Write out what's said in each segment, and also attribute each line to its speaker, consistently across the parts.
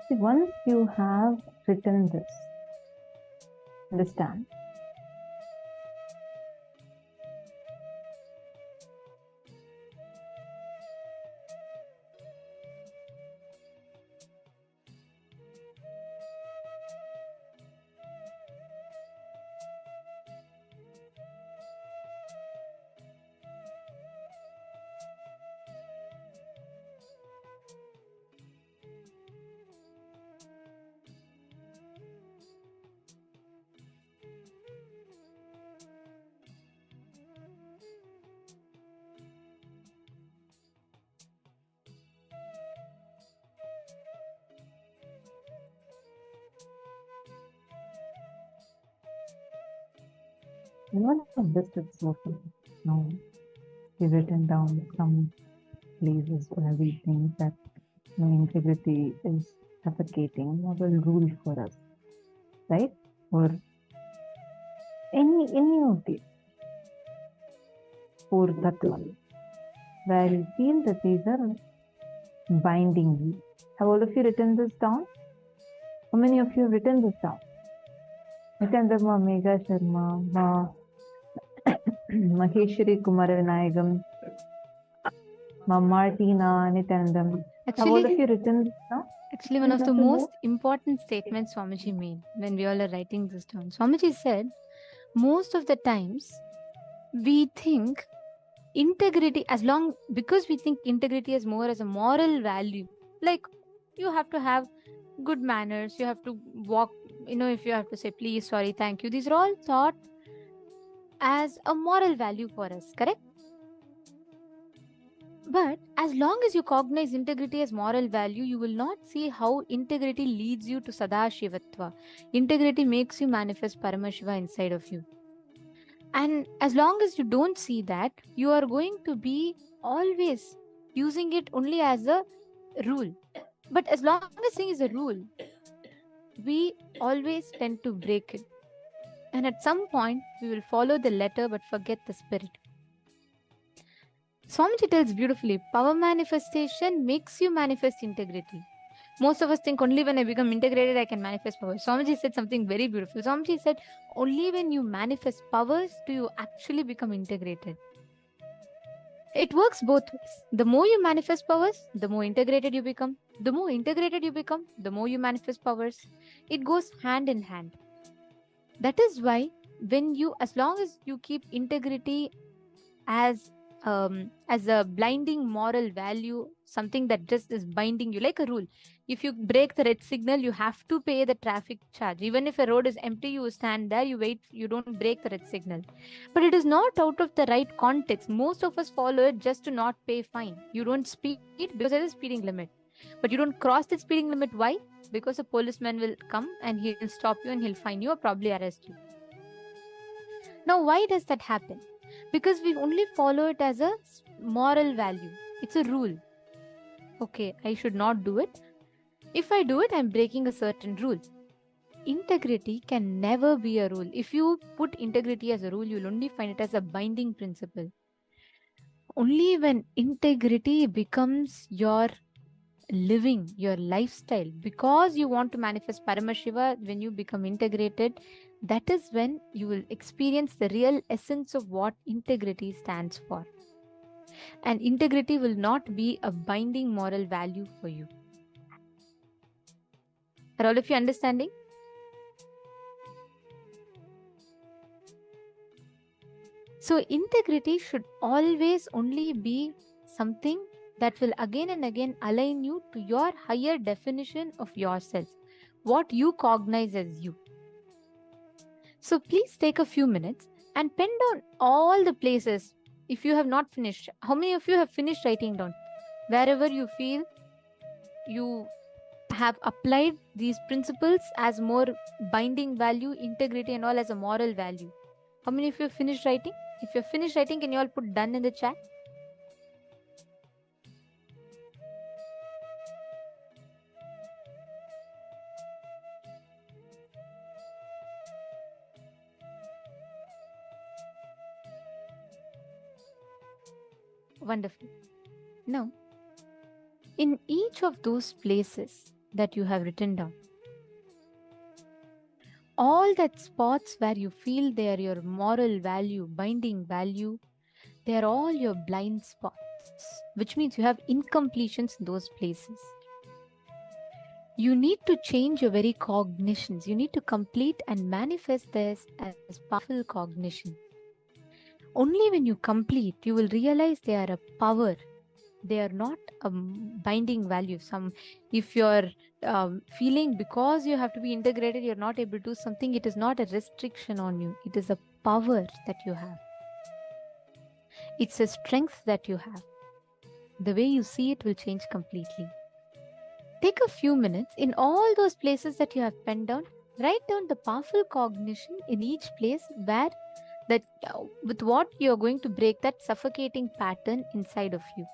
Speaker 1: See, once you have written this, understand, not this is so far. No, we've written down some places where we think that integrity is suffocating or will rule for us, right? Or any of these four tattvas, where you feel that these are binding you. Have all of you written this down? How many of you have written this down? Nithyananda, Megha Sharma, Maheshwari Kumar Vinayagam, Martina, Nithyananda. Have all of you written this down?
Speaker 2: Actually, one of the most important statements Swamiji made when we all are writing this down. Swamiji said, most of the times we think integrity, because we think integrity is more as a moral value, like you have to have good manners, you have to walk, if you have to say please, sorry, thank you, these are all thought as a moral value for us, correct? But as long as you cognize integrity as moral value, you will not see how integrity leads you to Sadashivatva. Integrity makes you manifest Paramashiva inside of you. And as long as you don't see that, you are going to be always using it only as a rule. But as long as thing is a rule, we always tend to break it. And at some point, we will follow the letter but forget the spirit. Swamiji tells beautifully, power manifestation makes you manifest integrity. Most of us think only when I become integrated, I can manifest power. Swamiji said something very beautiful. Swamiji said, only when you manifest powers do you actually become integrated. It works both ways. The more you manifest powers, the more integrated you become. The more integrated you become, the more you manifest powers. It goes hand in hand. That is why as long as you keep integrity as a blinding moral value, something that just is binding you like a rule. If you break the red signal, you have to pay the traffic charge. Even if a road is empty, you stand there, you wait, you don't break the red signal. But it is not out of the right context. Most of us follow it just to not pay fine. You don't speed because there is a speeding limit. But you don't cross the speeding limit. Why? Because a policeman will come and he will stop you and he'll fine you or probably arrest you. Now, why does that happen? Because we only follow it as a moral value. It's a rule. Okay, I should not do it. If I do it, I'm breaking a certain rule. Integrity can never be a rule. If you put integrity as a rule, you'll only find it as a binding principle. Only when integrity becomes your living, your lifestyle, because you want to manifest Paramashiva, when you become integrated, that is when you will experience the real essence of what integrity stands for. And integrity will not be a binding moral value for you. Are all of you understanding? So integrity should always only be something that will again and again align you to your higher definition of yourself, what you cognize as you. So please take a few minutes and pen down all the places. If you have not finished, how many of you have finished writing down? Wherever you feel you have applied these principles as more binding value, integrity and all as a moral value. How many of you have finished writing? If you're finished writing, can you all put done in the chat? Wonderful. Now, in each of those places, that you have written down. All that spots where you feel they are your moral value, binding value, they are all your blind spots, which means you have incompletions in those places. You need to change your very cognitions. You need to complete and manifest this as powerful cognition. Only when you complete, you will realize they are a power. They are not a binding value. If you're feeling because you have to be integrated, you're not able to do something, it is not a restriction on you. It is a power that you have. It's a strength that you have. The way you see it will change completely. Take a few minutes in all those places that you have penned down. Write down the powerful cognition in each place where that with what you're going to break that suffocating pattern inside of you.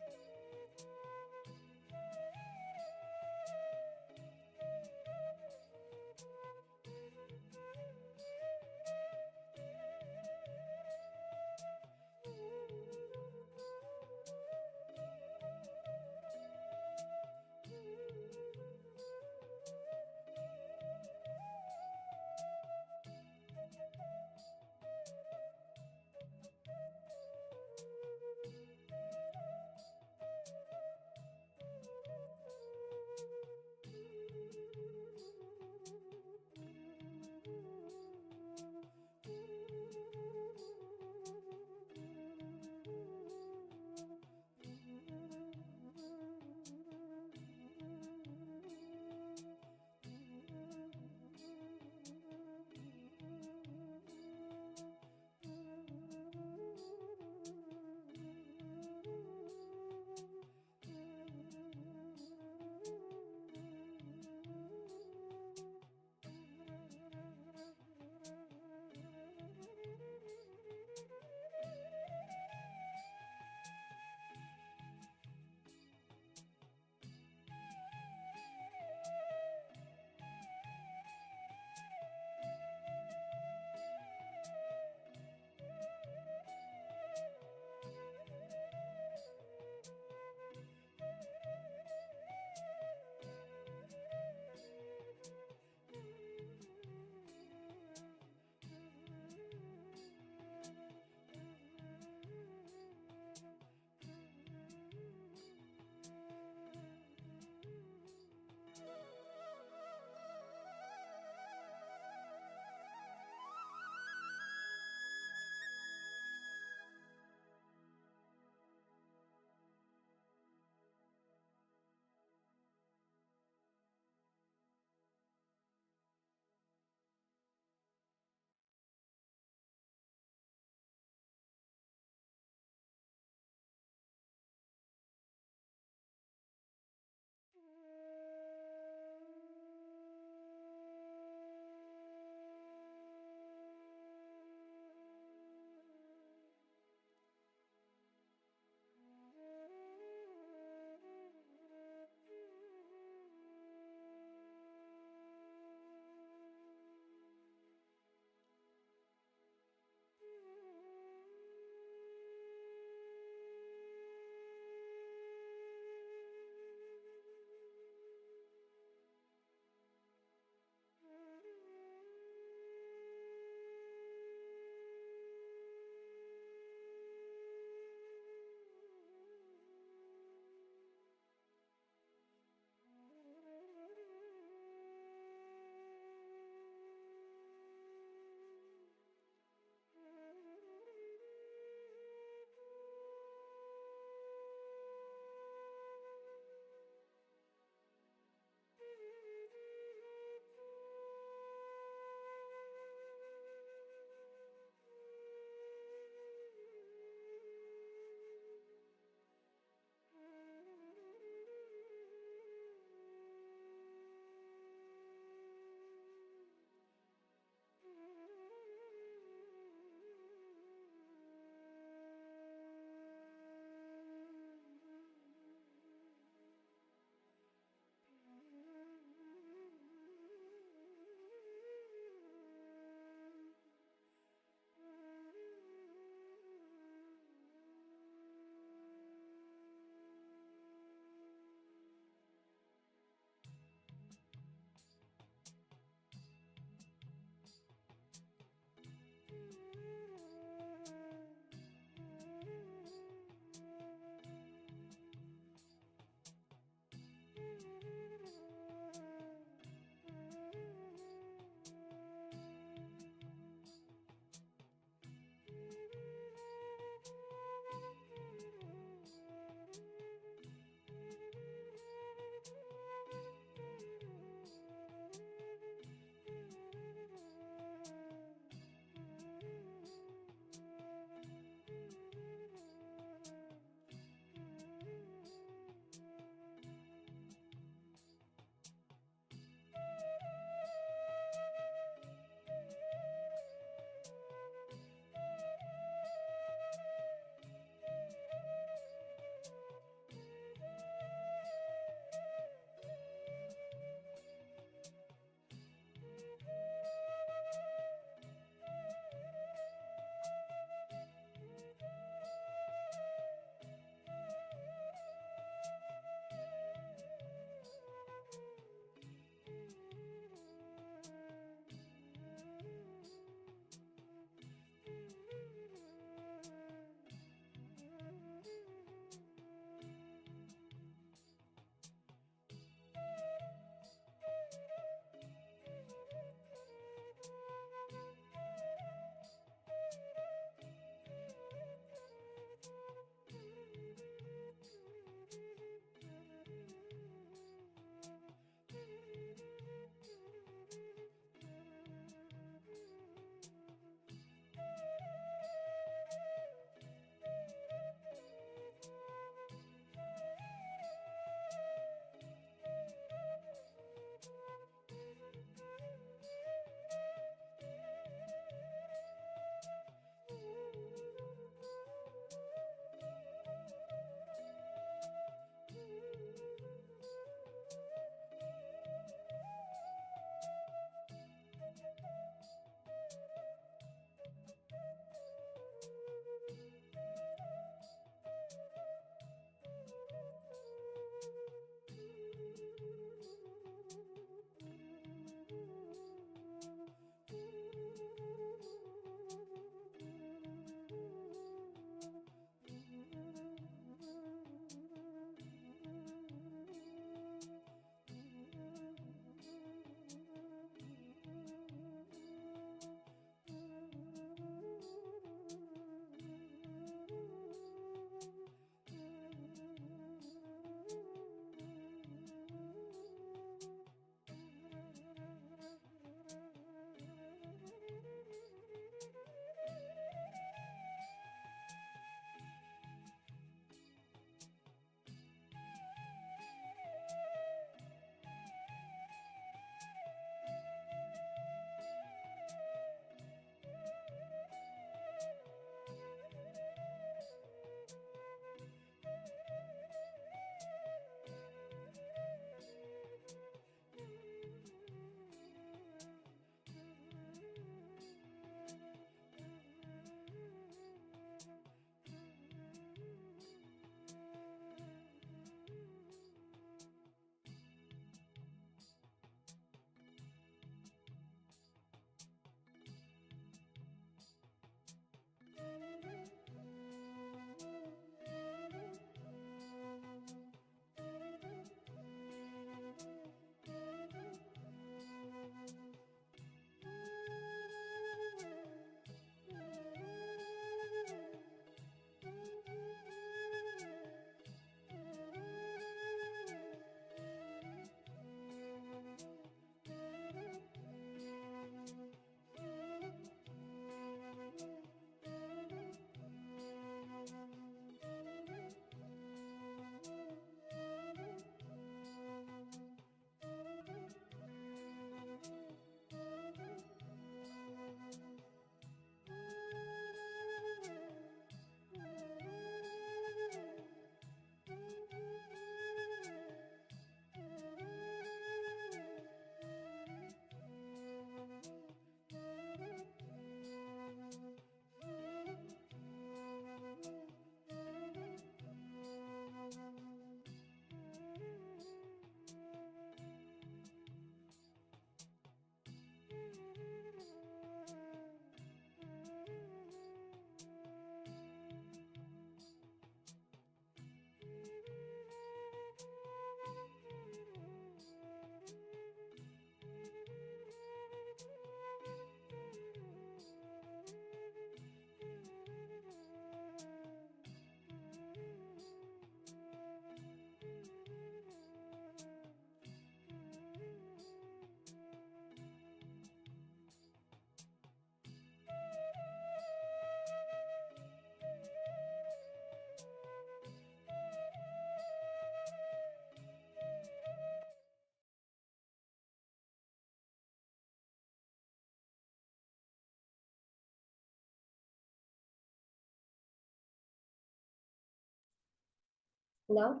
Speaker 3: Now,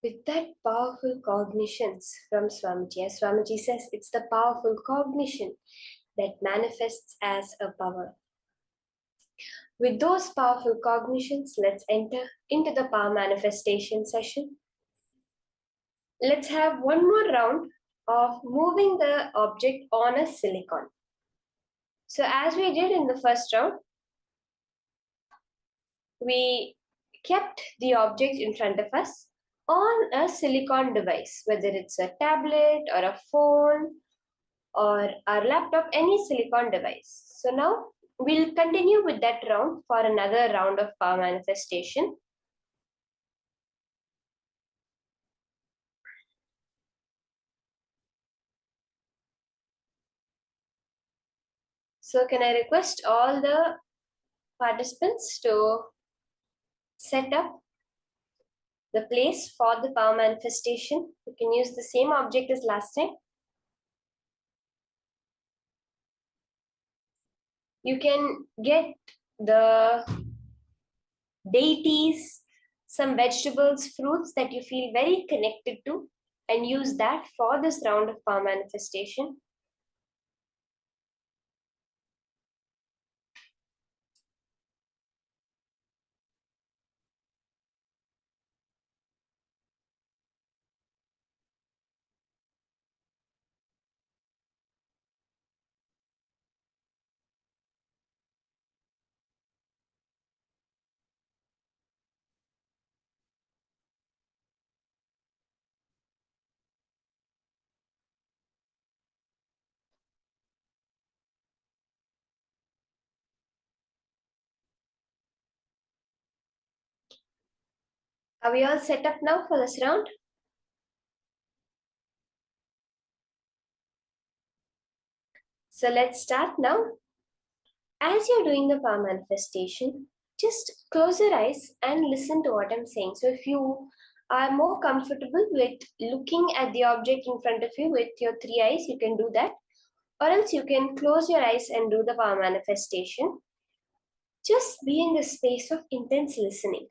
Speaker 3: with that powerful cognitions from Swamiji, as Swamiji says, it's the powerful cognition that manifests as a power. With those powerful cognitions, let's enter into the power manifestation session. Let's have one more round of moving the object on a silicon. So as we did in the first round, we kept the object in front of us on a silicon device, whether it's a tablet or a phone or our laptop, any silicon device. So now we'll continue with that round for another round of power manifestation. So can I request all the participants to set up the place for the power manifestation? You can use the same object as last time. You can get the deities, some vegetables, fruits that you feel very connected to, and use that for this round of power manifestation. Are we all set up now for this round? So let's start now. As you're doing the power manifestation, just close your eyes and listen to what I'm saying. So if you are more comfortable with looking at the object in front of you with your 3 eyes, you can do that. Or else you can close your eyes and do the power manifestation. Just be in the space of intense listening.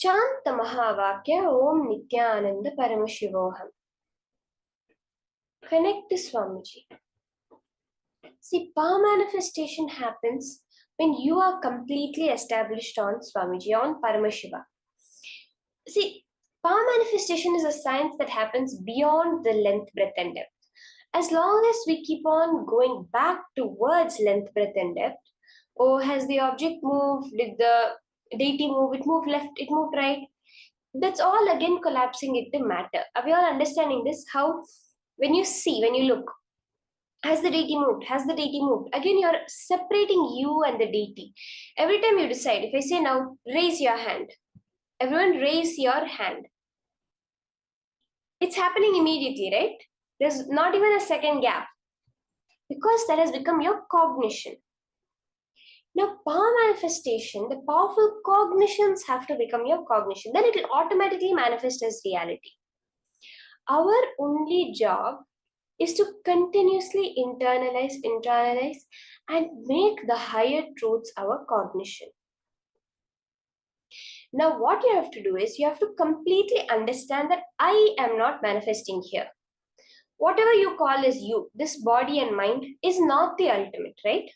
Speaker 3: Chanta Mahavakya Om Nithyananda Paramashivoham. Connect to Swamiji. See, power manifestation happens when you are completely established on Swamiji, on Paramashiva. See, power manifestation is a science that happens beyond the length, breadth, and depth. As long as we keep on going back towards length, breadth, and depth, oh, has the object moved? Did the deity move? It moved left, it moved right. That's all again collapsing into matter. Are we all understanding this? How, when you see, when you look, has the deity moved? Has the deity moved? Again, you're separating you and the deity. Every time you decide, if I say now, raise your hand. Everyone raise your hand. It's happening immediately, right? There's not even a second gap. Because that has become your cognition. Now, power manifestation, the powerful cognitions have to become your cognition. Then it will automatically manifest as reality. Our only job is to continuously internalize, and make the higher truths our cognition. Now, what you have to do is you have to completely understand that I am not manifesting here. Whatever you call as you, this body and mind is not the ultimate, right?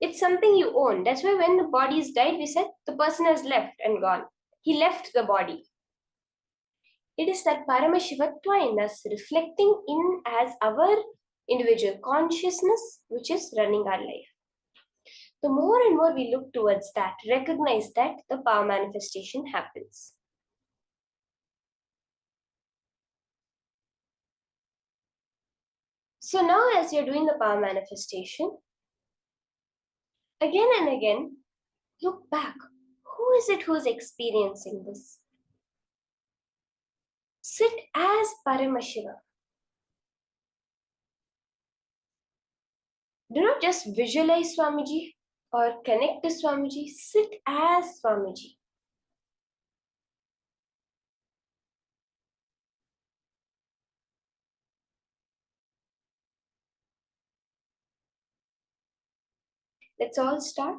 Speaker 3: It's something you own. That's why when the bodies died, we said the person has left and gone. He left the body. It is that Paramashivatva in us reflecting in as our individual consciousness, which is running our life. The more and more we look towards that, recognize that the power manifestation happens. So now as you're doing the power manifestation, again and again, look back. Who is it who's experiencing this? Sit as Paramashiva. Do not just visualize Swamiji or connect to Swamiji. Sit as Swamiji. Let's all start.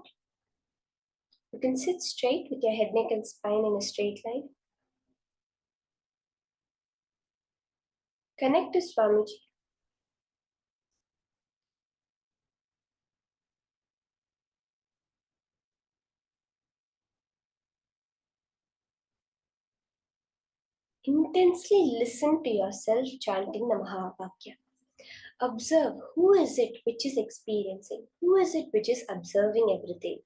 Speaker 3: You can sit straight with your head, neck, and spine in a straight line. Connect to Swamiji. Intensely listen to yourself chanting the Mahavakya. Observe who is it which is experiencing, who is it which is observing everything.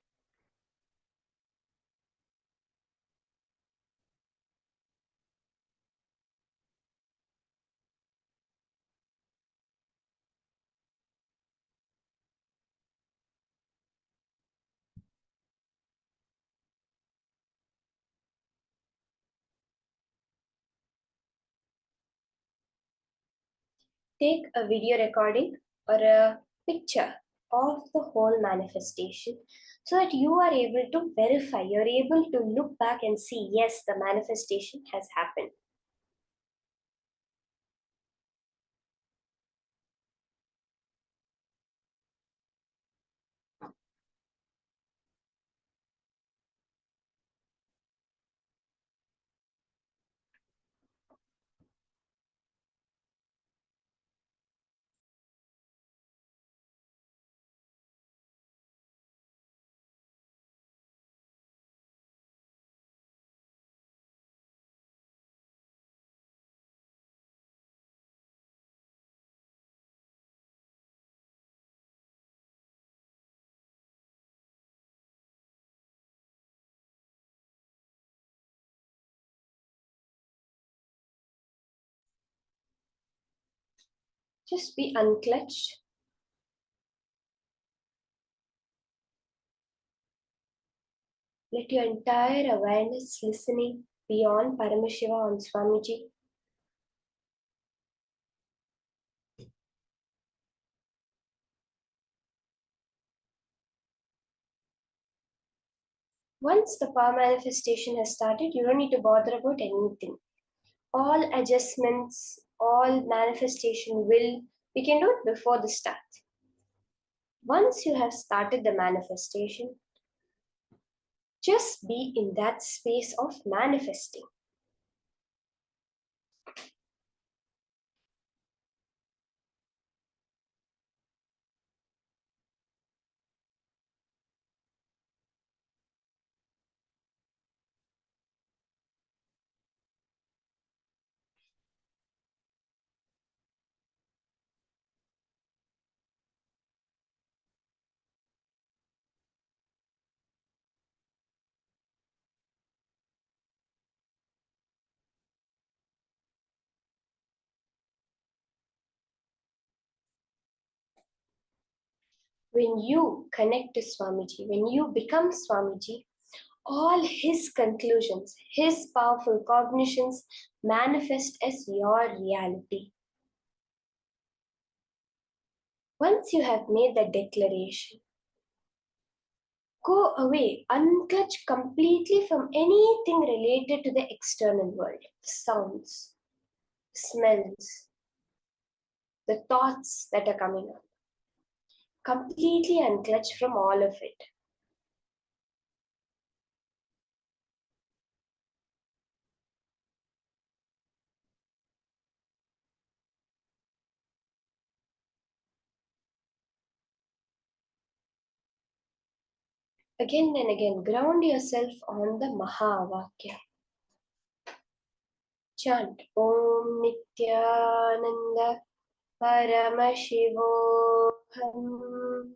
Speaker 3: Take a video recording or a picture of the whole manifestation so that you are able to verify, you're able to look back and see, yes, the manifestation has happened. Just be unclutched. Let your entire awareness listening beyond Paramashiva on Swamiji. Once the power manifestation has started, you don't need to bother about anything. All adjustments, all manifestation will, we can do it before the start. Once you have started the manifestation, just be in that space of manifesting. When you connect to Swamiji, when you become Swamiji, all his conclusions, his powerful cognitions manifest as your reality. Once you have made the declaration, go away, unclutch completely from anything related to the external world, the sounds, smells, the thoughts that are coming up. Completely unclutch from all of it. Again and again, ground yourself on the Mahavakya. Chant Om Nithyananda Paramashivoham.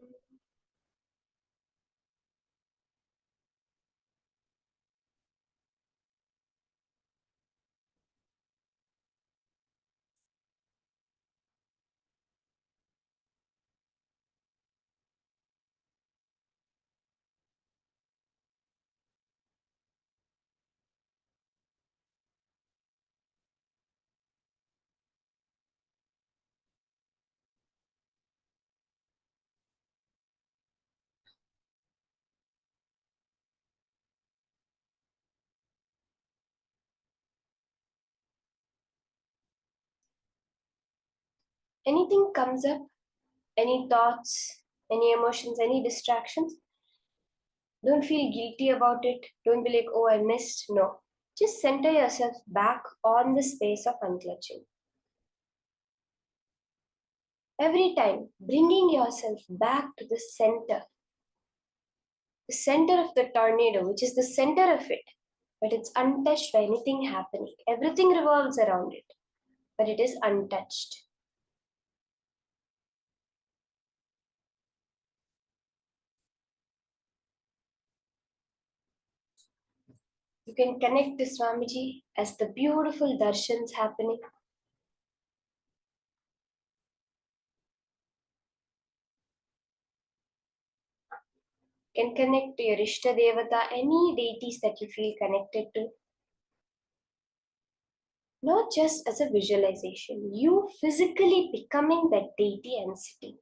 Speaker 3: Anything comes up, any thoughts, any emotions, any distractions, Don't feel guilty about it. Don't be like, oh, I missed. No. Just center yourself back on the space of unclutching. Every time, bringing yourself back to the center of the tornado, which is the center of it, but it's untouched by anything happening. Everything revolves around it, but it is untouched. You can connect to Swamiji as the beautiful darshans happening. You can connect to your Ishta Devata, any deities that you feel connected to. Not just as a visualization, you physically becoming that deity and sitting.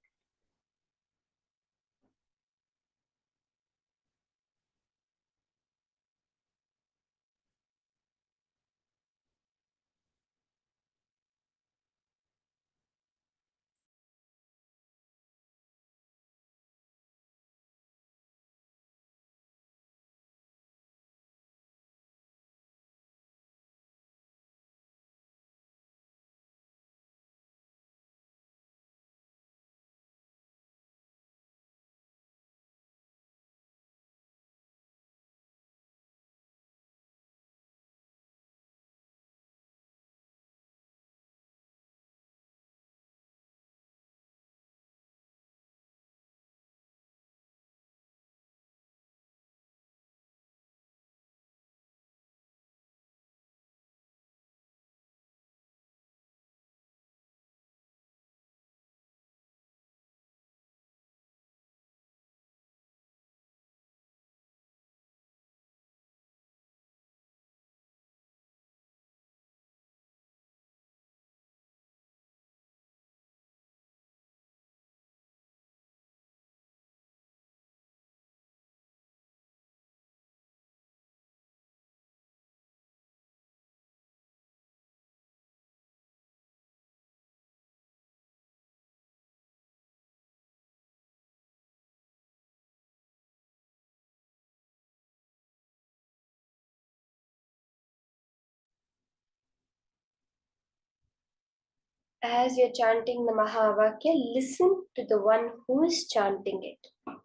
Speaker 3: As you're chanting the Mahavakya, listen to the one who is chanting it.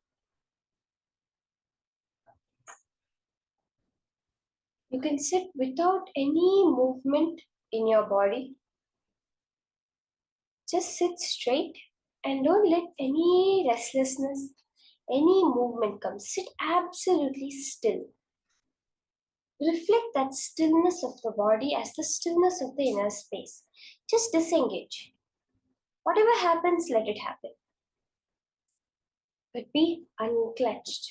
Speaker 3: You can sit without any movement in your body. Just sit straight and don't let any restlessness, any movement come. Sit absolutely still. Reflect that stillness of the body as the stillness of the inner space. Just disengage. Whatever happens, let it happen. But be unclutched.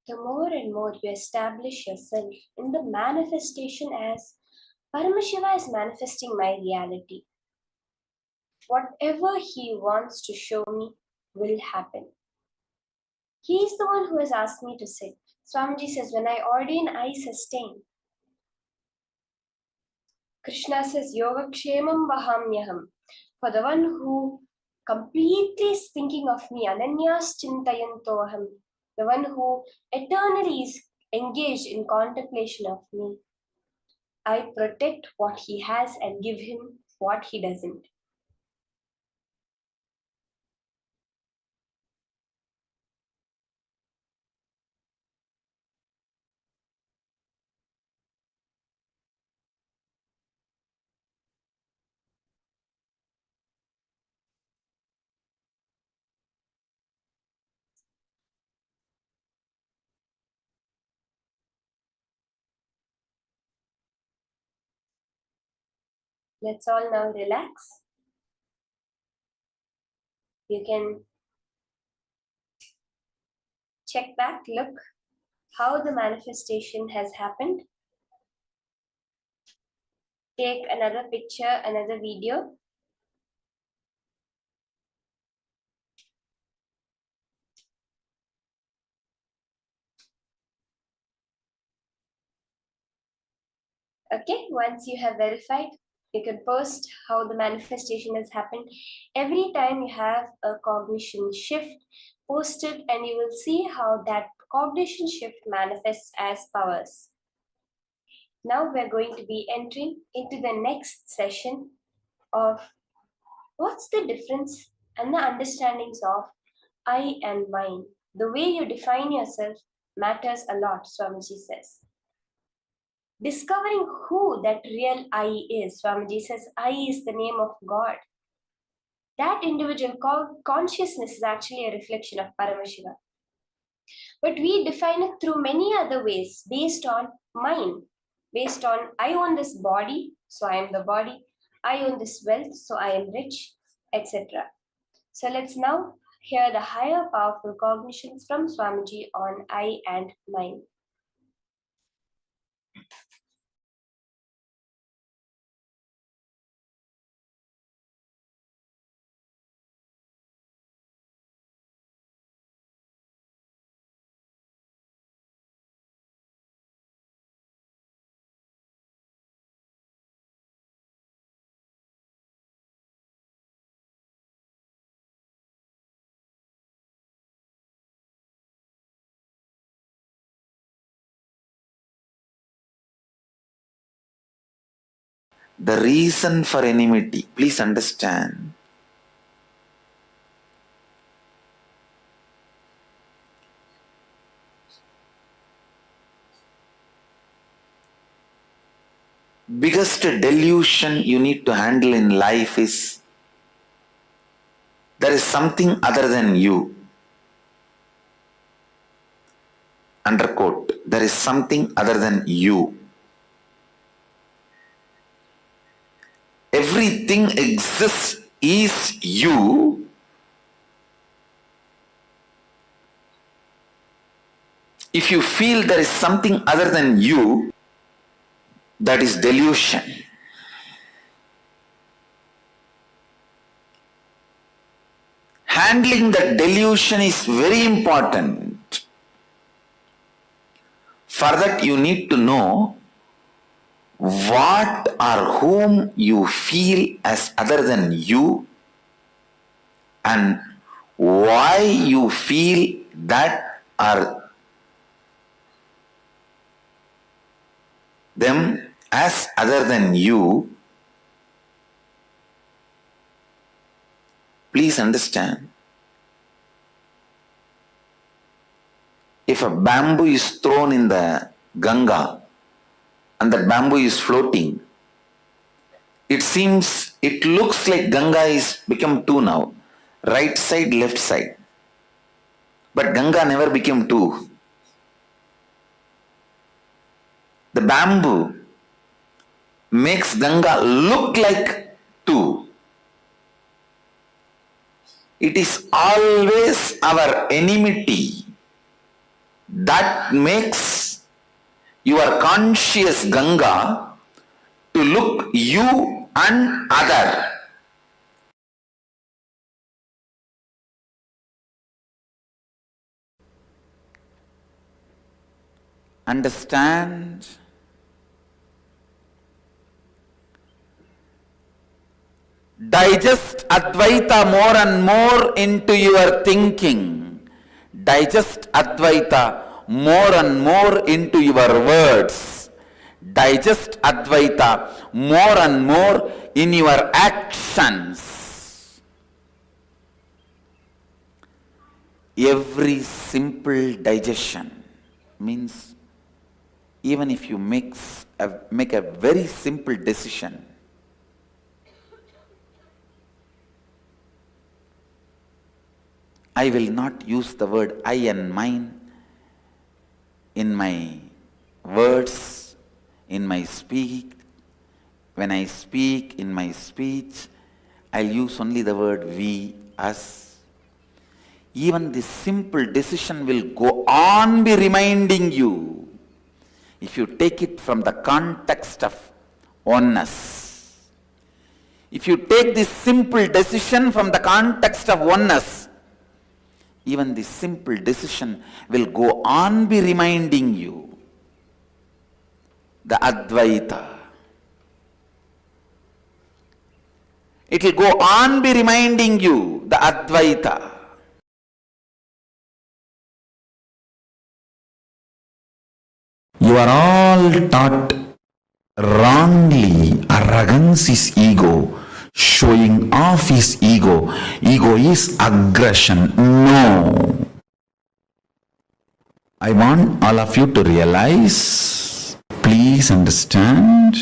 Speaker 3: the more and more you establish yourself in the manifestation as Paramashiva is manifesting my reality. Whatever he wants to show me will happen. He is the one who has asked me to sit. Swamiji says, when I ordain, I sustain. Krishna says, Yoga Kshemam Vahamyaham. For the one who completely is thinking of me, Ananyas Chintayantoham, the one who eternally is engaged in contemplation of me, I protect what he has and give him what he doesn't. Let's all now relax. You can check back, look how the manifestation has happened. Take another picture, another video. Okay, once you have verified, you can post how the manifestation has happened. Every time you have a cognition shift, post it and you will see how that cognition shift manifests as powers. Now we're going to be entering into the next session of what's the difference and the understandings of I and mine. The way you define yourself matters a lot, Swamiji says. Discovering who that real I is. Swamiji says, I is the name of God. That individual consciousness is actually a reflection of Paramashiva. But we define it through many other ways based on mind. Based on, I own this body, so I am the body. I own this wealth, so I am rich, etc. So let's now hear the higher powerful cognitions from Swamiji on I and mine.
Speaker 4: The reason for enmity, please understand. Biggest delusion you need to handle in life is there is something other than you. Underquote, there is something other than you. Everything exists is you. If you feel there is something other than you, that is delusion. Handling the delusion is very important. For that, you need to know what or whom you feel as other than you and why you feel that or them as other than you. Please understand. If a bamboo is thrown in the Ganga and the bamboo is floating, it looks like Ganga is become two now, right side, left side. But Ganga never became two. The bamboo makes Ganga look like two. It is always our enmity that makes your conscious Ganga to look you and other. Understand? Digest Advaita more and more into your thinking. Digest Advaita more and more into your words. Digest Advaita more and more in your actions. Every simple digestion means even if you make a very simple decision, I will not use the word I and mine in my words, in my speak. When I speak in my speech, I'll use only the word we, us. Even this simple decision will go on be reminding you, if you take it from the context of oneness. If you take this simple decision from the context of oneness, even this simple decision will go on be reminding you the Advaita. It will go on be reminding you the Advaita. You are all taught wrongly. Arrogance is ego. Showing off is ego. Ego is aggression. No. I want all of you to realize, please understand,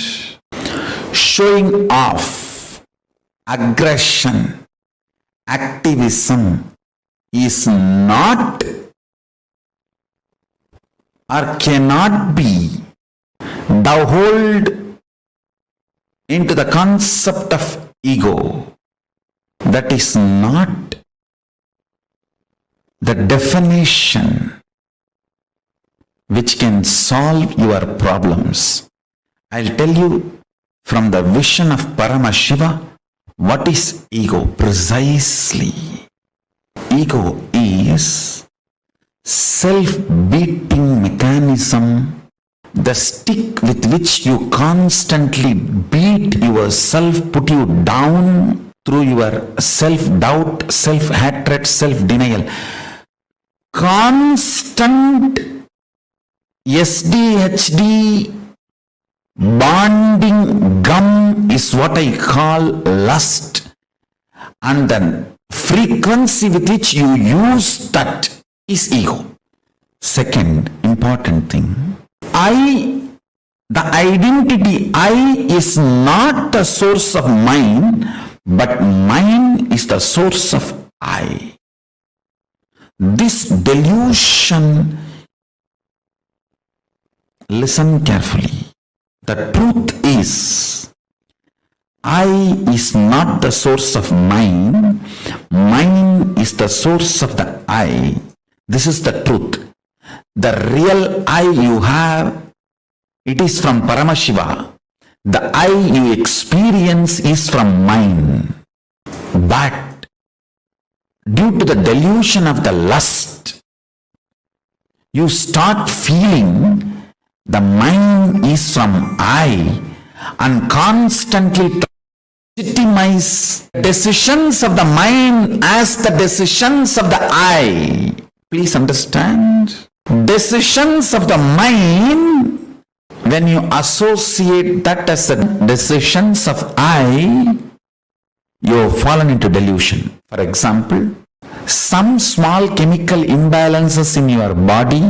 Speaker 4: showing off, aggression, activism is not or cannot be thou hold into the concept of ego. That is not the definition which can solve your problems. I'll tell you from the vision of Paramashiva what is ego precisely. Ego is self-beating mechanism, the stick with which you constantly beat yourself, put you down through your self-doubt, self-hatred, self-denial. Constant SDHD bonding gum is what I call lust, and the frequency with which you use that is ego. Second important thing, I, the identity I is not the source of mine, but mine is the source of I. This delusion, listen carefully. The truth is, I is not the source of mine, mine is the source of the I. This is the truth. The real I you have, it is from Paramashiva. The I you experience is from mine. But due to the delusion of the lust, you start feeling the mine is from I and constantly legitimize decisions of the mind as the decisions of the I. Please understand. Decisions of the mind, when you associate that as the decisions of I, you have fallen into delusion. For example, some small chemical imbalances in your body,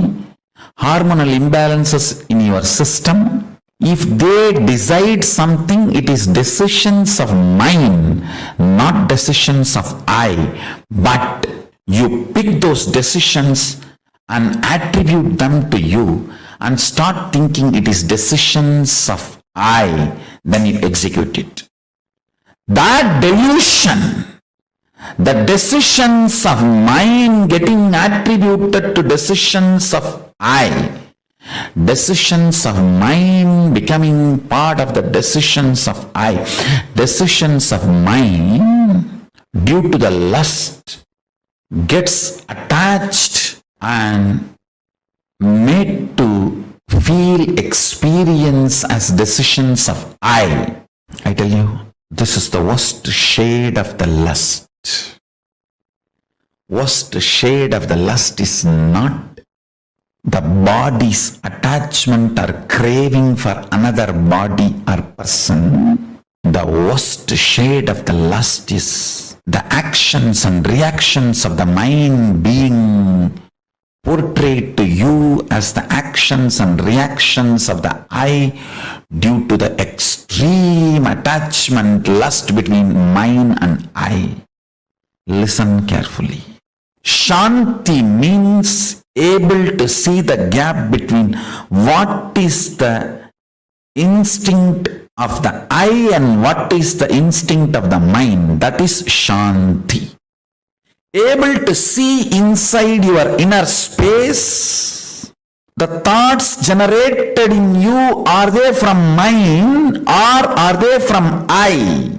Speaker 4: hormonal imbalances in your system, if they decide something, it is decisions of mine, not decisions of I. But you pick those decisions and attribute them to you and start thinking it is decisions of I, then you execute it. That delusion The decisions of mind getting attributed to decisions of I. Decisions of mind becoming part of the decisions of I. Decisions of mind due to the lust gets attached and made to feel experience as decisions of I. I tell you, this is the worst shade of the lust. Worst shade of the lust is not the body's attachment or craving for another body or person. The worst shade of the lust is the actions and reactions of the mind being portrayed to you as the actions and reactions of the I due to the extreme attachment, lust between mind and I. Listen carefully. Shanti means able to see the gap between what is the instinct of the I and what is the instinct of the mind. That is Shanti. Able to see inside your inner space. The thoughts generated in you, are they from mind or are they from I?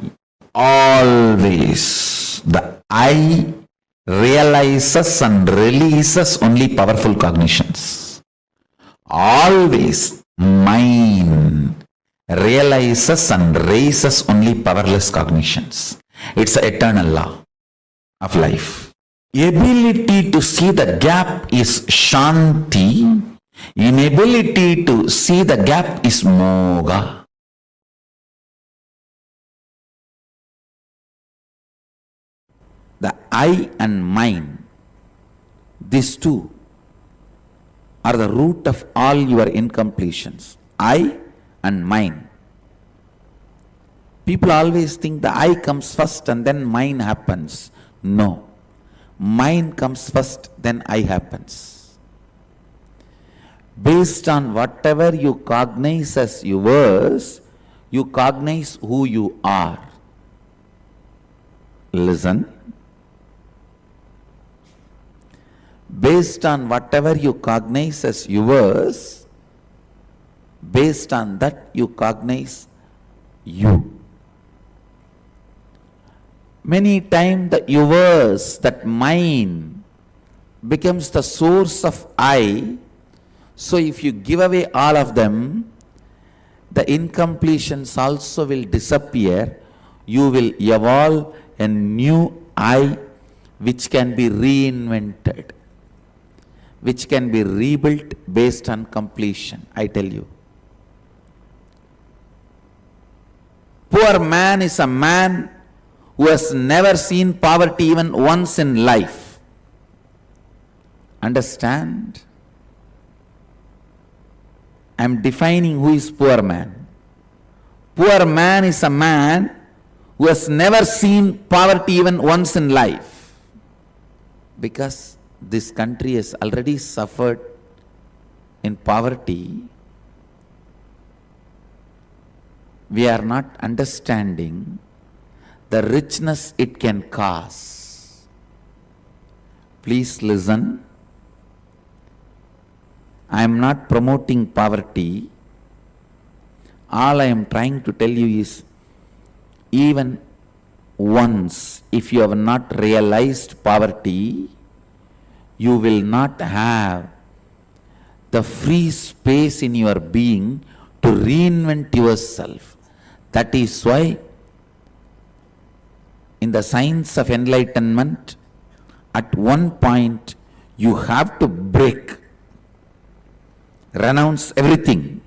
Speaker 4: Always the I realizes and releases only powerful cognitions. Always mind realizes and raises only powerless cognitions. It's an eternal law of life. Ability to see the gap is Shanti. Inability to see the gap is Moga. The I and mind, these two are the root of all your incompletions. I and mind. People always think the I comes first and then mind happens. No. Mind comes first, then I happens. Based on whatever you cognize as yours, you cognize who you are. Listen. Based on whatever you cognize as yours, based on that you cognize you. Many times the yours, that mind, becomes the source of I. So if you give away all of them, the incompletions also will disappear. You will evolve a new I which can be reinvented, which can be rebuilt based on completion. I tell you. Poor man is a man who has never seen poverty even once in life. Understand? I am defining who is poor man. Poor man is a man who has never seen poverty even once in life. Because this country has already suffered in poverty. We are not understanding the richness it can cause. Please listen. I am not promoting poverty. All I am trying to tell you is, even once, if you have not realized poverty, you will not have the free space in your being to reinvent yourself. That is why in the science of enlightenment, at one point you have to break, renounce everything,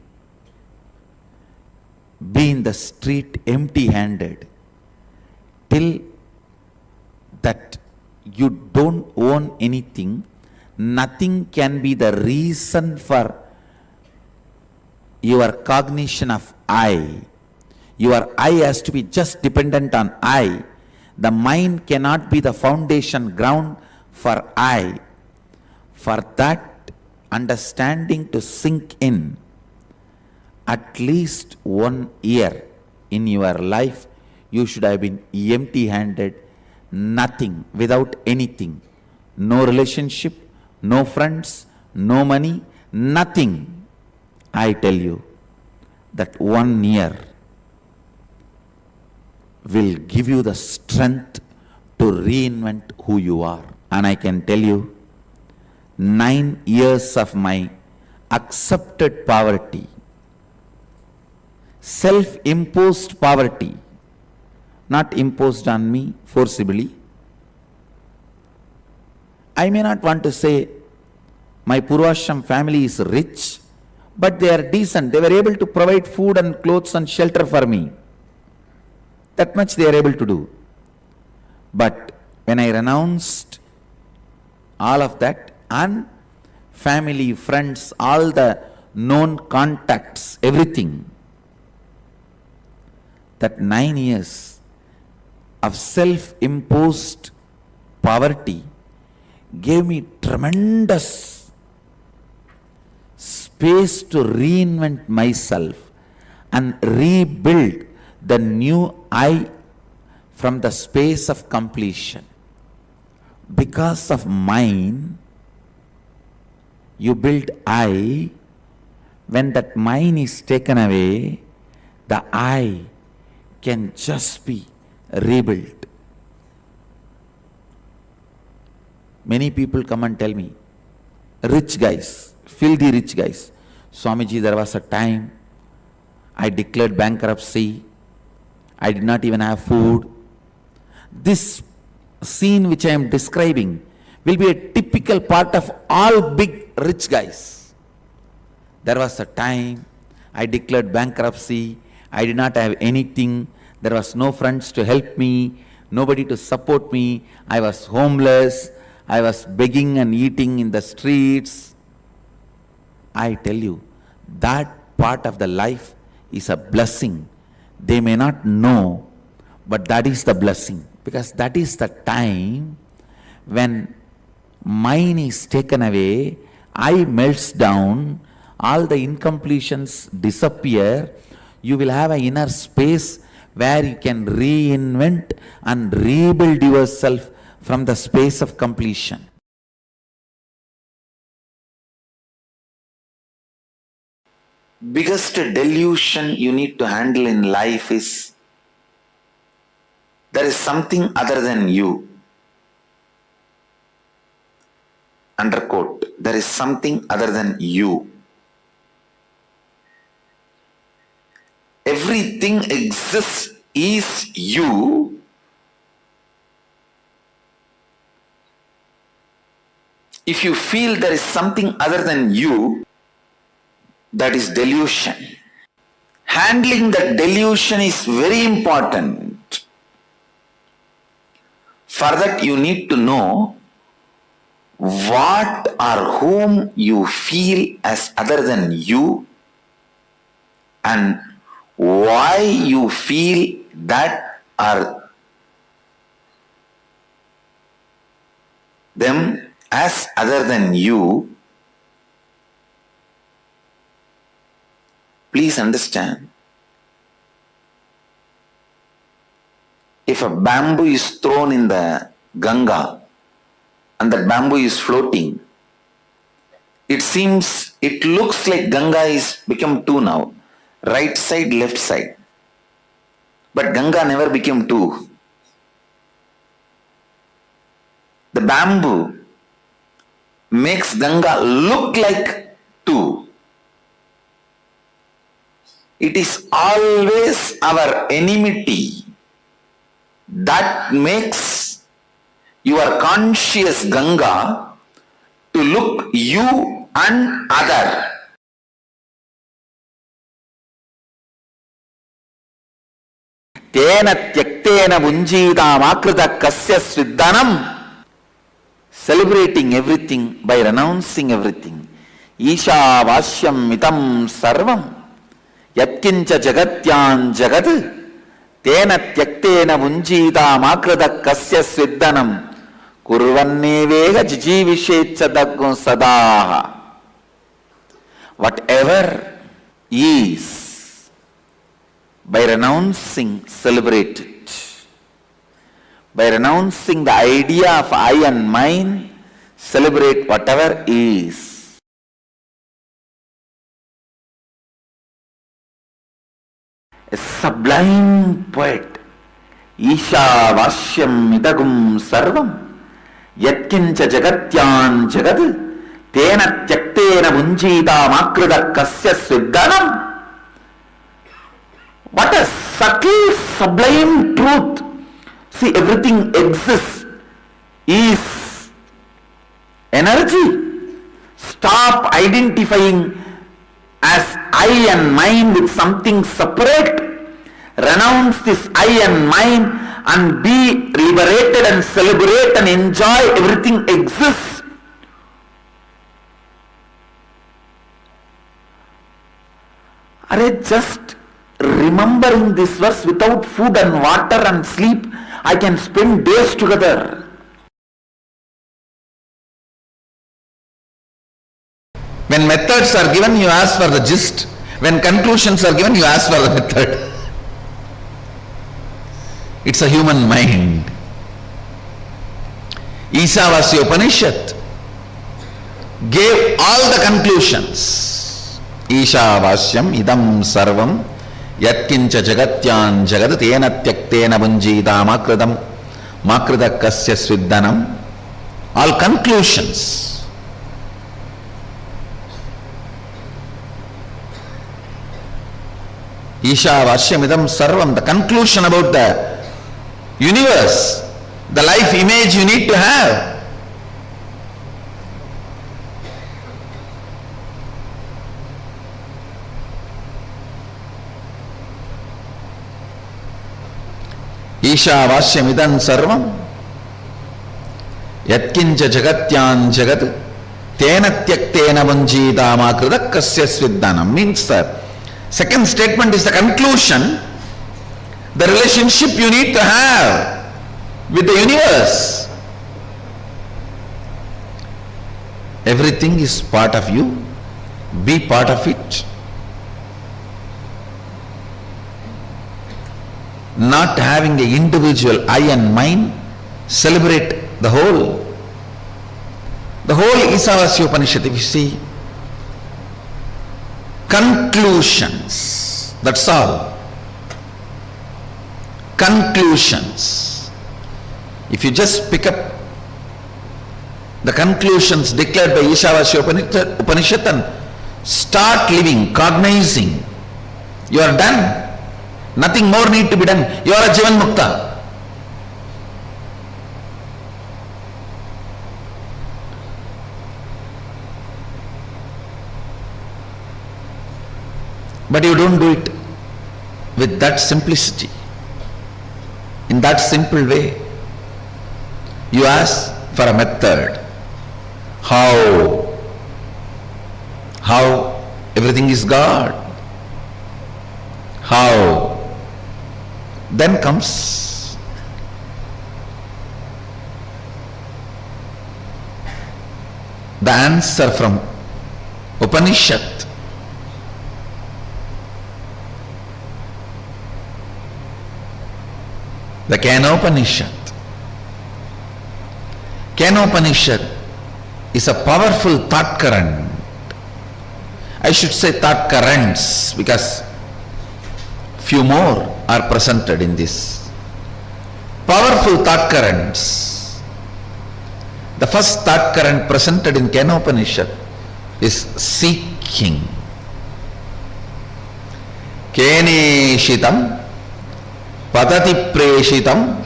Speaker 4: be in the street empty-handed, till that you don't own anything. Nothing can be the reason for your cognition of I. Your I has to be just dependent on I. The mind cannot be the foundation ground for I. For that understanding to sink in, at least 1 year in your life, you should have been empty-handed, nothing, without anything. No relationship, no friends, no money, nothing. I tell you that 1 year will give you the strength to reinvent who you are. And I can tell you, 9 years of my accepted poverty, self-imposed poverty, not imposed on me forcibly. I may not want to say my Purvashram family is rich, but they are decent. They were able to provide food and clothes and shelter for me. That much they are able to do. But when I renounced all of that, and family, friends, all the known contacts, everything, that 9 years of self-imposed poverty gave me tremendous space to reinvent myself and rebuild the new I from the space of completion. Because of mine, you build I. When that mine is taken away, the I can just be rebuilt. Many people come and tell me, rich guys, filthy rich guys, Swamiji, there was a time I declared bankruptcy. I did not even have food. This scene which I am describing will be a typical part of all big rich guys. There was a time I declared bankruptcy. I did not have anything. There was no friends to help me, nobody to support me. I was homeless. I was begging and eating in the streets. I tell you, that part of the life is a blessing. They may not know, but that is the blessing. Because that is the time when mine is taken away, I melts down, all the incompletions disappear. You will have an inner space where you can reinvent and rebuild yourself from the space of completion. Biggest delusion you need to handle in life is there is something other than you. Underquote, there is something other than you. Everything exists is you. If you feel there is something other than you, that is delusion. Handling that delusion is very important. For that you need to know what or whom you feel as other than you and why you feel that or them as other than you. Please understand, if a bamboo is thrown in the Ganga and that bamboo is floating, it looks like Ganga is become two now, right side, left side. But Ganga never became two. The bamboo makes Ganga look like two. It is always our enmity that makes your conscious Ganga to look you and other. Tena tyaktena bunjidam akrita kasya sridhanam. Celebrating everything by renouncing everything. Isha vashyam mitam sarvam. Yatkincha jagatyan jagat. Tena tyaktena bunjidam akrita kasya sridhanam. Kurvanne vega jijivishecha daggo sadaha. Whatever is, by renouncing, celebrate it. By renouncing the idea of I and mine, celebrate whatever is. A sublime poet, Isha Vashyam Idagum Sarvam, Yatkincha Jagatyan Jagad, Tena Tyaktena Munjita Makrida Kasya Sviddanam. What a subtle, sublime truth. See, everything exists, is energy. Stop identifying as I and mine with something separate. Renounce this I and mine and be liberated and celebrate and enjoy everything exists. Are just remembering this verse, without food and water and sleep, I can spend days together. When methods are given, you ask for the gist. When conclusions are given, you ask for the method. It's a human mind. Ishavasya Upanishad gave all the conclusions. Ishavasyam idam sarvam yatkincha jagatyan jagad tena tyaktena bunjita makrida kasya sviddanam. All conclusions. Ishavasyam idam sarvam, the conclusion about the universe, the life image you need to have. Ishavasya midam sarvam yatkincha jagatyan jagat tena tyaktena vanjita makrida kasya sviddanam. Means the second statement is the conclusion, the relationship you need to have with the universe. Everything is part of you, be part of it. Not having an individual I and mine, celebrate the whole. The whole Ishavasya Upanishad, if you see, conclusions, that's all. Conclusions. If you just pick up the conclusions declared by Ishavasya Upanishad and start living, cognizing, you are done. Nothing more need to be done. You are a Jivan Mukta. But you don't do it with that simplicity, in that simple way. You ask for a method. How everything is God. How? Then comes the answer from Upanishad. The Kenopanishad. Kenopanishad is a powerful thought current. I should say thought currents, because few more are presented in this. Powerful thought currents. The first thought current presented in Kenopanishad is seeking. Keneshitam padati preshitam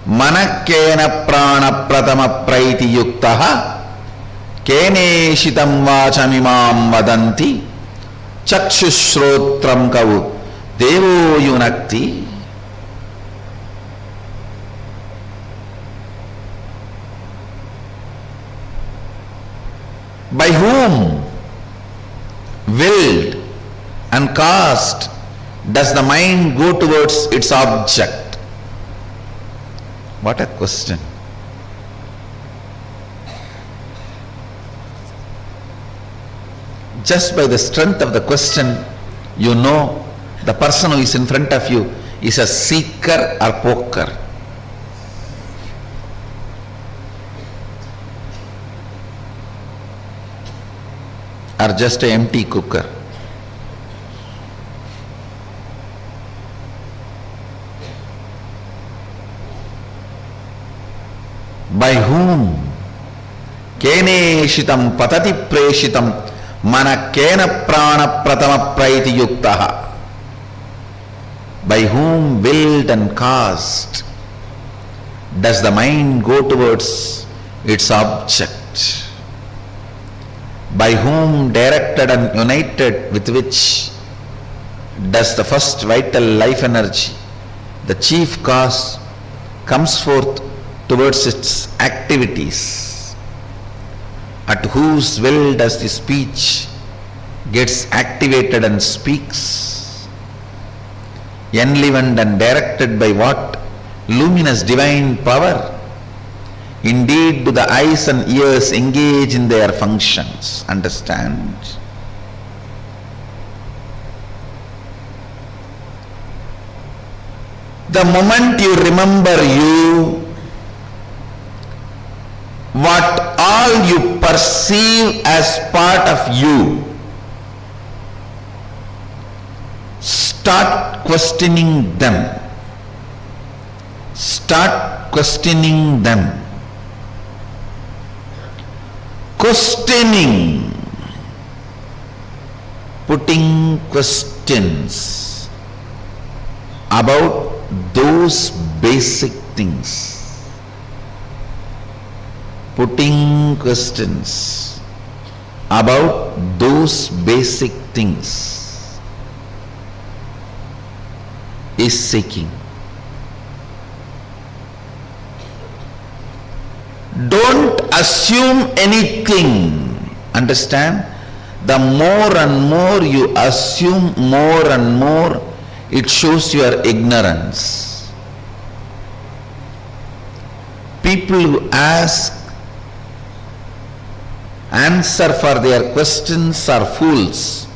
Speaker 4: manakena prana pratama praiti yuktaha keneshitam vachamimam vadanti chakshushrotram kavu Devo Yunakti. By whom, willed and caused, does the mind go towards its object? What a question. Just by the strength of the question, you know the person who is in front of you is a seeker or poker. are just an empty cooker. By whom? Keneshitam patati preshitam mana kena prana pratama praiti yuktaha. By whom willed and caused does the mind go towards its object? By whom directed and united with which does the first vital life energy, the chief cause, comes forth towards its activities? At whose will does the speech gets activated and speaks? Enlivened and directed by what luminous divine power? Indeed, do the eyes and ears engage in their functions. Understand? The moment you remember you, what all you perceive as part of you, start questioning them. Start questioning them. Questioning, putting questions about those basic things. Putting questions about those basic things is seeking. Don't assume anything. Understand? The more and more you assume, more and more it shows your ignorance. People who ask answer for their questions are fools.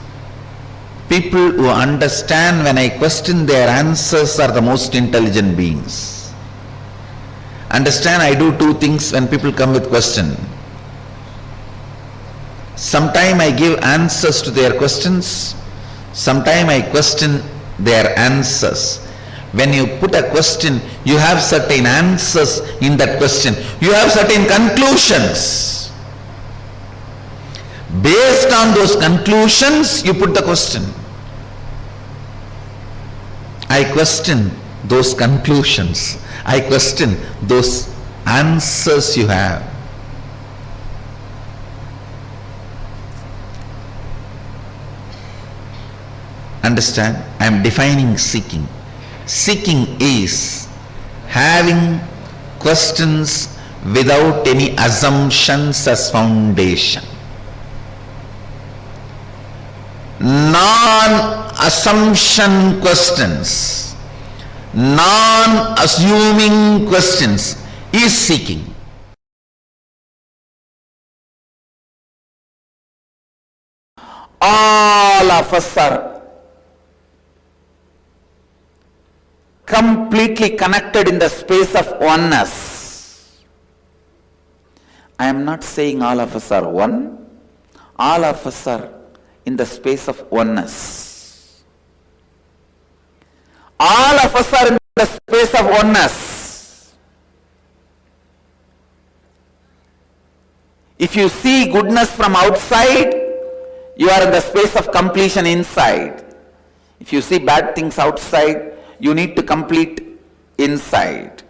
Speaker 4: People who understand when I question their answers are the most intelligent beings. Understand, I do two things when people come with question. Sometime I give answers to their questions. Sometime I question their answers. When you put a question, you have certain answers in that question. You have certain conclusions. Based on those conclusions, you put the question. I question those conclusions. I question those answers you have. Understand? I am defining seeking. Seeking is having questions without any assumptions as foundation. Non-assumption questions, non-assuming questions is seeking. All of us are completely connected in the space of oneness. I am not saying all of us are one. All of us are in the space of oneness. All of us are in the space of oneness. If you see goodness from outside, you are in the space of completion inside. If you see bad things outside, you need to complete inside.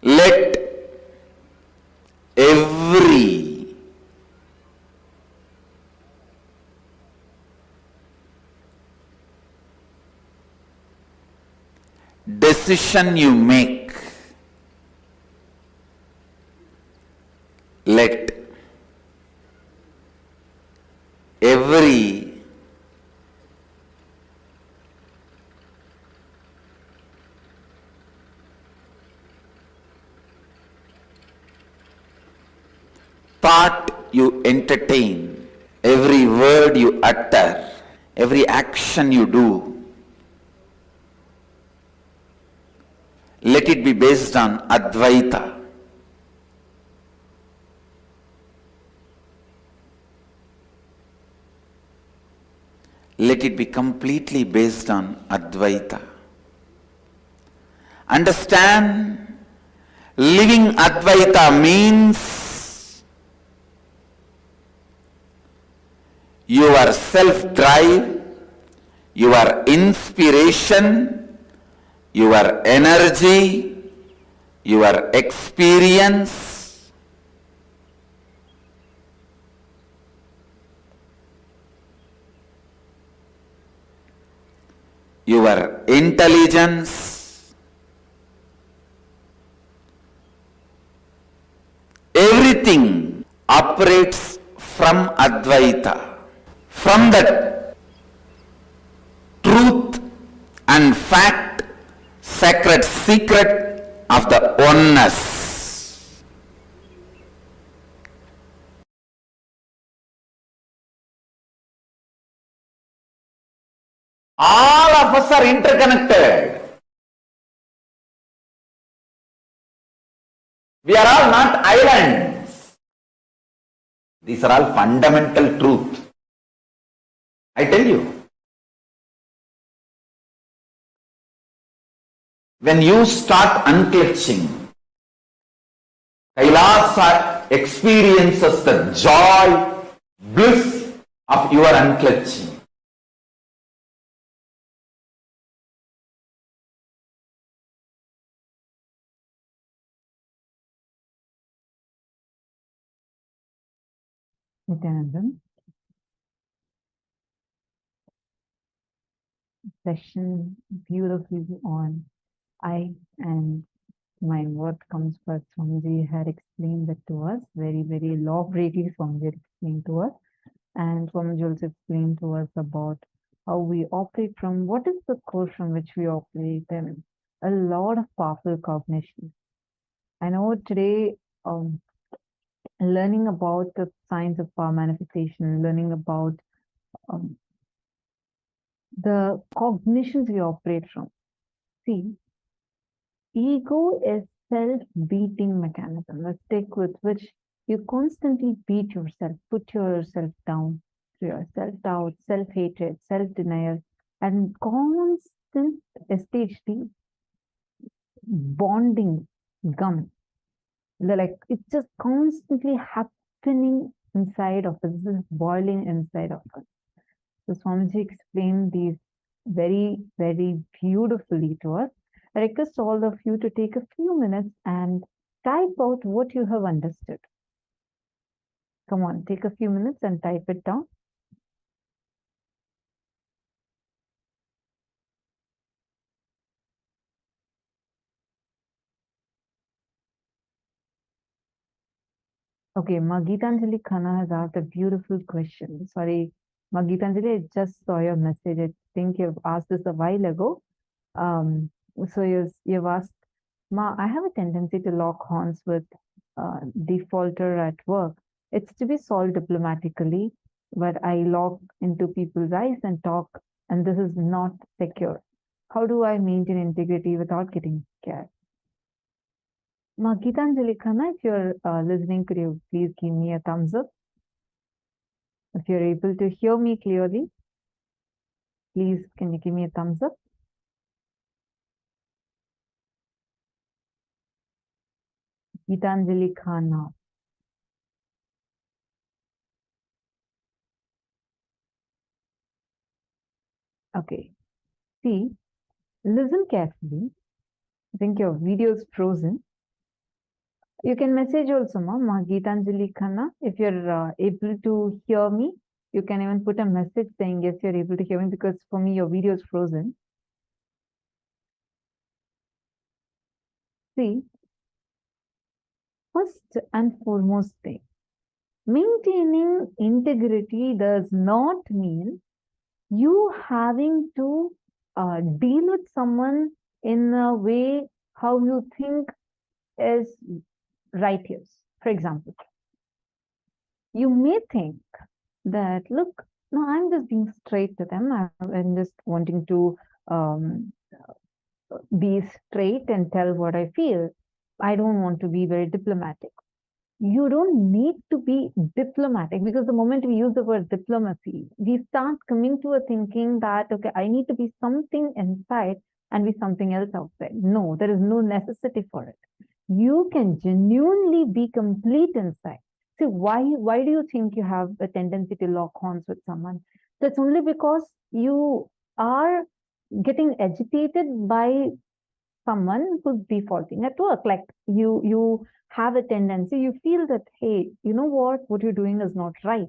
Speaker 4: Let every decision you make, let every thought you entertain, every word you utter, every action you do, let it be based on Advaita. let it be completely based on Advaita. Understand, living Advaita means your self-drive, your inspiration, your energy, your experience, your intelligence, everything operates from Advaita, from the truth and fact, sacred secret of the oneness. All of us are interconnected. We are all not islands. These are all fundamental truth. I tell you, when you start unclutching, KAILＡSA experiences the joy, bliss of your unclutching.
Speaker 1: Nithyananda, session beautifully on I and mind. What comes first? Swamiji had explained that to us very, very elaborately. Swamiji had explained to us, and Swamiji also explained to us about how we operate from what is the core from which we operate, and a lot of powerful cognition. I know today, learning about the science of power manifestation, learning about the cognitions we operate from. See, ego is self-beating mechanism, a stick with which you constantly beat yourself, put yourself down to your self-doubt, self-hatred, self-denial, and constant STHD bonding gum. Like it's just constantly happening inside of us, this is boiling inside of us. So Swamiji explained these very, very beautifully to us. I request all of you to take a few minutes and type out what you have understood. Come on, take a few minutes and type it down. Okay, Magitanjali Khanna has asked a beautiful question. Sorry, Magitanjali, I just saw your message. I think you've asked this a while ago. So you've asked, Ma, I have a tendency to lock horns with defaulter at work. It's to be solved diplomatically, but I lock into people's eyes and talk, and this is not secure. How do I maintain integrity without getting scared? Ma, Gitanjali Khanna, if you're listening, could you please give me a thumbs up? If you're able to hear me clearly, please can you give me a thumbs up? Gitanjali Khanna. Okay. See, listen carefully. I think your video is frozen. You can message also, Ma Gitanjali Khanna. If you're able to hear me, you can even put a message saying, yes, you're able to hear me, because for me, your video is frozen. See, first and foremost thing, maintaining integrity does not mean you having to deal with someone in a way how you think is righteous. For example, you may think that, look, no, I'm just being straight to them. I'm just wanting to be straight and tell what I feel. I don't want to be very diplomatic. You don't need to be diplomatic, because the moment we use the word diplomacy, we start coming to a thinking that, okay, I need to be something inside and be something else outside. No, there is no necessity for it. You can genuinely be complete inside. So why do you think you have a tendency to lock horns with someone? That's only because you are getting agitated by someone who's defaulting at work. Like you have a tendency, you feel that, hey, you know what you're doing is not right.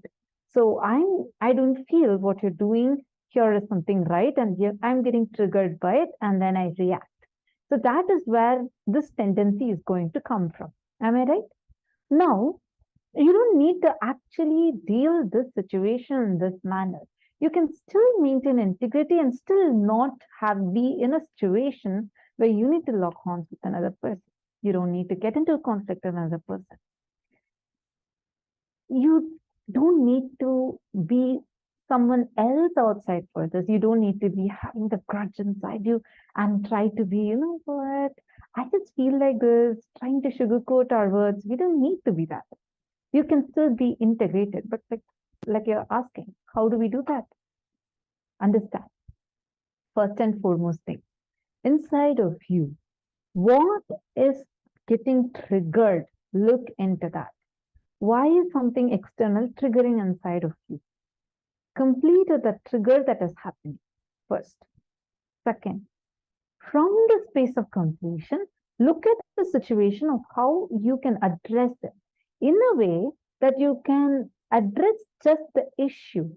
Speaker 1: So I don't feel what you're doing here is something right, and I'm getting triggered by it, and then I react. So that is where this tendency is going to come from. Am I right? Now, you don't need to actually deal this situation in this manner. You can still maintain integrity and still not be in a situation where you need to lock horns with another person. You don't need to get into a conflict with another person. You don't need to be someone else outside for this. You don't need to be having the grudge inside you and try to be, you know what, I just feel like this, trying to sugarcoat our words. We don't need to be that. You can still be integrated, but like you're asking, how do we do that? Understand. First and foremost thing, inside of you, what is getting triggered? Look into that. Why is something external triggering inside of you? Complete the trigger that is happening first. Second, from the space of completion, look at the situation of how you can address it in a way that you can address just the issue.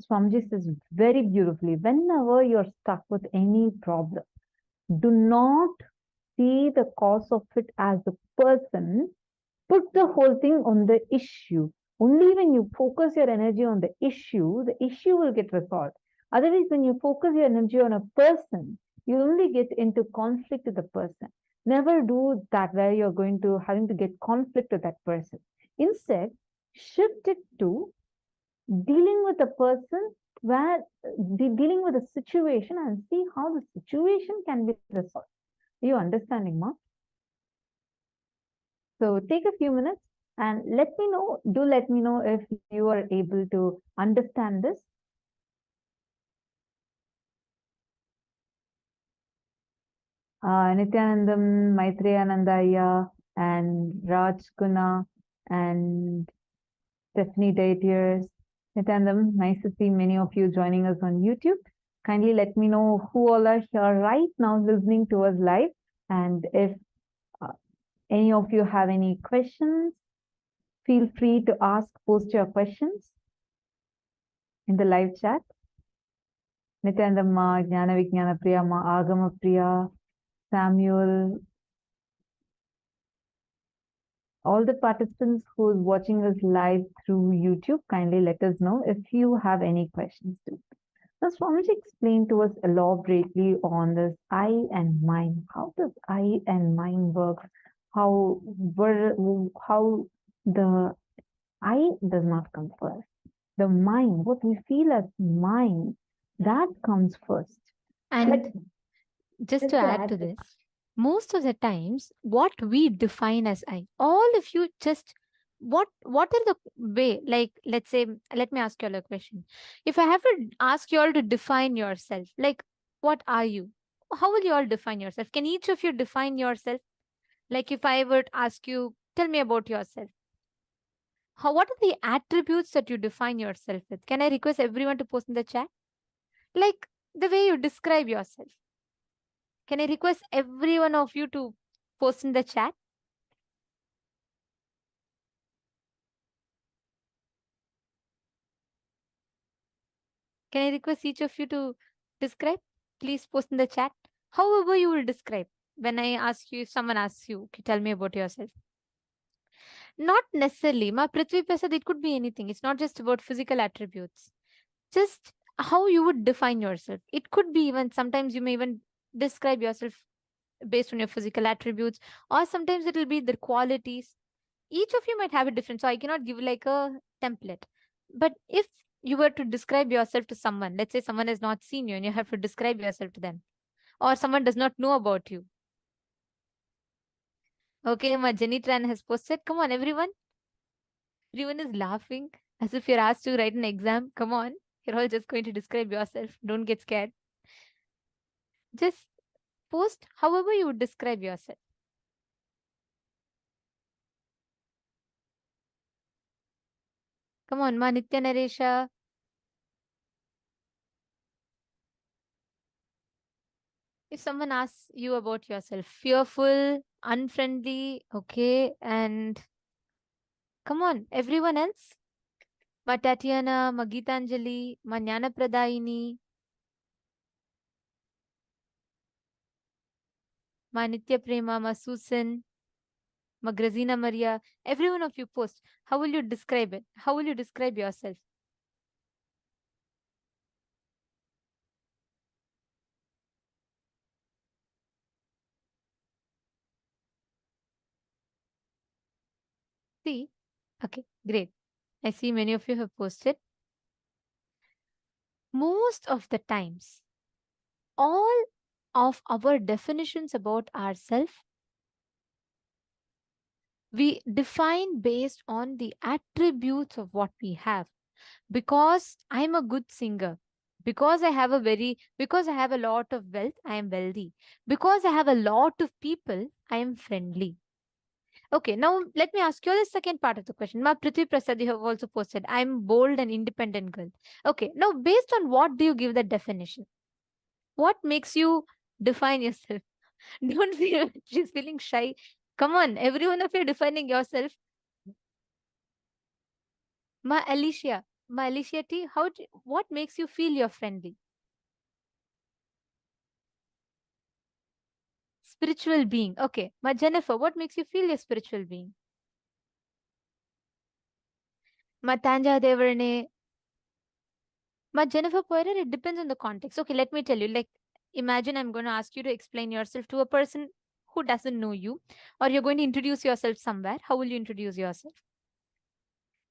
Speaker 1: Swamiji says very beautifully, whenever you're stuck with any problem, do not see the cause of it as a person. Put the whole thing on the issue. Only when you focus your energy on the issue will get resolved. Otherwise, when you focus your energy on a person, you only get into conflict with the person. Never do that where you're going to having to get conflict with that person. Instead, shift it to dealing with a person, where dealing with a situation, and see how the situation can be resolved. Are you understanding, Ma? So take a few minutes and let me know, if you are able to understand this. Nithyanandam, Maitreyanandaya, and Raj Guna, and Stephanie Daitiers. Nithyanandam, nice to see many of you joining us on YouTube. Kindly let me know who all are here right now listening to us live, and if any of you have any questions, feel free to post your questions in the live chat. Nithyanandamma, Jnana Vijnana Priya, Agama Priya, Samuel, all the participants who is watching us live through YouTube, kindly let us know if you have any questions too. Now, Swamiji explained to us elaborately on this I and mind. How does I and mind work? How the I does not come first. The mind, what we feel as mind, that comes first.
Speaker 2: And just to add to this, most of the times, what we define as I, all of you just, what are the way, like, let's say, let me ask you all a question. If I have to ask you all to define yourself, like, what are you? How will you all define yourself? Can each of you define yourself? Like, if I were to ask you, tell me about yourself. What are the attributes that you define yourself with? Can I request everyone to post in the chat? Like, the way you describe yourself. Can I request every one of you to post in the chat? Can I request each of you to describe? Please post in the chat. However you will describe. When I ask you, if someone asks you, okay, tell me about yourself. Not necessarily. Ma Prithvi Prasad, it could be anything. It's not just about physical attributes. Just how you would define yourself. It could be even, sometimes you may even describe yourself based on your physical attributes, or sometimes it will be the qualities. Each of you might have a different, so I cannot give like a template. But if you were to describe yourself to someone, let's say someone has not seen you and you have to describe yourself to them, or someone does not know about you. Okay, my Jenny Tran has posted. Come on, everyone. Everyone is laughing as if you're asked to write an exam. Come on, you're all just going to describe yourself. Don't get scared. Just post however you would describe yourself. Come on, Ma Nithya. If someone asks you about yourself, fearful, unfriendly, okay, and come on, everyone else? Ma Tatiana, Ma Geetanjali, Ma Jnana Pradayini, Ma Nitya Prema, Ma Susan, Ma Grazina Maria. Every one of you post. How will you describe it? How will you describe yourself? See? Okay, great. I see many of you have posted. Most of the times, all of our definitions about ourselves, we define based on the attributes of what we have. Because I'm a good singer, because I have a lot of wealth, I am wealthy. Because I have a lot of people, I am friendly. Okay, now let me ask you the second part of the question. Ma Prithvi Prasad, you have also posted, I'm bold and independent girl. Okay, now based on what do you give that definition? What makes you define yourself? Don't feel she's feeling shy. Come on, every one of you defining yourself. Ma Alicia T, what makes you feel you're friendly? Spiritual being. Okay. Ma Jennifer, what makes you feel a spiritual being? Ma Tanja Devarne. Ma Jennifer Poirier, it depends on the context. Okay, let me tell you. Like, imagine I'm going to ask you to explain yourself to a person who doesn't know you, or you're going to introduce yourself somewhere. How will you introduce yourself?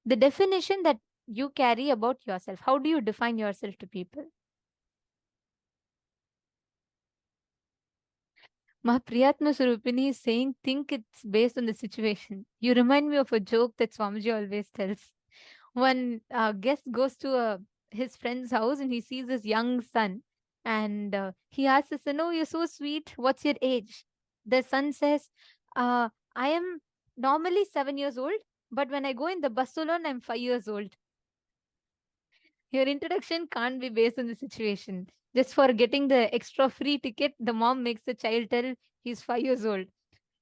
Speaker 2: The definition that you carry about yourself. How do you define yourself to people? Ma Priyatma Surupini is saying, think it's based on the situation. You remind me of a joke that Swamiji always tells. One guest goes to his friend's house and he sees his young son, and he asks his son, "Oh, you're so sweet. What's your age?" The son says, "I am normally 7 years old, but when I go in the bus alone, I'm 5 years old." Your introduction can't be based on the situation. Just for getting the extra free ticket, the mom makes the child tell he's 5 years old.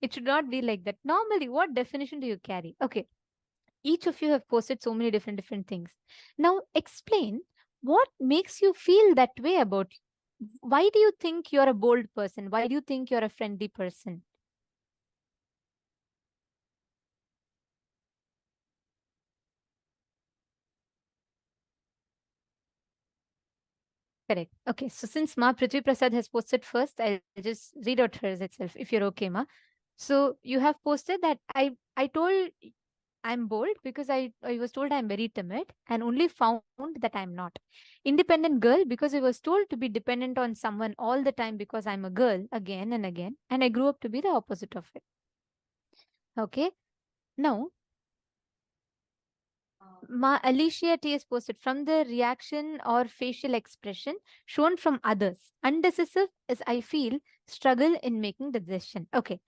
Speaker 2: It should not be like that. Normally, what definition do you carry? Okay, each of you have posted so many different things. Now explain what makes you feel that way about you. Why do you think you're a bold person? Why do you think you're a friendly person? Correct. Okay, so since Ma Prithvi Prasad has posted first, I'll just read out hers itself, if you're okay, Ma. So you have posted that I told I'm bold because I was told I'm very timid and only found that I'm not. Independent girl because I was told to be dependent on someone all the time because I'm a girl again and again. And I grew up to be the opposite of it. Okay. Now, Ma Alicia T has posted from the reaction or facial expression shown from others. Undecisive is, I feel, struggle in making the decision. Okay.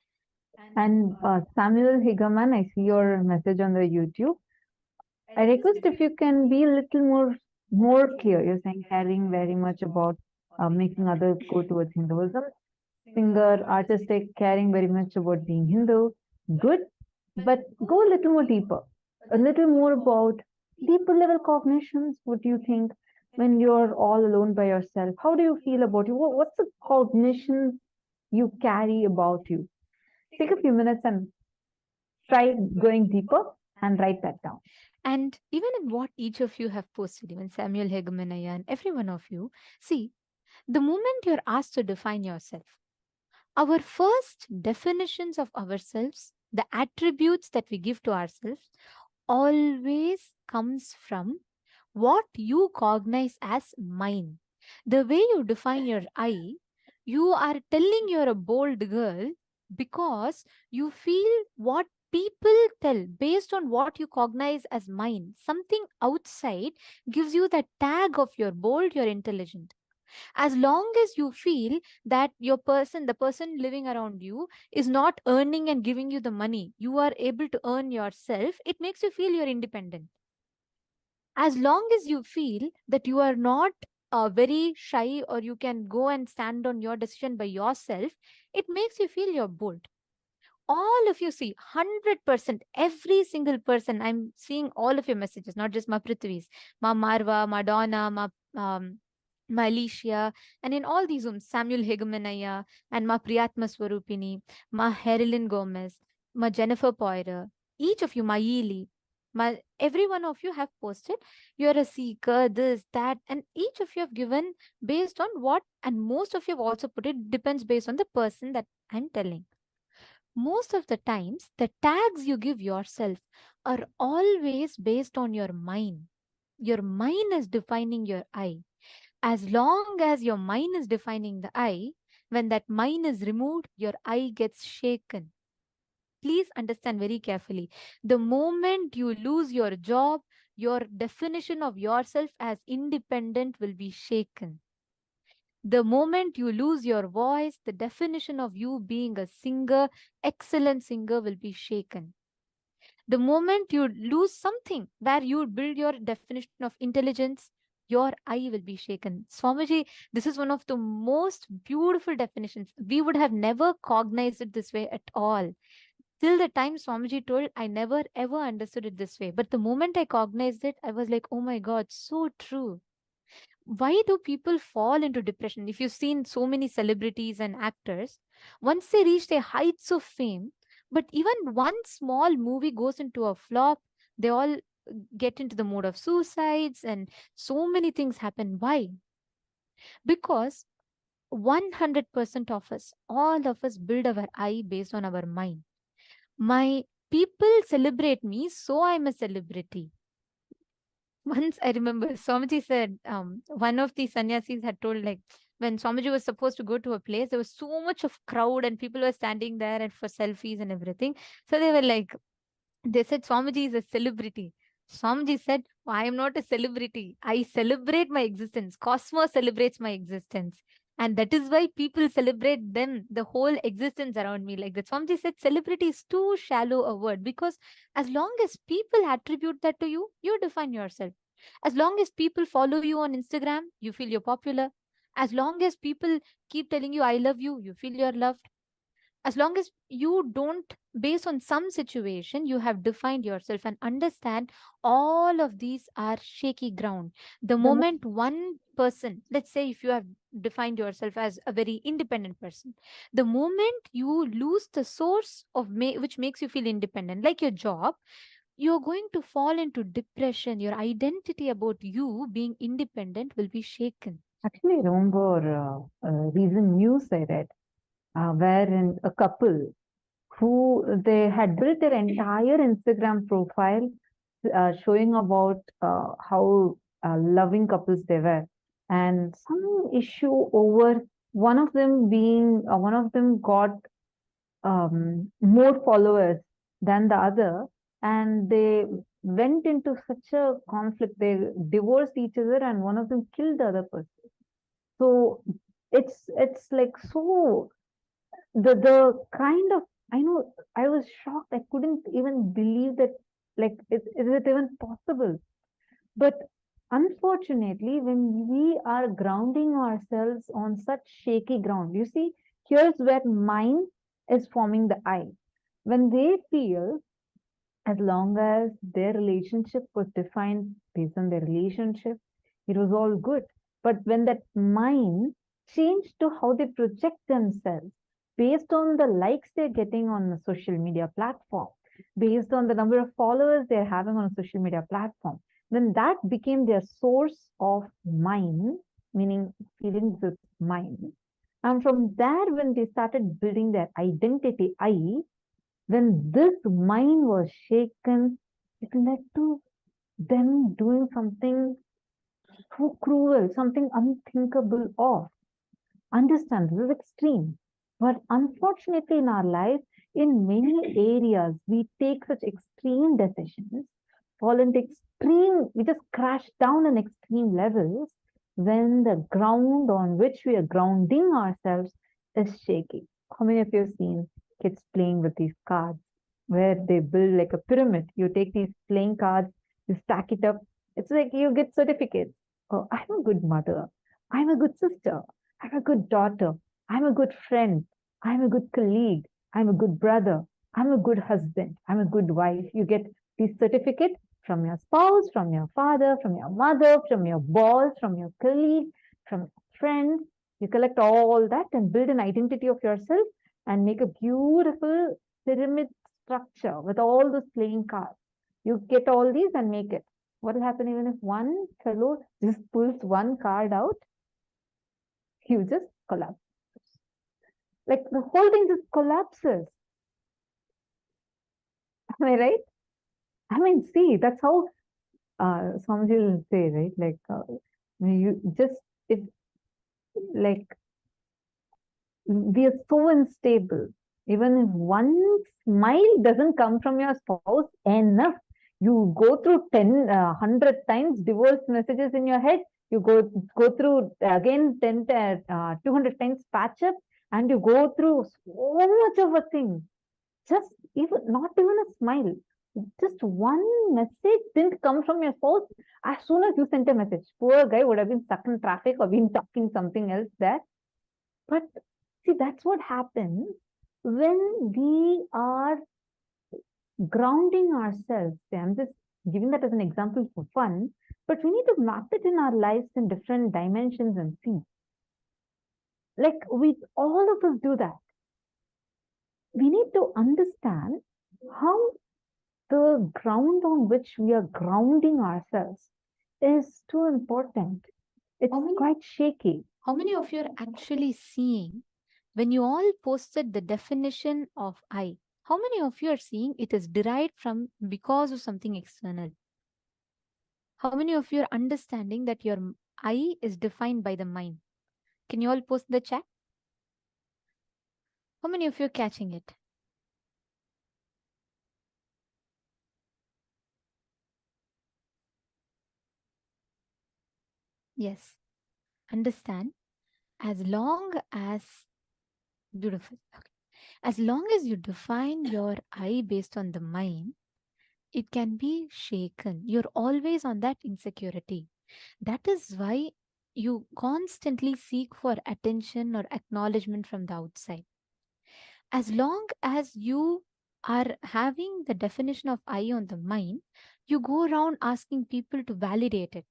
Speaker 1: And Samuel Higaman, I see your message on the YouTube. I request if you can be a little more clear. You're saying caring very much about making others go towards Hinduism. Singer, artistic, caring very much about being Hindu. Good, but go a little more deeper. A little more about deeper level cognitions. What do you think when you're all alone by yourself? How do you feel about you? What's the cognition you carry about you? Take a few minutes and try going deeper and write that down.
Speaker 2: And even in what each of you have posted, even Samuel Hegemanaya and every one of you, see, the moment you're asked to define yourself, our first definitions of ourselves, the attributes that we give to ourselves, always comes from what you cognize as mine. The way you define your I, you are telling you're a bold girl because you feel what People tell based on what you cognize as mine. Something outside gives you that tag of you're bold, you're intelligent. As long as you feel that the person living around you is not earning and giving you the money, you are able to earn yourself, it makes you feel you're independent. As long as you feel that you are not very shy, or you can go and stand on your decision by yourself, it makes you feel you're bold. All of you see 100%, every single person. I'm seeing all of your messages, not just Ma Prithvis, Ma Marva, Madonna, Ma Alicia, and in all these rooms, Samuel Hegemanaya, and Ma Priyatma Swarupini, Ma Herilyn Gomez, Ma Jennifer Poyrer, each of you, Ma Ely, every one of you have posted, you're a seeker, this, that, and each of you have given based on what, and most of you have also put it depends based on the person that I'm telling. Most of the times, the tags you give yourself are always based on your mind. Your mind is defining your I. As long as your mind is defining the I, when that mind is removed, your I gets shaken. Please understand very carefully. The moment you lose your job, your definition of yourself as independent will be shaken. The moment you lose your voice, the definition of you being a singer, excellent singer, will be shaken. The moment you lose something where you build your definition of intelligence, your I will be shaken. Swamiji, this is one of the most beautiful definitions. We would have never cognized it this way at all. Till the time Swamiji told, I never ever understood it this way. But the moment I cognized it, I was like, oh my God, so true. Why do people fall into depression? If you've seen so many celebrities and actors, once they reach their heights of fame, but even one small movie goes into a flop, they all get into the mode of suicides, and so many things happen. Why? Because 100% of us, all of us, build our I based on our mind. My people celebrate me, so I'm a celebrity. Once I remember Swamiji said, one of the sannyasis had told, like, when Swamiji was supposed to go to a place, there was so much of crowd and people were standing there and for selfies and everything. So they were like, they said Swamiji is a celebrity. Swamiji said, I am not a celebrity. I celebrate my existence. Cosmos celebrates my existence. And that is why people celebrate them, the whole existence around me. Like that, Swamiji said, celebrity is too shallow a word, because as long as people attribute that to you, you define yourself. As long as people follow you on Instagram, you feel you're popular. As long as people keep telling you, I love you, you feel you're loved. As long as you don't, based on some situation, you have defined yourself, and understand all of these are shaky ground. The moment one person, let's say if you have defined yourself as a very independent person, the moment you lose the source of which makes you feel independent, like your job, you're going to fall into depression. Your identity about you being independent will be shaken.
Speaker 1: Actually, I remember a recent news I read, wherein a couple who they had built their entire Instagram profile showing about how loving couples they were, and some issue over one of them got more followers than the other, and they went into such a conflict. They divorced each other, and one of them killed the other person. So it's like, so the kind of, I know, I was shocked. I couldn't even believe that, like, is it even possible? But unfortunately, when we are grounding ourselves on such shaky ground, you see, here's where mind is forming the I. When they feel, as long as their relationship was defined based on their relationship, it was all good. But when that mind changed to how they project themselves based on the likes they're getting on a social media platform, based on the number of followers they're having on a social media platform, then that became their source of mind, meaning feelings is mind. And from there, when they started building their identity, I, when this mind was shaken, it led to them doing something so cruel, something unthinkable of. Understand, this is extreme. But unfortunately, in our life, in many areas, we take such extreme decisions, fall into extreme, we just crash down on extreme levels when the ground on which we are grounding ourselves is shaky. How many of you have seen kids playing with these cards where they build like a pyramid? You take these playing cards, you stack it up. It's like you get certificates. Oh, I'm a good mother. I'm a good sister. I'm a good daughter. I'm a good friend. I'm a good colleague. I'm a good brother. I'm a good husband. I'm a good wife. You get these certificates from your spouse, from your father, from your mother, from your boss, from your colleague, from your friend. You collect all that and build an identity of yourself and make a beautiful pyramid structure with all those playing cards. You get all these and make it. What will happen even if one fellow just pulls one card out? You just collapse. Like the whole thing just collapses. Am I right? I mean, see, that's how Swamiji will say, right? Like, you just, if, like, we are so unstable. Even if one smile doesn't come from your spouse, enough. You go through 100 times divorce messages in your head. You go through again 200 times patch up, and you go through so much of a thing. Just even not even a smile. Just one message didn't come from your spouse. As soon as you sent a message, poor guy would have been stuck in traffic or been talking something else there. But see, that's what happens when we are grounding ourselves. I'm just giving that as an example for fun, but we need to map it in our lives in different dimensions and see. Like all of us do that. We need to understand how the ground on which we are grounding ourselves is too important. It's quite shaky.
Speaker 2: How many of you are actually seeing when you all posted the definition of I? How many of you are seeing it is derived from because of something external? How many of you are understanding that your I is defined by the mind? Can you all post the chat? How many of you are catching it? Yes. Understand, as long as, beautiful. Okay. As long as you define your I based on the mind, it can be shaken. You're always on that insecurity. That is why you constantly seek for attention or acknowledgement from the outside. As long as you are having the definition of I on the mind, you go around asking people to validate it.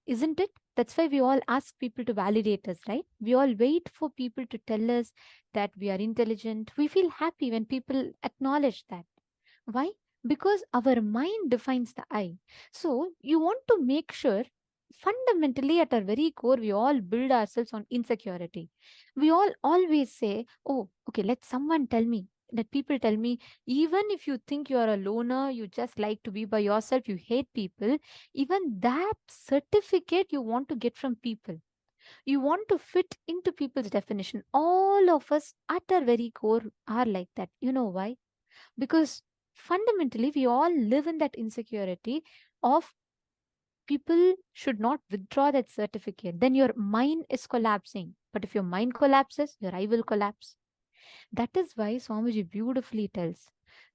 Speaker 2: Isn't it? That's why we all ask people to validate us, right? We all wait for people to tell us that we are intelligent. We feel happy when people acknowledge that. Why? Because our mind defines the I. So you want to make sure, fundamentally at our very core, we all build ourselves on insecurity. We all always say, oh, okay, let someone tell me. Let people tell me, even if you think you are a loner, you just like to be by yourself, you hate people, even that certificate you want to get from people. You want to fit into people's definition. All of us at our very core are like that. You know why? Because fundamentally we all live in that insecurity of people should not withdraw that certificate. Then your mind is collapsing. But if your mind collapses, your I will collapse. That is why Swamiji beautifully tells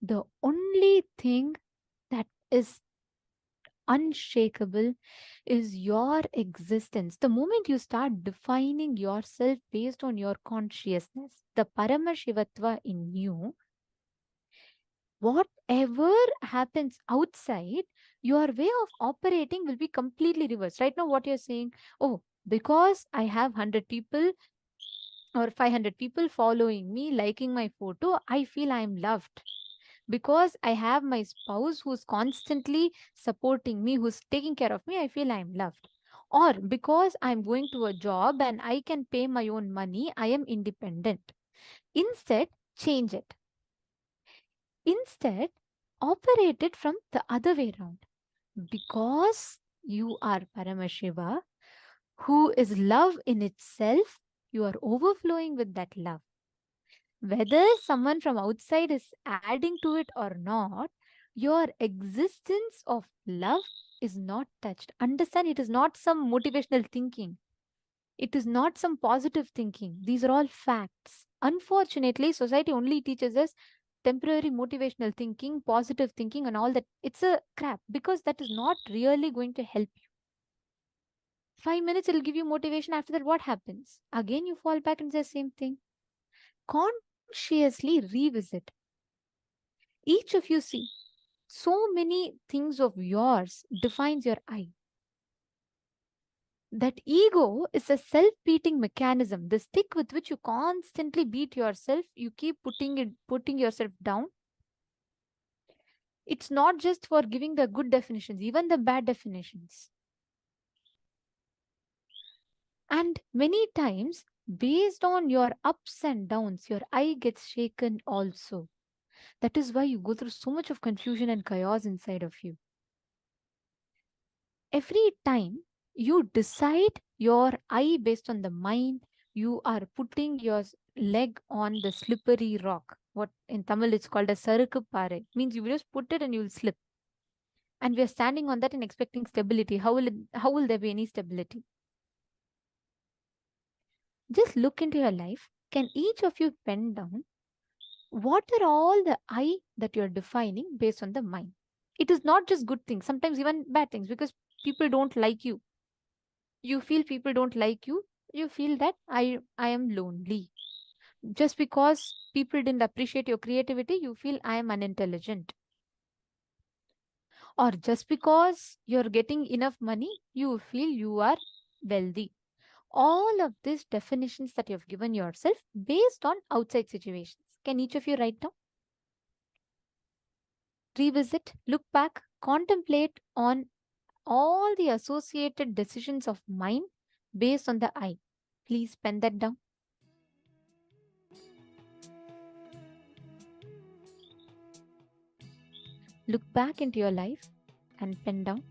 Speaker 2: the only thing that is unshakable is your existence. The moment you start defining yourself based on your consciousness, the Paramashivatva in you, whatever happens outside, your way of operating will be completely reversed. Right now, what you're saying, oh, because I have 100 people or 500 people following me, liking my photo, I feel I'm loved. Because I have my spouse who's constantly supporting me, who's taking care of me, I feel I'm loved. Or because I'm going to a job and I can pay my own money, I am independent. Instead, change it. Instead, operate it from the other way around. Because you are Paramashiva, who is love in itself, you are overflowing with that love. Whether someone from outside is adding to it or not, your existence of love is not touched. Understand, it is not some motivational thinking. It is not some positive thinking. These are all facts. Unfortunately, society only teaches us temporary motivational thinking, positive thinking, and all that. It's a crap because that is not really going to help you. 5 minutes it'll give you motivation. After that, what happens? Again, you fall back into the same thing. Consciously revisit. Each of you see, so many things of yours defines your I. That ego is a self-beating mechanism, the stick with which you constantly beat yourself. You keep putting yourself down. It's not just for giving the good definitions, even the bad definitions. And many times, based on your ups and downs, your I gets shaken also. That is why you go through so much of confusion and chaos inside of you. Every time you decide your I based on the mind, you are putting your leg on the slippery rock. What in Tamil it's called a sarukku pare. Means you will just put it and you will slip. And we are standing on that and expecting stability. How will there be any stability? Just look into your life. Can each of you pen down what are all the I that you're defining based on the mind? It is not just good things, sometimes even bad things, because people don't like you. You feel people don't like you. You feel that I am lonely. Just because people didn't appreciate your creativity, you feel I am unintelligent. Or just because you're getting enough money, you feel you are wealthy. All of these definitions that you've given yourself based on outside situations. Can each of you write down? Revisit, look back, contemplate on all the associated decisions of mind based on the I. Please pen that down. Look back into your life and pen down.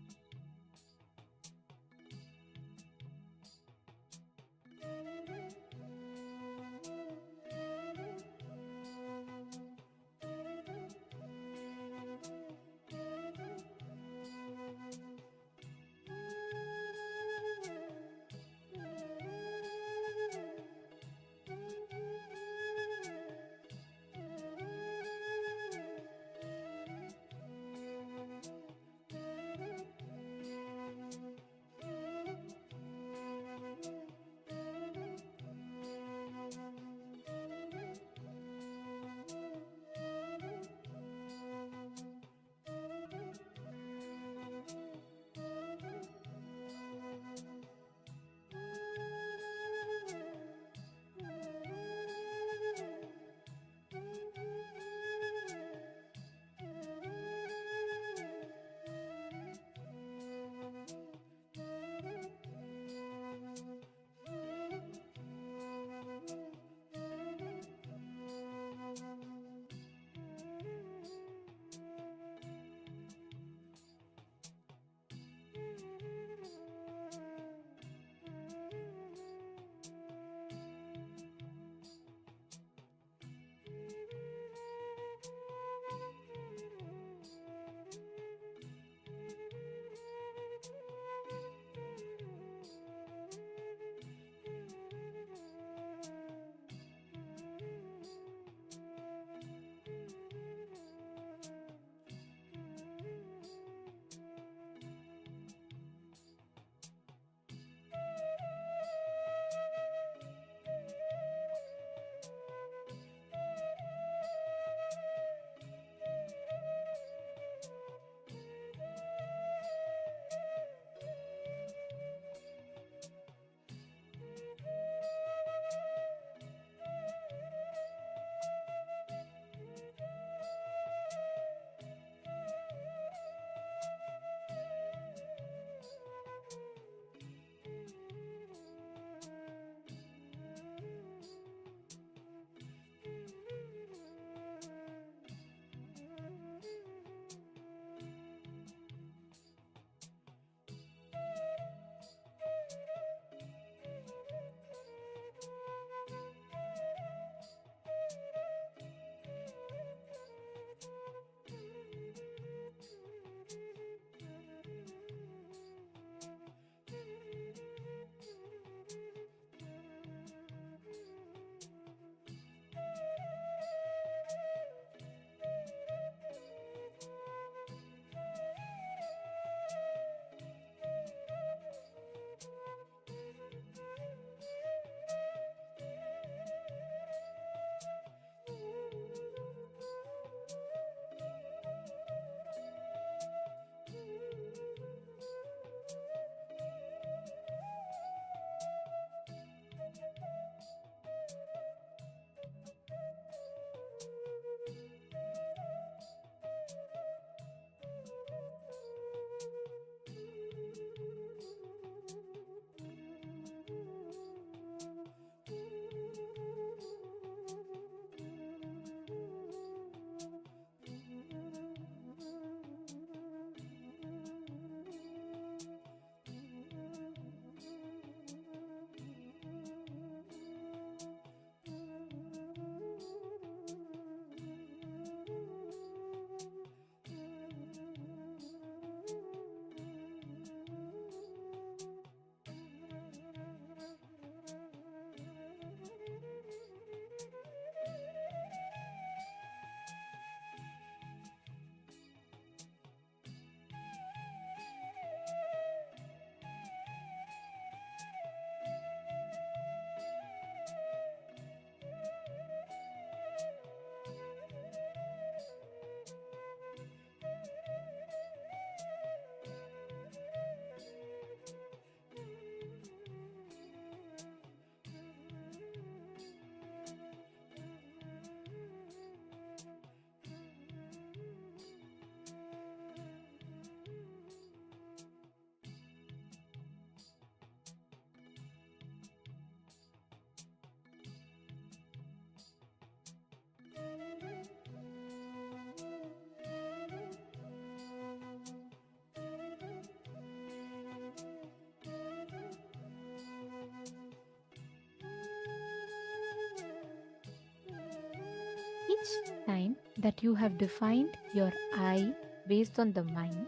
Speaker 2: each time that you have defined your I based on the mind,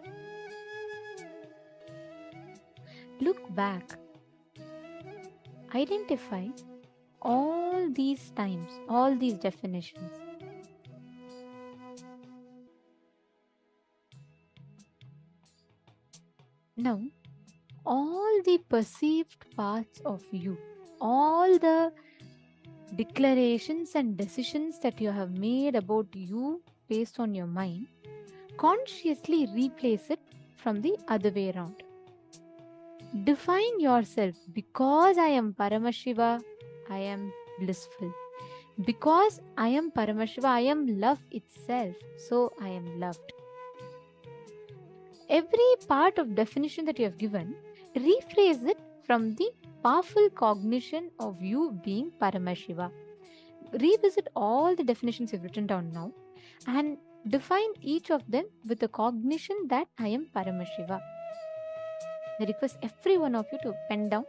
Speaker 2: look back. Identify all these times, all these definitions. Now, all the perceived parts of you, all the declarations and decisions that you have made about you based on your mind, consciously replace it from the other way around. Define yourself: because I am Paramashiva, I am blissful. Because I am Paramashiva, I am love itself, so I am loved. Every part of definition that you have given, rephrase it from the powerful cognition of you being Paramashiva. Revisit all the definitions you've written down now and define each of them with the cognition that I am Paramashiva. I request every one of you to pen down.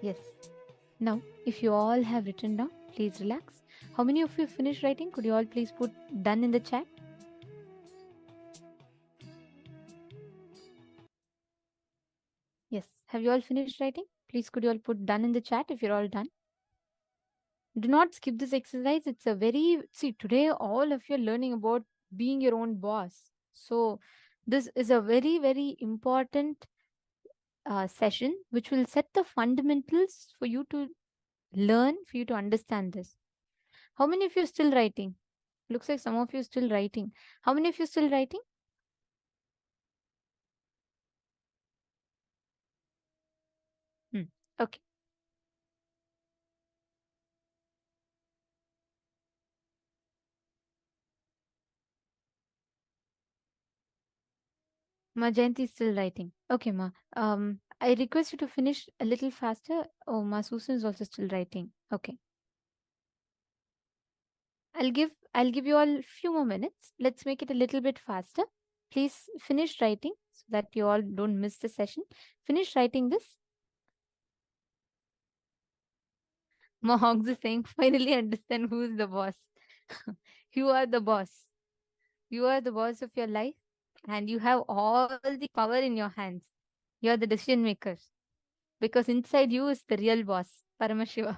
Speaker 2: Yes. Now, if you all have written down, please relax. How many of you finished writing? Could you all please put done in the chat? Yes. Have you all finished writing? Please, could you all put done in the chat if you're all done? Do not skip this exercise. It's a very, see, today all of you are learning about being your own boss. So, this is a very, very important session which will set the fundamentals for you to learn, for you to understand this. How many of you are still writing? Looks like some of you are still writing. How many of you are still writing? Okay. Ma Jayanti is still writing. Okay, Ma. I request you to finish a little faster. Oh, Ma Susan is also still writing. Okay. I'll give you all a few more minutes. Let's make it a little bit faster. Please finish writing so that you all don't miss the session. Finish writing this. Ma Hogs is saying, finally understand who is the boss. You are the boss. You are the boss of your life and you have all the power in your hands. You are the decision makers because inside you is the real boss, Paramashiva.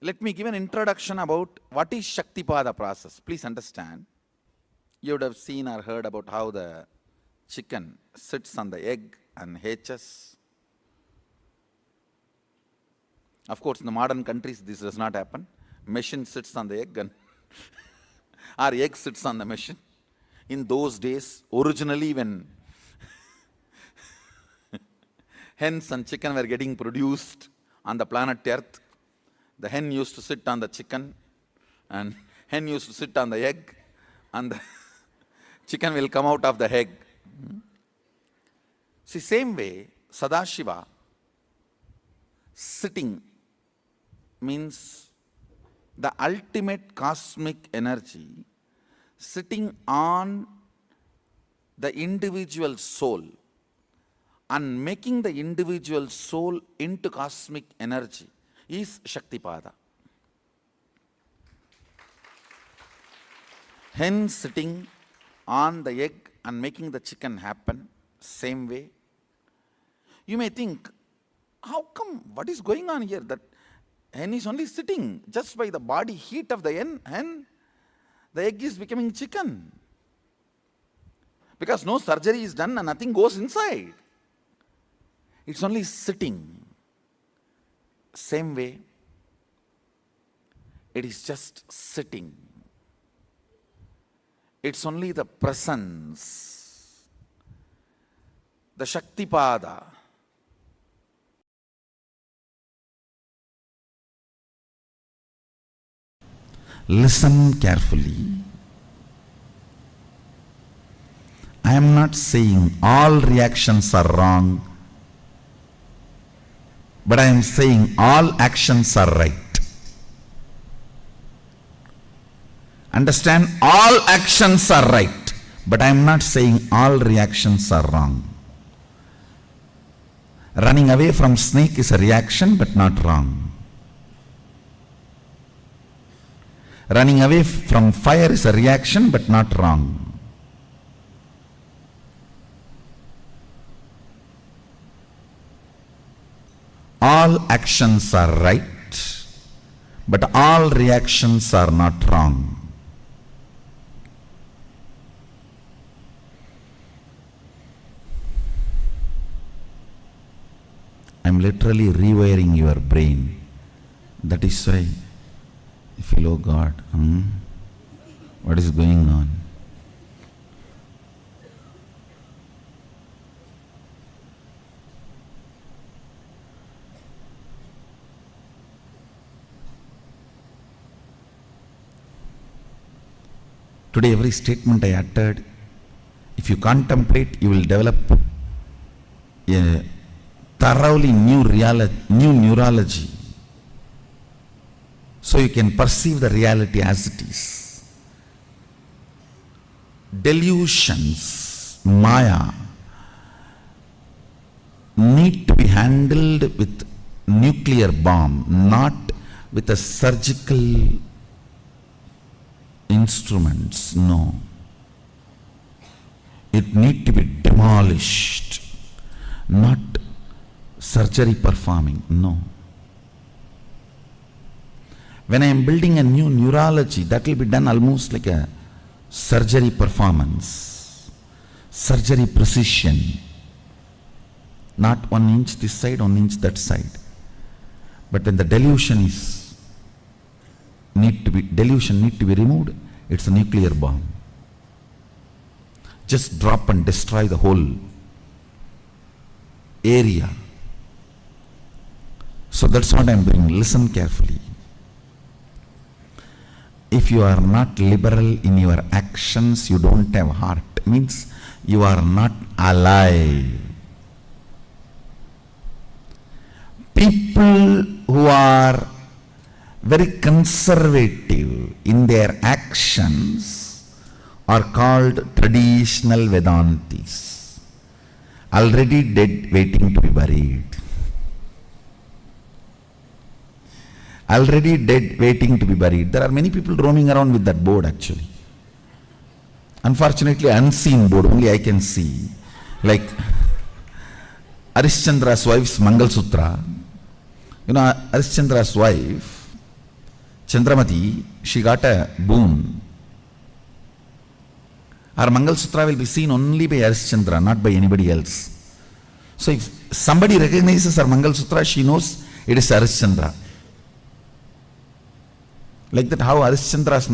Speaker 4: let me give an introduction about what is Shaktipada process. Please understand. You would have seen or heard about how the chicken sits on the egg and hatches. Of course, in the modern countries, this does not happen. Machine sits on the egg and or egg sits on the machine. In those days, originally when hens and chicken were getting produced on the planet Earth, the hen used to sit on the chicken and hen used to sit on the egg, and the chicken will come out of the egg. See, same way, Sadashiva sitting means the ultimate cosmic energy sitting on the individual soul and making the individual soul into cosmic energy is Shaktipada. Hen sitting on the egg and making the chicken happen, same way. You may think, how come, what is going on here? That hen is only sitting just by the body heat of the hen, the egg is becoming chicken. Because no surgery is done and nothing goes inside. It's only sitting. Same way, it is just sitting. It's only the presence, the Shaktipada. Listen carefully. I am not saying all reactions are wrong, but I am saying all actions are right. Understand, all actions are right, but I am not saying all reactions are wrong. Running away from snake is a reaction but not wrong. Running away from fire is a reaction but not wrong. All actions are right, but all reactions are not wrong. I am literally rewiring your brain. That is why you feel, oh God, what is going on? Today, every statement I uttered, if you contemplate, you will develop a thoroughly new neurology. So you can perceive the reality as it is. Delusions, Maya, need to be handled with nuclear bomb, not with a surgical instruments. No. It need to be demolished, not surgery performing. No. When I am building a new neurology, that will be done almost like a surgery performance, surgery precision. Not 1 inch this side, 1 inch that side. But when the delusion need to be removed, it's a nuclear bomb. Just drop and destroy the whole area. So that's what I'm doing. Listen carefully. If you are not liberal in your actions, you don't have heart. Means you are not alive. People who are very conservative in their actions are called traditional Vedantis. Already dead, waiting to be buried. Already dead, waiting to be buried. There are many people roaming around with that board actually. Unfortunately, unseen board, only I can see. Like Harishchandra's wife's Mangal Sutra. You know, Harishchandra's wife Chandramati, she got a boon. Her Mangal Sutra will be seen only by Harishchandra, not by anybody else. So if somebody recognizes her Mangal Sutra, she knows it is Harishchandra. Like that, how Harishchandra's,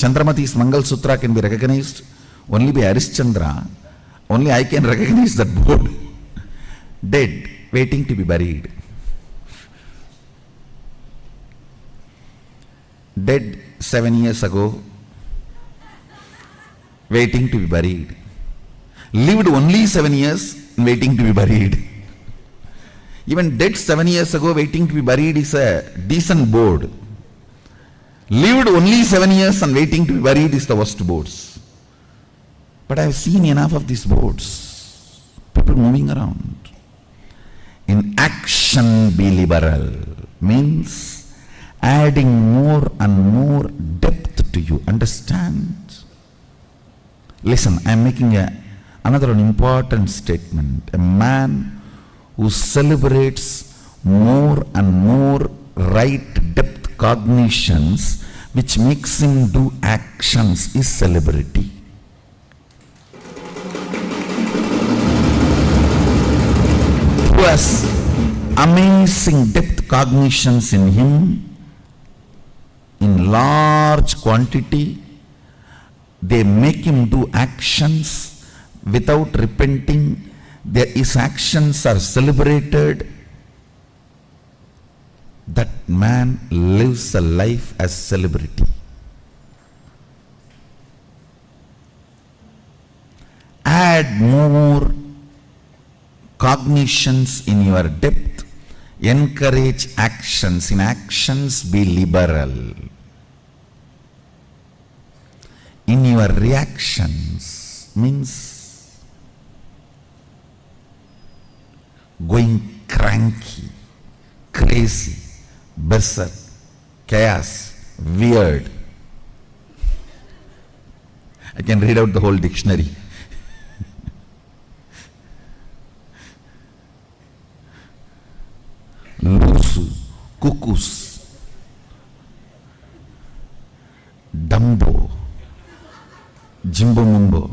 Speaker 4: Chandramati's Mangal Sutra can be recognized only by Harishchandra, only I can recognize that board. Dead, waiting to be buried. Dead 7 years ago, waiting to be buried. Lived only 7 years, waiting to be buried. Even dead 7 years ago, waiting to be buried is a decent board. Lived only 7 years and waiting to be buried is the worst boards. But I have seen enough of these boards. People moving around. In action be liberal means adding more and more depth to you. Understand? Listen, I am making another important statement. A man who celebrates more and more right depth cognitions which makes him do actions is celebrity. Who has amazing depth cognitions in him in large quantity, they make him do actions without repenting. His actions are celebrated. That man lives a life as celebrity. Add more cognitions in your depth. Encourage actions. In actions, be liberal. In your reactions means going cranky, crazy, berserk, chaos, weird. I can read out the whole dictionary. Lusu, cuckoos, Dumbo, Jimbo Mumbo.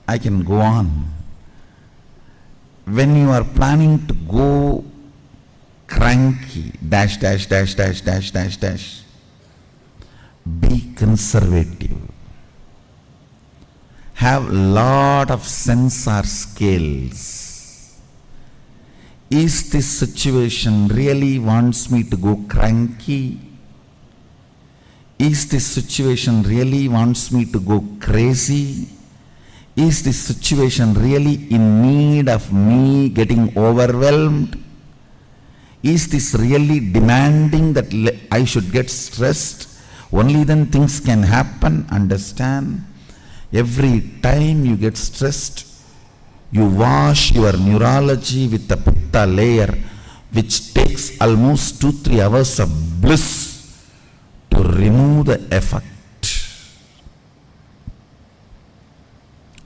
Speaker 4: I can go on. When you are planning to go cranky, dash, dash, dash, dash, dash, dash, dash, be conservative. Have lot of sensor scales. Is this situation really wants me to go cranky? Is this situation really wants me to go crazy? Is this situation really in need of me getting overwhelmed? Is this really demanding that I should get stressed? Only then things can happen. Understand? Every time you get stressed, you wash your neurology with the pitta layer, which takes almost 2-3 hours of bliss to remove the effect.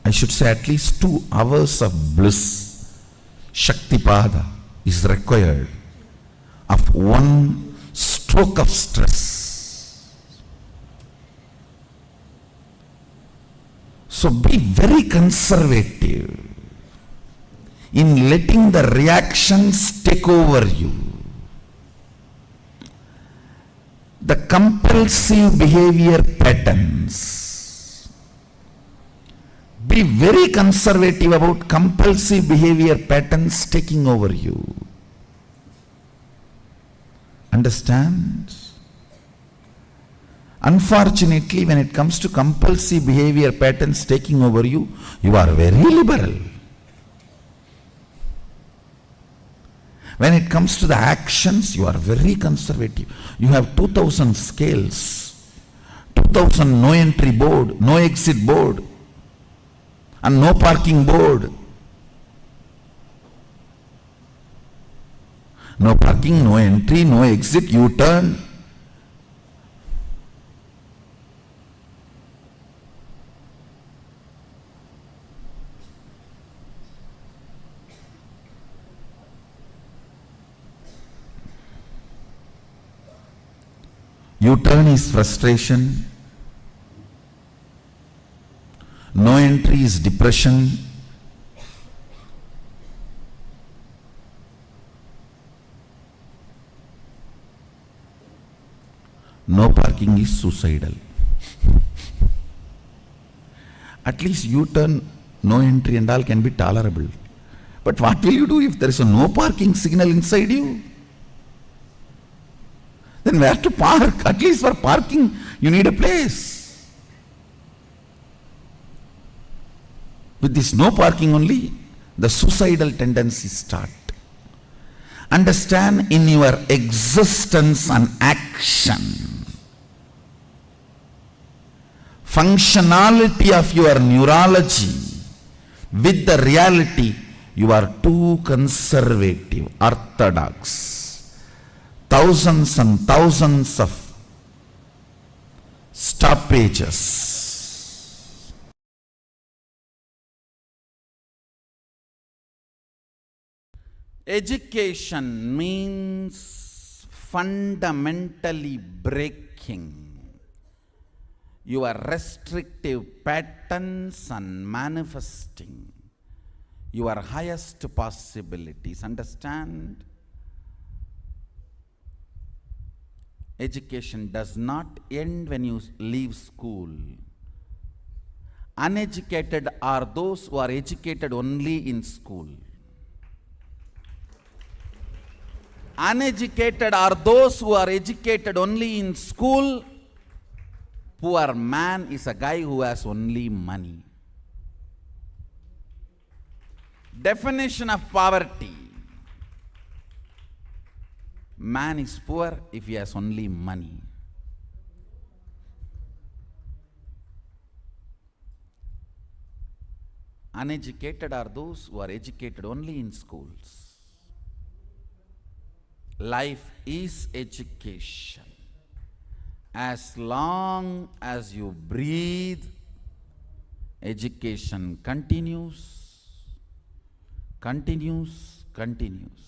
Speaker 4: I should say at least 2 hours of bliss, Shaktipada, is required of one stroke of stress. So be very conservative in letting the reactions take over you. The compulsive behavior patterns. Be very conservative about compulsive behavior patterns taking over you. Understand? Unfortunately, when it comes to compulsive behavior patterns taking over you, you are very liberal. When it comes to the actions, you are very conservative. You have 2000 scales, 2000 no entry board, no exit board, and no parking board. No parking, no entry, no exit, U-turn. U-turn is frustration. No entry is depression. No parking is suicidal. At least U-turn, no entry and all can be tolerable. But what will you do if there is a no parking signal inside you? Then where to park? At least for parking, you need a place. With this no parking only, the suicidal tendencies start. Understand in your existence and action, functionality of your neurology with the reality, you are too conservative, orthodox. Thousands and thousands of stoppages. Education means fundamentally breaking your restrictive patterns and manifesting your highest possibilities. Understand? Education does not end when you leave school. Uneducated are those who are educated only in school. Uneducated are those who are educated only in school. Poor man is a guy who has only money. Definition of poverty. Man is poor if he has only money. Uneducated are those who are educated only in schools. Life is education. As long as you breathe, education continues, continues, continues.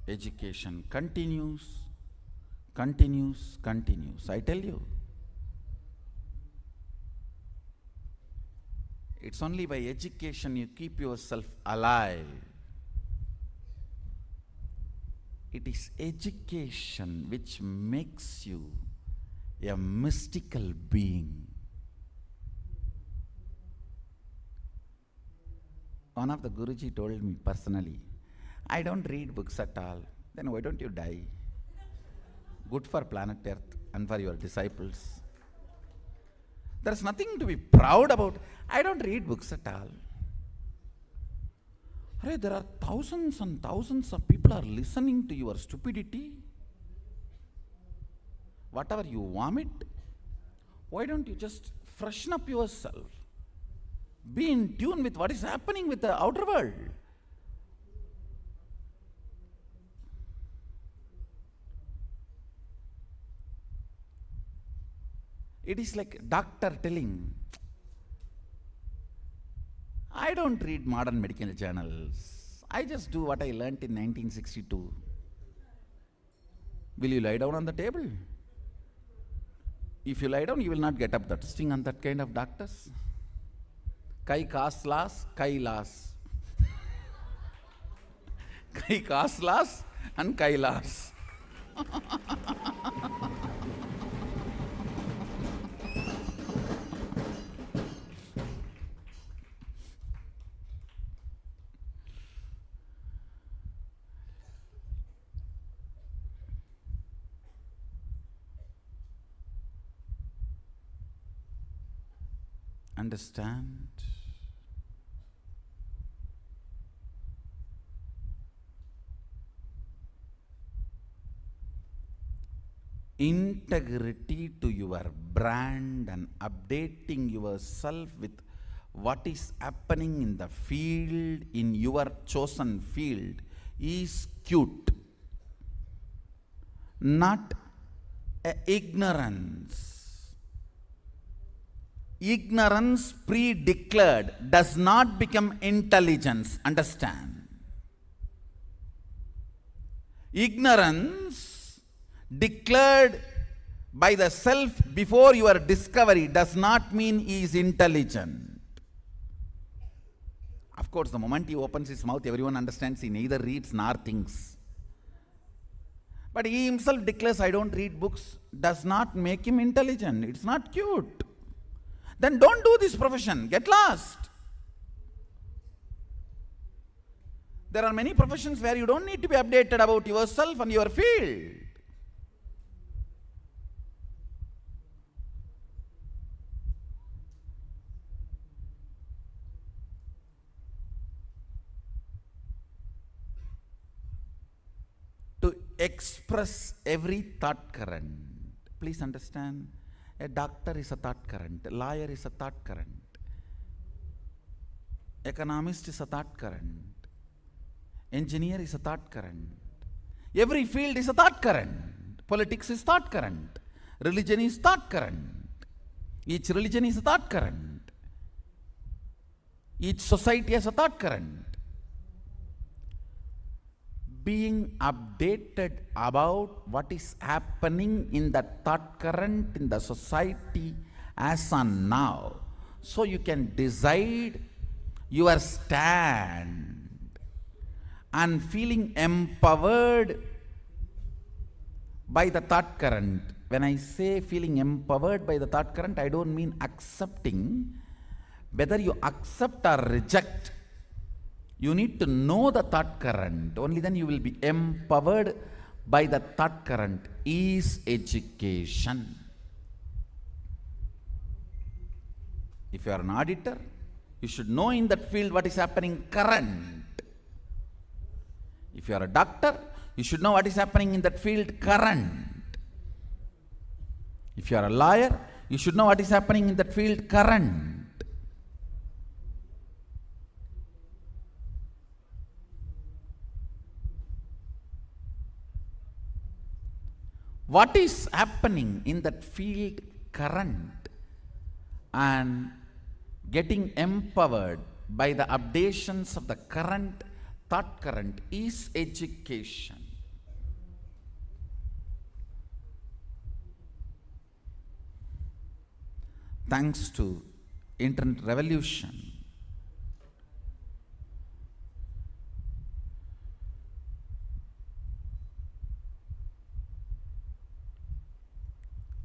Speaker 4: Education continues, continues, continues. I tell you, it's only by education you keep yourself alive. It is education which makes you a mystical being. One of the Guruji told me personally, I don't read books at all. Then why don't you die? Good for planet Earth and for your disciples. There's nothing to be proud about. I don't read books at all. Hey, there are thousands and thousands of people are listening to your stupidity. Whatever you vomit, why don't you just freshen up yourself? Be in tune with what is happening with the outer world. It is like doctor telling, I don't read modern medical journals. I just do what I learnt in 1962. Will you lie down on the table? If you lie down, you will not get up. That sting on that kind of doctors. KAILÄSA. KAILÄSA and KAILÄSA. Understand? Integrity to your brand and updating yourself with what is happening in the field, in your chosen field, is cute, not ignorance. Ignorance pre-declared does not become intelligence. Understand? Ignorance declared by the self before your discovery does not mean he is intelligent. Of course, the moment he opens his mouth, everyone understands he neither reads nor thinks. But he himself declares, I don't read books, does not make him intelligent. It's not cute. Then don't do this profession. Get lost. There are many professions where you don't need to be updated about yourself and your field. To express every thought current, please understand, a doctor is a thought current, a lawyer is a thought current, economist is a thought current, engineer is a thought current. Every field is a thought current. Politics is thought current. Religion is thought current. Each religion is a thought current. Each society has a thought current. Being updated about what is happening in that thought current in the society as on now, so you can decide your stand, and feeling empowered by the thought current. When I say feeling empowered by the thought current, I don't mean accepting. Whether you accept or reject, you need to know the thought current. Only then you will be empowered by the thought current. Is education. If you are an auditor, you should know in that field what is happening current. If you are a doctor, you should know what is happening in that field current. If you are a lawyer, you should know what is happening in that field current. What is happening in that field current and getting empowered by the updations of the current thought current is education. Thanks to internet revolution,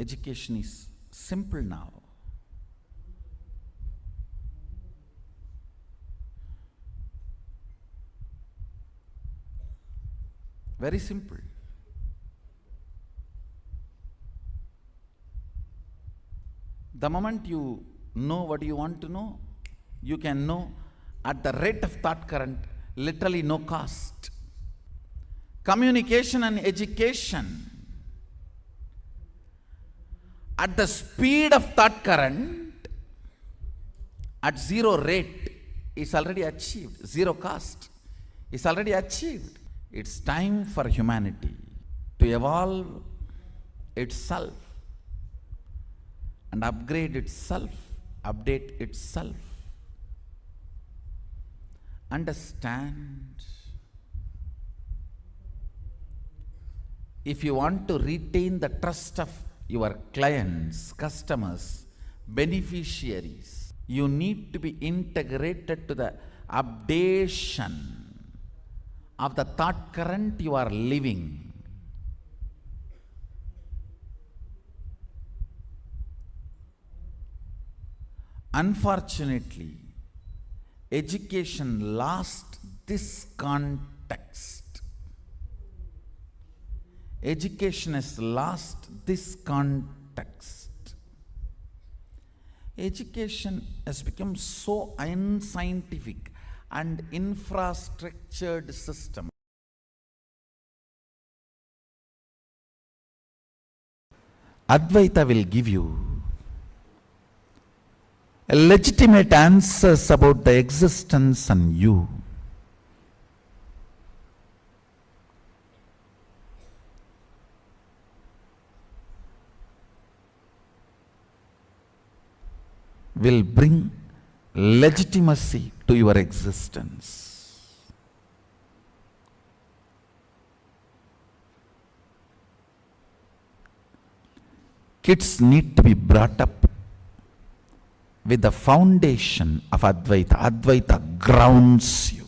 Speaker 4: education is simple now. Very simple. The moment you know what you want to know, you can know at the rate of thought current, literally no cost. Communication and education at the speed of thought current, at zero rate, is already achieved. Zero cost is already achieved. It's time for humanity to evolve itself and upgrade itself, update itself. Understand, if you want to retain the trust of your clients, customers, beneficiaries, you need to be integrated to the updation of the thought current you are living. Unfortunately, education lost this context. Education has lost this context. Education has become so unscientific and infrastructured system. Advaita will give you legitimate answers about the existence and you. will bring legitimacy to your existence. Kids need to be brought up with the foundation of Advaita. Advaita grounds you.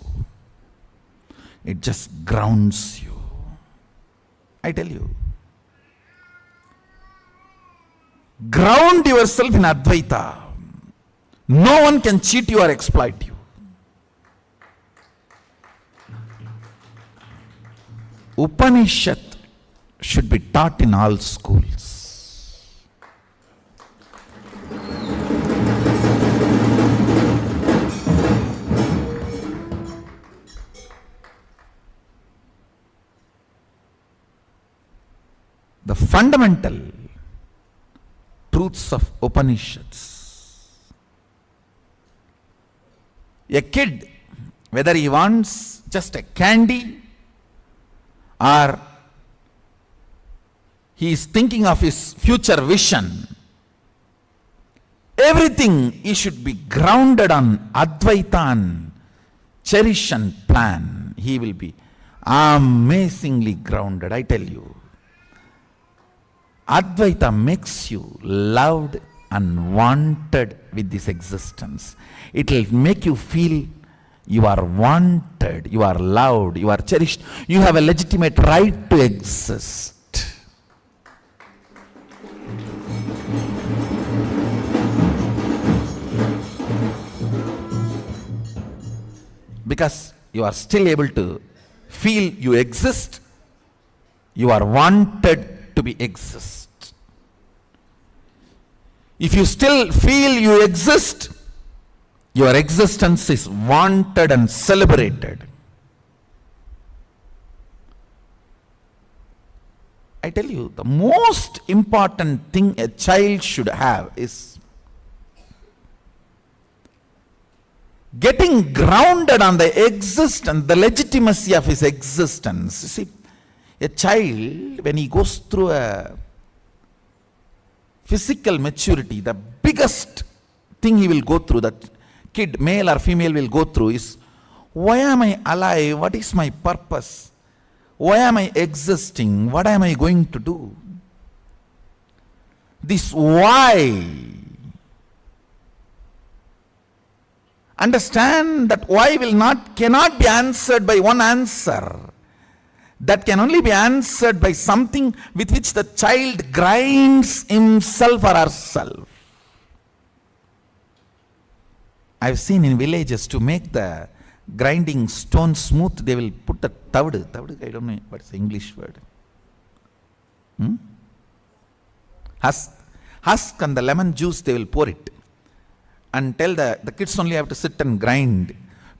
Speaker 4: It just grounds you. I tell you. Ground yourself in Advaita. No one can cheat you or exploit you. Upanishad should be taught in all schools. The fundamental truths of Upanishads. A kid, whether he wants just a candy or he is thinking of his future vision, everything he should be grounded on Advaita and cherish and plan. He will be amazingly grounded, I tell you. Advaita makes you loved and wanted with this existence. It will make you feel you are wanted, you are loved, you are cherished. You have a legitimate right to exist. Because you are still able to feel you exist, you are wanted to be exist. If you still feel you exist, your existence is wanted and celebrated. I tell you, the most important thing a child should have is getting grounded on the existence, the legitimacy of his existence. You see, a child, when he goes through a physical maturity, the biggest thing he will go through, that kid, male or female, will go through is, why am I alive? What is my purpose? Why am I existing? What am I going to do? This why. Understand that why cannot be answered by one answer. That can only be answered by something with which the child grinds himself or herself. I've seen in villages, to make the grinding stone smooth, they will put the tavdu. Tavdu, I don't know what's the English word. Husk and the lemon juice, they will pour it. And tell the kids only have to sit and grind.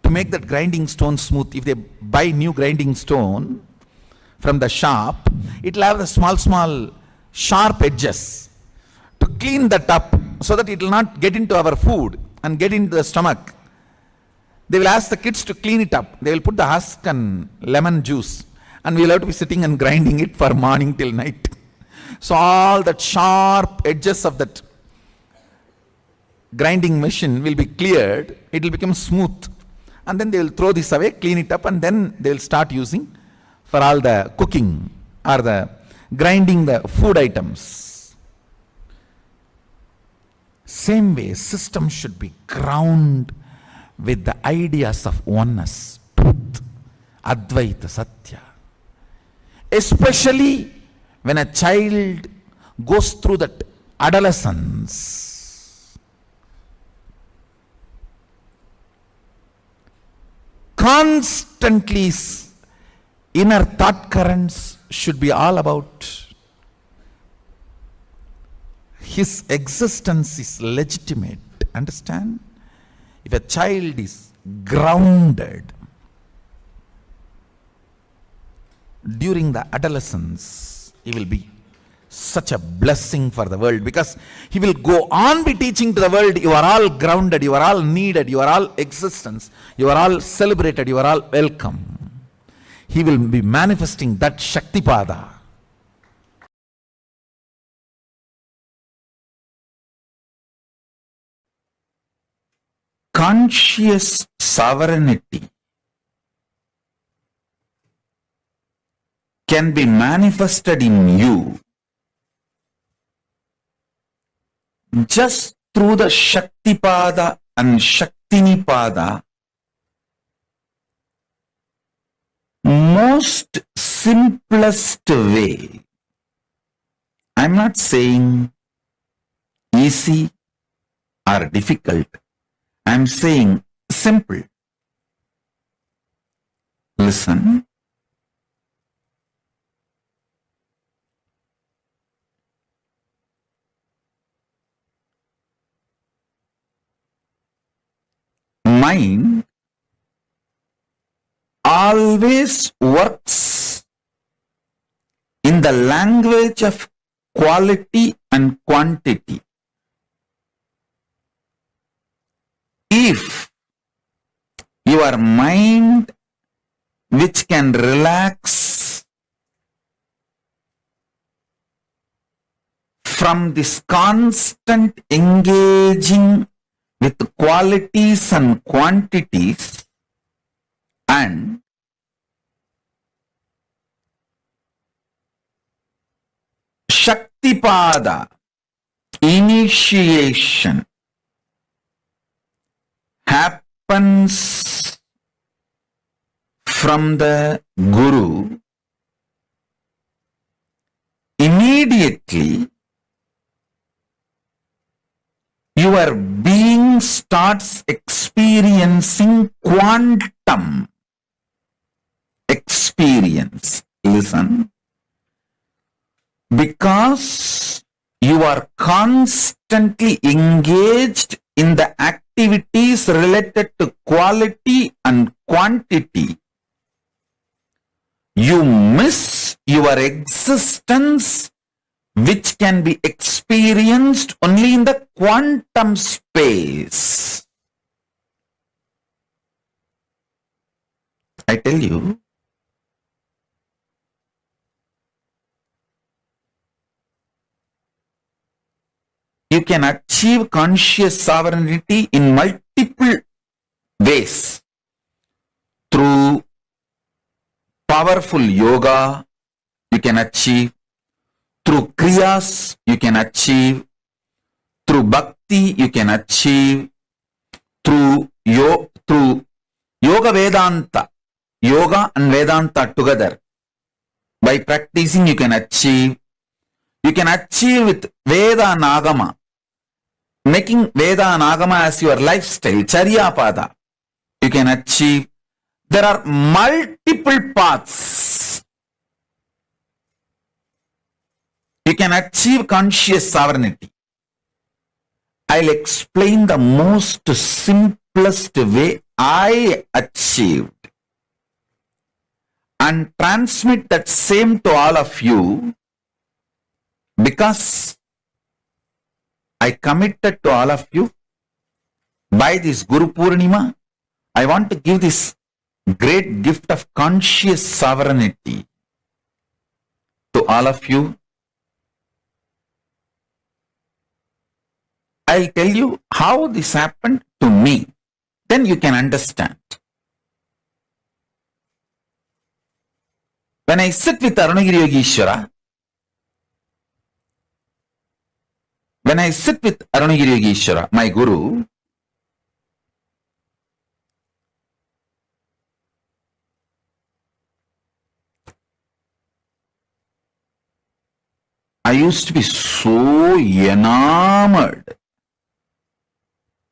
Speaker 4: To make that grinding stone smooth, if they buy new grinding stone from the shop, it will have the small sharp edges. To clean that up so that it will not get into our food and get into the stomach, they will ask the kids to clean it up. They will put the husk and lemon juice, and we will have to be sitting and grinding it for morning till night. So all that sharp edges of that grinding machine will be cleared. It will become smooth, and then they will throw this away, clean it up, and then they will start using for all the cooking or the grinding the food items. Same way, system should be grounded with the ideas of oneness, truth, Advaita, Satya. Especially when a child goes through that adolescence. Constantly inner thought currents should be all about his existence is legitimate. Understand? If a child is grounded during the adolescence, he will be such a blessing for the world, because he will go on be teaching to the world, you are all grounded, you are all needed, you are all existence, you are all celebrated, you are all welcome. He will be manifesting that Shaktipada. conscious sovereignty can be manifested in you just through the Shaktipada and Shaktinipada, most simplest way. I'm not saying easy or difficult. I'm saying simple. Listen. Mind always works in the language of quality and quantity. If your mind, which can relax from this constant engaging with qualities and quantities, and Shaktipada, initiation, happens from the Guru, immediately your being starts experiencing quantum experience. Listen. Because you are constantly engaged in the activities related to quality and quantity, you miss your existence, which can be experienced only in the quantum space. I tell you, you can achieve conscious sovereignty in multiple ways. Through powerful yoga, you can achieve. Through kriyas, you can achieve. Through bhakti, you can achieve. Through yoga Vedanta, yoga and Vedanta together. By practicing, you can achieve. You can achieve with Veda and Agama. Making Veda and Agama as your lifestyle, Charyapada, you can achieve. There are multiple paths. You can achieve conscious sovereignty. I'll explain the most simplest way I achieved and transmit that same to all of you, because I committed to all of you by this Guru Purnima. I want to give this great gift of conscious sovereignty to all of you. I'll tell you how this happened to me. Then you can understand. When I sit with Arunagiri Yogeshwara, my Guru, I used to be so enamored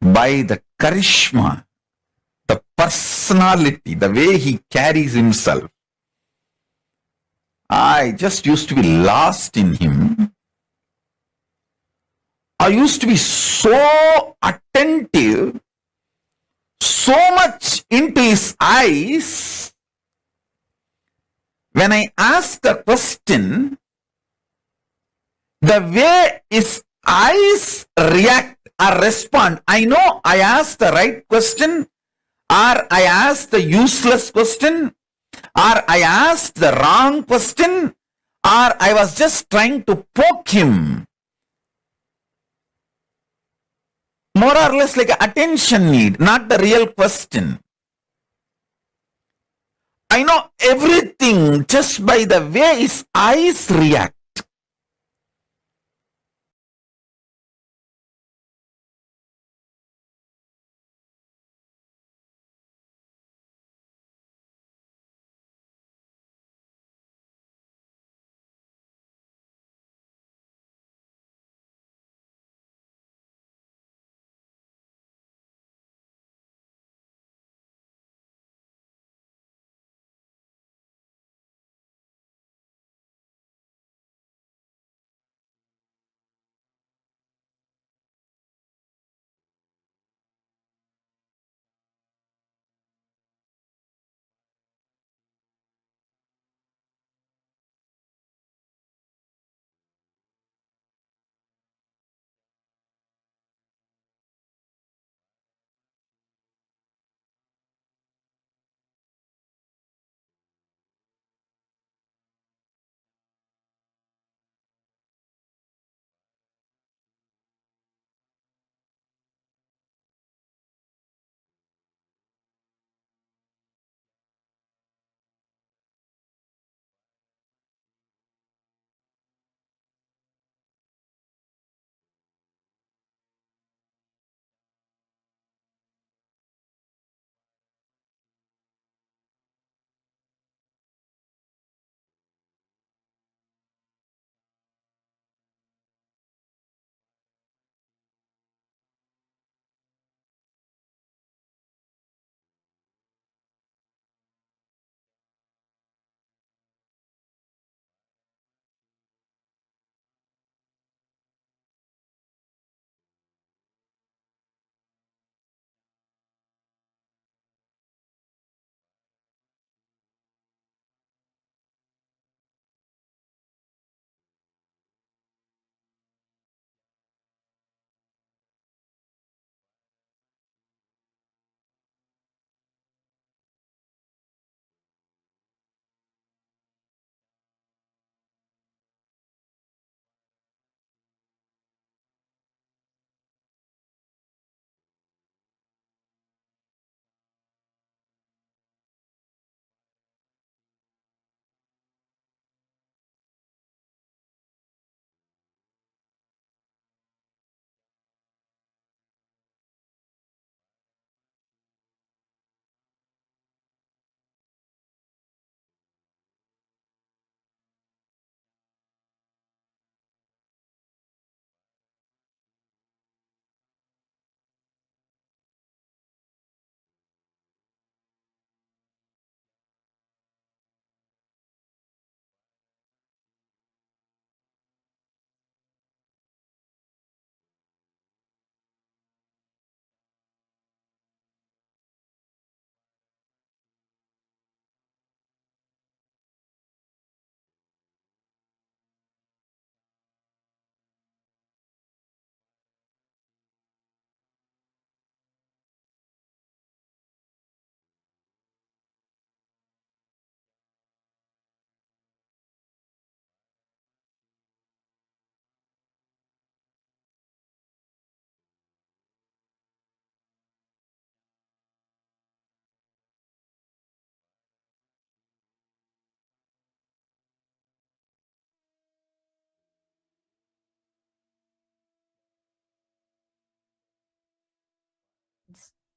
Speaker 4: by the charisma, the personality, the way he carries himself. I just used to be lost in him. I used to be so attentive, so much into his eyes. When I asked a question, the way his eyes react or respond, I know I asked the right question, or I asked the useless question, or I asked the wrong question, or I was just trying to poke him. more or less like an attention need, not the real question. I know everything just by the way his eyes react.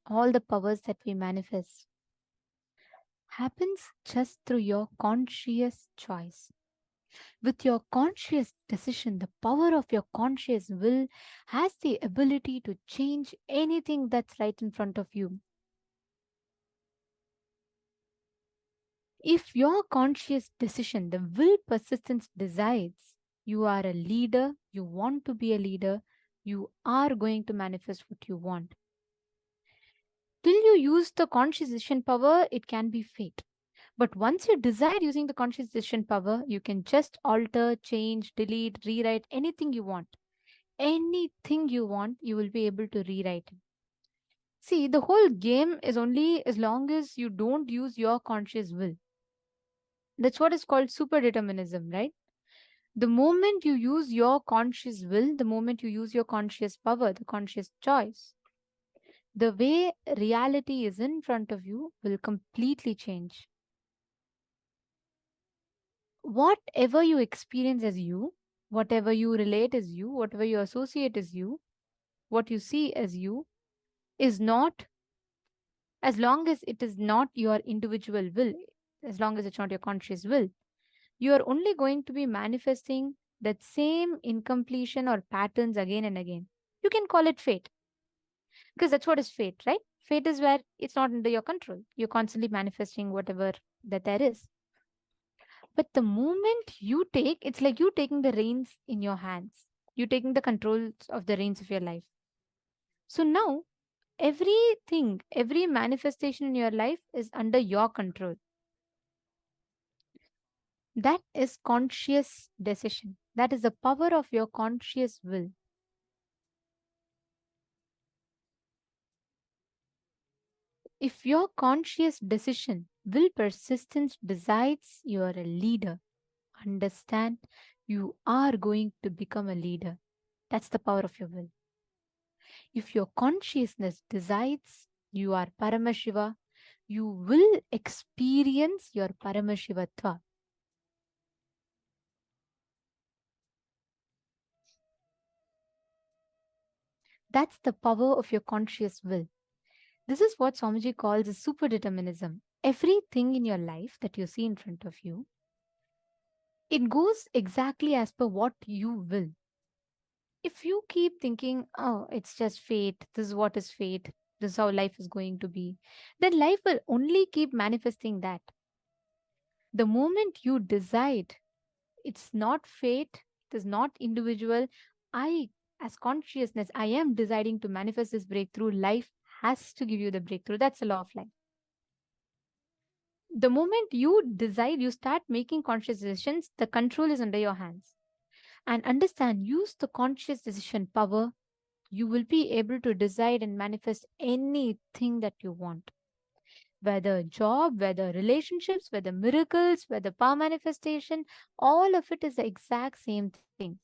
Speaker 2: All the powers that we manifest happens just through your conscious choice. With your conscious decision, the power of your conscious will has the ability to change anything that's right in front of you. If your conscious decision, the will persistence decides you are a leader, you want to be a leader, you are going to manifest what you want. Till you use the conscious decision power, it can be fate. But once you decide using the conscious decision power, you can just alter, change, delete, rewrite anything you want. Anything you want, you will be able to rewrite it. See, the whole game is only as long as you don't use your conscious will. That's what is called super determinism, right? The moment you use your conscious will, the moment you use your conscious power, the conscious choice, the way reality is in front of you will completely change. Whatever you experience as you, whatever you relate as you, whatever you associate as you, what you see as you, is not, as long as it is not your individual will, as long as it's not your conscious will, you are only going to be manifesting that same incompletion or patterns again and again. You can call it fate, because that's what is fate, right? Fate is where it's not under your control. You're constantly manifesting whatever that there is. But the moment you take, it's like you taking the reins in your hands. You taking the controls of the reins of your life. So now everything, every manifestation in your life is under your control. That is conscious decision. That is the power of your conscious will. If your conscious decision, will persistence decides you are a leader, understand you are going to become a leader. That's the power of your will. If your consciousness decides you are Paramashiva, you will experience your Paramashivatva. That's the power of your conscious will. This is what Swamiji calls a super determinism. Everything in your life that you see in front of you, it goes exactly as per what you will. If you keep thinking, oh, it's just fate, this is what is fate, this is how life is going to be, then life will only keep manifesting that. The moment you decide it's not fate, it is not individual, I, as consciousness, I am deciding to manifest this breakthrough, life has to give you the breakthrough. That's the law of life. The moment you decide, you start making conscious decisions, the control is under your hands. And understand, use the conscious decision power, you will be able to decide and manifest anything that you want. Whether job, whether relationships, whether miracles, whether power manifestation, all of it is the exact same thing.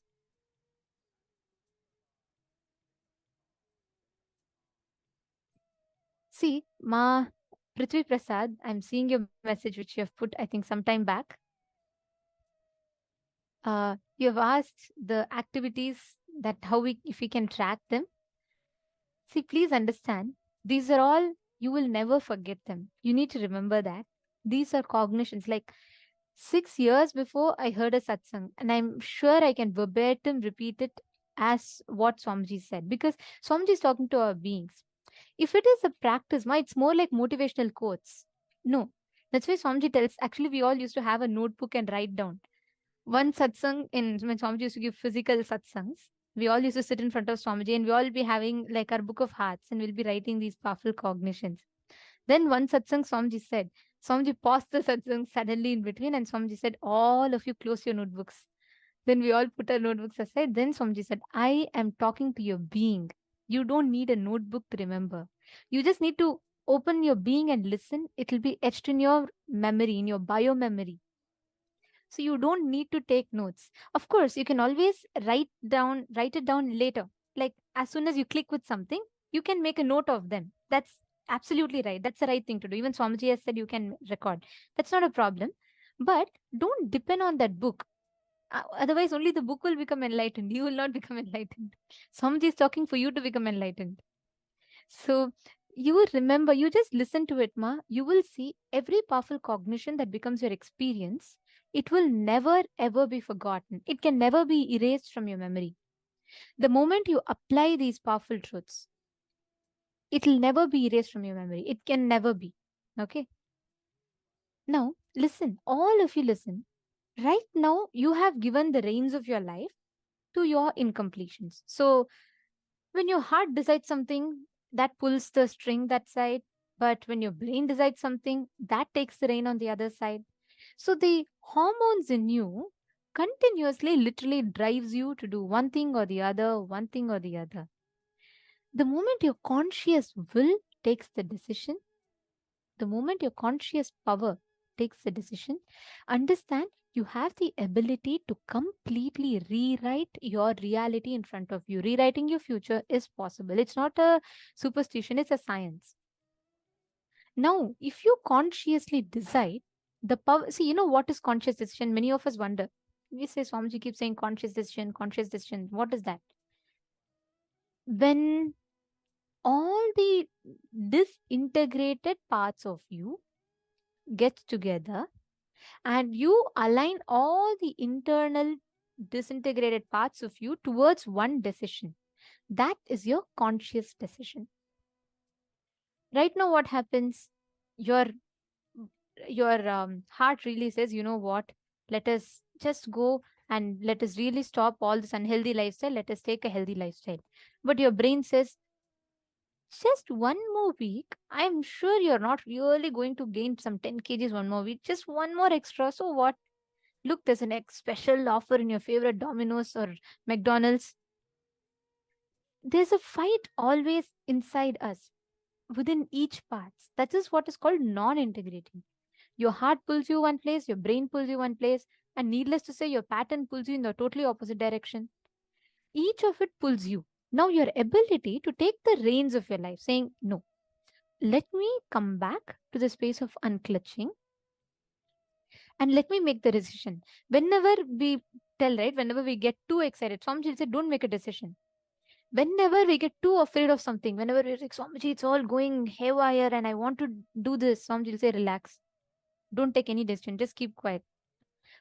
Speaker 2: See, Ma Prithvi Prasad, I'm seeing your message which you have put, I think, some time back. You have asked the activities that how we, if we can track them. See, please understand, these are all, you will never forget them. You need to remember that. These are cognitions. Like 6 years before, I heard a satsang, and I'm sure I can verbatim repeat it as what Swamiji said, because Swamiji is talking to our beings. If it is a practice, it's more like motivational quotes. No. That's why Swamiji tells, actually, we all used to have a notebook and write down. One satsang, when Swamiji used to give physical satsangs, we all used to sit in front of Swamiji and we all be having like our book of hearts and we'll be writing these powerful cognitions. Then one satsang Swamiji said, Swamiji paused the satsang suddenly in between and Swamiji said, all of you close your notebooks. Then we all put our notebooks aside. Then Swamiji said, I am talking to your being. You don't need a notebook to remember. You just need to open your being and listen. It will be etched in your memory, in your bio memory. So you don't need to take notes. Of course, you can always write it down later. Like as soon as you click with something, you can make a note of them. That's absolutely right. That's the right thing to do. Even Swamiji has said you can record. That's not a problem. But don't depend on that book. Otherwise, only the book will become enlightened. You will not become enlightened. Swamiji is talking for you to become enlightened. So you remember, you just listen to it, Ma. You will see every powerful cognition that becomes your experience. It will never ever be forgotten. It can never be erased from your memory. The moment you apply these powerful truths, it will never be erased from your memory. It can never be. Okay. Now, listen, all of you listen. Right now, you have given the reins of your life to your incompletions. So, when your heart decides something, that pulls the string that side. But when your brain decides something, that takes the rein on the other side. So, the hormones in you continuously literally drives you to do one thing or the other, one thing or the other. The moment your conscious will takes the decision, the moment your conscious power takes the decision, understand You have the ability to completely rewrite your reality in front of you. Rewriting your future is possible. It's not a superstition, it's a science. Now, if you consciously decide, the power, see, you know what is conscious decision? Many of us wonder. We say, Swamiji keeps saying conscious decision, conscious decision. What is that? When all the disintegrated parts of you get together and you align all the internal disintegrated parts of you towards one decision, that is your conscious decision. Right now, what happens? Your heart really says, you know what, let us just go and let us really stop all this unhealthy lifestyle, let us take a healthy lifestyle. But your brain says, just one more week, I'm sure you're not really going to gain some 10 kgs one more week, just one more extra, so what? Look, there's an special offer in your favorite Domino's or McDonald's. There's a fight always inside us, within each part. That is what is called non-integrating. Your heart pulls you one place, your brain pulls you one place, and needless to say, your pattern pulls you in the totally opposite direction. Each of it pulls you. Now, your ability to take the reins of your life, saying, no, let me come back to the space of unclutching and let me make the decision. Whenever we tell, right, whenever we get too excited, Swamiji will say, don't make a decision. Whenever we get too afraid of something, whenever we're like, Swamiji, it's all going haywire and I want to do this, Swamiji will say, relax. Don't take any decision, just keep quiet.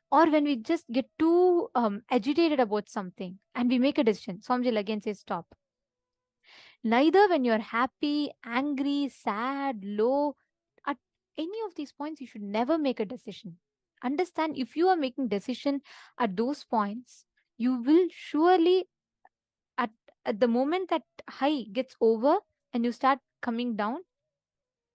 Speaker 2: Or when we just get too agitated about something and we make a decision, Swamiji will again say, stop. Neither when you're happy, angry, sad, low, at any of these points, you should never make a decision. Understand, if you are making decision at those points, you will surely, at, at the moment that high gets over and you start coming down,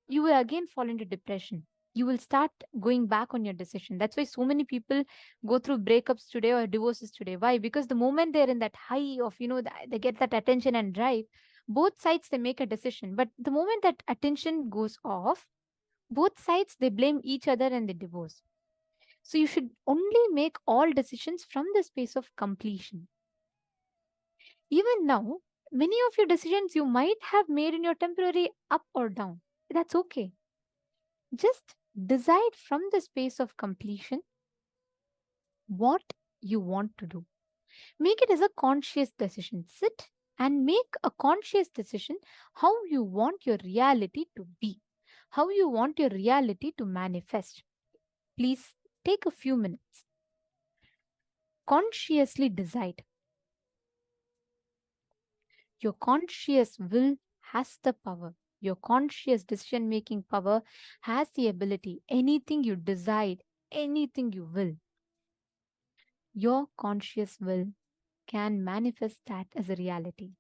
Speaker 2: you will again fall into depression. You will start going back on your decision. That's why so many people go through breakups today or divorces today. Why? Because the moment they're in that high of, they get that attention and drive, both sides they make a decision. But the moment that attention goes off, both sides they blame each other and they divorce. So you should only make all decisions from the space of completion. Even now, many of your decisions you might have made in your temporary up or down. That's okay. Just decide from the space of completion what you want to do. Make it as a conscious decision. Sit and make a conscious decision how you want your reality to be, how you want your reality to manifest. Please take a few minutes. Consciously decide. Your conscious will has the power. Your conscious decision making power has the ability. Anything you decide, anything you will, your conscious will can manifest that as a reality.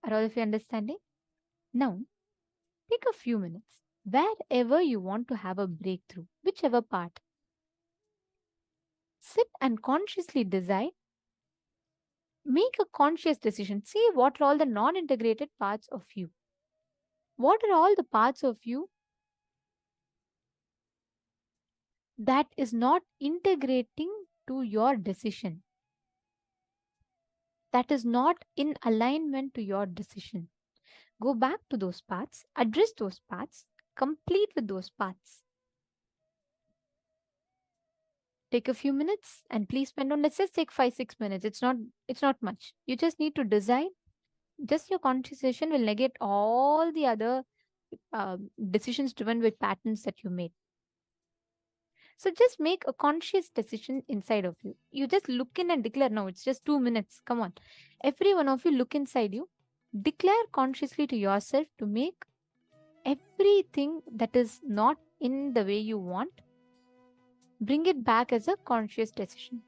Speaker 2: Are all of you understanding? Now, take a few minutes. Wherever you want to have a breakthrough, whichever part, sit and consciously decide. Make a conscious decision. See what are all the non-integrated parts of you. What are all the parts of you that is not integrating to your decision, that is not in alignment to your decision? Go back to those parts, address those parts, complete with those parts. Take a few minutes and please spend on, let's just take 5-6 minutes. It's not much. You just need to decide. Just your concentration will negate all the other decisions driven with patterns that you made. So just make a conscious decision inside of you. You just look in and declare. No, it's just 2 minutes. Come on. Every one of you look inside you. Declare consciously to yourself to make everything that is not in the way you want, bring it back as a conscious decision.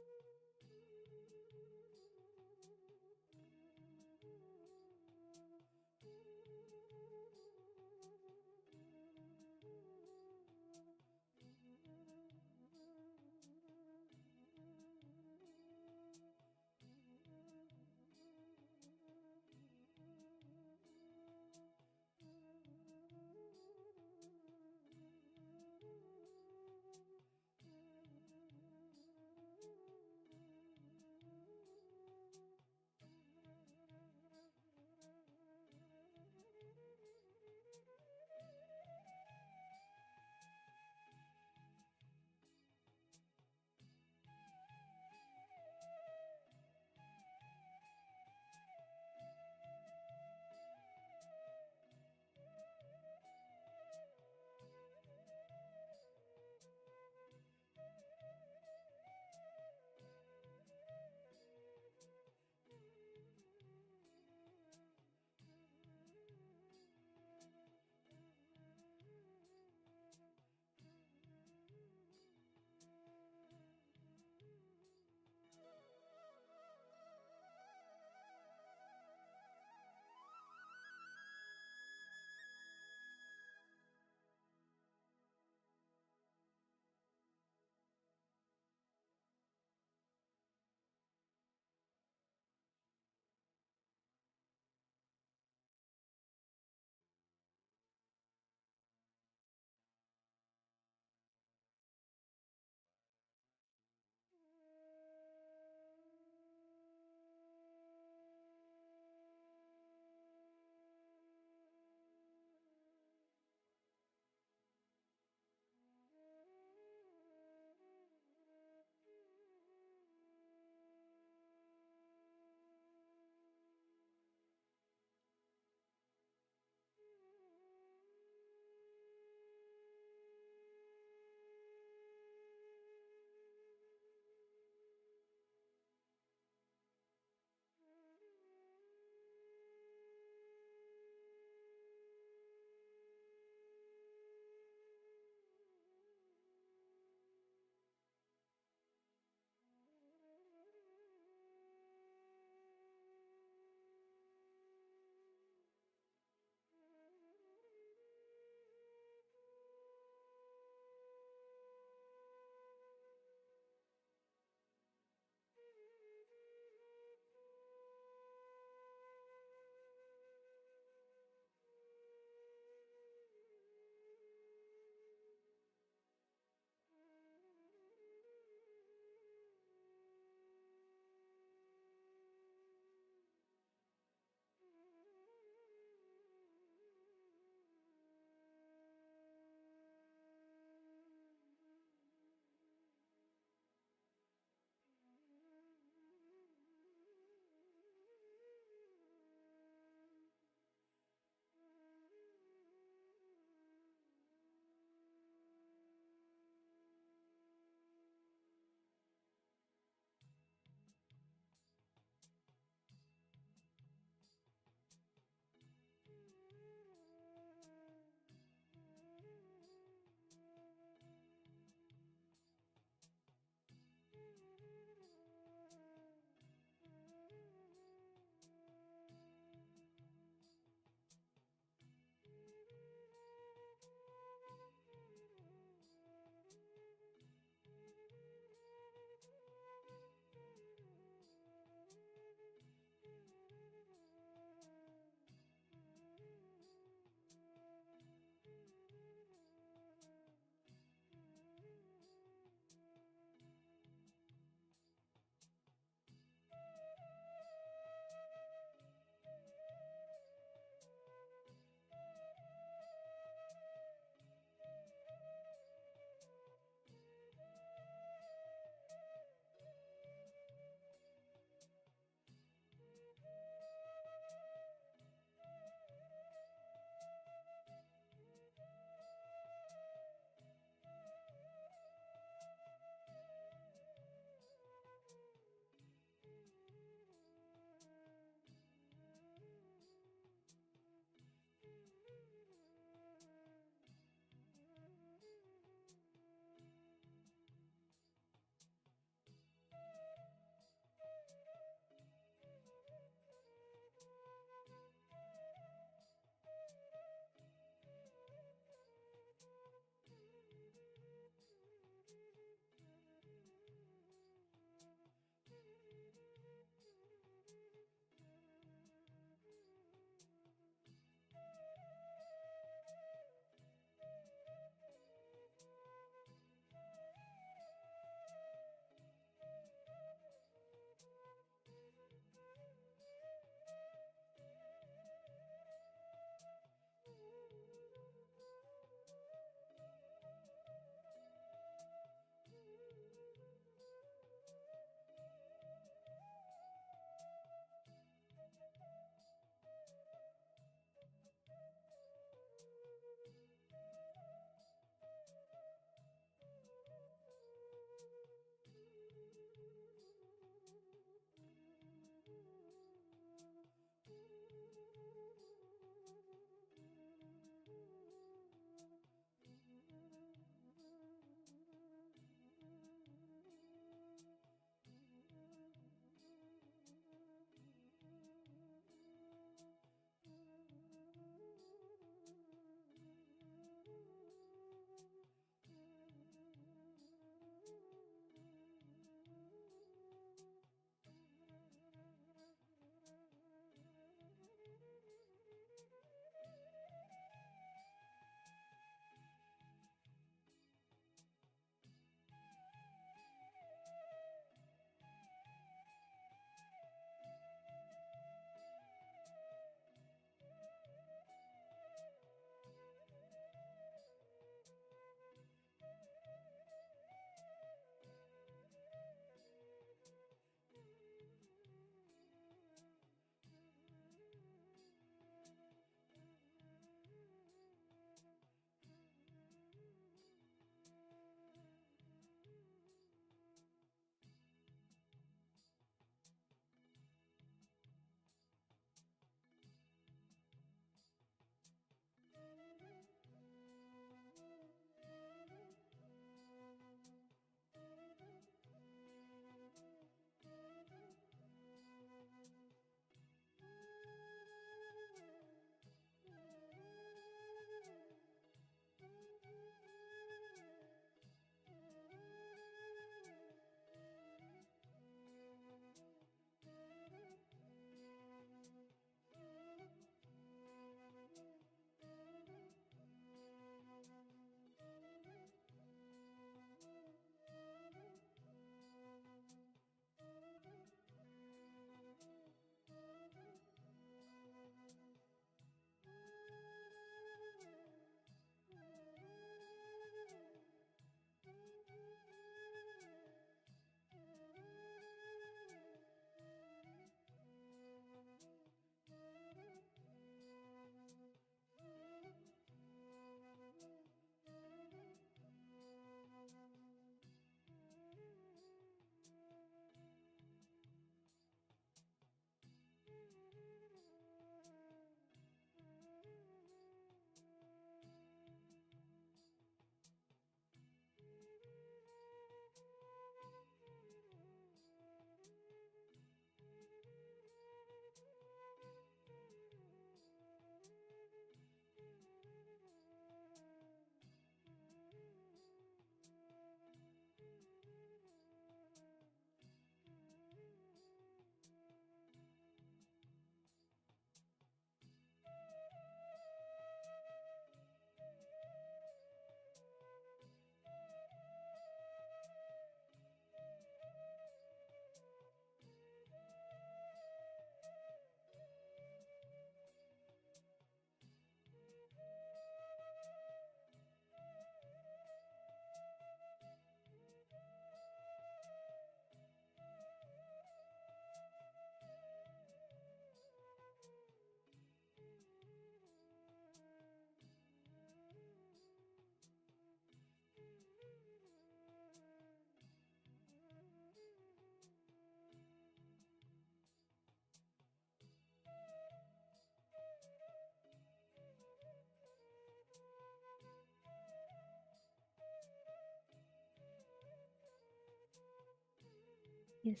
Speaker 2: Yes.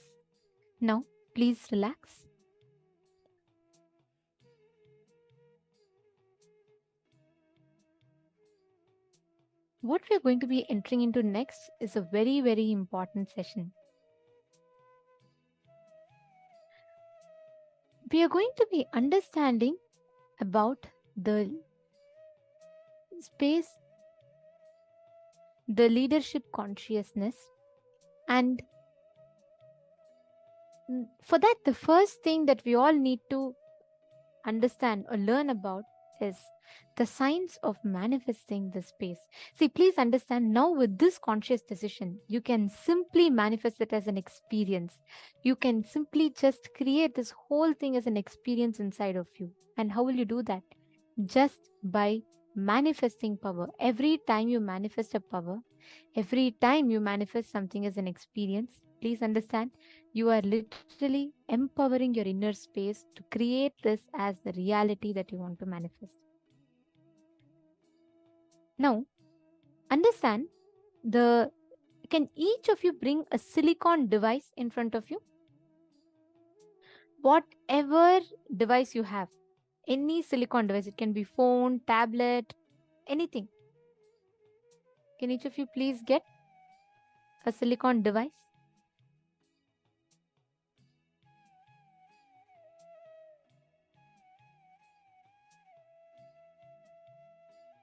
Speaker 2: Now, please relax. What we are going to be entering into next is a very, very important session. We are going to be understanding about the space, the leadership consciousness, and for that, the first thing that we all need to understand or learn about is the science of manifesting the space. See, please understand now with this conscious decision, you can simply manifest it as an experience. You can simply just create this whole thing as an experience inside of you. And how will you do that? Just by manifesting power. Every time you manifest a power, every time you manifest something as an experience, please understand, you are literally empowering your inner space to create this as the reality that you want to manifest. Now, understand, can each of you bring a silicon device in front of you? Whatever device you have, any silicon device, it can be phone, tablet, anything. Can each of you please get a silicon device?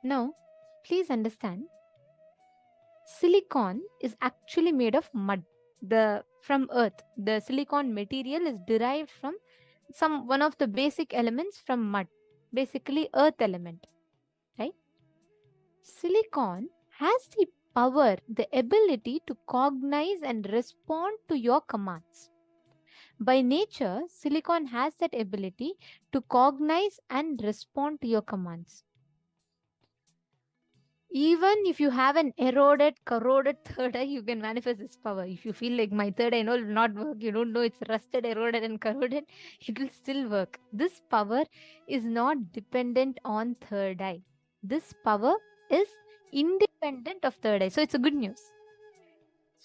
Speaker 2: Now, please understand, silicon is actually made of mud. From earth, the silicon material is derived from one of the basic elements from mud, basically earth element, right? Silicon has the power, the ability to cognize and respond to your commands. By nature, silicon has that ability to cognize and respond to your commands. Even if you have an eroded, corroded third eye, you can manifest this power. If you feel like my third eye will not work, you don't know it's rusted, eroded, and corroded, it will still work. This power is not dependent on third eye. This power is independent of third eye. So it's a good news.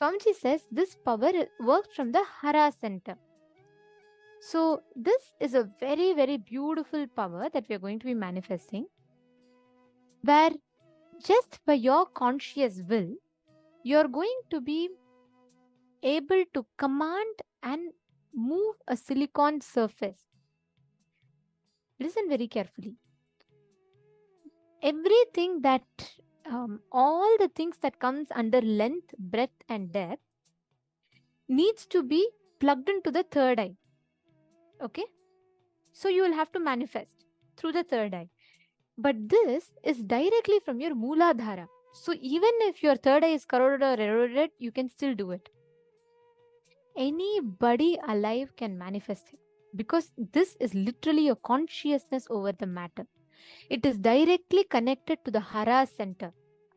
Speaker 2: Swamiji says this power works from the Hara center. So this is a very, very beautiful power that we are going to be manifesting, where just by your conscious will, you're going to be able to command and move a silicon surface. Listen very carefully. Everything that, all the things that comes under length, breadth, and depth needs to be plugged into the third eye. Okay? So you will have to manifest through the third eye. But this is directly from your Mooladhara. So even if your third eye is corroded or eroded, you can still do it. Anybody alive can manifest it, because this is literally a consciousness over the matter. It is directly connected to the Hara center.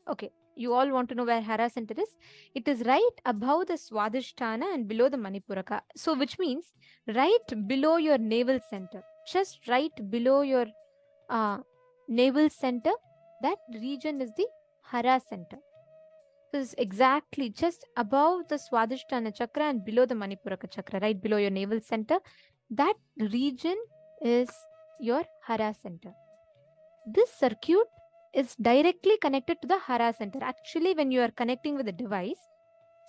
Speaker 2: Okay, you all want to know where Hara center is? It is right above the Swadhisthana and below the Manipuraka. So which means right below your navel center, just right below your navel center, that region is the Hara center. So it's exactly just above the Swadhisthana chakra and below the Manipuraka chakra, right below your navel center. That region is your Hara center. This circuit is directly connected to the Hara center. Actually, when you are connecting with the device,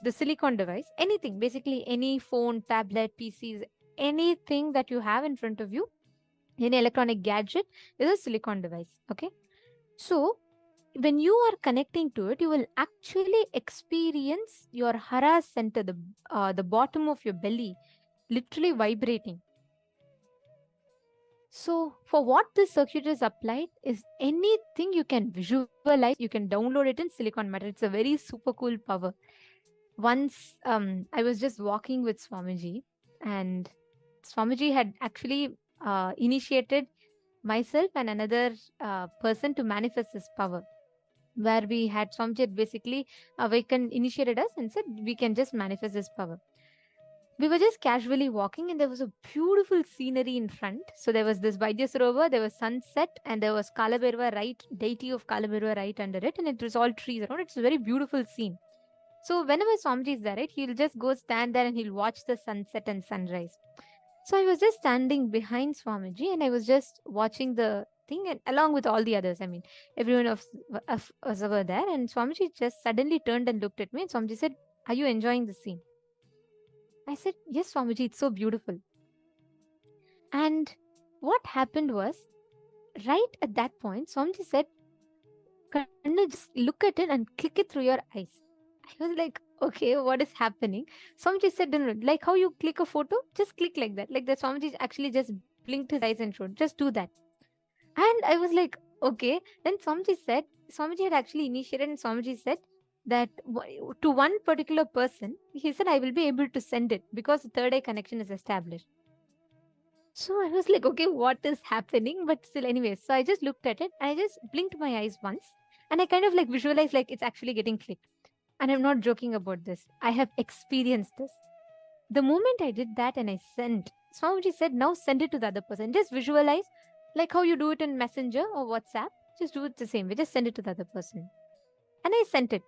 Speaker 2: the silicon device, anything, basically any phone, tablet, PCs, anything that you have in front of you, any electronic gadget is a silicon device. Okay, so when you are connecting to it, you will actually experience your Hara center, the bottom of your belly, literally vibrating. So for what this circuit is applied is anything you can visualize, you can download it in silicon matter. It's a very super cool power. Once I was just walking with Swamiji, and Swamiji had actually initiated myself and another person to manifest this power, where we had Swamiji basically initiated us and said we can just manifest this power. We were just casually walking and there was a beautiful scenery in front. So there was this Vaidya Sarovar, there was sunset, and there was Kalabhairava, right, deity of Kalabhairava right under it, and it was all trees around. It's a very beautiful scene. So whenever Swamiji is there, right, he'll just go stand there and he'll watch the sunset and sunrise. So I was just standing behind Swamiji and I was just watching the thing, and along with all the others. I mean, everyone of us were there, and Swamiji just suddenly turned and looked at me, and Swamiji said, "Are you enjoying the scene?" I said, "Yes, Swamiji, it's so beautiful." And what happened was, right at that point, Swamiji said, "Kanna, just look at it and click it through your eyes." I was like, okay, what is happening? Swamiji said, no, no, like how you click a photo, just click like that. Like that, Swamiji actually just blinked his eyes and showed, just do that. And I was like, okay. Then Swamiji said, Swamiji had actually initiated, and Swamiji said that to one particular person, he said, I will be able to send it because the third eye connection is established. So I was like, okay, what is happening? But still, anyways, so I just looked at it and I just blinked my eyes once and I kind of like visualized like it's actually getting clicked. And I'm not joking about this. I have experienced this. The moment I did that and I sent, Swamiji said, now send it to the other person. Just visualize like how you do it in Messenger or WhatsApp. Just do it the same way. Just send it to the other person. And I sent it.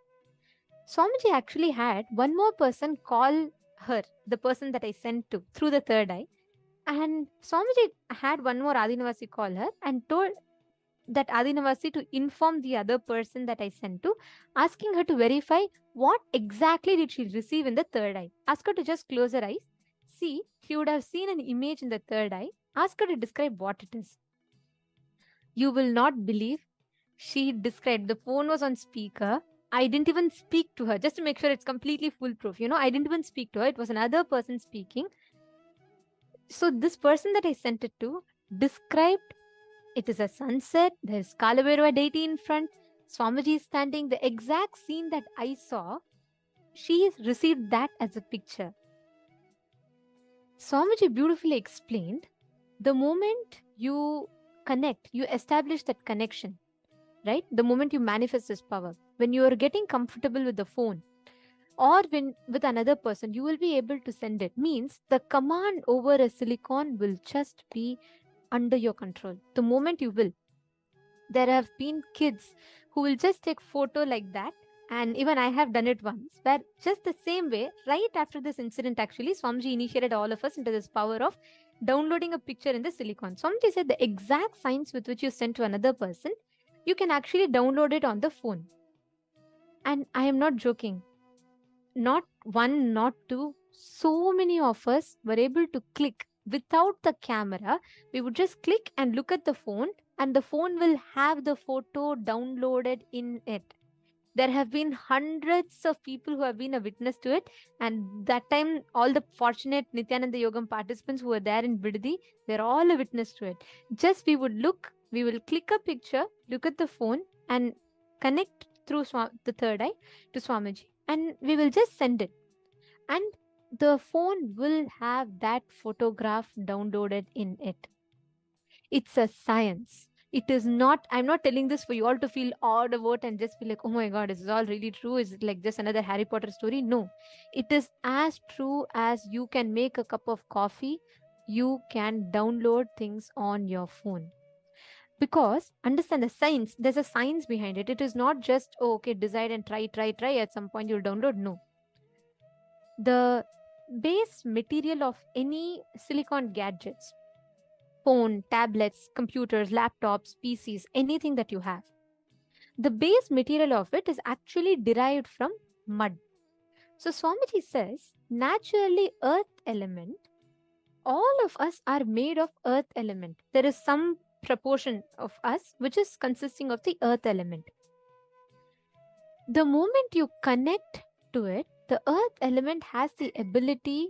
Speaker 2: Swamiji actually had one more person call her, the person that I sent to, through the third eye. And Swamiji had one more Adinavasi call her and told that Adinavasi to inform the other person that I sent to, asking her to verify what exactly did she receive in the third eye. Ask her to just close her eyes. See, she would have seen an image in the third eye. Ask her to describe what it is. You will not believe. She described, the phone was on speaker. I didn't even speak to her, just to make sure it's completely foolproof. I didn't even speak to her. It was another person speaking. So this person that I sent it to described, it is a sunset, there's Kalabhairava deity in front, Swamiji is standing, the exact scene that I saw, she received that as a picture. Swamiji beautifully explained, the moment you connect, you establish that connection, right? The moment you manifest this power, when you are getting comfortable with the phone, or when with another person, you will be able to send it. Means the command over a silicon will just be under your control. The moment you will. There have been kids who will just take photo like that. And even I have done it once, where just the same way, right after this incident, actually, Swamiji initiated all of us into this power of downloading a picture in the silicon. Swamiji said the exact signs with which you send to another person, you can actually download it on the phone. And I am not joking. Not one, not two, so many of us were able to click without the camera. We would just click and look at the phone, and the phone will have the photo downloaded in it. There have been hundreds of people who have been a witness to it, and that time all the fortunate Nithyananda Yogam participants who were there in Bidadi, they're all a witness to it. Just we would look, we will click a picture, look at the phone, and connect through the third eye to Swamiji, and we will just send it, and the phone will have that photograph downloaded in it. It's a science. It is not, I'm not telling this for you all to feel awed about and just feel like, oh my God, is this all really true? Is it like just another Harry Potter story? No, it is as true as you can make a cup of coffee, you can download things on your phone. Because understand the science, there's a science behind it. It is not just, oh, okay, decide and try. At some point you'll download. No. The base material of any silicon gadgets, phone, tablets, computers, laptops, PCs, anything that you have, the base material of it is actually derived from mud. So Swamiji says, naturally earth element, all of us are made of earth element. There is some proportion of us which is consisting of the earth element. The moment you connect to it, the earth element has the ability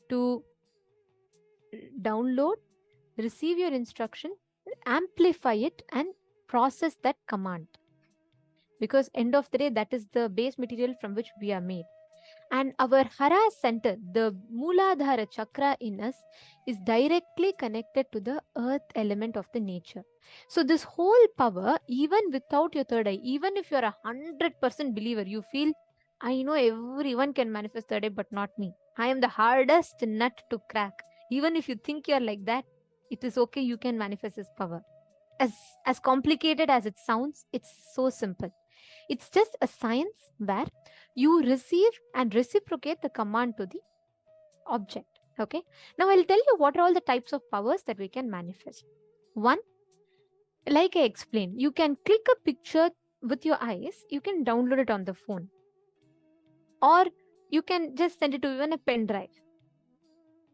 Speaker 2: to download, receive your instruction, amplify it, and process that command. Because end of the day, that is the base material from which we are made. And our Hara center, the Mooladhara chakra in us, is directly connected to the earth element of the nature. So this whole power, even without your third eye, even if you're 100% believer, you feel, I know everyone can manifest third eye, but not me. I am the hardest nut to crack. Even if you think you're like that, it is okay, you can manifest this power. As complicated as it sounds, it's so simple. It's just a science where you receive and reciprocate the command to the object. Okay. Now I'll tell you what are all the types of powers that we can manifest. One, like I explained, you can click a picture with your eyes, you can download it on the phone, or you can just send it to even a pen drive,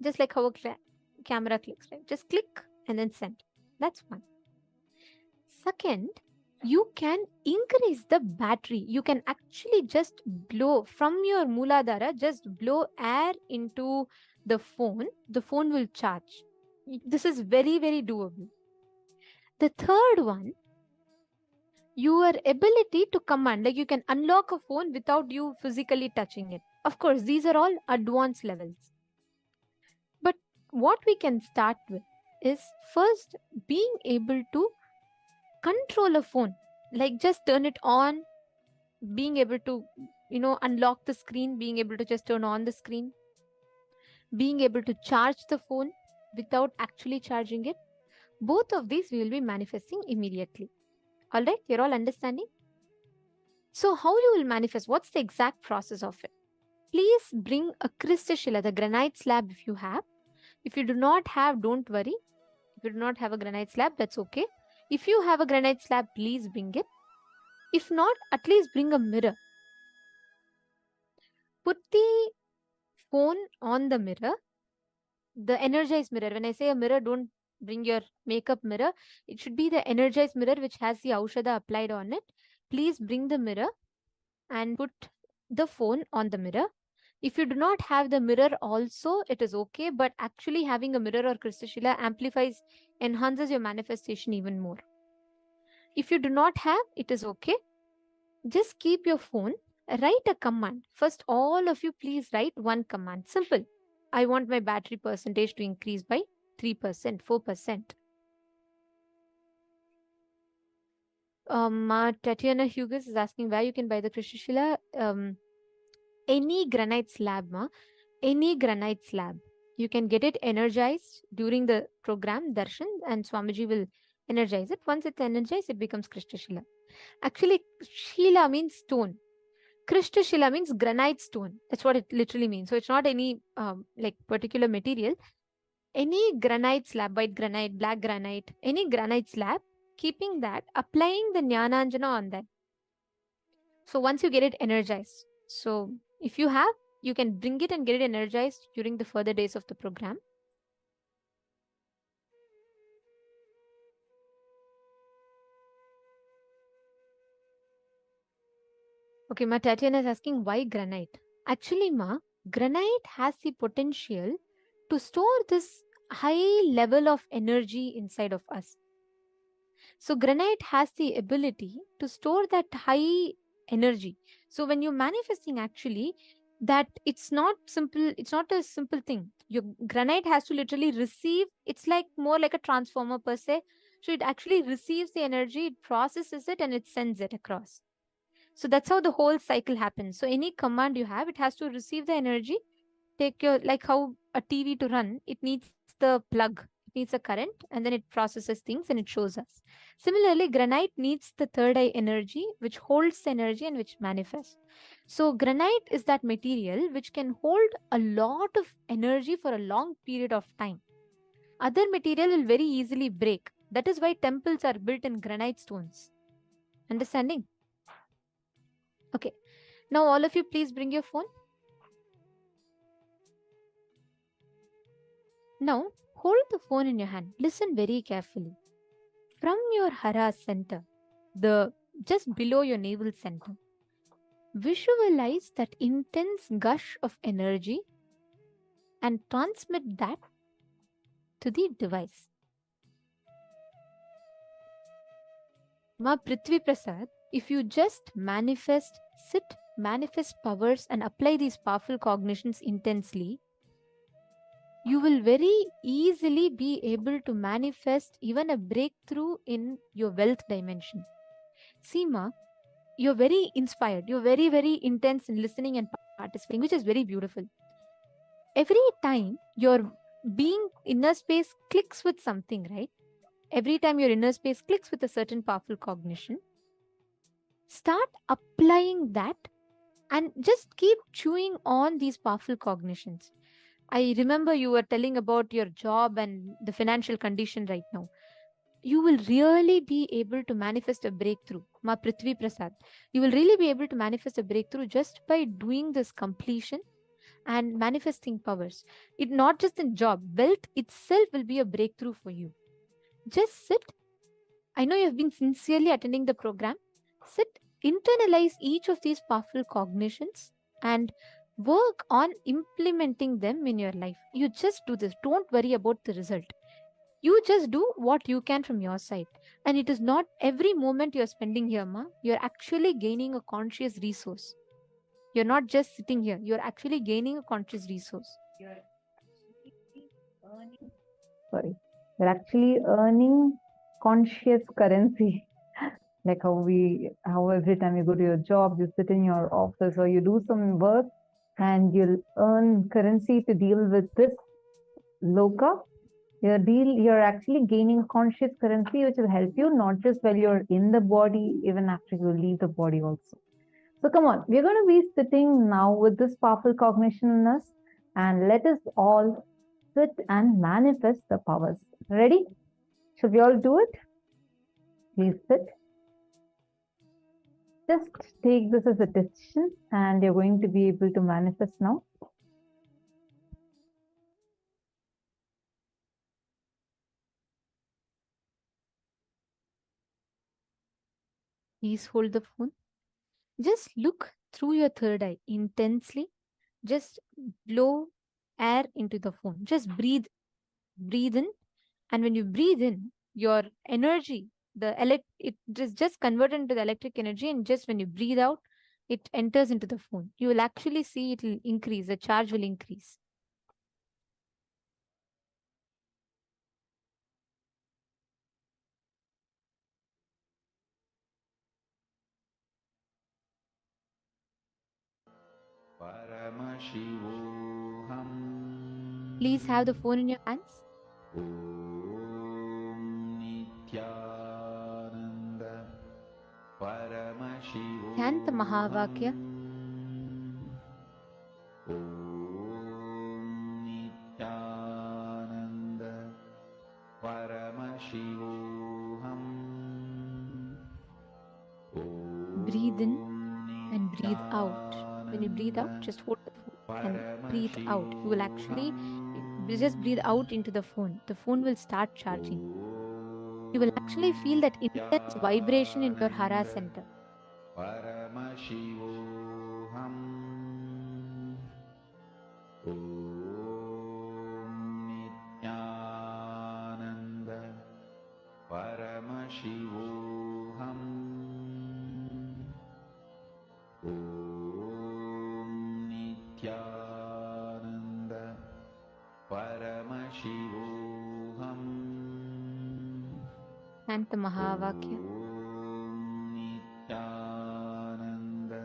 Speaker 2: just like how a camera clicks, right? Just click and then send. That's one. Second, you can increase the battery. You can actually just blow from your Mooladhara, just blow air into the phone will charge. This is very, very doable. The third one, your ability to command, like you can unlock a phone without you physically touching it. Of course, these are all advanced levels. But what we can start with is first being able to control a phone, like just turn it on, being able to, unlock the screen, being able to just turn on the screen, being able to charge the phone without actually charging it. Both of these we will be manifesting immediately. All right, you're all understanding? So how you will manifest? What's the exact process of it? Please bring a crystal shila, the granite slab if you have. If you do not have, don't worry. If you do not have a granite slab, that's okay. If you have a granite slab, please bring it. If not, at least bring a mirror. Put the phone on the mirror, the energized mirror. When I say a mirror, don't bring your makeup mirror. It should be the energized mirror which has the Aushadha applied on it. Please bring the mirror and put the phone on the mirror. If you do not have the mirror also, it is okay. But actually having a mirror or crystal shila amplifies, enhances your manifestation even more. If you do not have, it is okay. Just keep your phone, write a command. First, all of you please write one command. Simple. I want my battery percentage to increase by 3%, 4%. Tatiana Hughes is asking where you can buy the Krishna Shila. Any granite slab, any granite slab. You can get it energized during the program, Darshan, and Swamiji will energize it. Once it's energized, it becomes Krishna Shila. Actually, Shila means stone. Krishna Shila means granite stone. That's what it literally means. So it's not any like particular material. Any granite slab, white granite, black granite, any granite slab, keeping that, applying the Jnananjana on that. So once you get it energized, so if you have, you can bring it and get it energized during the further days of the program. Okay, Ma Tatiana is asking why granite. Actually, Ma, granite has the potential to store this high level of energy inside of us. So granite has the ability to store that high energy. So when you're manifesting, actually, that it's not simple, it's not a simple thing. Your granite has to literally receive, it's like more like a transformer per se. So it actually receives the energy, it processes it, and it sends it across. So that's how the whole cycle happens. So any command you have, it has to receive the energy, take your, like how a TV to run, it needs the plug, it needs a current, and then it processes things and it shows us. Similarly, granite needs the third eye energy, which holds the energy and which manifests. So granite is that material which can hold a lot of energy for a long period of time. Other material will very easily break. That is why temples are built in granite stones. Understanding? Okay. Now all of you please bring your phone. Now hold the phone in your hand. Listen very carefully. From your hara center, just below your navel center, visualize that intense gush of energy and transmit that to the device. Ma Prithvi Prasad, if you just manifest powers and apply these powerful cognitions intensely, you will very easily be able to manifest even a breakthrough in your wealth dimension. Seema, you're very inspired. You're very, very intense in listening and participating, which is very beautiful. Every time your being inner space clicks with something, right? Every time your inner space clicks with a certain powerful cognition, Start applying that and just keep chewing on these powerful cognitions. I remember you were telling about your job and the financial condition right now. You will really be able to manifest a breakthrough. Ma Prithvi Prasad. You will really be able to manifest a breakthrough just by doing this completion and manifesting powers. It not just in job, wealth itself will be a breakthrough for you. Just sit. I know you have been sincerely attending the program. Sit, internalize each of these powerful cognitions and work on implementing them in your life. You just do this. Don't worry about the result. You just do what you can from your side. And it is not every moment you're spending here, ma. You're actually gaining a conscious resource. You're not just sitting here, you're actually gaining a conscious resource.
Speaker 1: You're actually earning conscious currency. Like how every time you go to your job, you sit in your office or you do some work and you'll earn currency to deal with this loka. You're actually gaining conscious currency which will help you not just while you're in the body, even after you leave the body also. So come on, we're going to be sitting now with this powerful cognition in us, and let us all sit and manifest the powers. Ready? Should we all do it? Please sit. Just take this as a decision and you're going to be able to manifest now.
Speaker 2: Please hold the phone. Just look through your third eye intensely. Just blow air into the phone. Just breathe in. And when you breathe in, your energy, it is just converted into the electric energy. And just when you breathe out, it enters into the phone. You will actually see it will increase. The charge will increase.
Speaker 4: Paramashivoham.
Speaker 2: Please have the phone in your hands.
Speaker 4: Om Nithyananda Paramashivoham.
Speaker 2: Chant the Mahavakya.
Speaker 4: Om Nithyananda Paramashivoham.
Speaker 2: Breathe in and breathe out. When you breathe out, just hold the phone and breathe out. You will actually just breathe out into the phone. The phone will start charging. You will actually feel that intense vibration in your hara center.
Speaker 4: Paramashivoham. Om Nithyananda Paramashivoham. Om Nithyananda Paramashivoham.
Speaker 2: Chant the Mahavakya.
Speaker 4: Om Nithyananda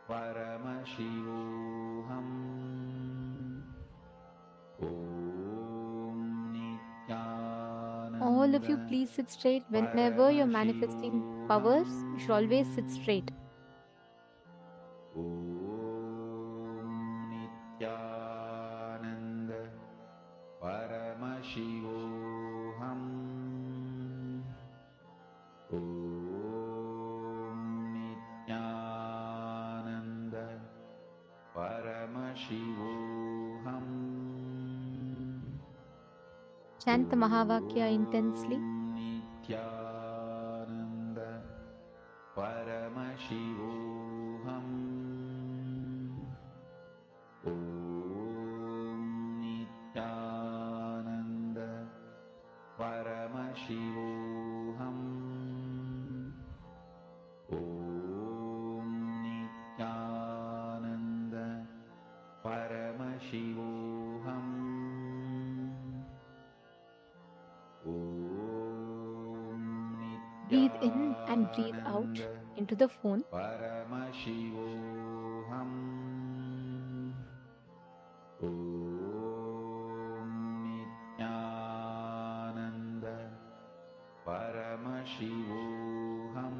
Speaker 4: Paramashivoham. Om Nithyananda.
Speaker 2: All of you, please sit straight. Whenever you're manifesting powers, you should always sit straight.
Speaker 4: Om Nithyananda Paramashivoham. Om Nithyananda Paramashivoham.
Speaker 2: Chant the Mahavakya intensely.
Speaker 4: Om Nithyananda Paramashivoham. Om Nithyananda Paramashivoham. Om Nithyananda Paramashivoham.
Speaker 2: Breathe in and breathe out into the phone.
Speaker 4: Paramashivoham. Om Nithyananda Paramashivoham.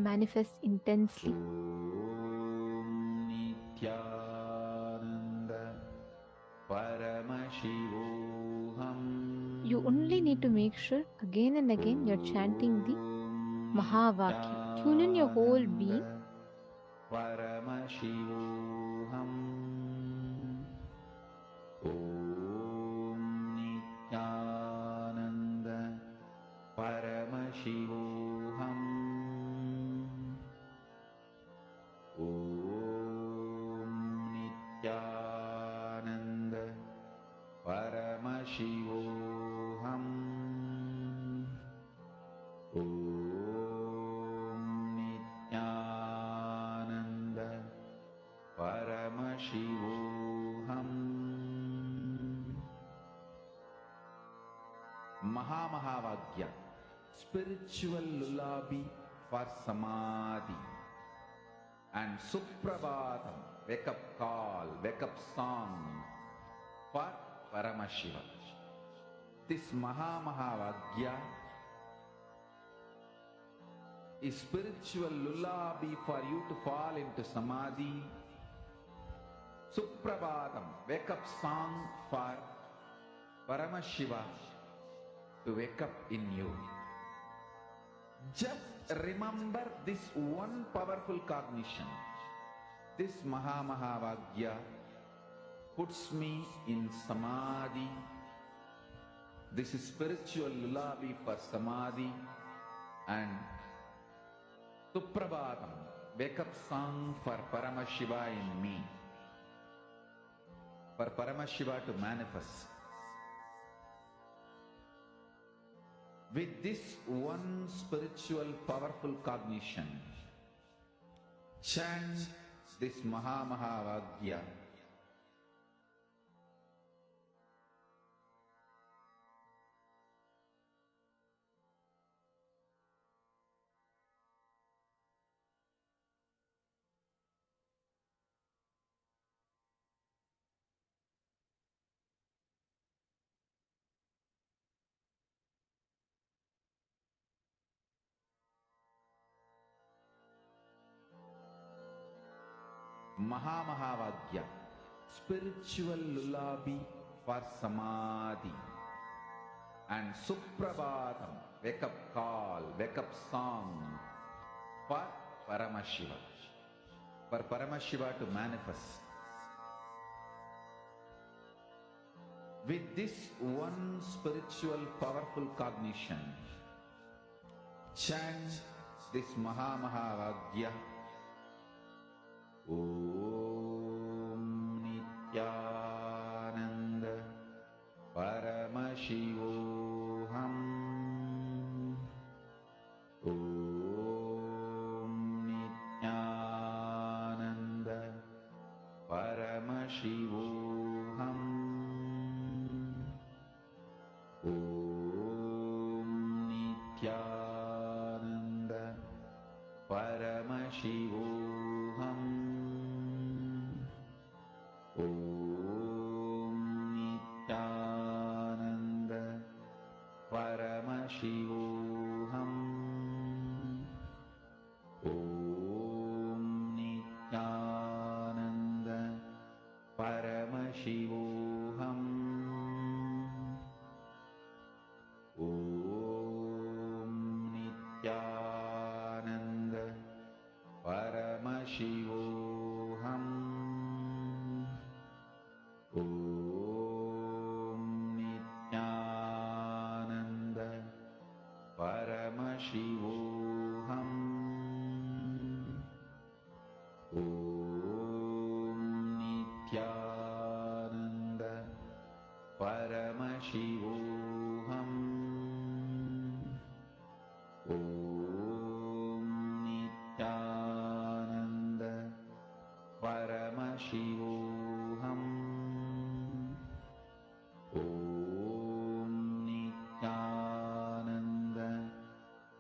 Speaker 2: manifest intensely.
Speaker 4: Nithyananda Paramashivoham.
Speaker 2: You only need to make sure again and again you're chanting the Mahavakya. Tune in your whole being.
Speaker 4: Paramashivoham. Om Nithyananda Paramashivoham. Om Nithyananda Paramashivoham. Om Nithyananda Paramashivoham. Mahavagya, spiritual lullaby for samadhi, and Suprabhatam, wake up call, wake up song for Paramashiva. This Mahavagya is spiritual lullaby for you to fall into samadhi. Suprabhatam, wake up song for Paramashiva to wake up in you. Just remember this one powerful cognition. This Mahavagya puts me in samadhi. This is spiritual lullaby for samadhi, and Suprabhatam, wake up song for Paramashiva in me. For Paramashiva to manifest. With this one spiritual powerful cognition, chant this Mahavagya. Mahavagya, spiritual lullaby for samadhi, and Suprabhatam, wake up call, wake up song for Paramashiva. For Paramashiva to manifest. With this one spiritual powerful cognition, chant this Mahavagya. Om Nithyananda Paramashivoham. Om Nithyananda Paramashivoham. Om Nithyananda Paramashivoham. Om Nithyananda Paramashivoham. Om Nithyananda Paramashivoham. Om Nithyananda Paramashivoham. Om Nithyananda Paramashivoham. Om Nithyananda Paramashivoham. Om Nithyananda Paramashivoham. Om Nithyananda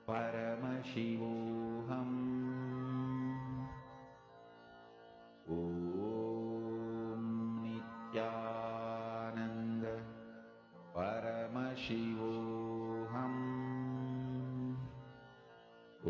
Speaker 4: Paramashivoham. Om Nithyananda Paramashivoham. Om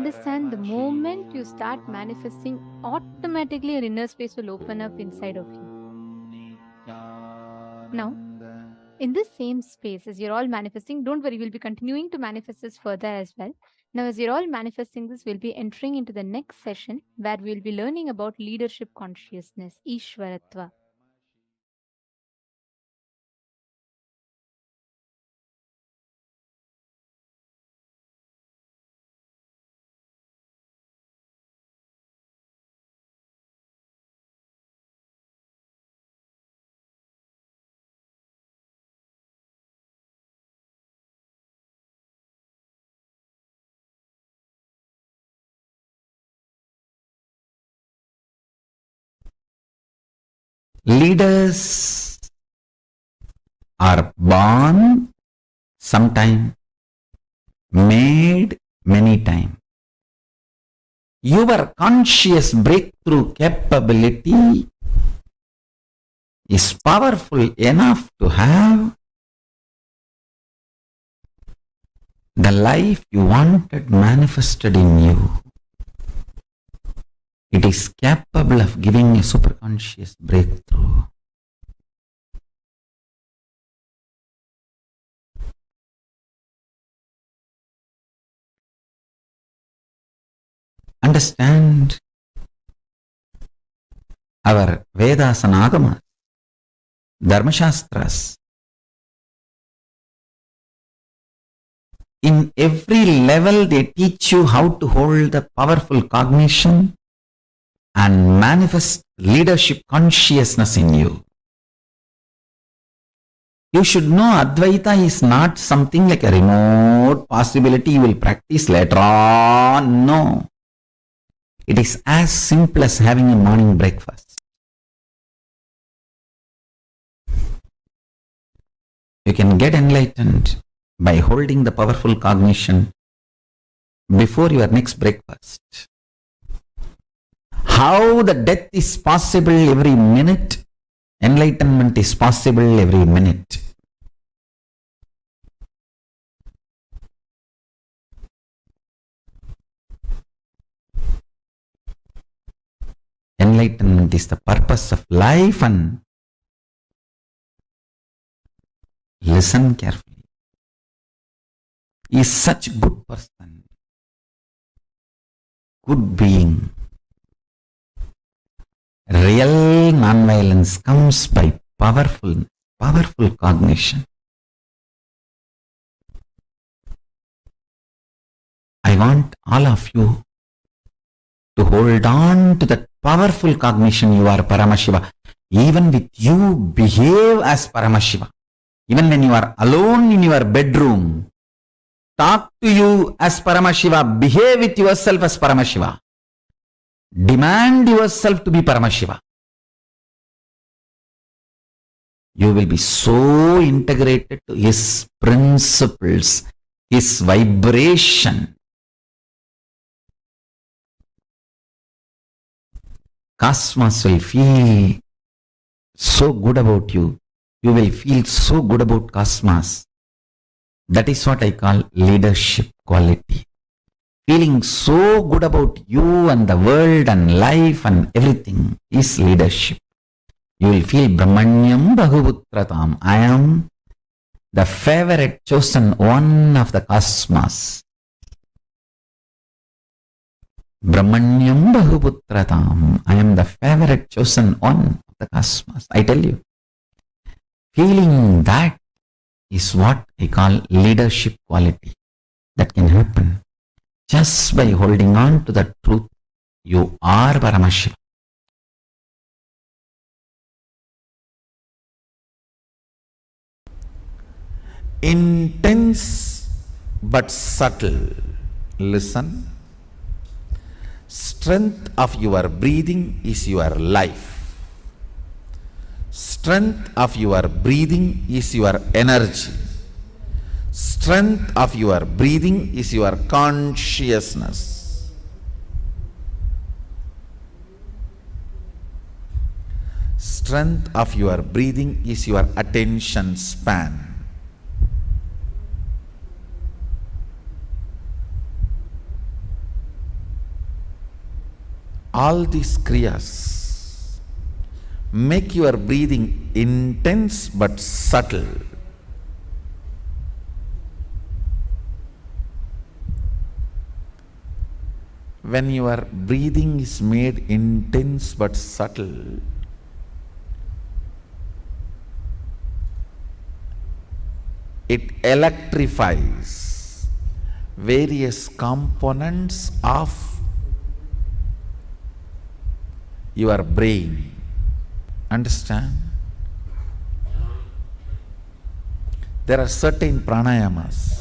Speaker 2: understand the moment you start manifesting, automatically your inner space will open up inside of you. Now, in this same space, as you're all manifesting, don't worry, we'll be continuing to manifest this further as well. Now, as you're all manifesting this, we'll be entering into the next session where we'll be learning about leadership consciousness, Ishwaratva.
Speaker 4: Leaders are born sometime, made many times. Your conscious breakthrough capability is powerful enough to have the life you wanted manifested in you. It is capable of giving a superconscious breakthrough. Understand our Vedas and Agamas, Dharmashastras. In every level, they teach you how to hold the powerful cognition and manifest leadership consciousness in you. You should know Advaita is not something like a remote possibility you will practice later on. No. It is as simple as having a morning breakfast. You can get enlightened by holding the powerful cognition before your next breakfast. How the death is possible every minute, enlightenment is possible every minute. Enlightenment is the purpose of life, and listen carefully. He is such a good person, good being. Real non-violence comes by powerful cognition. I want all of you to hold on to that powerful cognition. You are Paramashiva. Even with you, behave as Paramashiva. Even when you are alone in your bedroom, talk to you as Paramashiva. Behave with yourself as Paramashiva. Demand yourself to be Paramashiva. You will be so integrated to his principles, his vibration. Cosmos will feel so good about you. You will feel so good about Cosmos. That is what I call leadership quality. Feeling so good about you and the world and life and everything is leadership. You will feel Brahmanyam Bhaguputratam. I am the favorite chosen one of the cosmos. Brahmanyam Bhaguputratam. I am the favorite chosen one of the cosmos. I tell you. Feeling that is what I call leadership quality. That can happen just by holding on to the truth. You are Paramashiva. Intense but subtle. Listen. Strength of your breathing is your life. Strength of your breathing is your energy. Strength of your breathing is your consciousness. Strength of your breathing is your attention span. All these kriyas make your breathing intense but subtle. When your breathing is made intense but subtle, it electrifies various components of your brain. Understand? There are certain pranayamas.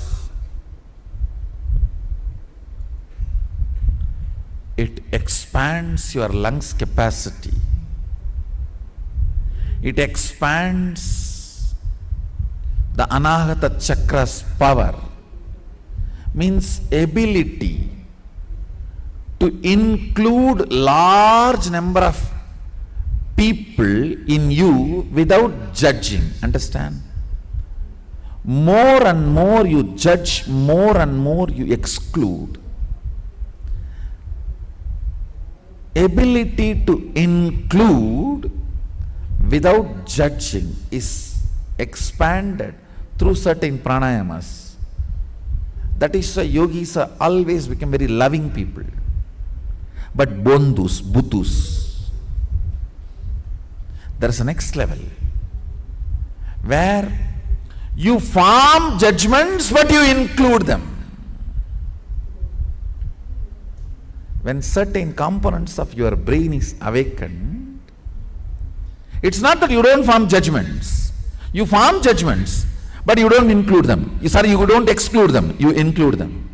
Speaker 4: It expands your lungs capacity. It expands the Anahata chakra's power. Means ability to include large number of people in you without judging. Understand? More and more you judge, more and more you exclude. Ability to include without judging is expanded through certain pranayamas. That is why yogis are always become very loving people. But bondhus, buddhus, there is a next level where you form judgments but you include them. When certain components of your brain is awakened, it's not that you don't form judgments. You form judgments, but you don't include them. You don't exclude them, you include them.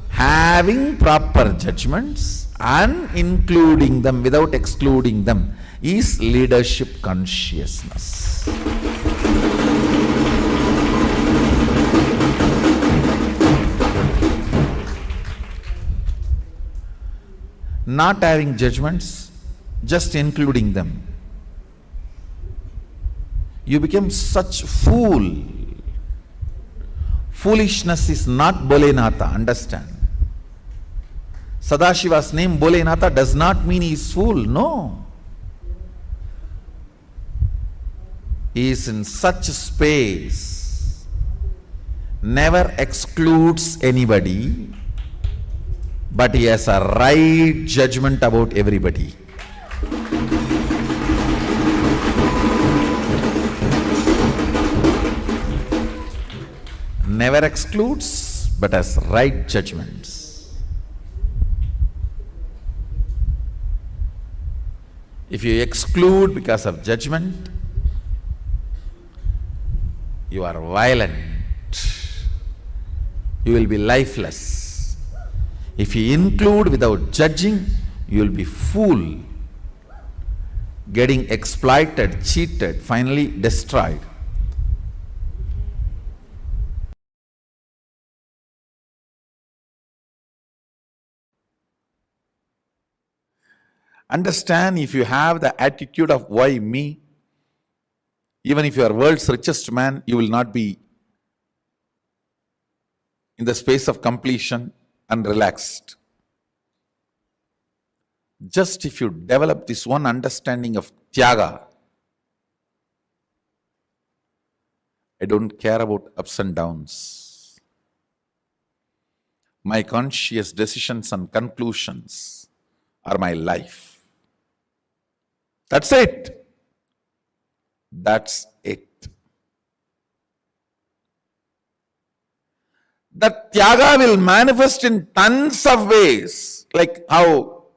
Speaker 4: Having proper judgments and including them without excluding them is leadership consciousness. Not having judgments, just including them, you become such fool. Foolishness is not Bholenatha, understand? Sadashiva's name Bholenatha does not mean he is fool, no. He is in such space, never excludes anybody, but he has a right judgment about everybody. Never excludes, but has right judgments. If you exclude because of judgment, you are violent. You will be lifeless. If you include without judging, you will be fool, getting exploited, cheated, finally destroyed. Understand, if you have the attitude of why me, even if you are world's richest man, you will not be in the space of completion and relaxed. Just if you develop this one understanding of tyaga, I don't care about ups and downs. My conscious decisions and conclusions are my life. That's it. That's it. That tyaga will manifest in tons of ways, like how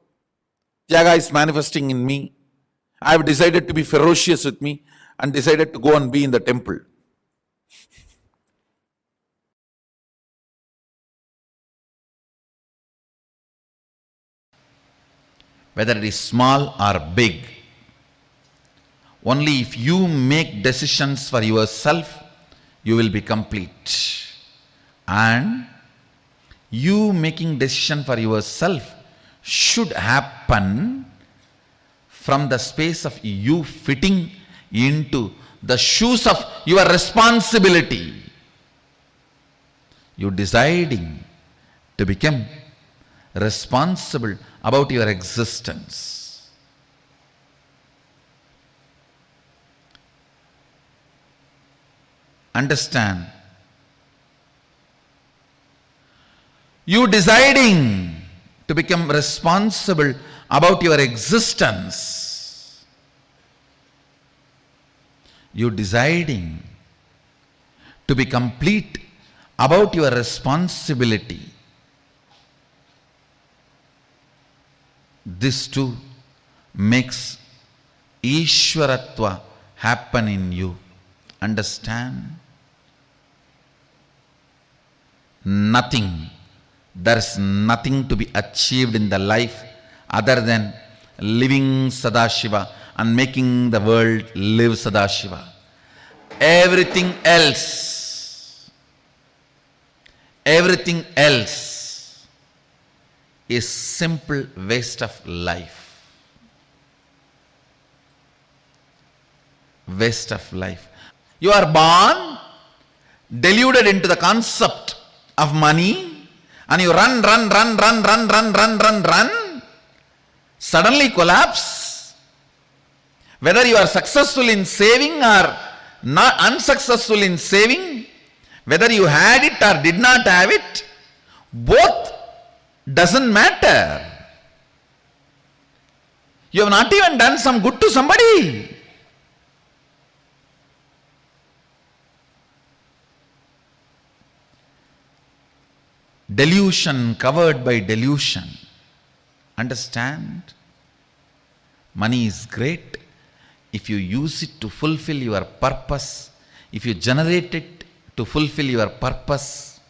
Speaker 4: tyaga is manifesting in me. I have decided to be ferocious with me and decided to go and be in the temple. Whether it is small or big, only if you make decisions for yourself, you will be complete. And you making decision for yourself should happen from the space of you fitting into the shoes of your responsibility. You deciding to become responsible about your existence. Understand? You deciding to become responsible about your existence. You deciding to be complete about your responsibility. This too makes Ishwaratva happen in you. Understand? Nothing. There is nothing to be achieved in the life other than living Sadashiva and making the world live Sadashiva. Everything else is simple waste of life. Waste of life. You are born deluded into the concept of money, and you run, suddenly collapse. Whether you are successful in saving or not unsuccessful in saving, whether you had it or did not have it, both doesn't matter. You have not even done some good to somebody. Delusion covered by delusion. Understand? Money is great if you use it to fulfill your purpose, if you generate it to fulfill your purpose.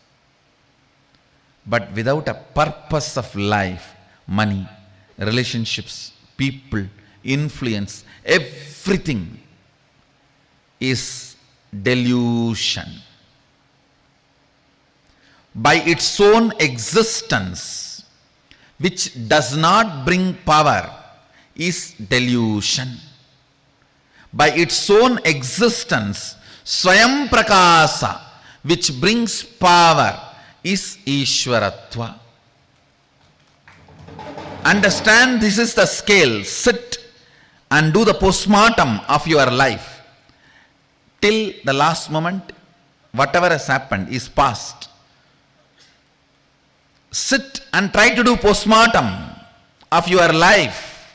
Speaker 4: But without a purpose of life, money, relationships, people, influence, everything is delusion. By its own existence, which does not bring power, is delusion. By its own existence, Swayam Prakasa, which brings power, is Ishwaratva. Understand, this is the scale. Sit and do the postmortem of your life. Till the last moment, whatever has happened is past. Sit and try to do postmortem of your life.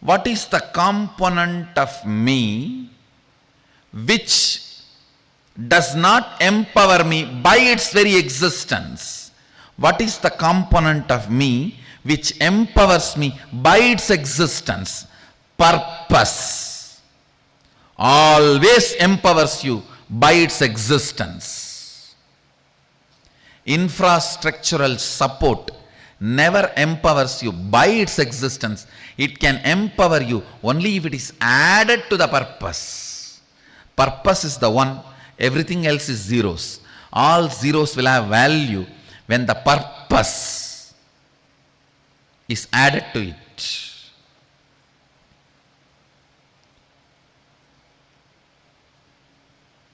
Speaker 4: What is the component of me which does not empower me by its very existence? What is the component of me which empowers me by its existence? Purpose always empowers you by its existence. Infrastructural support never empowers you by its existence. It can empower you only if it is added to the purpose. Purpose is the one, everything else is zeros. All zeros will have value when the purpose is added to it.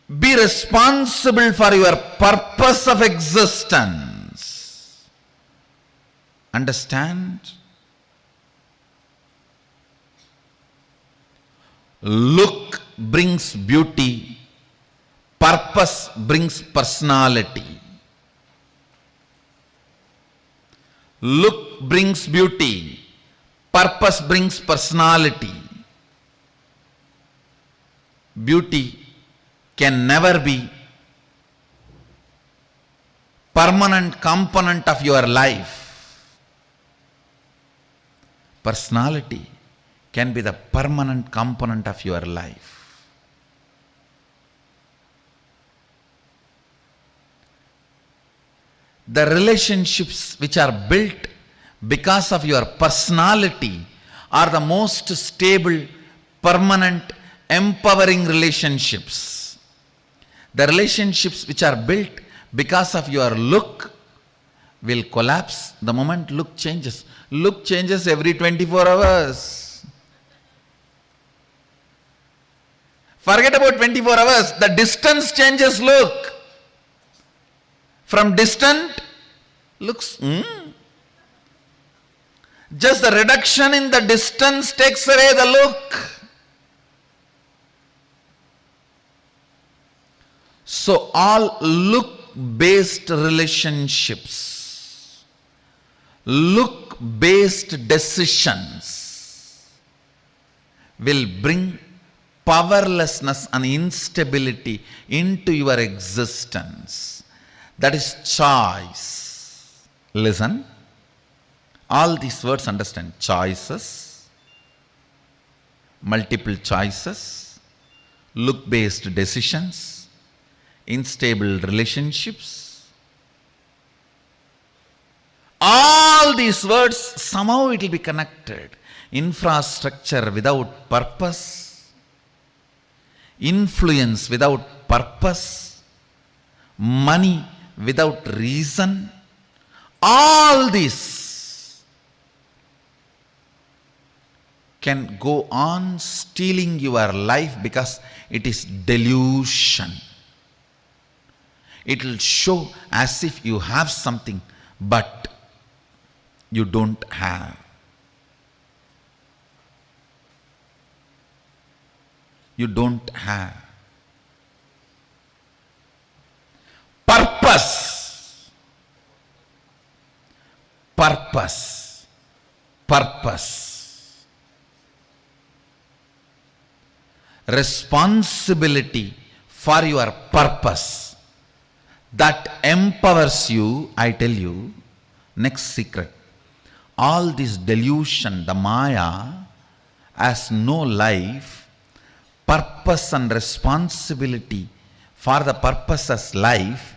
Speaker 4: Be responsible for your purpose of existence. Understand? Look brings beauty, purpose brings personality. Look brings beauty, purpose brings personality. Beauty can never be permanent component of your life. Personality can be the permanent component of your life. The relationships which are built because of your personality are the most stable, permanent, empowering relationships. The relationships which are built because of your look will collapse the moment look changes. Look changes every 24 hours. Forget about 24 hours. The distance changes look. From distant, looks Just the reduction in the distance takes away the look. So all look-based relationships, look-based decisions will bring powerlessness and instability into your existence. That is choice. Listen. All these words understand. Choices, multiple choices, look-based decisions, unstable relationships. All these words, somehow it will be connected. Infrastructure without purpose, influence without purpose, money without reason. All these can go on stealing your life because it is delusion. It will show as if you have something, but you don't have. You don't have. Purpose. Purpose. Purpose. Responsibility for your purpose. That empowers you, I tell you, next secret. All this delusion, the Maya, has no life, purpose and responsibility for the purpose as life.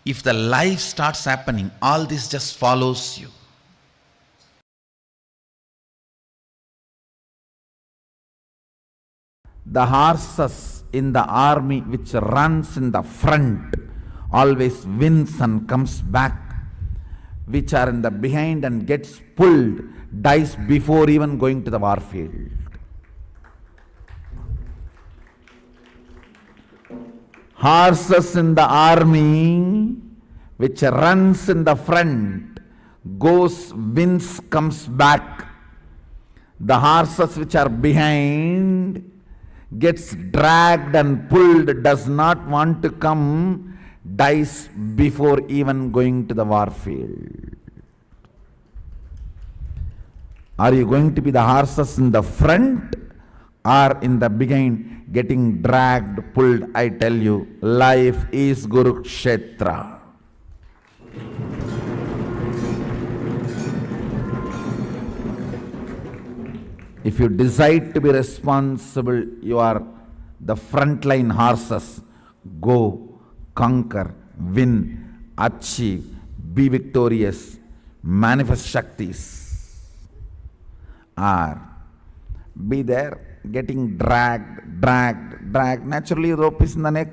Speaker 4: If the life starts happening, all this just follows you. The horses in the army which runs in the front always wins and comes back. Which are in the behind and gets pulled, dies before even going to the war field. Horses in the army which runs in the front goes, wins, comes back. The horses which are behind gets dragged and pulled, does not want to come, dies before even going to the war field. Are you going to be the horses in the front or in the behind getting dragged, pulled? I tell you, life is Kurukshetra. If you decide to be responsible, you are the frontline horses. Go, conquer, win, achieve, be victorious, manifest Shaktis. Or be there getting dragged. Naturally, rope is in the neck.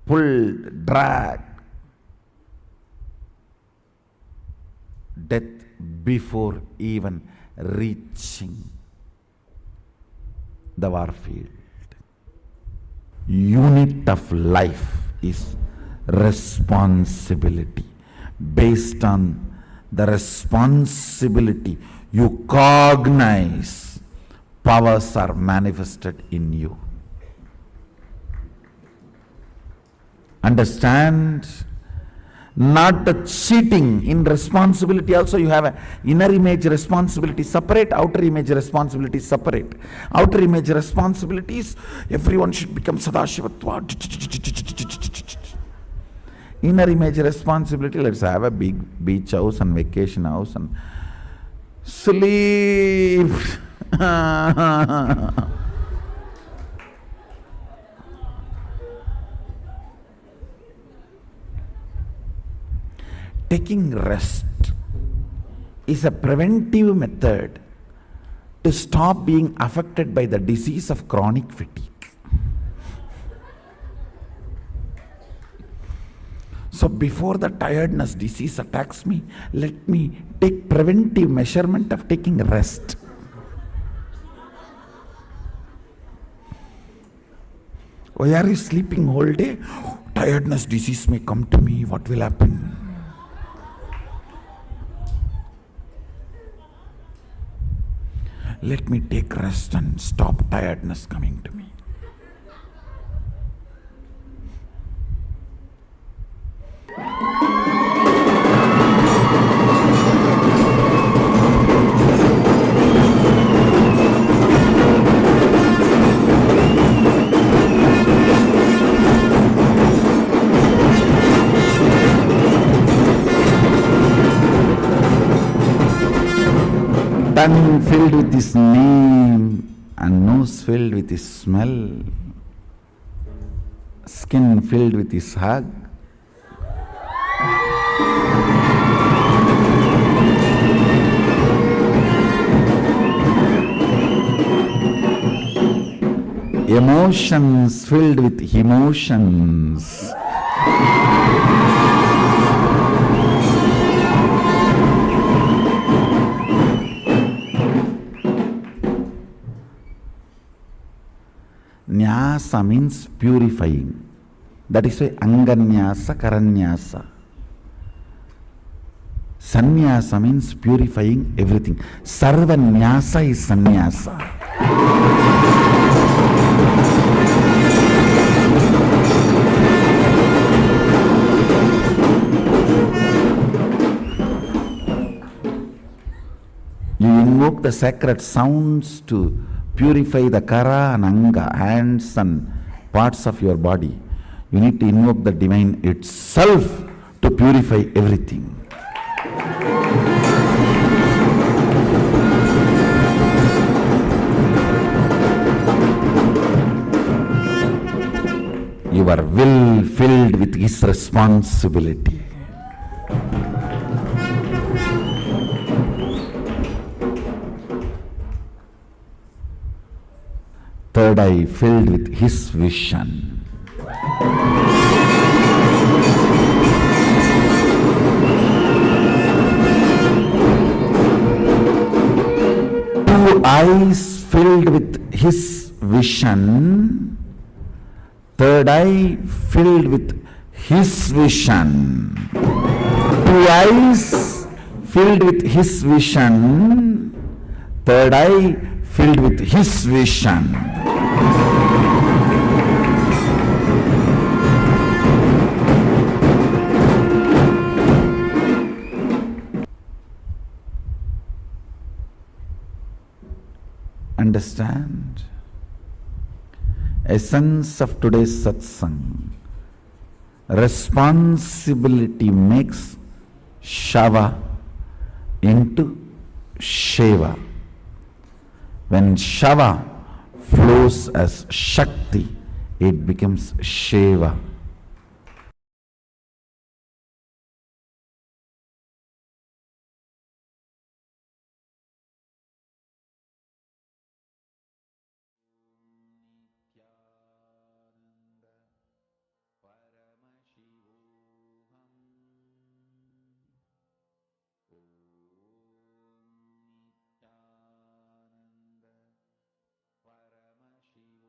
Speaker 4: Pulled, dragged. Death before even reaching the war field. Unit of life is responsibility. Based on the responsibility you cognize, powers are manifested in you. Understand? Not the cheating. In responsibility also you have an inner image responsibility separate, outer image responsibility separate. Outer image responsibilities, everyone should become Sadashivatva. Inner image responsibility, let's have a big beach house and vacation house and sleep. Taking rest is a preventive method to stop being affected by the disease of chronic fatigue. So before the tiredness disease attacks me, let me take preventive measurement of taking rest. Why are you sleeping whole day? tiredness disease may come to me. What will happen? Let me take rest and stop tiredness coming to me. Tongue filled with his name and nose filled with his smell, skin filled with his hug. Emotions filled with emotions. Nyasa means purifying. That is why Anganyasa, Karanyasa. Sannyasa means purifying everything. Sarvanyasa is sannyasa. You invoke the sacred sounds to purify the kara and anga, hands and parts of your body. You need to invoke the divine itself to purify everything. Your will filled with his responsibility. Third eye filled with his vision. Two eyes filled with his vision. Third eye filled with his vision. Two eyes filled with his vision. Third eye filled with his vision. Understand? Essence of today's satsang. Responsibility makes Shava into Sheva. When Shava flows as Shakti, it becomes Sheva. Nithyananda Paramashivoham. Nithyananda Paramashivoham.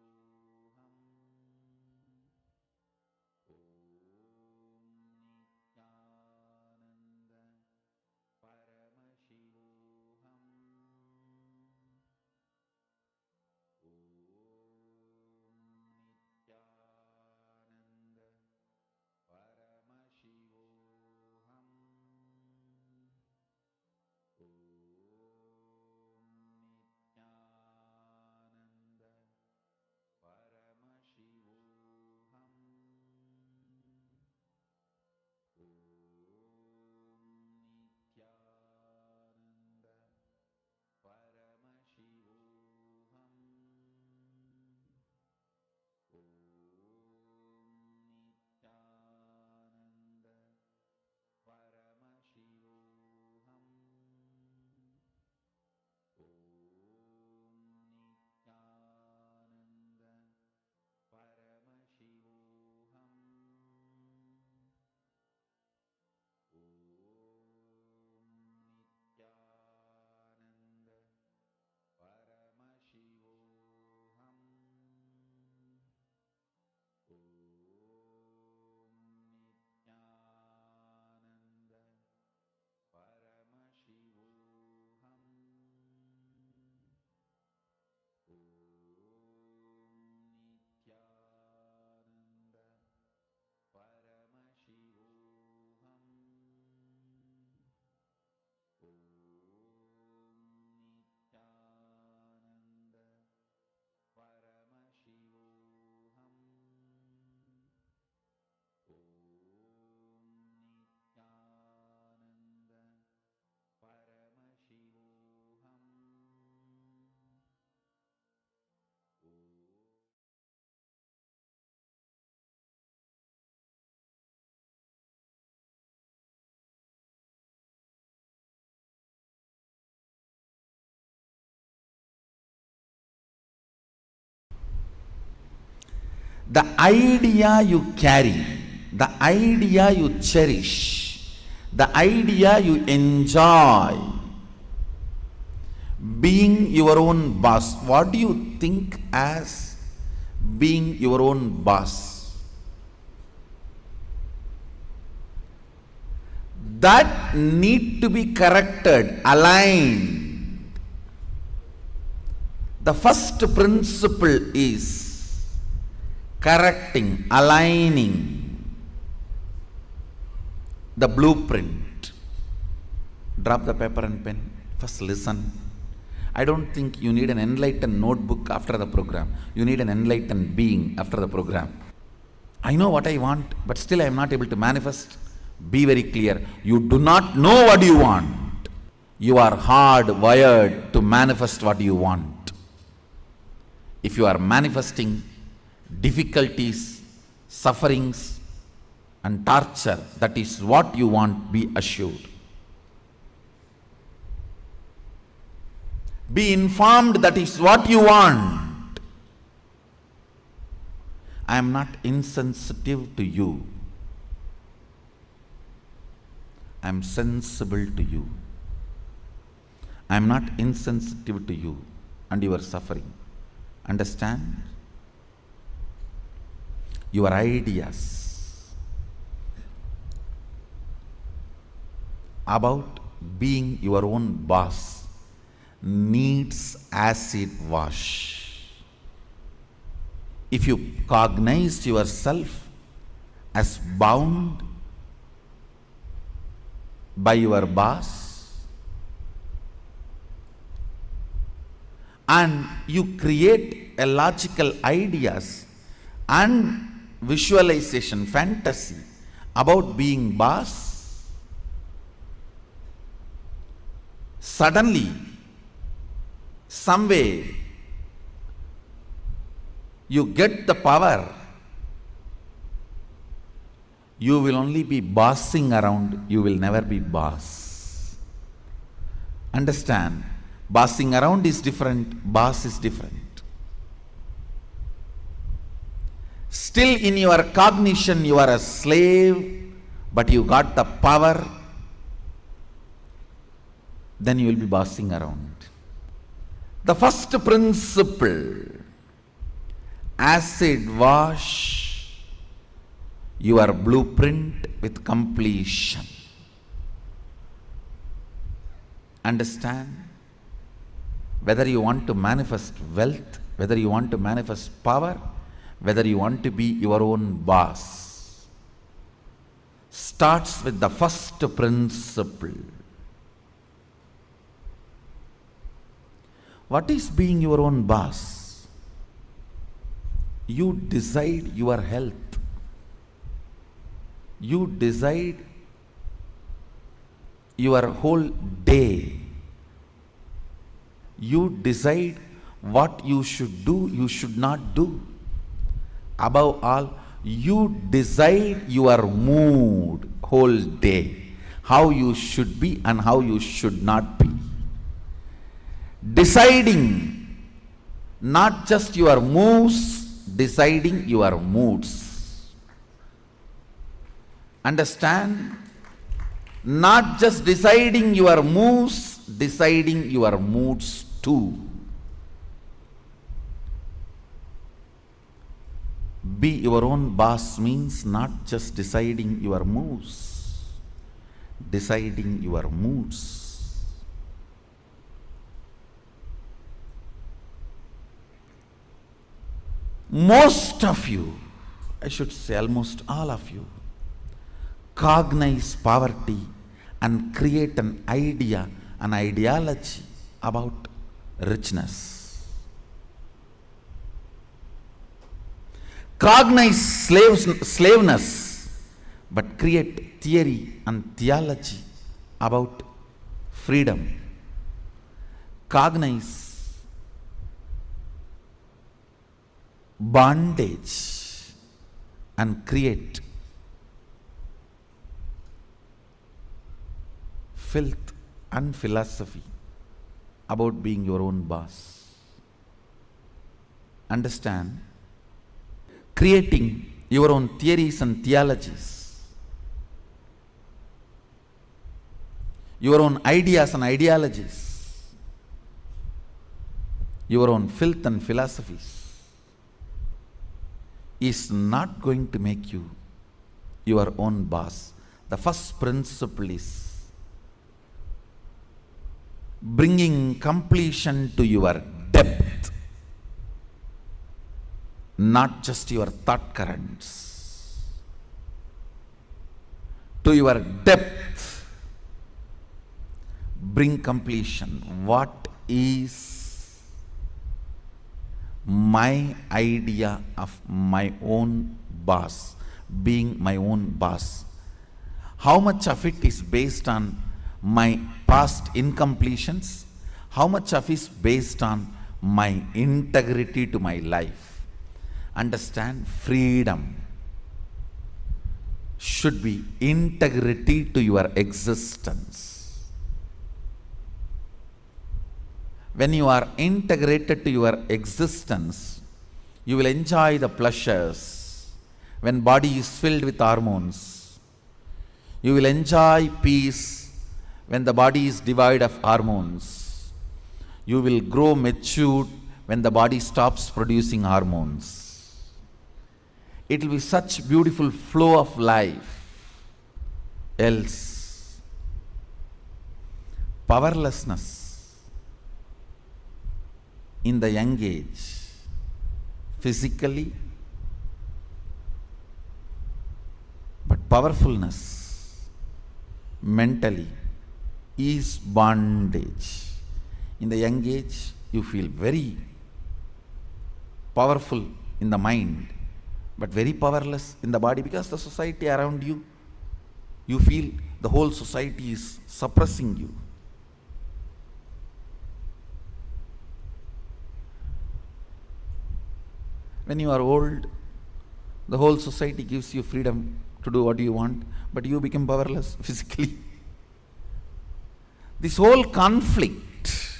Speaker 4: The idea you carry, the idea you cherish, the idea you enjoy, being your own boss. What do you think as being your own boss? That need to be corrected, aligned. The first principle is correcting, aligning the blueprint. Drop the paper and pen. First listen. I don't think you need an enlightened notebook after the program. You need an enlightened being after the program. I know what I want, but still I am not able to manifest. Be very clear. You do not know what you want. You are hardwired to manifest what you want. If you are manifesting difficulties, sufferings, and torture, that is what you want, be assured. Be informed that is what you want. I am not insensitive to you. I am sensible to you. I am not insensitive to you and your suffering. Understand? Your ideas about being your own boss needs acid wash. If you cognize yourself as bound by your boss and you create a logical ideas and visualization, fantasy about being boss, suddenly, some way, you get the power. You will only be bossing around, you will never be boss. Understand? Bossing around is different, boss is different. Still in your cognition you are a slave, but you got the power, then you will be bossing around. The first principle, acid wash your blueprint with completion. Understand? Whether you want to manifest wealth, whether you want to manifest power, whether you want to be your own boss, starts with the first principle. What is being your own boss? You decide your health. You decide your whole day. You decide what you should do, you should not do. Above all, you decide your mood whole day, how you should be and how you should not be. Deciding not just your moves, deciding your moods. Understand? Not just deciding your moves, deciding your moods too. Be your own boss means not just deciding your moves, deciding your moods. Most of you, I should say almost all of you, cognize poverty and create an idea, an ideology about richness. Cognize slaveness, but create theory and theology about freedom. Cognize bondage and create filth and philosophy about being your own boss. Understand? creating your own theories and theologies, your own ideas and ideologies, your own filth and philosophies, is not going to make you your own boss. The first principle is bringing completion to your depth, not just your thought currents. To your depth, bring completion. What is my idea of my own boss, being my own boss? How much of it is based on my past incompletions? How much of it is based on my integrity to my life? Understand, freedom should be integrity to your existence. When you are integrated to your existence, you will enjoy the pleasures. When body is filled with hormones, you will enjoy peace. When the body is devoid of hormones, you will grow matured when the body stops producing hormones. It will be such beautiful flow of life. Else, powerlessness in the young age, physically, but powerfulness mentally is bondage. In the young age, you feel very powerful in the mind, but very powerless in the body, because the society around you, you feel the whole society is suppressing you. When you are old, the whole society gives you freedom to do what you want, but you become powerless physically. This whole conflict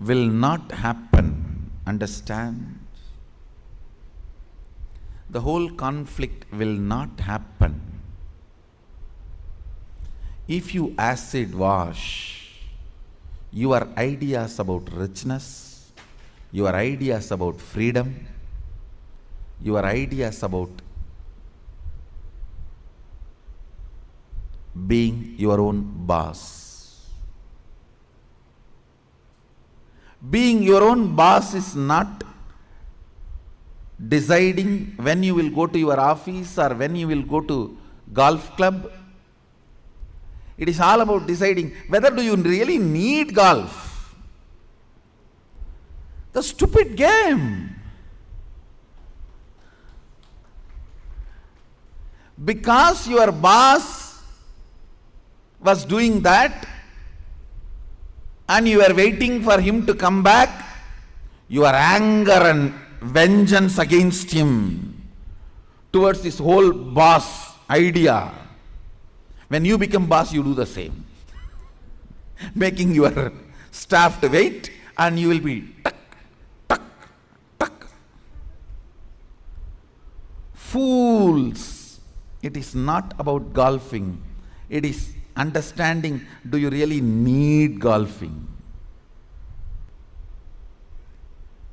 Speaker 4: will not happen. Understand? The whole conflict will not happen if you acid wash your ideas about richness, your ideas about freedom, your ideas about being your own boss. Being your own boss is not deciding when you will go to your office or when you will go to golf club. It is all about deciding whether do you really need golf. The stupid game. Because your boss was doing that and you were waiting for him to come back, your anger and vengeance against him towards this whole boss idea. When you become boss, you do the same. Making your staff to wait, and you will be tuck, tuck, tuck. Fools. It is not about golfing. It is understanding, do you really need golfing?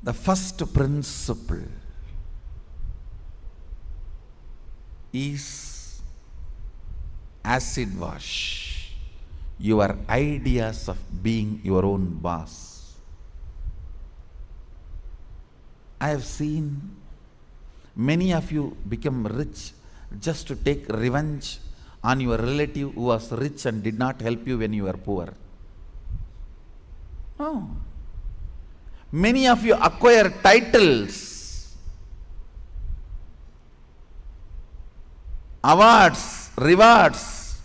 Speaker 4: The first principle is acid wash your ideas of being your own boss. I have seen many of you become rich just to take revenge on your relative who was rich and did not help you when you were poor. No. Many of you acquire titles, awards, rewards,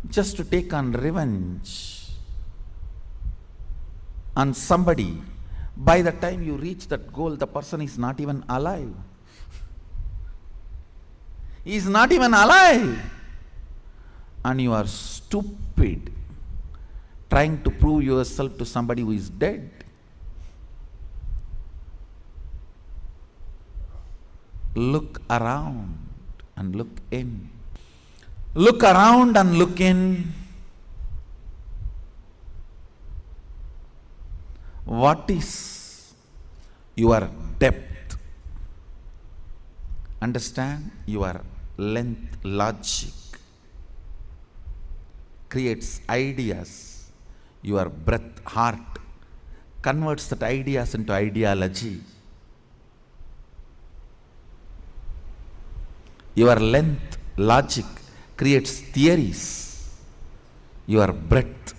Speaker 4: just to take on revenge on somebody. By the time you reach that goal, the person is not even alive. He is not even alive. And you are stupid trying to prove yourself to somebody who is dead. look around and look in. Look around and look in. What is your depth? Understand your length. Logic creates ideas. Your breath, heart converts that ideas into ideology. Your length, logic creates theories. Your breath,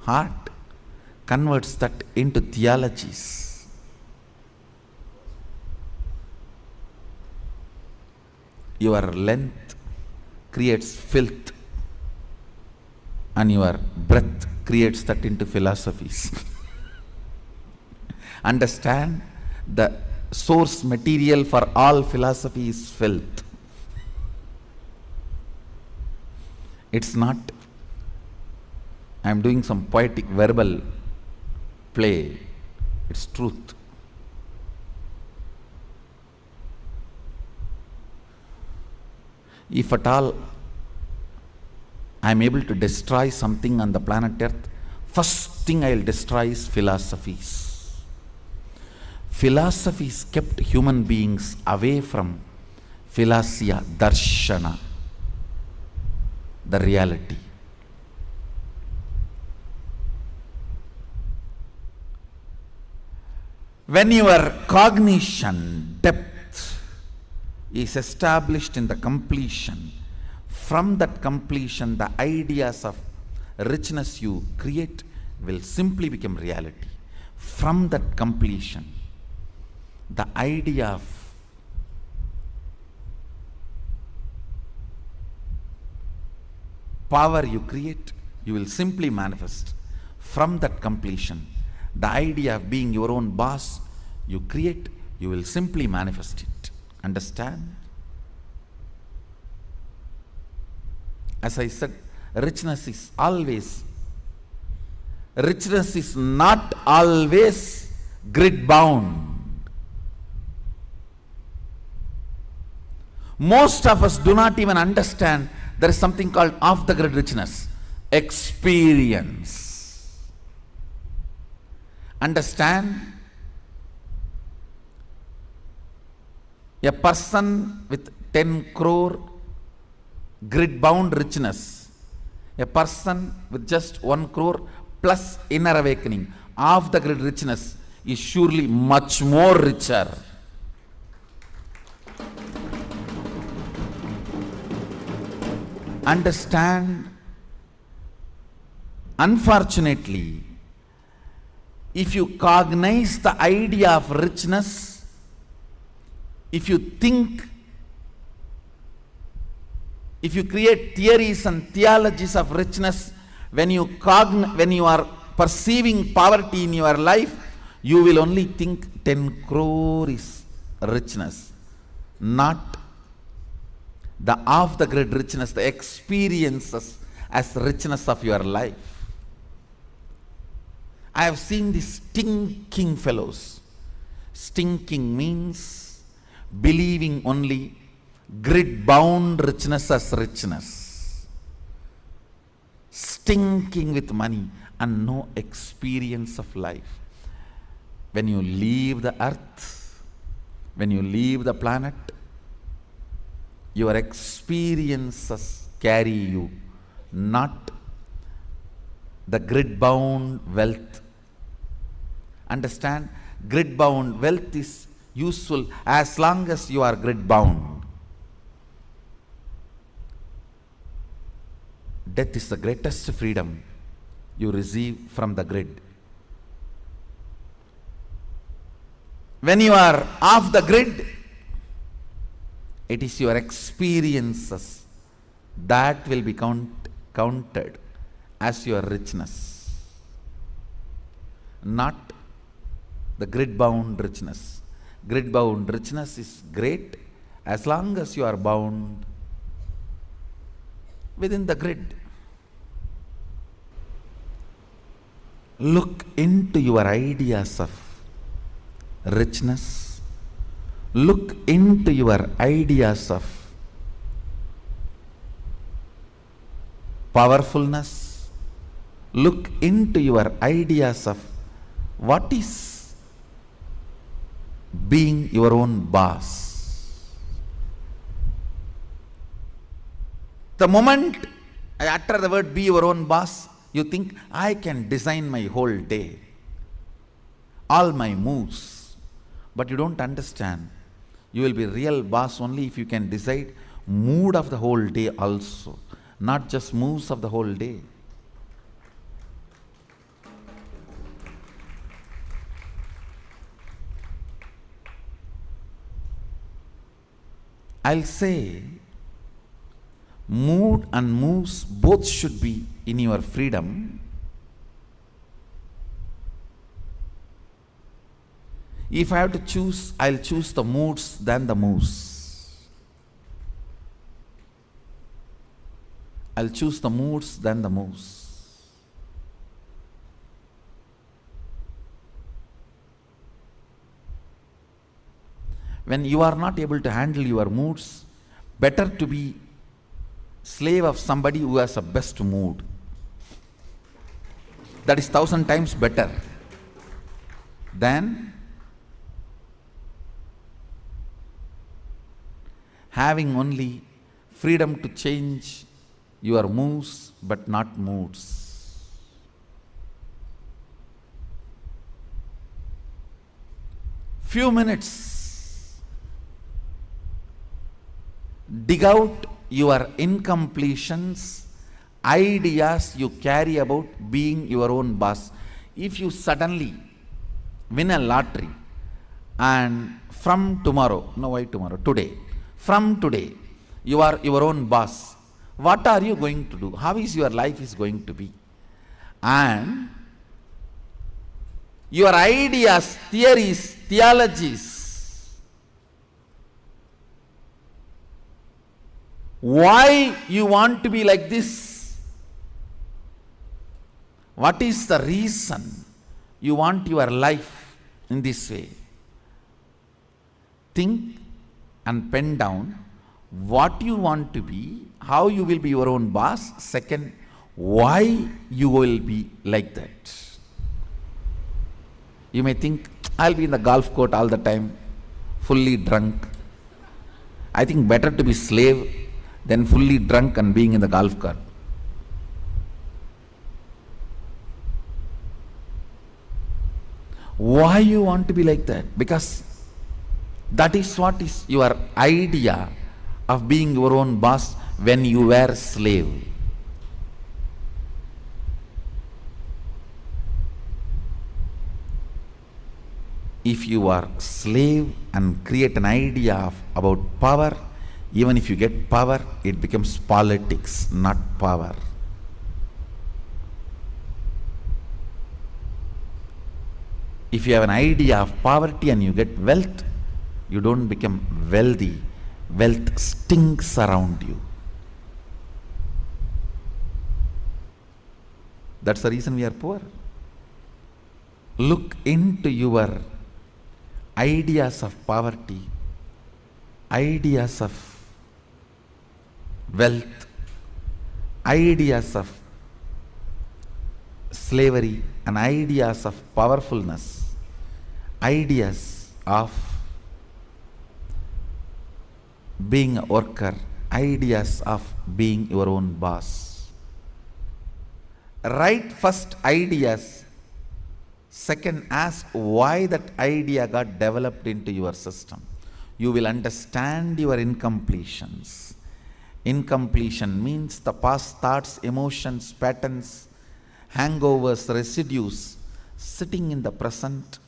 Speaker 4: heart converts that into theologies. Your length creates filth, and your breath creates that into philosophies. Understand, the source material for all philosophy is filth. It's not, I am doing some poetic verbal play, it's truth. If at all I am able to destroy something on the planet Earth, first thing I will destroy is philosophies. Philosophies kept human beings away from philosia, darshana, the reality. When your cognition depth is established in the completion, from that completion the ideas of richness you create will simply become reality. From that completion, the idea of power you create, you will simply manifest. From that completion, the idea of being your own boss you create, you will simply manifest it. Understand? As I said, richness is not always grid bound. Most of us do not even understand there is something called off the grid richness. Experience. Understand? A person with 10 crore grid bound richness, a person with just 1 crore plus inner awakening, off the grid richness is surely much more richer. Understand? Unfortunately, if you cognize the idea of richness, if you think, if you create theories and theologies of richness, when you are perceiving poverty in your life, you will only think 10 crore is richness, not the off the grid richness, the experiences as richness of your life. I have seen these stinking fellows. Stinking means believing only grid bound richness as richness. Stinking with money and no experience of life. When you leave the earth, when you leave the planet, your experiences carry you, not the grid bound wealth. Understand? Grid bound wealth is useful as long as you are grid bound. Death is the greatest freedom you receive from the grid. When you are off the grid, it is your experiences that will be counted as your richness, not the grid bound richness. Grid bound richness is great as long as you are bound within the grid. Look into your ideas of richness. Look into your ideas of powerfulness. Look into your ideas of what is being your own boss. The moment I utter the word be your own boss, you think I can design my whole day, all my moves. But you don't understand. You will be real boss only if you can decide mood of the whole day also, not just moves of the whole day. I'll say mood and moves both should be in your freedom. If I have to choose, I'll choose the moods than the moves. I'll choose the moods than the moves. When you are not able to handle your moods, better to be slave of somebody who has a best mood. That is 1,000 times better than having only freedom to change your moves but not moods. Few minutes. Dig out your incompletions, ideas you carry about being your own boss. If you suddenly win a lottery and from tomorrow, no why tomorrow, today, from today, you are your own boss, what are you going to do? How is your life is going to be? And your ideas, theories, theologies, why you want to be like this? What is the reason you want your life in this way? Think and pen down what you want to be, how you will be your own boss. Second, why you will be like that. You may think, I'll be in the golf court all the time, fully drunk. I think better to be slave than fully drunk and being in the golf cart. Why you want to be like that? Because that is what is your idea of being your own boss when you were a slave. If you are slave and create an idea about power, even if you get power, it becomes politics, not power. If you have an idea of poverty and you get wealth, you don't become wealthy. Wealth stinks around you. That's the reason we are poor. Look into your ideas of poverty, ideas of wealth, ideas of slavery, and ideas of powerfulness, ideas of being a worker, ideas of being your own boss. Write first ideas. Second, ask why that idea got developed into your system. You will understand your incompletions. Incompletion means the past thoughts, emotions, patterns, hangovers, residues sitting in the present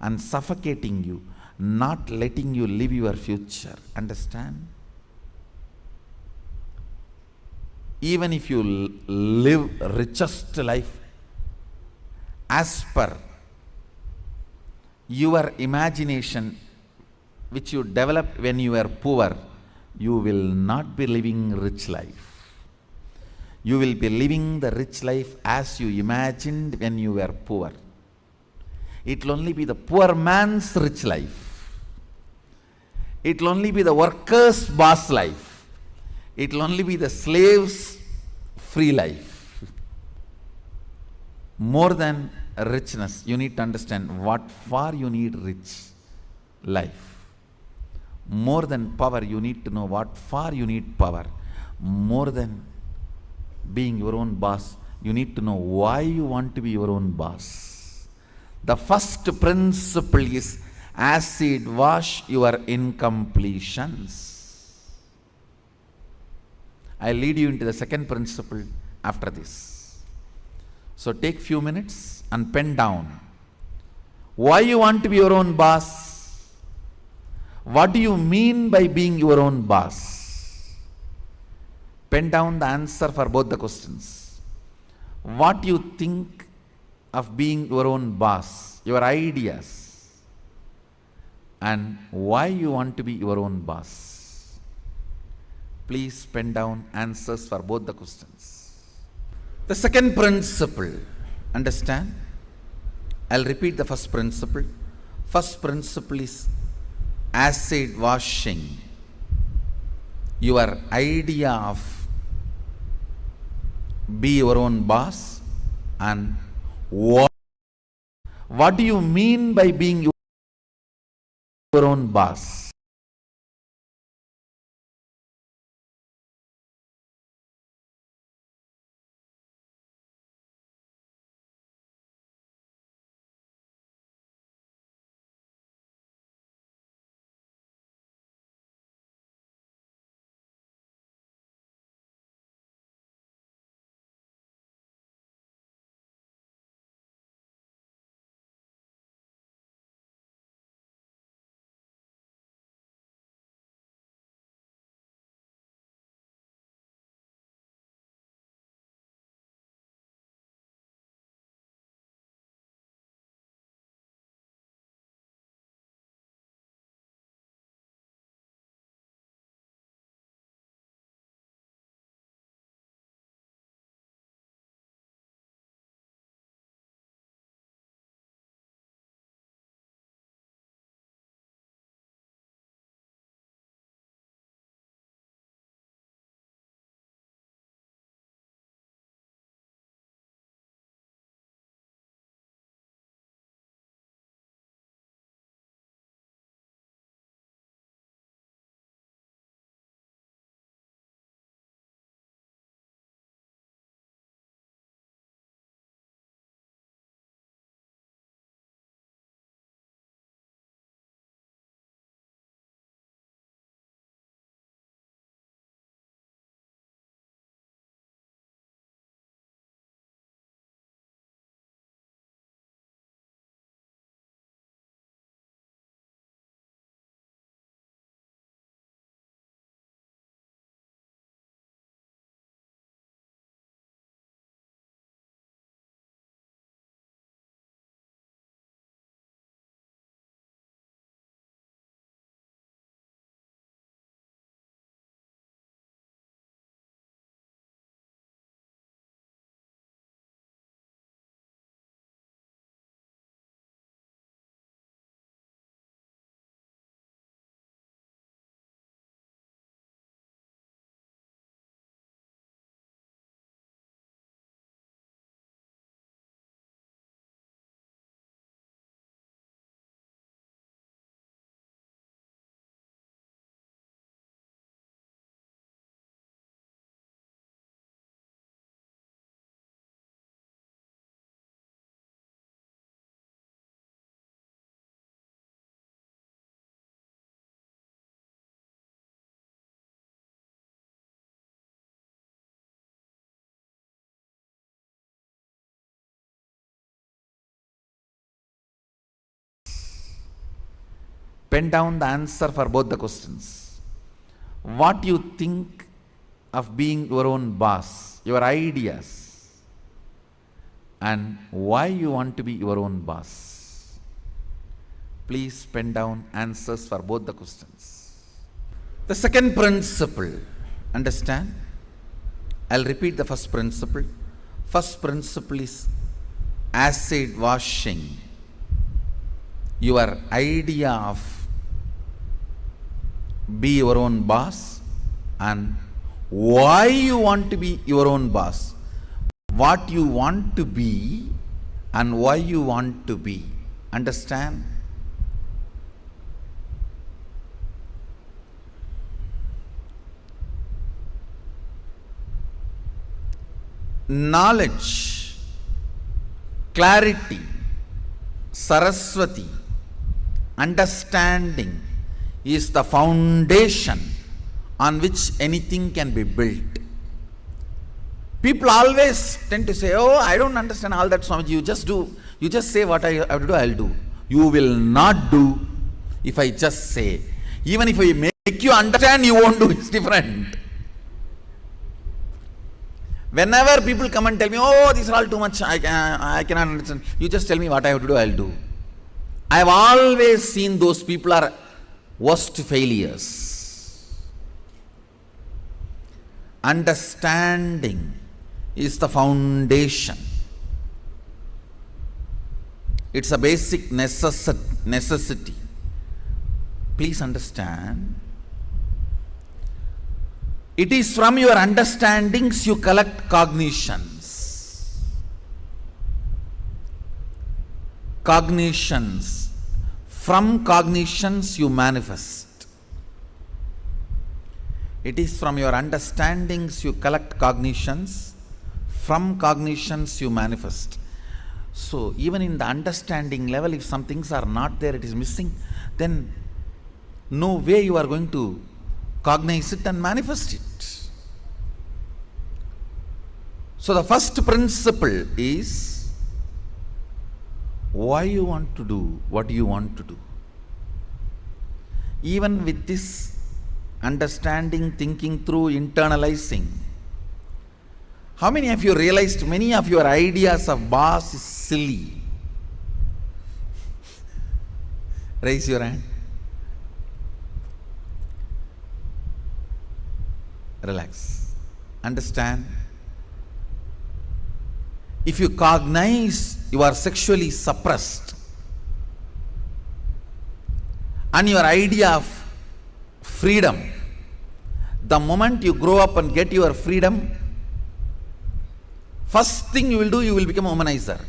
Speaker 4: and suffocating you, not letting you live your future. Understand? Even if you live richest life as per your imagination which you developed when you were poor, you will not be living rich life. You will be living the rich life as you imagined when you were poor. It will only be the poor man's rich life. It will only be the worker's boss life. It will only be the slave's free life. More than richness, you need to understand what for you need rich life. More than power, you need to know what for you need power. More than being your own boss, you need to know why you want to be your own boss. The first principle is acid wash your incompletions. I'll lead you into the second principle after this. So take few minutes and pen down why you want to be your own boss. What do you mean by being your own boss? Pen down the answer for both the questions. What you think of being your own boss, your ideas, and why you want to be your own boss. Please pen down answers for both the questions. The second principle, understand? I'll repeat the first principle. First principle is acid washing your idea of be your own boss, and what do you mean by being your own boss? Pen down the answer for both the questions. What you think of being your own boss, your ideas, and why you want to be your own boss. Please pen down answers for both the questions. The second principle, understand? I'll repeat the first principle. First principle is acid washing your idea of be your own boss and why you want to be your own boss. What you want to be and why you want to be. Understand? Knowledge, clarity, Saraswati, understanding is the foundation on which anything can be built. People always tend to say, oh, I don't understand all that, Swamiji. You just say what I have to do, I'll do. You will not do if I just say. Even if I make you understand, you won't do. It's different. Whenever people come and tell me, oh, these are all too much, I cannot understand. You just tell me what I have to do, I'll do. I have always seen those people are worst failures. Understanding is the foundation. It's a basic necessity. Please understand. It is from your understandings you collect cognitions. Cognitions. From cognitions you manifest. It is from your understandings you collect cognitions. From cognitions you manifest. So even in the understanding level, if some things are not there, it is missing, then no way you are going to cognize it and manifest it. So the first principle is why you want to do what you want to do. Even with this understanding, thinking through, internalizing, how many of you realized many of your ideas of boss is silly? Raise your hand. Relax. Understand. If you cognize you are sexually suppressed and your idea of freedom, the moment you grow up and get your freedom, first thing you will do, you will become a womanizer.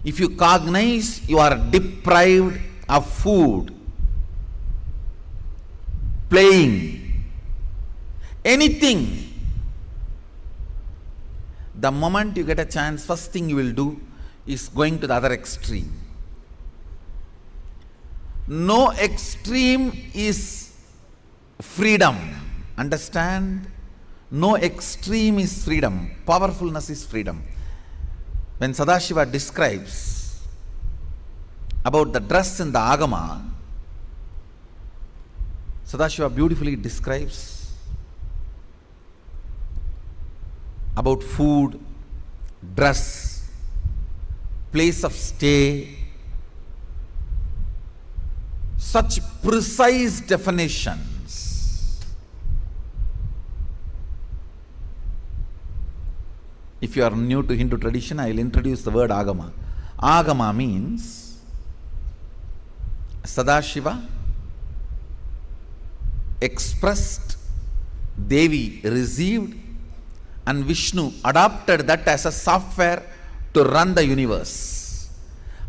Speaker 4: If you cognize you are deprived of food, playing, anything, the moment you get a chance, first thing you will do is going to the other extreme. No extreme is freedom. Understand? No extreme is freedom. Powerfulness is freedom. When Sadashiva describes about the dress in the Agama, Sadashiva beautifully describes about food, dress, place of stay, such precise definitions. If you are new to Hindu tradition, I will introduce the word Agama. Agama means Sadashiva expressed, Devi received, and Vishnu adopted that as a software to run the universe.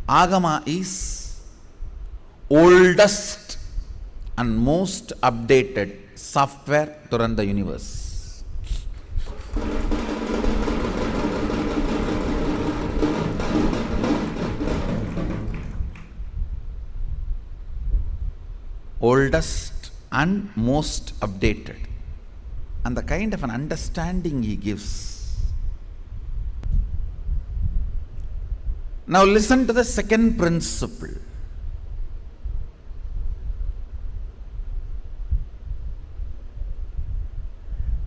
Speaker 4: Agama is oldest and most updated software to run the universe. Oldest and most updated. And the kind of an understanding he gives. Now listen to the second principle.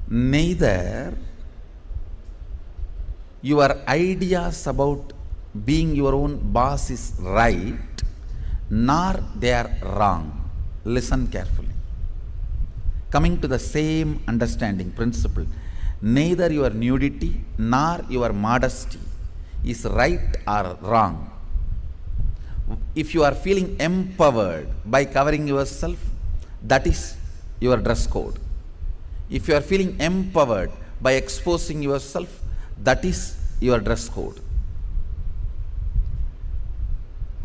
Speaker 4: Neither your ideas about being your own boss is right, nor they are wrong. Listen carefully. Coming to the same understanding principle, neither your nudity nor your modesty is right or wrong. If you are feeling empowered by covering yourself, that is your dress code. If you are feeling empowered by exposing yourself, that is your dress code.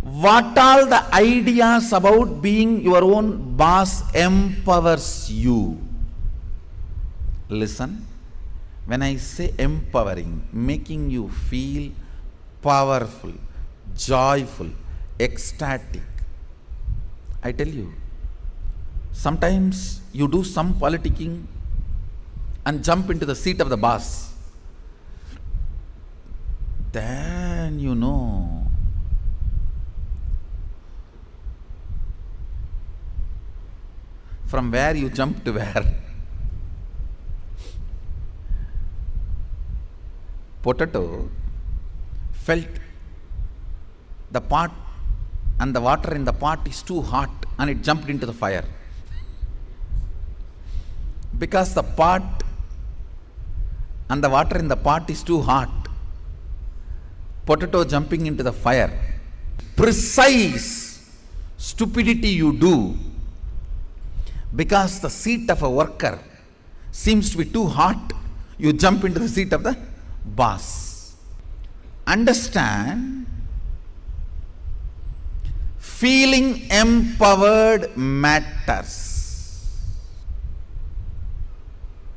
Speaker 4: What all the ideas about being your own boss empowers you? Listen, when I say empowering, making you feel powerful, joyful, ecstatic, I tell you, sometimes you do some politicking and jump into the seat of the boss. Then you know, from where you jump to where. Potato felt the pot and the water in the pot is too hot and it jumped into the fire. Because the pot and the water in the pot is too hot, potato jumping into the fire. Precise stupidity you do because the seat of a worker seems to be too hot, you jump into the seat of the boss. Understand, feeling empowered matters.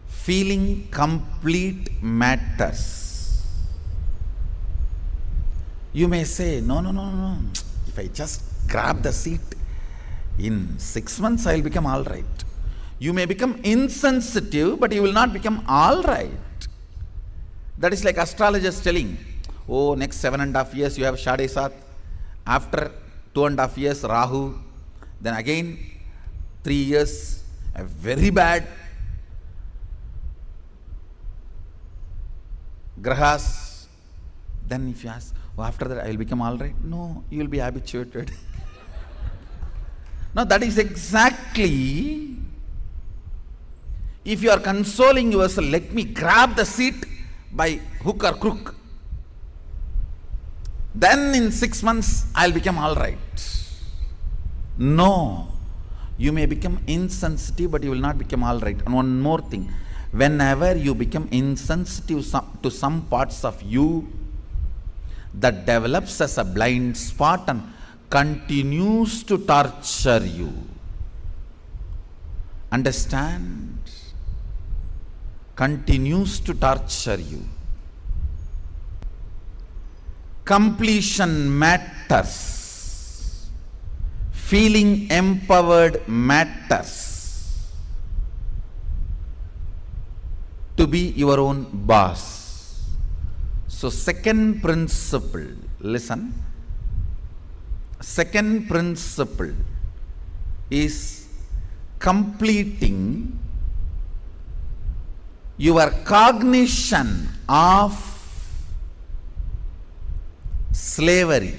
Speaker 4: Feeling complete matters. You may say, no. If I just grab the seat, in 6 months I will become all right. You may become insensitive, but you will not become all right. That is like astrologers telling, oh, next 7.5 years you have Shade Sat, after 2.5 years Rahu, then again 3 years a very bad Grahas. Then if you ask, oh, after that I will become all right. No, you will be habituated. Now that is exactly, if you are consoling yourself, let me grab the seat by hook or crook, then in 6 months I'll become all right. No, you may become insensitive, but you will not become all right. And one more thing, whenever you become insensitive to some parts of you, that develops as a blind spot and continues to torture you. Understand? Continues to torture you. Completion matters. Feeling empowered matters. To be your own boss. So second principle, listen. Second principle is completing your cognition of slavery,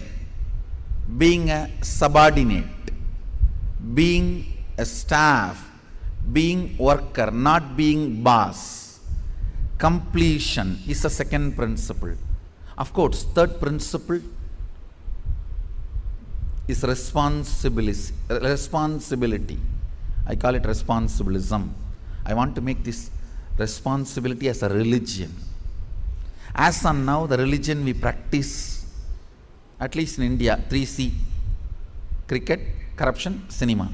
Speaker 4: being a subordinate, being a staff, being worker, not being boss. Completion is the second principle. Of course, third principle is responsibility. I call it responsibilism. I want to make this responsibility as a religion. As on now, the religion we practice, at least in India, 3C: cricket, corruption, cinema.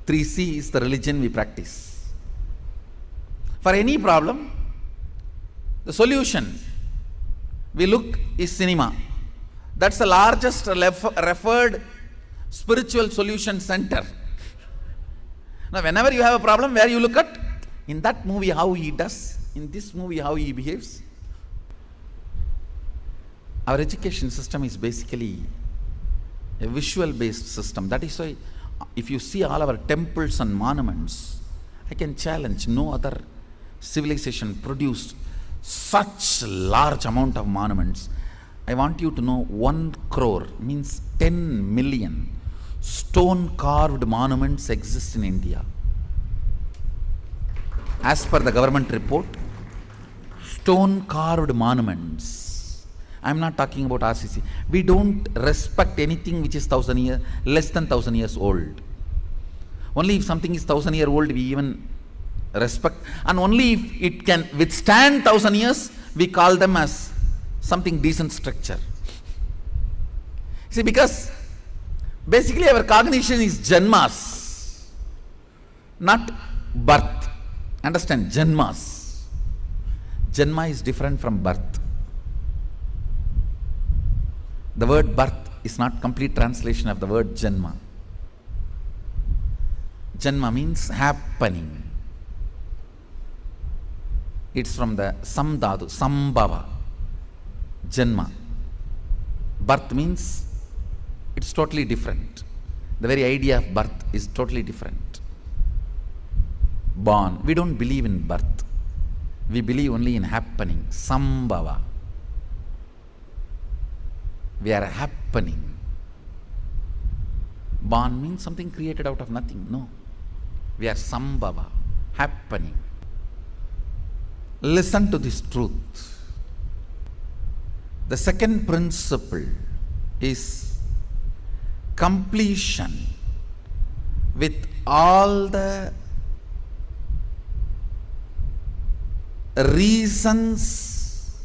Speaker 4: 3C is the religion we practice. For any problem, the solution we look is cinema. That's the largest referred spiritual solution center. Now, whenever you have a problem, where you look at, in that movie how he does, in this movie how he behaves. Our education system is basically a visual based system. That is why if you see all our temples and monuments, I can challenge, no other civilization produced such large amount of monuments. I want you to know 1 crore means 10 million stone carved monuments exist in India. As per the government report, stone carved monuments I'm not talking about RCC. We don't respect anything which is 1,000 years, less than 1,000 years old. Only if something is 1,000 years old, we even respect. And only if it can withstand 1,000 years, we call them as something decent structure. See, because basically our cognition is janmas, not birth. Understand? Janmas. Janma is different from birth. The word birth is not complete translation of the word janma. Janma means happening. It's from the samdhatu, sambhava. Janma. Birth means it's totally different. The very idea of birth is totally different. Born. We don't believe in birth. We believe only in happening. Sambhava. We are happening. Born means something created out of nothing. No. We are sambhava. Happening. Listen to this truth. The second principle is completion with all the reasons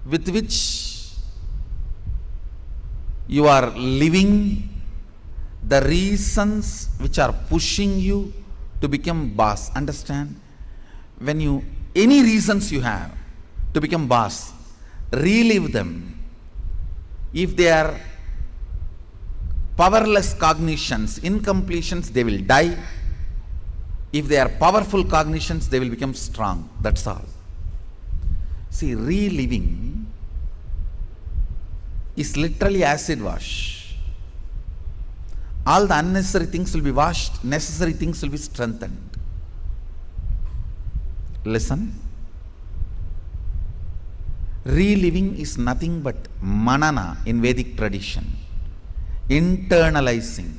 Speaker 4: with which you are living, the reasons which are pushing you to become boss. Understand? When you, any reasons you have to become boss, relive them. If they are powerless cognitions, incompletions, they will die. If they are powerful cognitions, they will become strong. That's all. See, reliving is literally acid wash. All the unnecessary things will be washed, necessary things will be strengthened. Listen. Reliving is nothing but manana in Vedic tradition. Internalizing.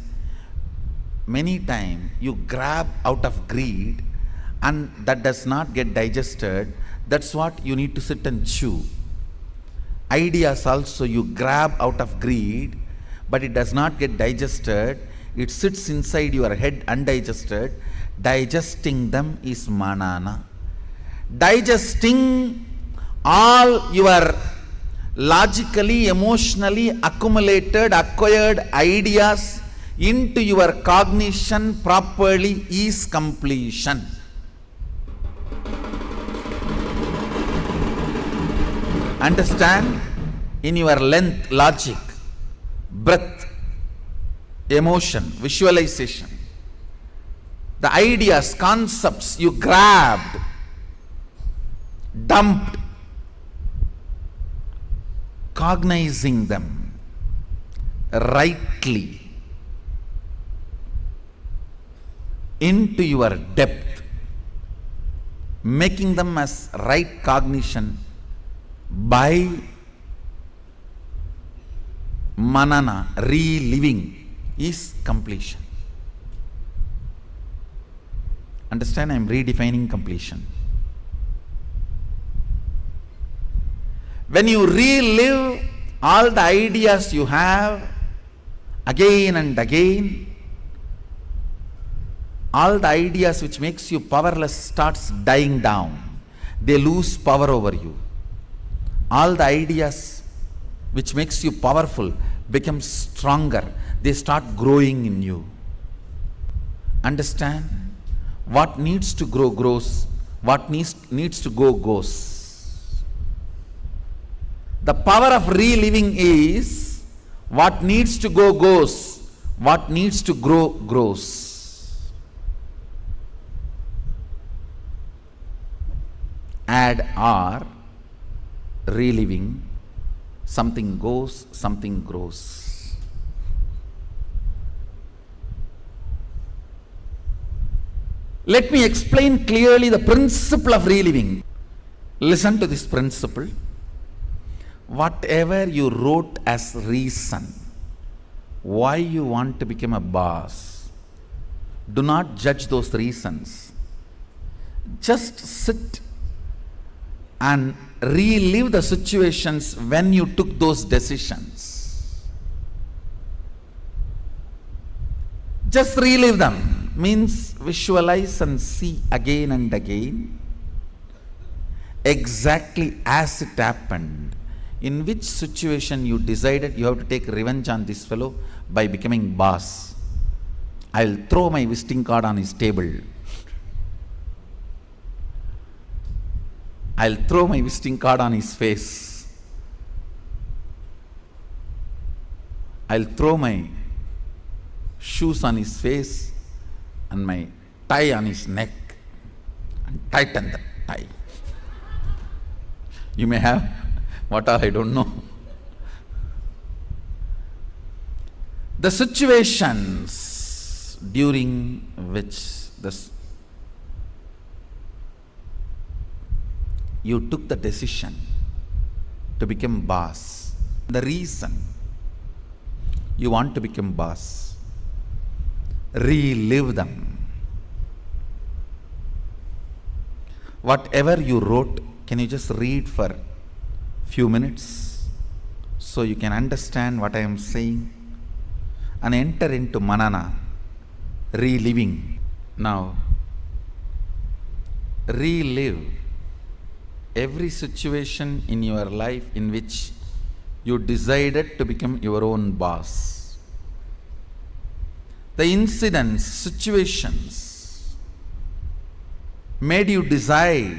Speaker 4: Many times you grab out of greed and that does not get digested. That's what you need to sit and chew. Ideas also you grab out of greed, but it does not get digested. It sits inside your head undigested. Digesting them is manana. Digesting all your logically, emotionally accumulated, acquired ideas into your cognition properly is completion. Understand? In your length, logic, breath, emotion, visualization, the ideas, concepts you grabbed, dumped, cognizing them rightly into your depth, making them as right cognition by manana, reliving, is completion. Understand? I am redefining completion. When you relive all the ideas you have again and again, all the ideas which makes you powerless starts dying down. They lose power over you. All the ideas which makes you powerful become stronger. They start growing in you. Understand? What needs to grow grows. What needs to go goes. The power of reliving is what needs to go goes, what needs to grow grows. Add or, reliving, something goes, something grows. Let me explain clearly the principle of reliving. Listen to this principle. Whatever you wrote as reason, why you want to become a boss, do not judge those reasons. Just sit and relive the situations when you took those decisions. Just relive them, means visualize and see again and again exactly as it happened. In which situation you decided you have to take revenge on this fellow by becoming boss. I'll throw my visiting card on his table. I'll throw my visiting card on his face. I'll throw my shoes on his face and my tie on his neck and tighten the tie. You may have what all I don't know. The situations during which you took the decision to become boss, the reason you want to become boss, relive them. Whatever you wrote, can you just read for few minutes so you can understand what I am saying and enter into manana, reliving. Now, relive every situation in your life in which you decided to become your own boss. The incidents, situations made you decide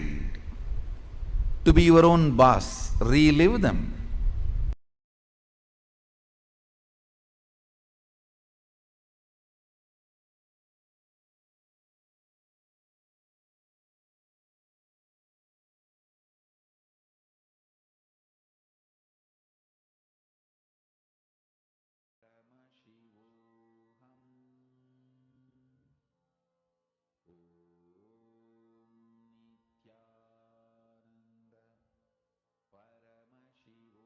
Speaker 4: to be your own boss. Relive them. Nithyananda Paramashivam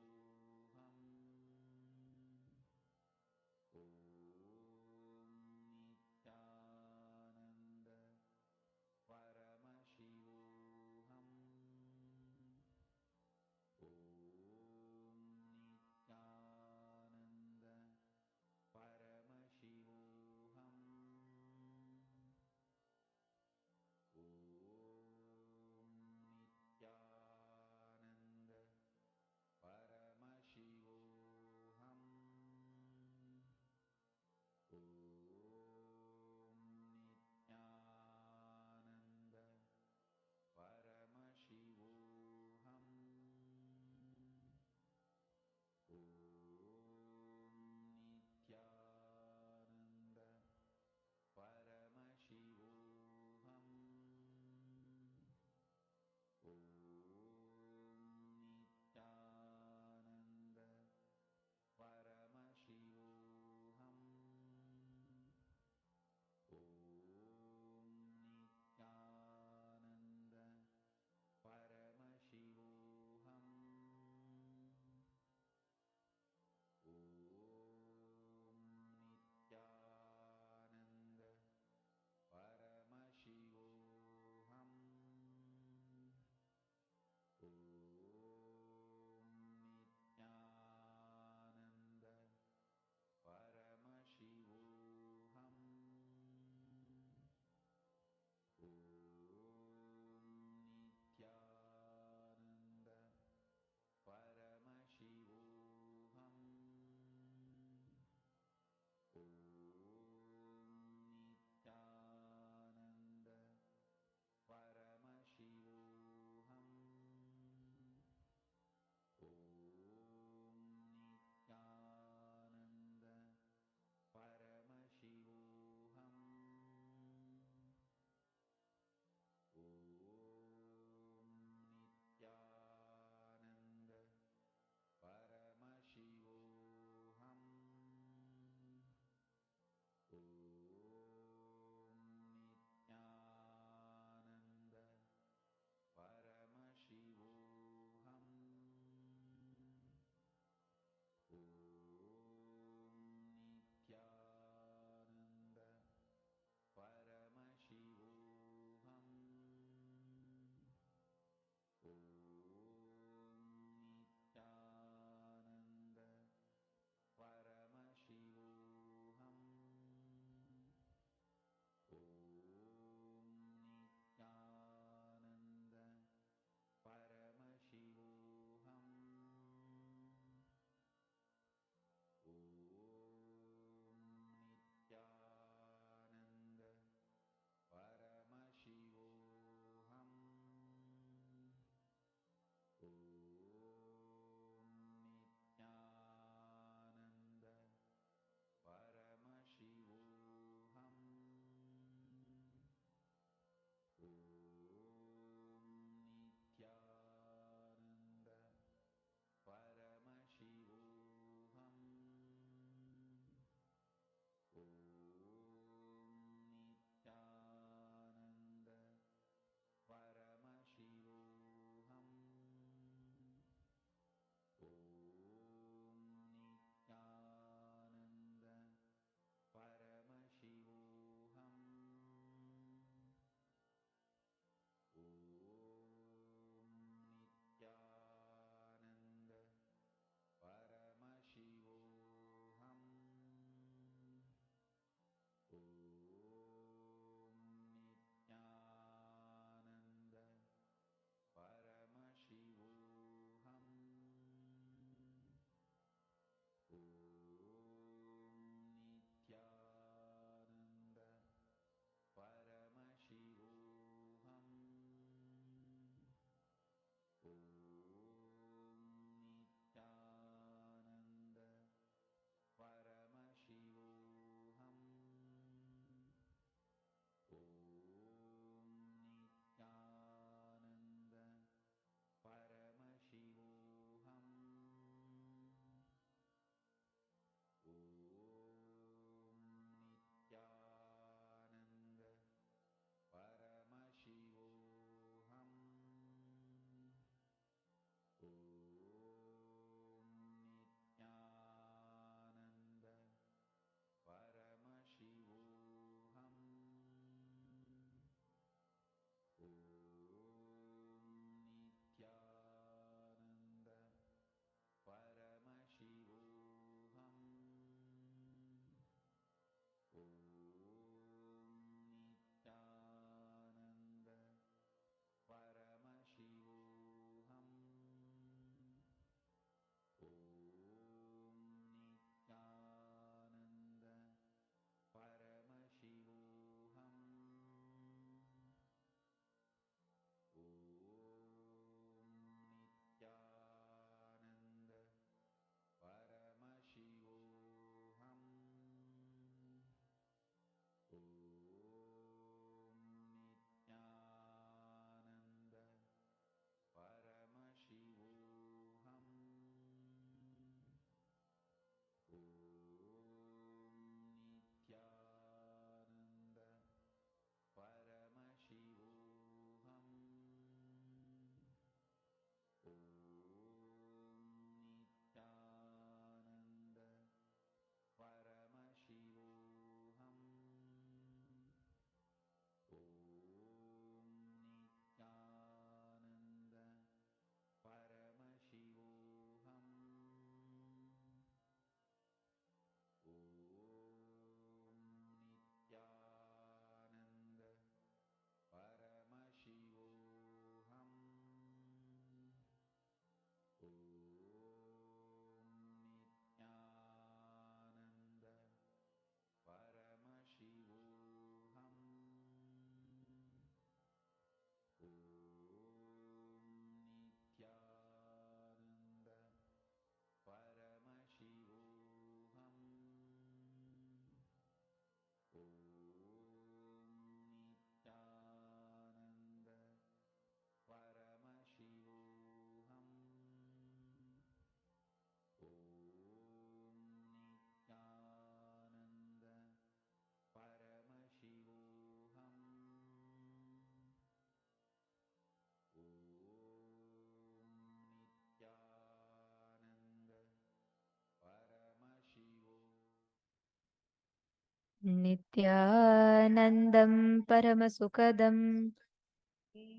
Speaker 2: Nithyanandam Paramasukadam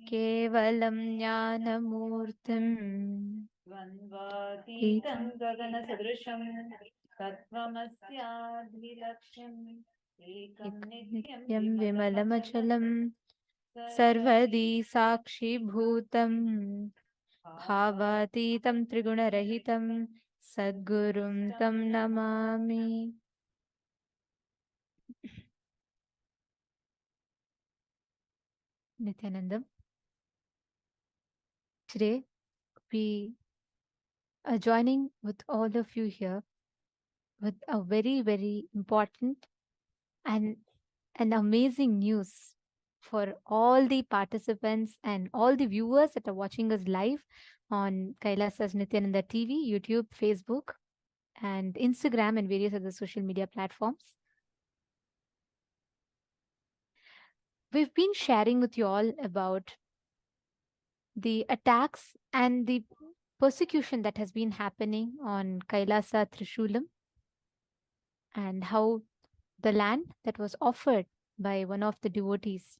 Speaker 2: Kevalam Jnanamurtim
Speaker 1: द्वन्द्वातीतं गगनसदृशं तत्त्वमस्याद्विलक्ष्यम् एकं नित्यं
Speaker 2: Nityam
Speaker 1: विमलमचलं
Speaker 2: Vimalamachalam Sarvadi Sakshibhutam Bhavatitam Triguణarahitam Sadgurum Tam Namami. Nithyanandam, today we are joining with all of you here with a very, very important and an amazing news for all the participants and all the viewers that are watching us live on KAILÄSA's Nithyananda TV, YouTube, Facebook, and Instagram, and various other social media platforms. We've been sharing with you all about the attacks and the persecution that has been happening on KAILÄSA Trishulam, and how the land that was offered by one of the devotees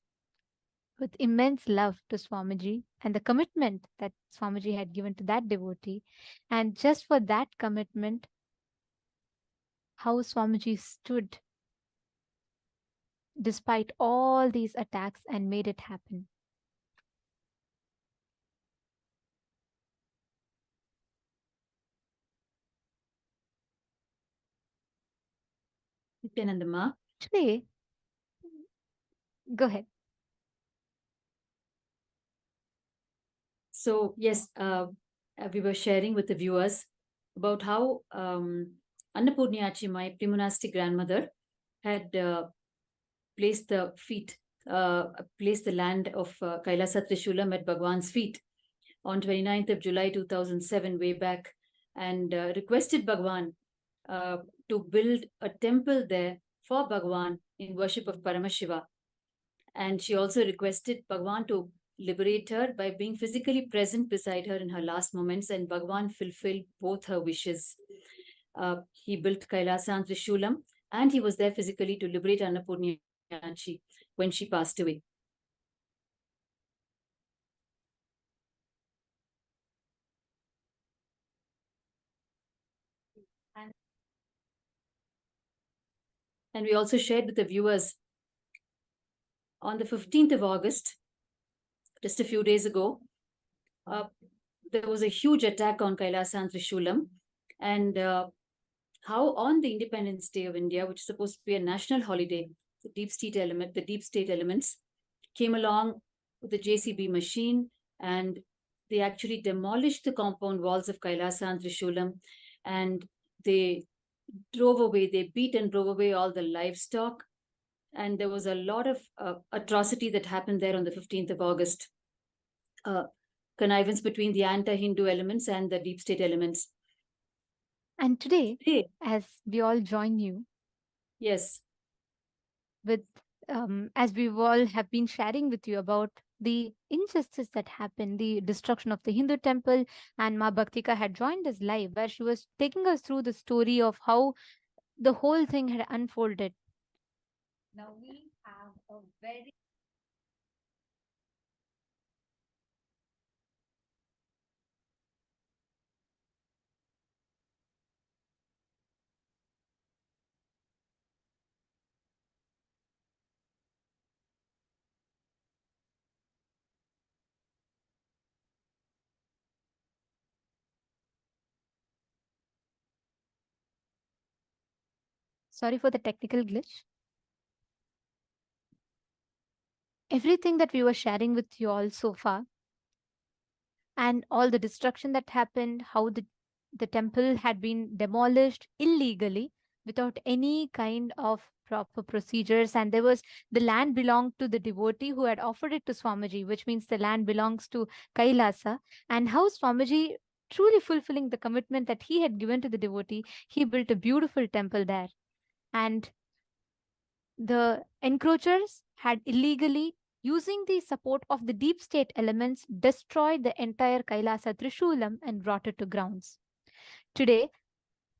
Speaker 2: with immense love to Swamiji and the commitment that Swamiji had given to that devotee. And just for that commitment, how Swamiji stood despite all these attacks and made it happen.
Speaker 5: Nithyanandama.
Speaker 2: Today, go ahead.
Speaker 5: So yes, we were sharing with the viewers about how Annapurnyachi, my pre-monastic grandmother, had placed the land of KAILÄSA Trishulam at Bhagavan's feet on 29th of July 2007, way back, and requested Bhagavan to build a temple there for Bhagavan in worship of Paramashiva. And she also requested Bhagavan to liberate her by being physically present beside her in her last moments, and Bhagavan fulfilled both her wishes. He built KAILÄSA and Trishulam, and he was there physically to liberate Annapurnyachi when she passed away. And we also shared with the viewers on the 15th of August, just a few days ago, there was a huge attack on KAILÄSA and Trishulam, and how on the Independence Day of India, which is supposed to be a national holiday, the deep state elements came along with the JCB machine, and they actually demolished the compound walls of KAILÄSA and Trishulam, and they beat and drove away all the livestock, and there was a lot of atrocity that happened there on the 15th of August. Connivance between the anti-Hindu elements and the deep state elements.
Speaker 2: And today, as we all join you,
Speaker 5: yes,
Speaker 2: with as we all have been sharing with you about the injustice that happened, the destruction of the Hindu temple, and Ma Bhaktika had joined us live, where she was taking us through the story of how the whole thing had unfolded. Now we have a very sorry for the technical glitch. Everything that we were sharing with you all so far, and all the destruction that happened, how the temple had been demolished illegally without any kind of proper procedures, and there was the land belonged to the devotee who had offered it to Swamiji, which means the land belongs to KAILÄSA, and how Swamiji, truly fulfilling the commitment that he had given to the devotee, he built a beautiful temple there. And the encroachers had illegally, using the support of the deep state elements, destroyed the entire KAILÄSA Trishulam and brought it to grounds. Today,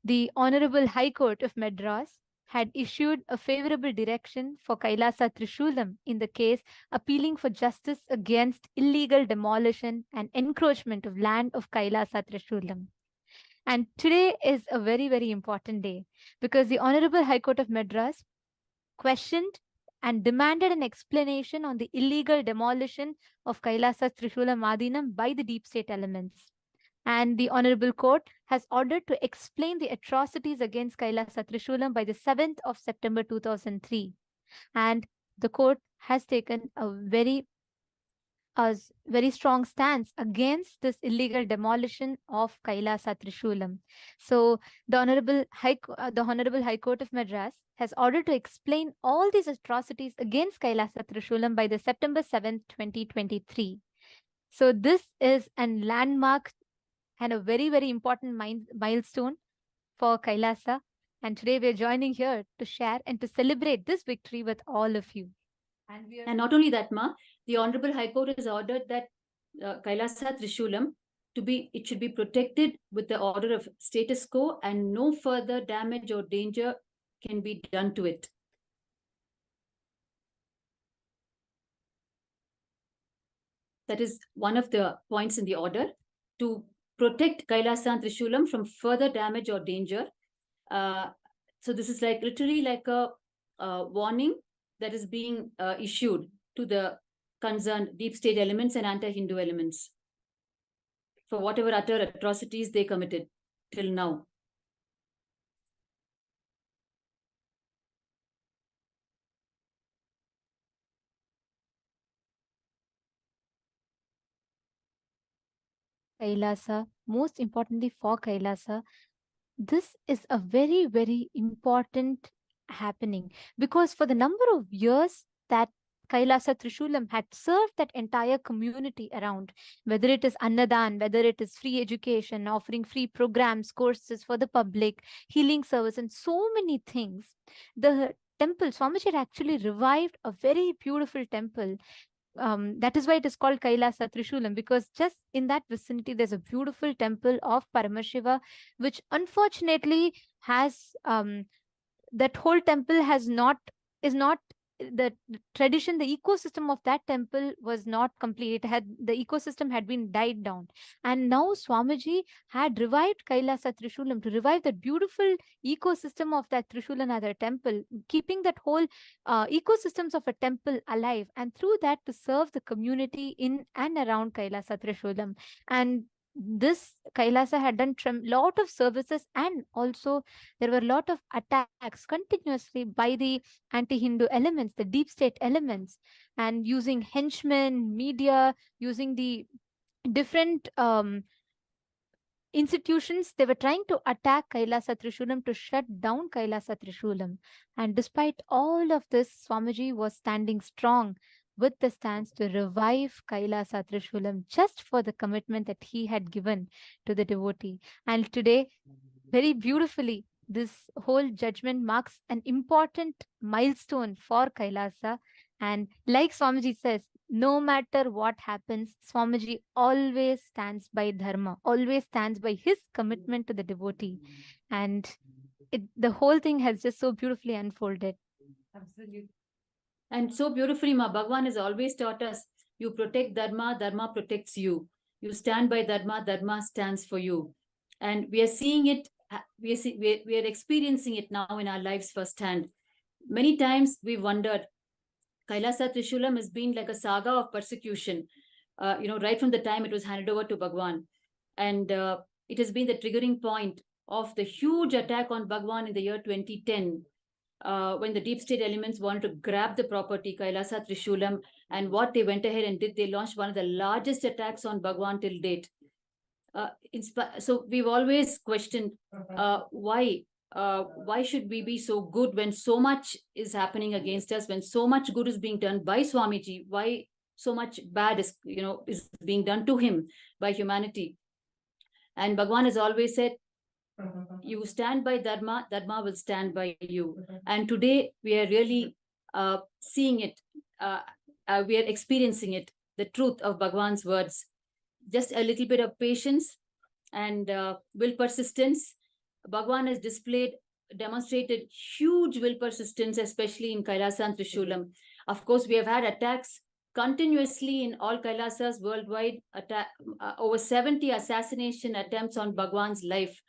Speaker 2: the Honorable High Court of Madras had issued a favorable direction for Kailasa Trishulam in the case, appealing for justice against illegal demolition and encroachment of land of Kailasa Trishulam. And today is a very, very important day because the Honorable High Court of Madras questioned and demanded an explanation on the illegal demolition of Kailasa Trishulam Madinam by the deep state elements. And the Honorable Court has ordered to explain the atrocities against Kailasa Trishulam by the 7th of September 2003. And the court has taken a very strong stance against this illegal demolition of Kailasa Trishulam. So the Honorable High Court of Madras has ordered to explain all these atrocities against Kailasa Trishulam by the September 7th, 2023. So this is a landmark and a very, very important milestone for Kailasa. And today we're joining here to share and to celebrate this victory with all of you.
Speaker 5: And not only that, Ma, the Honorable High Court has ordered that Kailasa Trishulam it should be protected with the order of status quo and no further damage or danger can be done to it. That is one of the points in the order, to protect Kailasa and Trishulam from further damage or danger. So this is literally like a warning that is being issued to the concerned deep state elements and anti-Hindu elements for whatever utter atrocities they committed till now.
Speaker 2: Kailasa, most importantly for Kailasa, this is a very, very important happening because for the number of years that Kailasa Trishulam had served that entire community around, whether it is Annadan, whether it is free education, offering free programs, courses for the public, healing service, and so many things. The temple, Swamiji had actually revived a very beautiful temple. That is why it is called Kailasa Trishulam, because just in that vicinity, there's a beautiful temple of Paramashiva, which unfortunately has, that whole temple is not, the tradition, the ecosystem of that temple was not complete. The ecosystem had been died down. And now Swamiji had revived Kailasa Trishulam to revive that beautiful ecosystem of that Trishulanatha temple, keeping that whole ecosystems of a temple alive, and through that to serve the community in and around Kailasa Trishulam. And this Kailasa had done lot of services, and also there were a lot of attacks continuously by the anti-Hindu elements, the deep state elements, and using henchmen, media, using the different institutions, they were trying to attack Kailasa Trishulam, to shut down Kailasa Trishulam. And despite all of this, Swamiji was standing strong with the stance to revive Kailasa Trishulam just for the commitment that he had given to the devotee. And today, very beautifully, this whole judgment marks an important milestone for Kailasa. And like Swamiji says, no matter what happens, Swamiji always stands by dharma, always stands by his commitment to the devotee. And the whole thing has just so beautifully unfolded.
Speaker 5: Absolutely. And so beautifully, Ma, Bhagavan has always taught us, you protect dharma, dharma protects you. You stand by dharma, dharma stands for you. And we are seeing it, we are experiencing it now in our lives firsthand. Many times we wondered, Kailasa Trishulam has been like a saga of persecution, right from the time it was handed over to Bhagavan. And it has been the triggering point of the huge attack on Bhagavan in the year 2010, when the deep state elements wanted to grab the property, Kailasa Trishulam, and what they went ahead and did, they launched one of the largest attacks on Bhagavan till date. So we've always questioned why should we be so good when so much is happening against us, when so much good is being done by Swamiji, why so much bad is being done to him by humanity. And Bhagavan has always said, you stand by dharma, dharma will stand by you. And today we are really seeing it, we are experiencing it, the truth of Bhagavan's words. Just a little bit of patience and will persistence. Bhagavan has displayed demonstrated huge will persistence, especially in KAILÆSA and Trishulam. Of course, we have had attacks continuously in all Kailasas worldwide, over 70 assassination attempts on Bhagavan's life.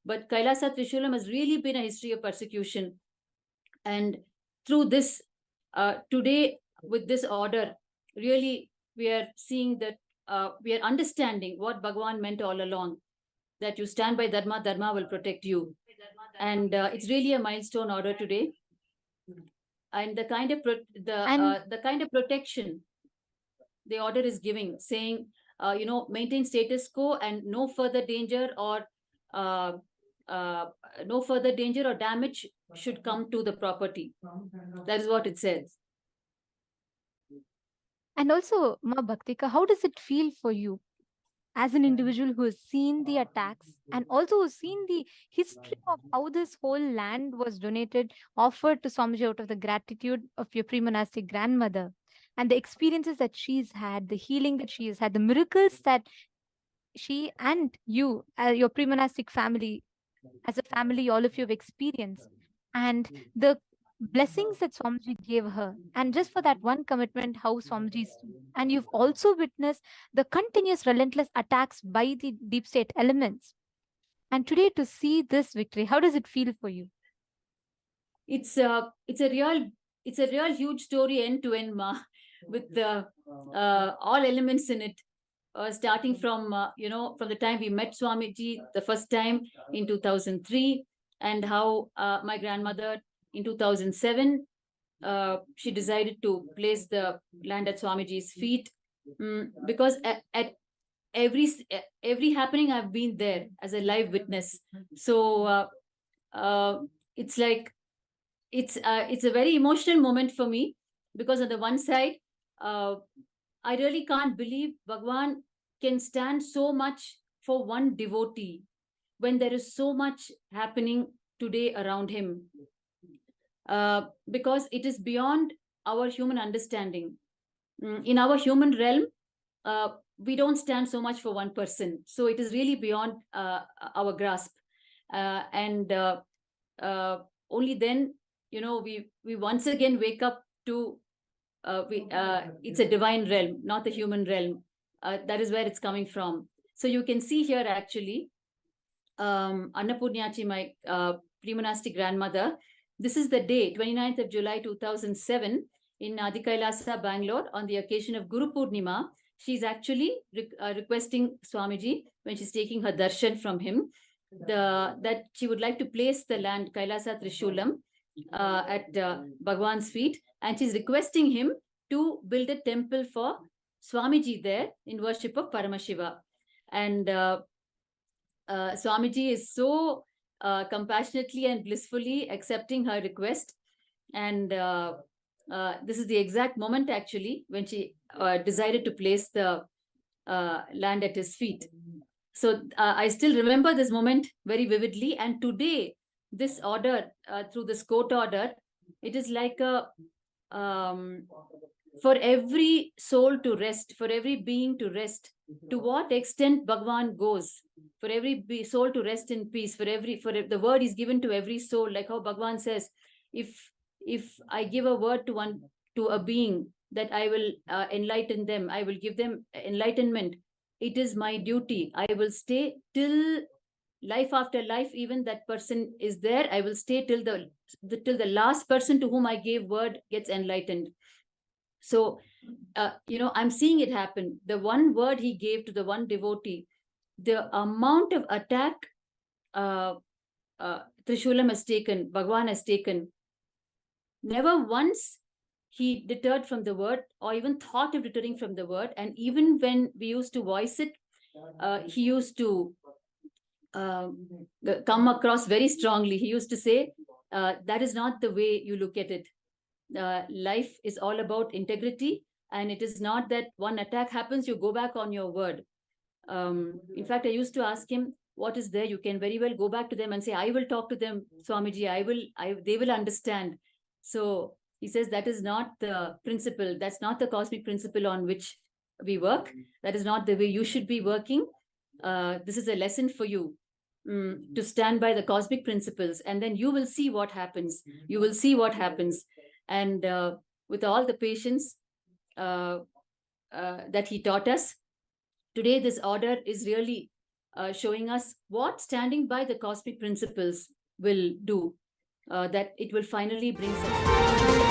Speaker 5: But Kailasa Trishulam has really been a history of persecution. And through this, today, with this order, really, we are seeing that we are understanding what Bhagavan meant all along, that you stand by Dharma, Dharma will protect you. And it's really a milestone order today. And the kind of the kind of protection the order is giving, saying, maintain status quo and no further danger or no further danger or damage should come to the property. That is what it says.
Speaker 2: And also, Ma Bhaktika, how does it feel for you as an individual who has seen the attacks and also seen the history of how this whole land was donated, offered to Swamiji out of the gratitude of your pre-monastic grandmother, and the experiences that she's had, the healing that she has had, the miracles that she and you, your pre-monastic family, as a family, all of you have experienced, and the blessings that Swamiji gave her, and just for that one commitment, how Swamiji stood. And you've also witnessed the continuous relentless attacks by the deep state elements. And today to see this victory, how does it feel for you?
Speaker 5: It's a real huge story end to end, Ma, with all elements in it. Starting from from the time we met Swamiji the first time in 2003, and how my grandmother in 2007 she decided to place the land at Swamiji's feet, because at every happening I've been there as a live witness. So it's like it's a very emotional moment for me, because on the one side, I really can't believe Bhagavan can stand so much for one devotee when there is so much happening today around him. Because it is beyond our human understanding. In our human realm, we don't stand so much for one person. So it is really beyond our grasp. And only then, we once again wake up to it's a divine realm, not a human realm. That is where it's coming from. So you can see here actually, Annapurnyachi, my pre-monastic grandmother, this is the day, 29th of July 2007, in KAILÆSA, Bangalore, on the occasion of Guru Purnima. She's actually requesting Swamiji, when she's taking her darshan from him, that she would like to place the land KAILÆSA Trishulam at Bhagavan's feet, and she's requesting him to build a temple for Swamiji there in worship of Paramashiva. And Swamiji is so compassionately and blissfully accepting her request. And this is the exact moment actually when she decided to place the land at his feet. So I still remember this moment very vividly. And today, this order, through this court order, it is like a for every soul to rest, for every being to rest. To what extent Bhagavan goes, for every soul to rest in peace, for the word is given to every soul, like how Bhagavan says, if I give a word to a being that I will enlighten them, I will give them enlightenment, it is my duty. I will stay till life after life, even that person is there. I will stay till the last person to whom I gave word gets enlightened. So, I'm seeing it happen. The one word he gave to the one devotee, the amount of attack Trishulam has taken, Bhagavan has taken, never once he deterred from the word or even thought of deterring from the word. And even when we used to voice it, he used to come across very strongly. He used to say, that is not the way you look at it. Life is all about integrity, and it is not that one attack happens, you go back on your word. In fact, I used to ask him, what is there? You can very well go back to them and say, I will talk to them, Swamiji, they will understand. So he says that is not the principle. That's not the cosmic principle on which we work. That is not the way you should be working. This is a lesson for you. to stand by the cosmic principles, and then you will see what happens. You will see what happens. And with all the patience that he taught us, today this order is really showing us what standing by the cosmic principles will do, that it will finally bring success.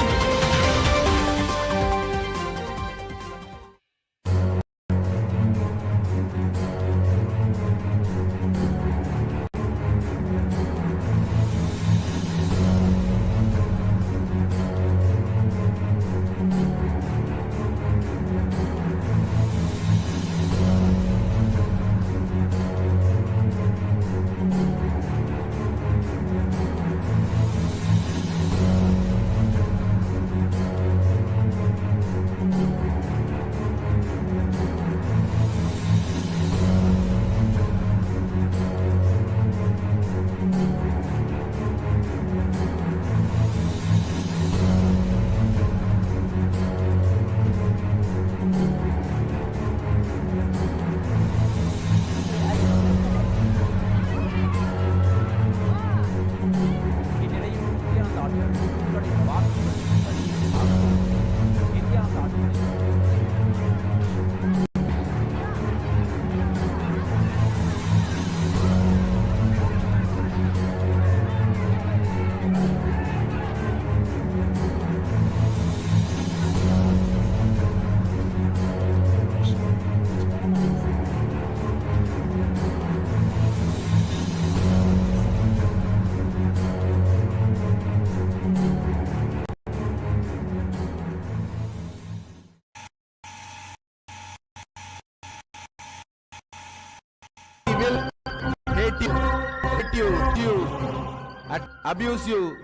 Speaker 4: Abuse you.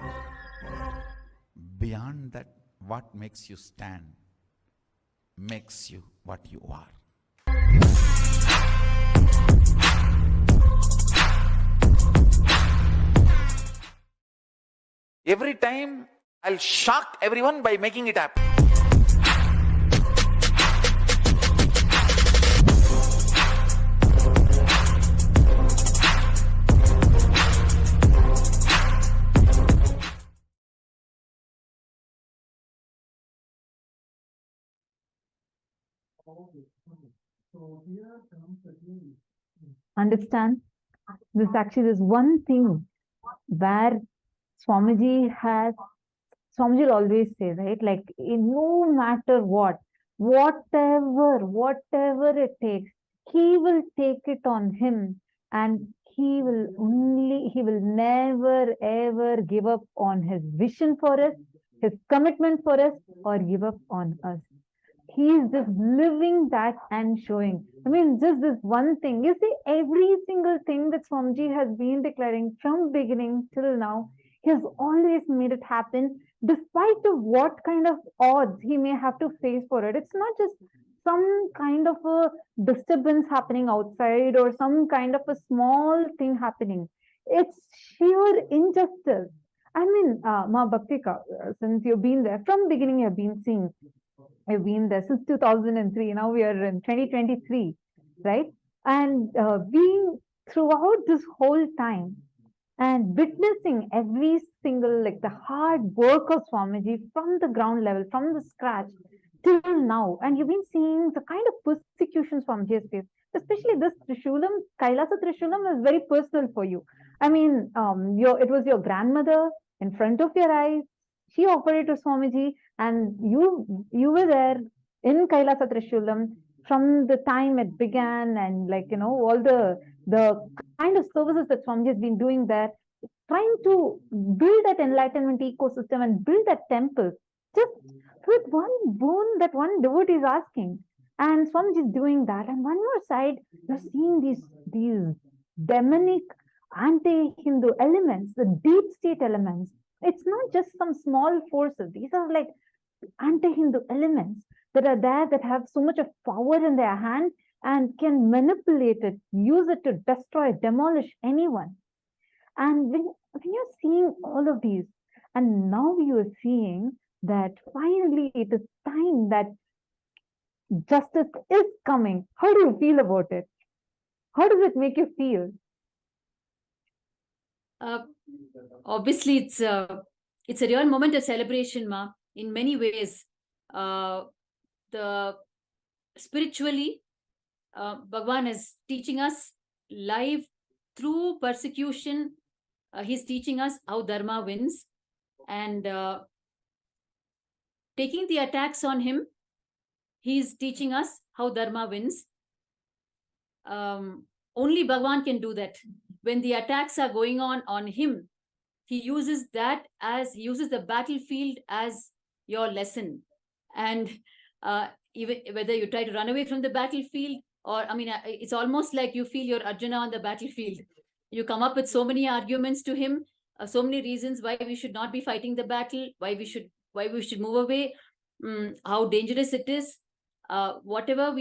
Speaker 4: Beyond that, what makes you stand makes you what you are. Every time I'll shock everyone by making it happen.
Speaker 1: Understand? This actually is one thing where Swamiji will always say, right? Like, no matter what, whatever it takes, he will take it on him, and he will never ever give up on his vision for us, his commitment for us, or give up on us. He is just living that and showing. I mean, just this one thing. You see, every single thing that Swamiji has been declaring from beginning till now, he has always made it happen, despite of what kind of odds he may have to face for it. It's not just some kind of a disturbance happening outside or some kind of a small thing happening. It's sheer injustice. I mean, Ma Bhaktika, since you've been there from beginning, you've been seeing. I've been there since 2003. Now we are in 2023, right? And being throughout this whole time and witnessing every single, like the hard work of Swamiji from the ground level, from the scratch till now. And you've been seeing the kind of persecutions Swamiji has faced, especially this Trishulam, KAILΑSA Trishulam is very personal for you. I mean, it was your grandmother in front of your eyes. She offered it to Swamiji, and you were there in KAILΑSA Trishulam from the time it began, and all the kind of services that Swamiji has been doing there, trying to build that enlightenment ecosystem and build that temple, just with one boon that one devotee is asking. And Swamiji is doing that. And one more side, you're seeing these demonic anti-Hindu elements, the deep state elements. It's not just some small forces. These are like anti-Hindu elements that are there, that have so much of power in their hand and can manipulate it, use it to destroy, demolish anyone. And when you're seeing all of these, and now you are seeing that finally it is time that justice is coming. How do you feel about it? How does it make you feel?
Speaker 5: Obviously, it's a real moment of celebration, Ma. In many ways, the spiritually, Bhagavan is teaching us live through persecution. He's teaching us how Dharma wins, and taking the attacks on him, he's teaching us how Dharma wins. Only Bhagavan can do that. When the attacks are going on him, he uses the battlefield as your lesson. And even whether you try to run away from the battlefield, or it's almost like you feel you're Arjuna on the battlefield. You come up with so many arguments to him, so many reasons why we should not be fighting the battle, why we should move away, how dangerous it is. Whatever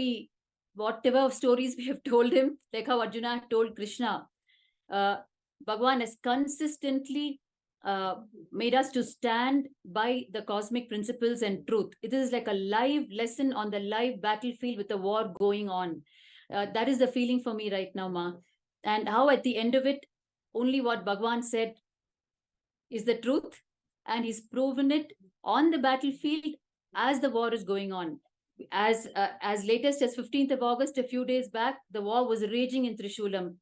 Speaker 5: stories we have told him, like how Arjuna told Krishna, Bhagavan has consistently made us to stand by the cosmic principles and truth. It is like a live lesson on the live battlefield with the war going on. That is the feeling for me right now, Ma. And how at the end of it, only what Bhagavan said is the truth, and he's proven it on the battlefield as the war is going on. As latest as 15th of August, a few days back, the war was raging in Trishulam.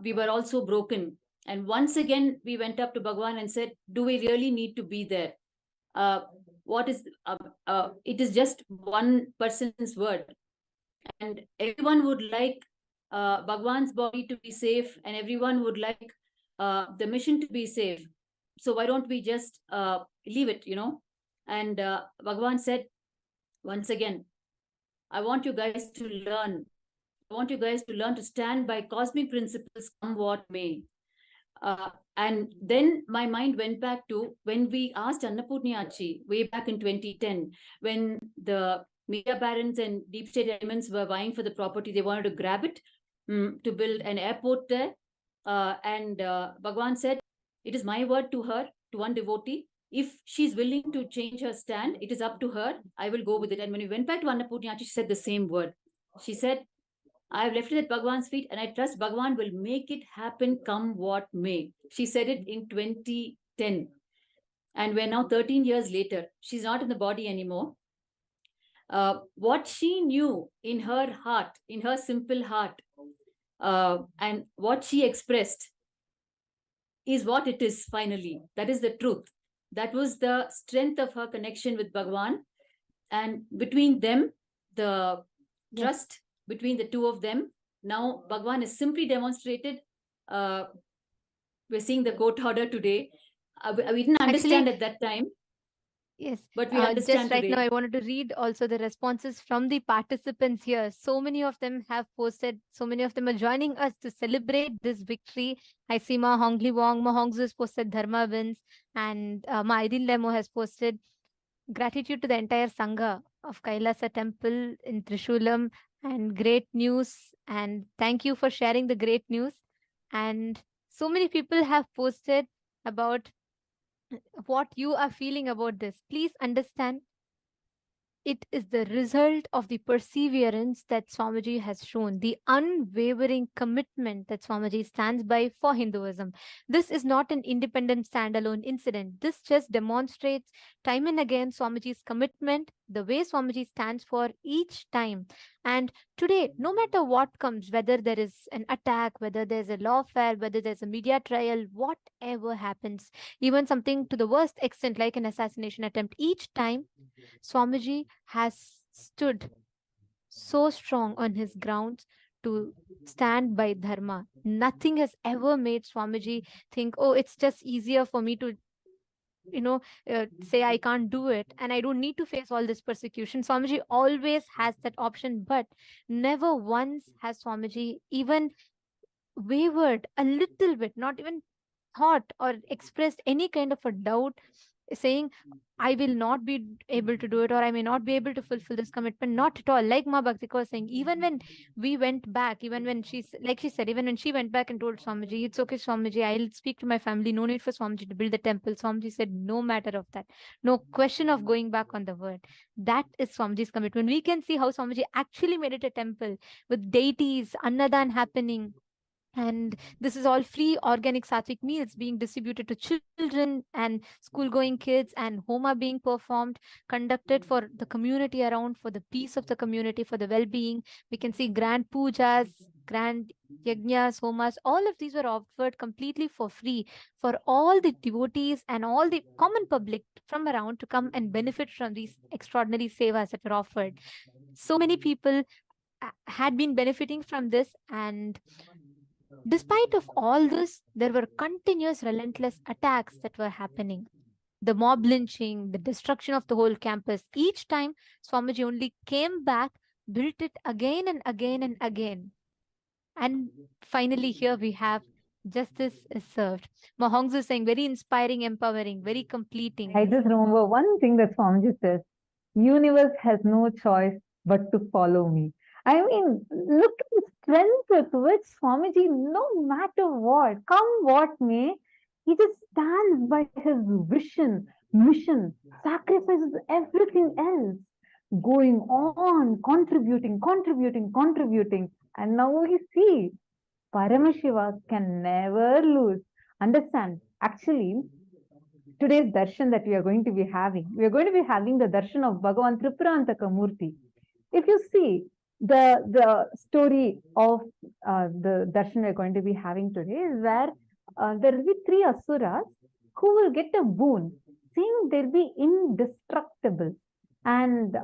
Speaker 5: We were also broken. And once again, we went up to Bhagavan and said, do we really need to be there? It is just one person's word. And everyone would like Bhagavan's body to be safe, and everyone would like the mission to be safe. So why don't we just leave it, And Bhagavan said, once again, I want you guys to learn. I want you guys to learn to stand by cosmic principles, come what may. And then my mind went back to when we asked Annapurniyachi way back in 2010, when the media barons and deep state elements were vying for the property. They wanted to grab it to build an airport there. And Bhagavan said, it is my word to her, to one devotee. If she's willing to change her stand, it is up to her. I will go with it. And when we went back to Annapurniyachi, she said the same word. She said, I have left it at Bhagavan's feet, and I trust Bhagavan will make it happen come what may. She said it in 2010. And we're now 13 years later. She's not in the body anymore. What she knew in her heart, in her simple heart, and what she expressed is what it is finally. That is the truth. That was the strength of her connection with Bhagavan. And between them, the trust between the two of them, now Bhagavan has simply demonstrated. We're seeing the court order today. We didn't understand at that time.
Speaker 2: Yes,
Speaker 5: but we understand
Speaker 2: just right
Speaker 5: today.
Speaker 2: now, I wanted to read also the responses from the participants here. So many of them have posted, so many of them are joining us to celebrate this victory. I see Ma Hongli Wong, Ma Hongzu has posted Dharma wins, and Ma Idil Lemo has posted gratitude to the entire Sangha of KAILΑSA temple in Trishulam, and great news, and thank you for sharing the great news. And so many people have posted about what you are feeling about this. Please understand, it is the result of the perseverance that Swamiji has shown, the unwavering commitment that Swamiji stands by for Hinduism. This is not an independent standalone incident. This just demonstrates time and again Swamiji's commitment, the way Swamiji stands for each time. And today, no matter what comes, whether there is an attack, whether there's a lawfare, whether there's a media trial, whatever happens, even something to the worst extent like an assassination attempt, each time Swamiji has stood so strong on his grounds to stand by Dharma. Nothing has ever made Swamiji think, oh, it's just easier for me to, say I can't do it and I don't need to face all this persecution. Swamiji always has that option, but never once has Swamiji even wavered a little bit, not even thought or expressed any kind of a doubt, saying I will not be able to do it, or I may not be able to fulfill this commitment. Not at all. Like Ma Bhakti was saying, even when we went back, even when she said, even when she went back and told Swamiji, it's okay, Swamiji, I'll speak to my family, no need for Swamiji to build the temple. Swamiji said, no matter of that, no question of going back on the word. That is Swamiji's commitment. We can see how Swamiji actually made it a temple with deities, annadan happening, And this is all free organic sattvic meals being distributed to children and school going kids, and homa being performed, conducted for the community around, for the peace of the community, for the well-being. We can see grand pujas, grand yajnas, homas, all of these were offered completely for free for all the devotees and all the common public from around to come and benefit from these extraordinary sevas that were offered. So many people had been benefiting from this, and despite of all this, there were continuous relentless attacks that were happening. The mob lynching, the destruction of the whole campus. Each time, Swamiji only came back, built it again and again and again. And finally, here we have justice is served. Mahongsu is saying very inspiring, empowering, very completing.
Speaker 1: I just remember one thing that Swamiji says, universe has no choice but to follow me. I mean, look at the strength with which Swamiji, no matter what, come what may, he just stands by his vision, mission, sacrifices everything else, going on, contributing. And now we see Paramashiva can never lose. Understand? Actually, today's darshan that we are going to be having the darshan of Bhagavan Tripurantaka Murthy. If you see the story of the darshan we are going to be having today is where there will be three asuras who will get a boon, saying they'll be indestructible and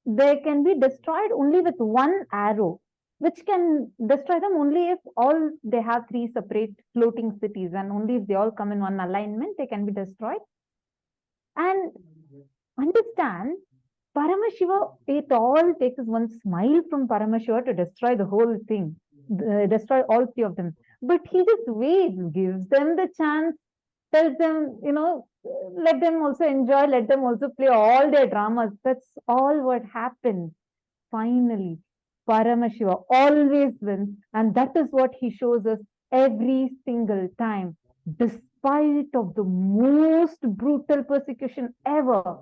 Speaker 1: they can be destroyed only with one arrow, which can destroy them only if all they have three separate floating cities, and only if they all come in one alignment, they can be destroyed. And understand, Paramashiva, it all takes one smile from Paramashiva to destroy the whole thing, destroy all three of them. But he just waits, gives them the chance, tells them, let them also enjoy, let them also play all their dramas. That's all what happens. Finally, Paramashiva always wins, and that is what he shows us every single time. Despite of the most brutal persecution ever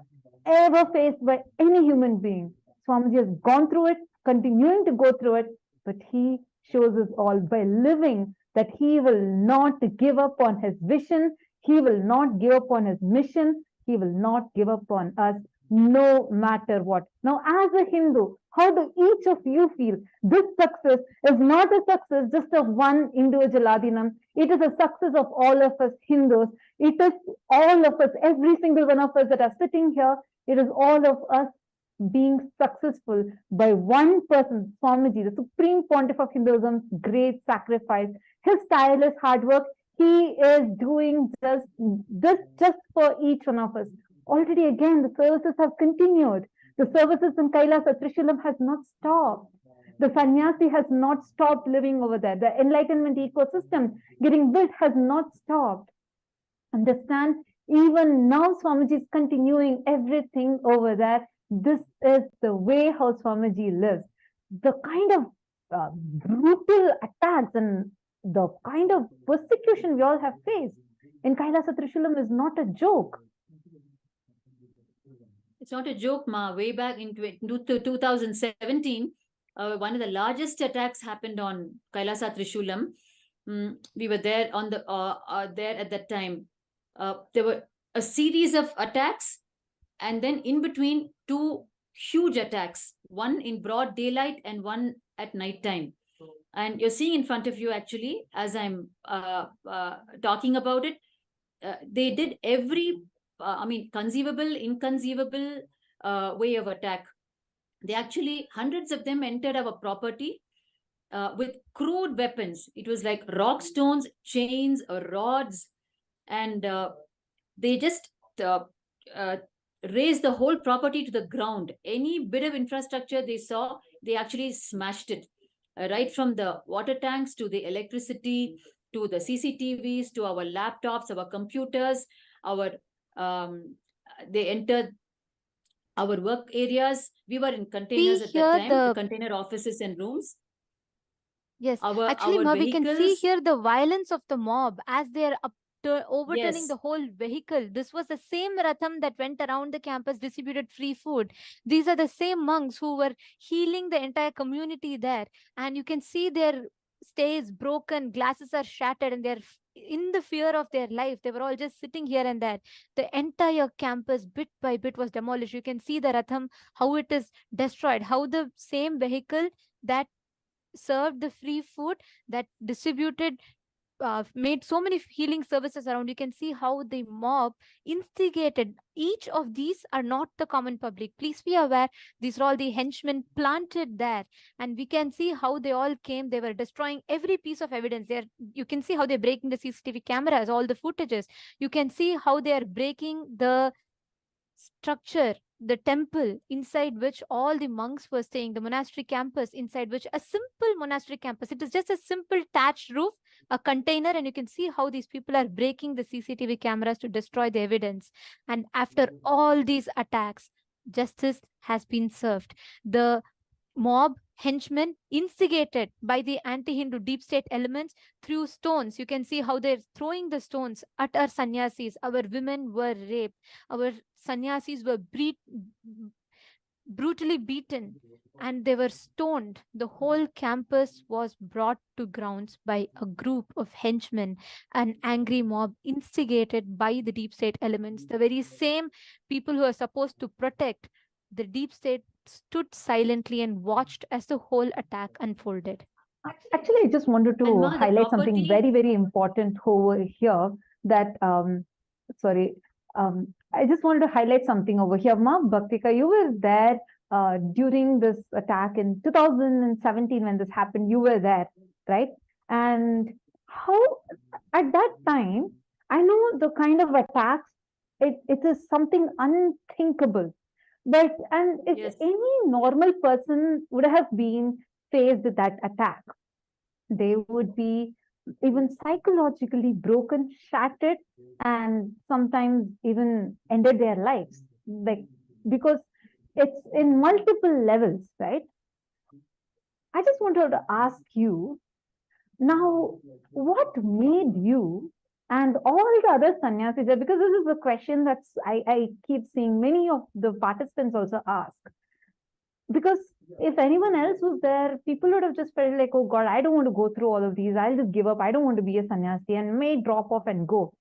Speaker 1: faced by any human being, Swamiji has gone through it, continuing to go through it, but he shows us all by living that he will not give up on his vision, he will not give up on his mission, he will not give up on us, no matter what. Now, as a Hindu, how do each of you feel? This success is not a success just of one individual Adinam. It is a success of all of us Hindus. It is all of us, every single one of us that are sitting here. It is all of us being successful by one person, Swamiji, the Supreme Pontiff of Hinduism's great sacrifice. His tireless hard work, he is doing this just for each one of us. Already again, the services have continued. The services in KAILΑSA, Trishulam has not stopped. The sannyasi has not stopped living over there. The enlightenment ecosystem getting built has not stopped. Understand? Even now, Swamiji is continuing everything over there. This is the way how Swamiji lives. The kind of brutal attacks and the kind of persecution we all have faced in KAILΑSA Trishulam is not a joke.
Speaker 5: It's not a joke, Ma. Way back in 2017, one of the largest attacks happened on KAILΑSA Trishulam. We were there on the there at that time. There were a series of attacks, and then in between, two huge attacks, one in broad daylight and one at night time. And you're seeing in front of you, actually, as I'm talking about it, they did every conceivable, inconceivable way of attack. They actually, hundreds of them entered our property with crude weapons. It was like rock stones, chains, rods, and they just raised the whole property to the ground. Any bit of infrastructure they saw, they actually smashed it. Right from the water tanks to the electricity, to the CCTVs, to our laptops, our computers, they entered our work areas. We were in containers at that time, the container offices and rooms.
Speaker 2: Yes, actually, Ma, we can see here the violence of the mob as they are overturning the whole vehicle. This was the same Ratham that went around the campus, distributed free food. These are the same monks who were healing the entire community there. And you can see their stays broken, glasses are shattered, and they're in the fear of their life. They were all just sitting here and there. The entire campus, bit by bit, was demolished. You can see the Ratham, how it is destroyed, how the same vehicle that served the free food, that distributed, made so many healing services around. You can see how the mob instigated. Each of these are not the common public. Please be aware, these are all the henchmen planted there. And we can see how they all came. They were destroying every piece of evidence there. You can see how they're breaking the CCTV cameras, all the footages. You can see how they are breaking the structure, the temple inside which all the monks were staying, the monastery campus inside which a simple monastery campus, it is just a simple thatched roof, a container, and you can see how these people are breaking the CCTV cameras to destroy the evidence. And after all these attacks, justice has been served. The mob henchmen instigated by the anti-Hindu deep state elements threw stones. You can see how they're throwing the stones at our sannyasis. Our women were raped. Our sannyasis were brutally beaten, and they were stoned. The whole campus was brought to grounds by a group of henchmen, an angry mob instigated by the deep state elements. The very same people who are supposed to protect the deep state stood silently and watched as the whole attack unfolded.
Speaker 1: Actually, I just wanted to
Speaker 5: Ma, the
Speaker 1: highlight something
Speaker 5: property-
Speaker 1: very, very important over here that, I just wanted to highlight something over here. Ma, Bhaktika, you were there during this attack in 2017 when this happened. You were there, right? And how, at that time, I know the kind of attacks, it is something unthinkable. But, and if
Speaker 5: Yes.
Speaker 1: any normal person would have been faced with that attack, they would be even psychologically broken, shattered, and sometimes even ended their lives. Like, because it's in multiple levels, right? I just wanted to ask you now, what made you and all the other sannyasis, because this is a question that's I keep seeing many of the participants also ask. Because if anyone else was there, people would have just felt like, oh God, I don't want to go through all of these. I'll just give up. I don't want to be a sannyasi, and may drop off and go.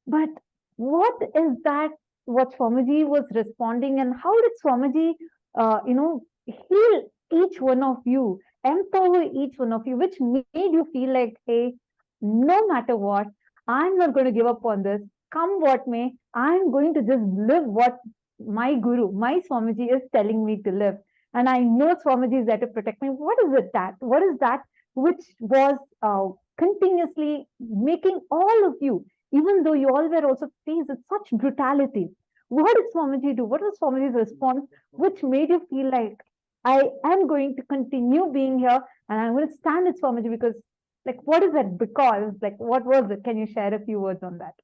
Speaker 1: But what is that, what Swamiji was responding, and how did Swamiji, heal each one of you, empower each one of you, which made you feel like, hey, no matter what, I'm not going to give up on this. Come what may, I'm going to just live what my guru, my Swamiji is telling me to live. And I know Swamiji is there to protect me. What is it that? What is that which was continuously making all of you, even though you all were also faced with such brutality, what did Swamiji do? What was Swamiji's response, which made you feel like, I am going to continue being here and I'm going to stand with Swamiji? Because, like, what is that? Because, like, what was it? Can you share a few words on that?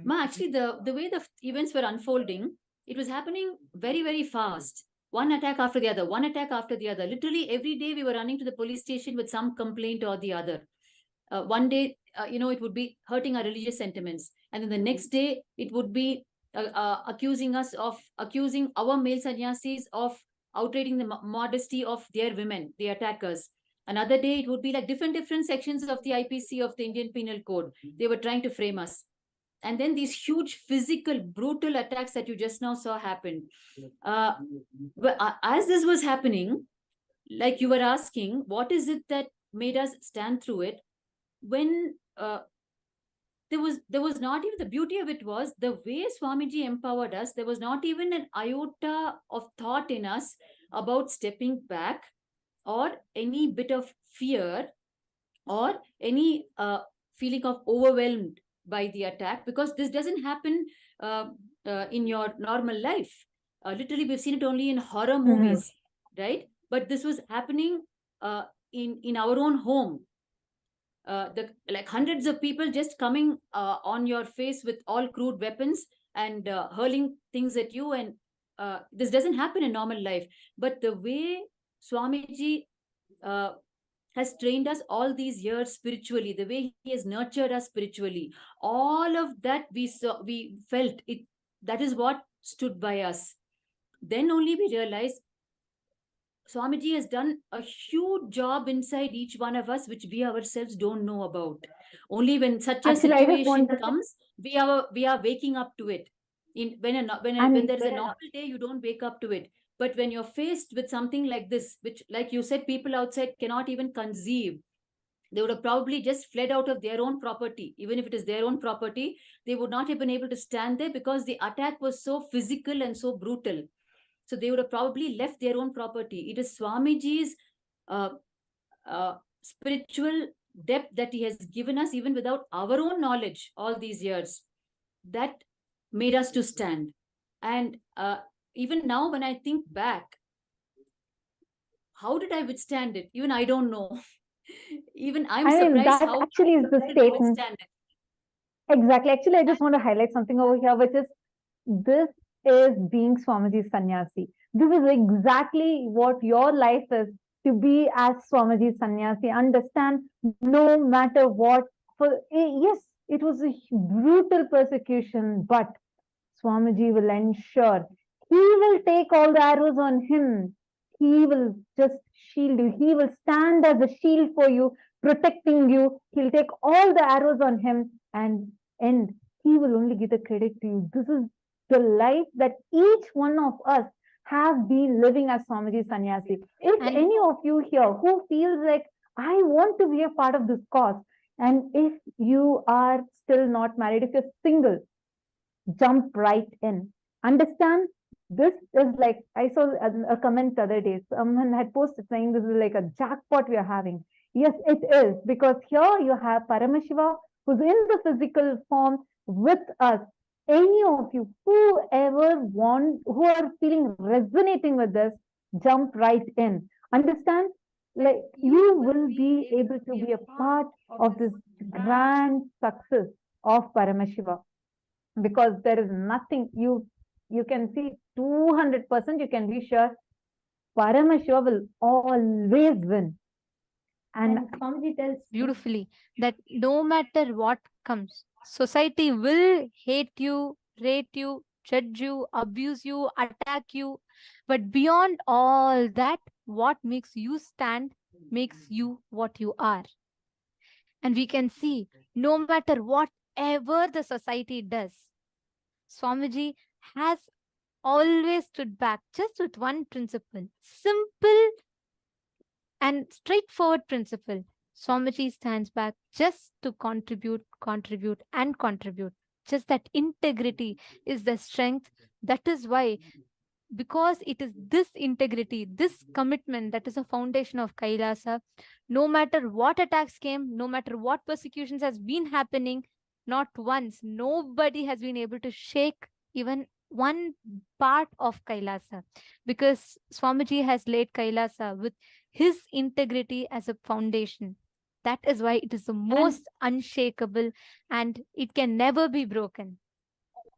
Speaker 5: Ma, actually, the way the events were unfolding, it was happening very, very fast. One attack after the other, one attack after the other. Literally every day we were running to the police station with some complaint or the other. One day, it would be hurting our religious sentiments. And then the next day, it would be accusing our male sannyasis of outrating the modesty of their women, the attackers. Another day, it would be like different sections of the IPC of the Indian Penal Code. They were trying to frame us. And then these huge physical, brutal attacks that you just now saw happen. As this was happening, like you were asking, what is it that made us stand through it? When there was not even, the beauty of it was the way Swamiji empowered us. There was not even an iota of thought in us about stepping back or any bit of fear or any feeling of overwhelmed by the attack, because this doesn't happen in your normal life. Literally, we've seen it only in horror movies, right? But this was happening in our own home. Like hundreds of people just coming on your face with all crude weapons and hurling things at you, and this doesn't happen in normal life. But the way Swamiji has trained us all these years spiritually, the way he has nurtured us spiritually, all of that we felt it. That is what stood by us. Then only we realized Swamiji has done a huge job inside each one of us, which we ourselves don't know about. Only when such a
Speaker 1: Actually, I just
Speaker 5: situation
Speaker 1: want to-
Speaker 5: comes, we are waking up to it. When there is a normal day, you don't wake up to it. But when you're faced with something like this, which, like you said, people outside cannot even conceive, they would have probably just fled out of their own property. Even if it is their own property, they would not have been able to stand there because the attack was so physical and so brutal. So they would have probably left their own property. It is Swamiji's spiritual depth that he has given us, even without our own knowledge all these years, that made us to stand. And even now, when I think back, how did I withstand it? Even I don't know. Even I'm surprised
Speaker 1: that
Speaker 5: how
Speaker 1: actually is the
Speaker 5: did I
Speaker 1: statement.
Speaker 5: withstand it.
Speaker 1: Exactly. Actually, I just want to highlight something over here, which is this is being Swamiji's sannyasi. This is exactly what your life is, to be as Swamiji's sannyasi. Understand, no matter what. Yes, it was a brutal persecution, but Swamiji will ensure he will take all the arrows on him. He will just shield you. He will stand as a shield for you, protecting you. He'll take all the arrows on him and end. He will only give the credit to you. This is the life that each one of us have been living as Swamiji Sannyasi. If any of you here who feels like, I want to be a part of this cause, and if you are still not married, if you're single, jump right in. Understand, this is like, I saw a comment the other day. Someone had posted saying this is like a jackpot we are having. Yes, it is, because here you have Paramashiva, who's in the physical form with us. Any of you, who are feeling resonating with this, jump right in. Understand, like you will be able to be a part of this grand success of Paramashiva, because there is nothing you can see 200%, you can be sure Paramashiva will always win. And Swamiji tells
Speaker 2: beautifully that no matter what comes, society will hate you, rate you, judge you, abuse you, attack you. But beyond all that, what makes you stand makes you what you are. And we can see, no matter whatever the society does, Swamiji has always stood back just with one principle, simple and straightforward principle. Swamiji stands back just to contribute, contribute, and contribute. Just that integrity is the strength. That is why, because it is this integrity, this commitment that is a foundation of Kailasa. No matter what attacks came, no matter what persecutions has been happening, not once, nobody has been able to shake even one part of Kailasa, because Swamiji has laid Kailasa with his integrity as a foundation. That is why it is the most unshakable and it can never be broken.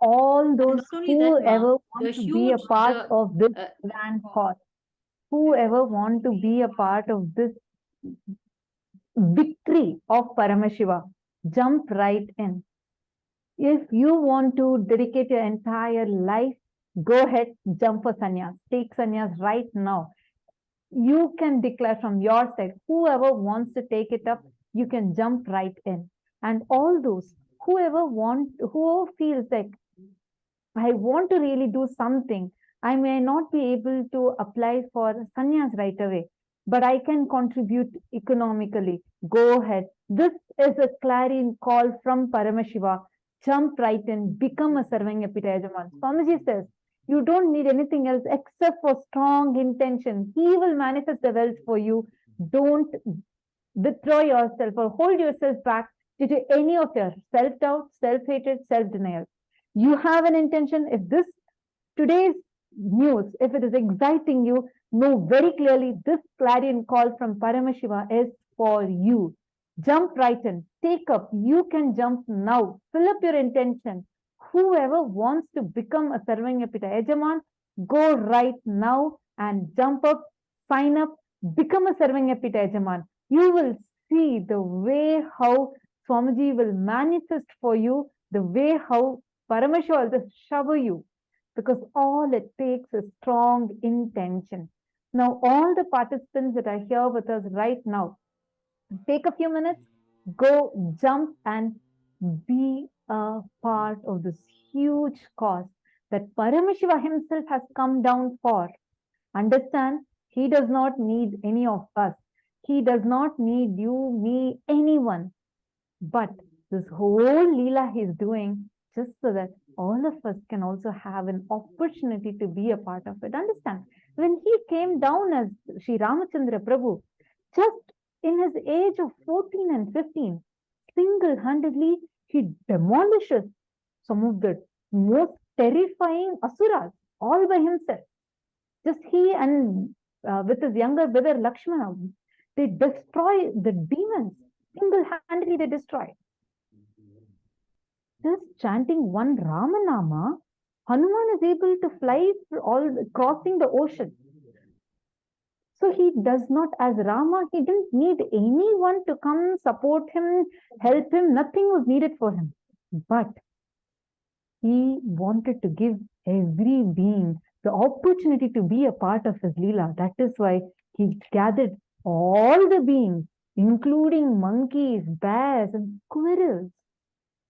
Speaker 1: all those
Speaker 5: not only that,
Speaker 1: whoever
Speaker 5: the
Speaker 1: want to be a
Speaker 5: huge-
Speaker 1: part
Speaker 5: the,
Speaker 1: of this grand cause, whoever want to be a part of this victory of Paramashiva, jump right in. If you want to dedicate your entire life, go ahead, jump for sannyas. Take sannyas right now. You can declare from your side, whoever wants to take it up, you can jump right in. And all those, who feels like, I want to really do something, I may not be able to apply for sannyas right away, but I can contribute economically. Go ahead. This is a clarion call from Paramashiva. Jump right in, become a serving epitajaman. Swamiji says, you don't need anything else except for strong intention. He will manifest the wealth for you. Don't withdraw yourself or hold yourself back due to any of your self-doubt, self-hatred, self-denial. You have an intention. If this today's news, if it is exciting you, know very clearly this clarion call from Paramashiva is for you. Jump right in, take up. You can jump now. Fill up your intention. Whoever wants to become a serving epitajaman, go right now and jump up, sign up, become a serving epitajaman. You will see the way how Swamiji will manifest for you, the way how Paramashiva will just shower you, because all it takes is strong intention. Now, all the participants that are here with us right now, take a few minutes, go jump and be a part of this huge cause that Paramashiva himself has come down for. Understand, he does not need any of us. He does not need you, me, anyone. But this whole Leela he is doing just so that all of us can also have an opportunity to be a part of it. Understand, when he came down as Sri Ramachandra Prabhu, just in his age of 14 and 15, single-handedly, he demolishes some of the most terrifying asuras all by himself. Just he and with his younger brother Lakshmana, they destroy the demons. Single-handedly, they destroy. Just chanting one Ramanama, Hanuman is able to fly crossing the ocean. So he does not, as Rama, he didn't need anyone to come support him, help him. Nothing was needed for him. But he wanted to give every being the opportunity to be a part of his Leela. That is why he gathered all the beings, including monkeys, bears, and squirrels,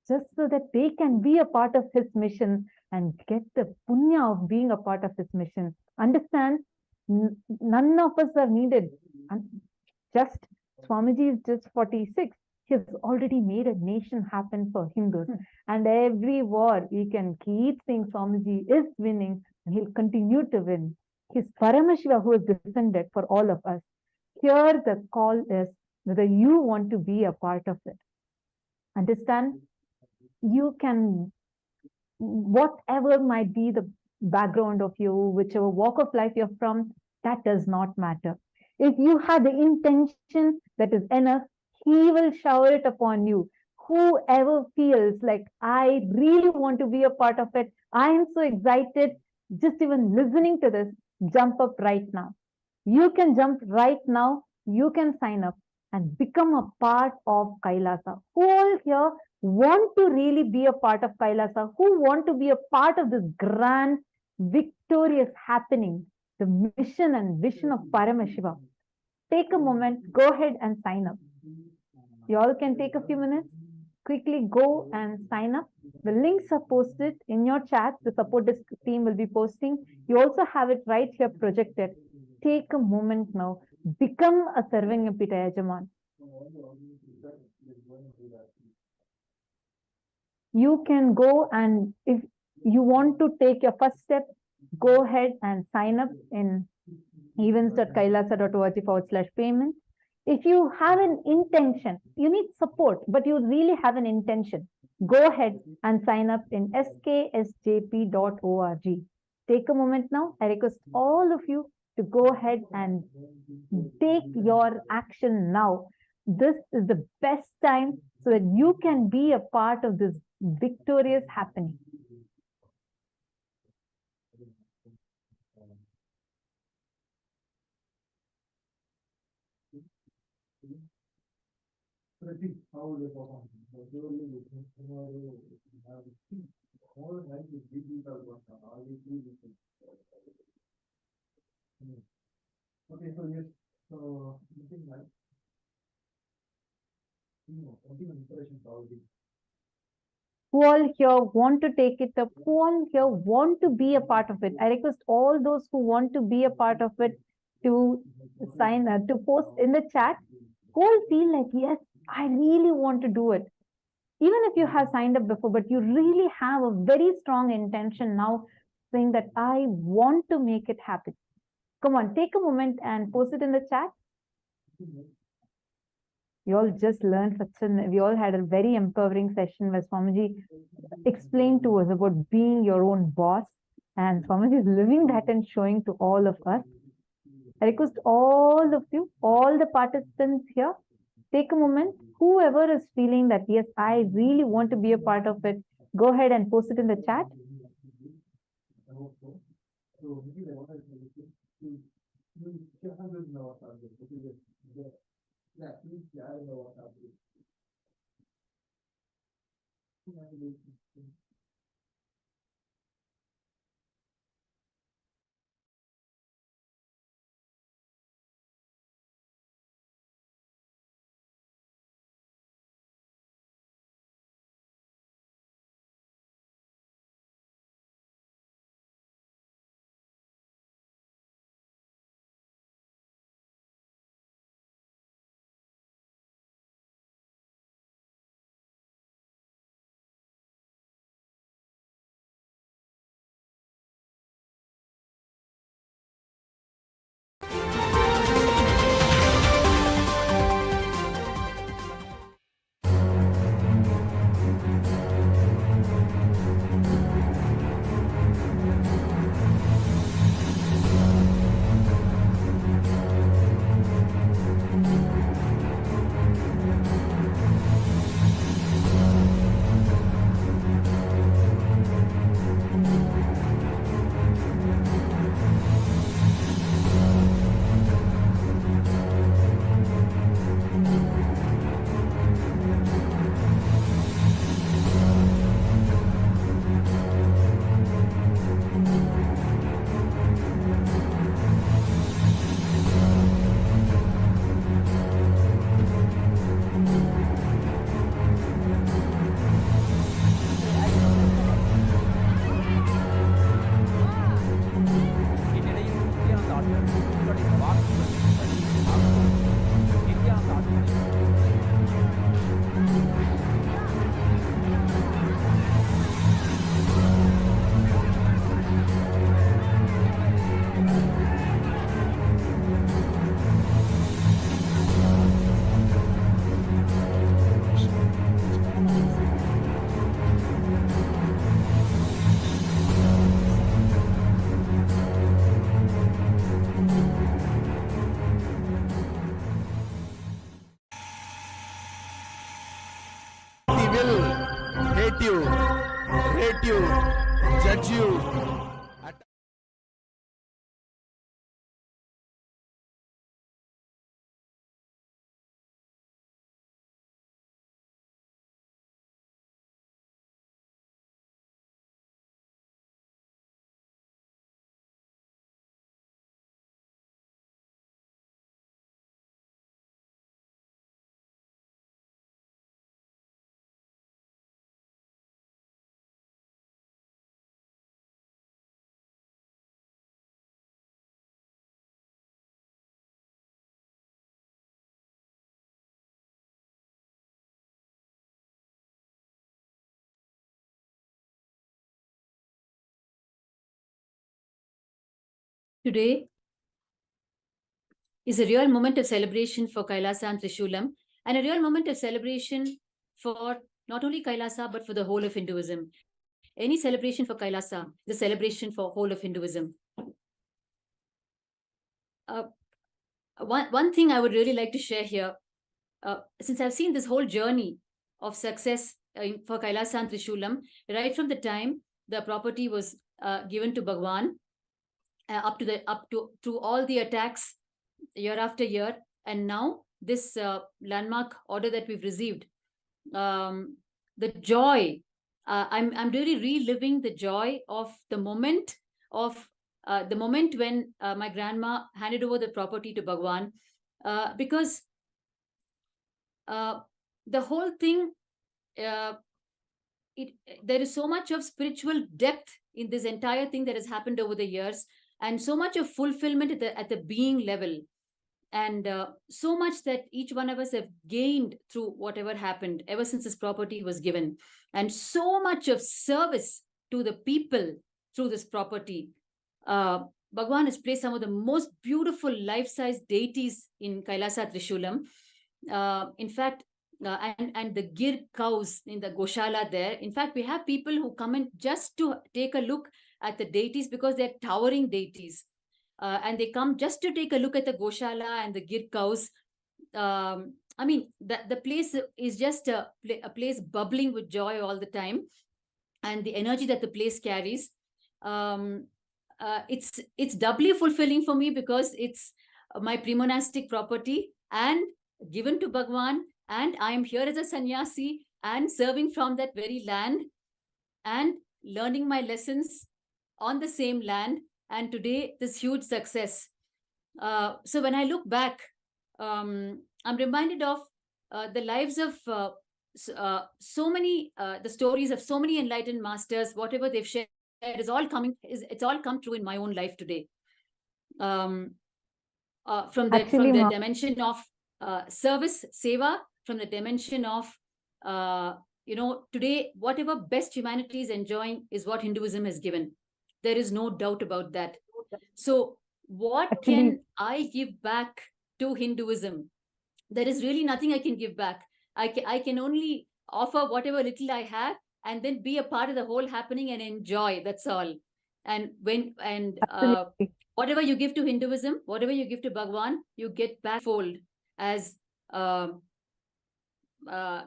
Speaker 1: just so that they can be a part of his mission and get the punya of being a part of his mission. Understand? None of us are needed. And just Swamiji is just 46. He has already made a nation happen for Hindus. And every war, we can keep saying Swamiji is winning and he'll continue to win. He's Paramashiva who has descended for all of us. Here the call is whether you want to be a part of it. Understand? You can, whatever might be the background of you, whichever walk of life you're from, that does not matter. If you have the intention that is enough, he will shower it upon you. Whoever feels like, I really want to be a part of it, I am so excited, just even listening to this, jump up right now. You can jump right now, you can sign up and become a part of KAILΑSA. Who all here want to really be a part of KAILΑSA? Who want to be a part of this grand, victorious happening, the mission and vision of Paramashiva? Take a moment, go ahead and sign up. You all can take a few minutes, quickly go and sign up. The links are posted in your chat. The support desk team will be posting. You also have it right here projected. Take a moment now. Become a Sarvangapita Yajaman. You can go, and if you want to take your first step, go ahead and sign up in events.kailasa.org/payment. If you have an intention, you need support, but you really have an intention, go ahead and sign up in sksjp.org. Take a moment now. I request all of you to go ahead and take your action now. This is the best time so that you can be a part of this victorious happening.
Speaker 6: Okay, so yes, so nothing like
Speaker 1: who all here want to take it up, who all here want to be a part of it. I request all those who want to be a part of it to sign up, to post in the chat, who all feel like, yes, I really want to do it. Even if you have signed up before, but you really have a very strong intention now saying that I want to make it happen. Come on, take a moment and post it in the chat. We all just learned we all had a very empowering session where Swamiji explained to us about being your own boss, and Swamiji is living that and showing to all of us. I request all of you, all the participants here, take a moment. Whoever is feeling that, yes, I really want to be a part of it, go ahead and post it in the chat.
Speaker 4: you, rate you, judge you.
Speaker 5: Today is a real moment of celebration for KAILΑSA and Trishulam, and a real moment of celebration for not only KAILΑSA but for the whole of Hinduism. Any celebration for KAILＡSA is a celebration for whole of Hinduism. One thing I would really like to share here, since I've seen this whole journey of success for KAILΑSA and Trishulam, right from the time the property was given to Bhagavan, up to all the attacks year after year, and now this landmark order that we've received, the joy, I'm really reliving the joy of the moment when my grandma handed over the property to Bhagavan, because the whole thing, there is so much of spiritual depth in this entire thing that has happened over the years, and so much of fulfillment at the being level, and so much that each one of us have gained through whatever happened ever since this property was given, and so much of service to the people through this property. Bhagavan has placed some of the most beautiful life-size deities in KAILΑSA Trishulam. In fact, and the gir cows in the Goshala there. In fact, we have people who come in just to take a look at the deities because they're towering deities. And they come just to take a look at the Goshala and the gir cows. I mean, the place is just a place bubbling with joy all the time. And the energy that the place carries, it's doubly fulfilling for me because it's my pre-monastic property and given to Bhagavan, and I am here as a sannyasi and serving from that very land and learning my lessons on the same land, and today this huge success. So when I look back, I'm reminded of the lives of so many, the stories of so many enlightened masters. Whatever they've shared, it's all come true in my own life today. From the dimension of service, seva, from the dimension of, today, whatever best humanity is enjoying is what Hinduism has given. There is no doubt about that. So what can I give back to Hinduism? There is really nothing I can give back. I can only offer whatever little I have and then be a part of the whole happening and enjoy. That's all. And whatever you give to Hinduism, whatever you give to Bhagavan, you get back fold as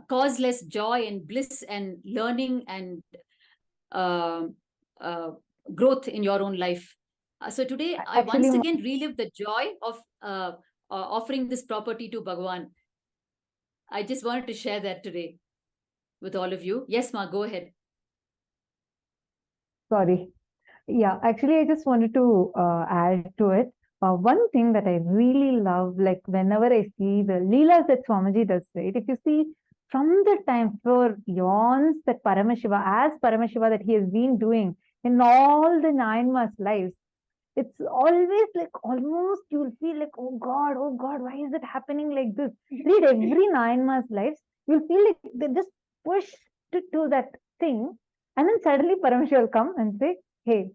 Speaker 5: causeless joy and bliss and learning and growth in your own life. So today, I once again relive the joy of offering this property to Bhagavan. I just wanted to share that today with all of you. Yes, Ma, go ahead.
Speaker 1: Sorry. Yeah, actually, I just wanted to add to it. One thing that I really love, like whenever I see the Leelas that Swamiji does, right? If you see from the time for eons that Paramashiva that he has been doing in all the 9 months lives, it's always like almost you'll feel like, oh God, why is it happening like this? Read every 9 months lives, you'll feel like they just push to that thing, and then suddenly Paramashiva will come and say, hey,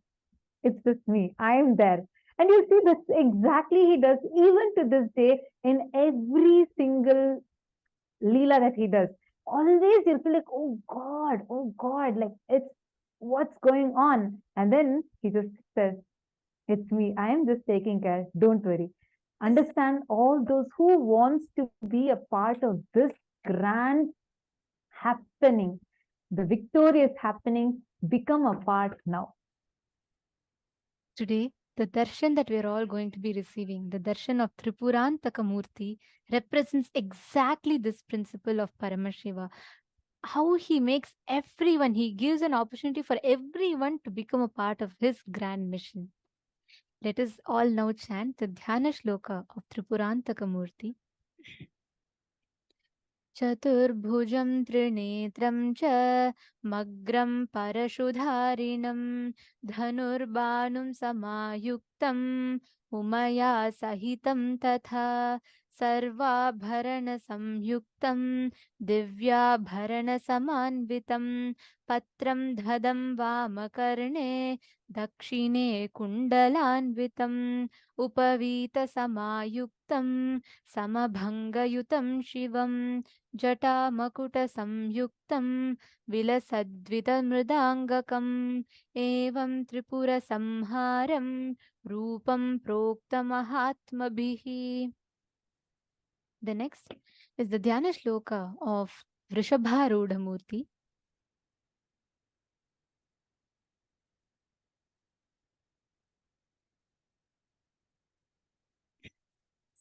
Speaker 1: it's just me, I am there. And you see that's exactly he does even to this day in every single Leela that he does. Always you'll feel like, oh God, like it's what's going on. And then he just says, it's me, I am just taking care, don't worry. Understand all those who wants to be a part of this grand happening. The victorious happening become a part now.
Speaker 2: Today, the darshan that we are all going to be receiving, the darshan of Tripurantaka Murthy, represents exactly this principle of Paramashiva. How he makes everyone, he gives an opportunity for everyone to become a part of his grand mission. Let us all now chant the Dhyana Shloka of Tripurantaka Murthy. चतुर्भुजं त्रिनेत्रं च मग्रं परशुधारिणं धनुर्बाणुं समायुक्तम् उमया सहितं तथा सर्वाभरणसंयुक्तं दिव्याभरणसमान्वितं पत्रं ददं वामकर्णे दक्षिणे कुण्डलान्वितम् उपवीतसमायुक्तं समभङ्गयुतं शिवम् जटामकुटसंयुक्तं विलसद्वितमृदाङ्गकम् एवं त्रिपुरसंहारं रूपं प्रोक्तमहात्मभिः. The next is the Dhyana Shloka of Vrishabharudha Murthy.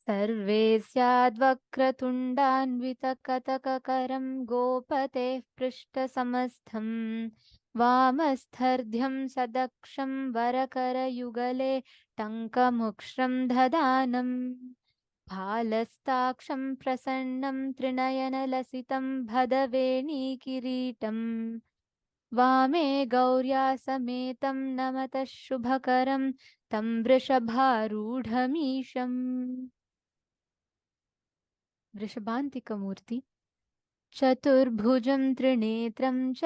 Speaker 2: सर्वे स्याद्वक्रतुण्डान्वितकतककरं गोपतेः पृष्ठसमस्थं वामस्थर्ध्यं सदक्षं वरकरयुगले टङ्कमुक्ष्रं दधानं फालस्ताक्षं प्रसन्नं त्रिनयनलसितं भदवेणीकिरीटम् वामे गौर्या समेतं नमतः शुभकरं तं वृषभारूढमीशम्. वृषभान्तिकमूर्ति. चतुर्भुजं त्रिनेत्रं च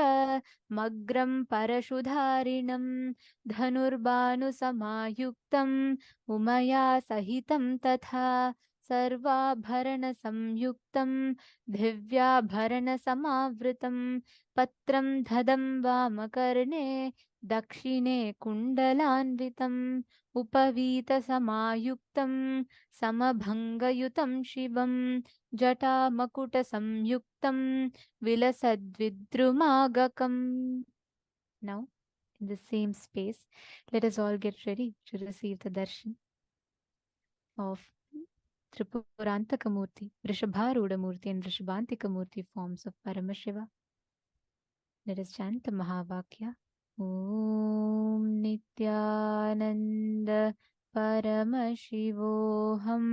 Speaker 2: मग्रं परशुधारिणं धनुर्बाणुसमायुक्तम् उमया सहितं तथा सर्वाभरणसंयुक्तं दिव्याभरणसमावृतं पत्रं ददं वामकर्णे दक्षिणे कुण्डलान्वितम् उपवीतसमायुक्तं समभङ्गयुतं शिवम् जटामकुटसंयुक्तं विलसद्विद्रुमागकम्. Now, in the same space, let us all get ready to receive the darshan of Tripurantaka Murthy, Vrishabharudha Murthy and Vrishabhantika Murthy forms of Paramashiva. Let us chant the Mahavakya. Om Nithyananda Paramashivoham.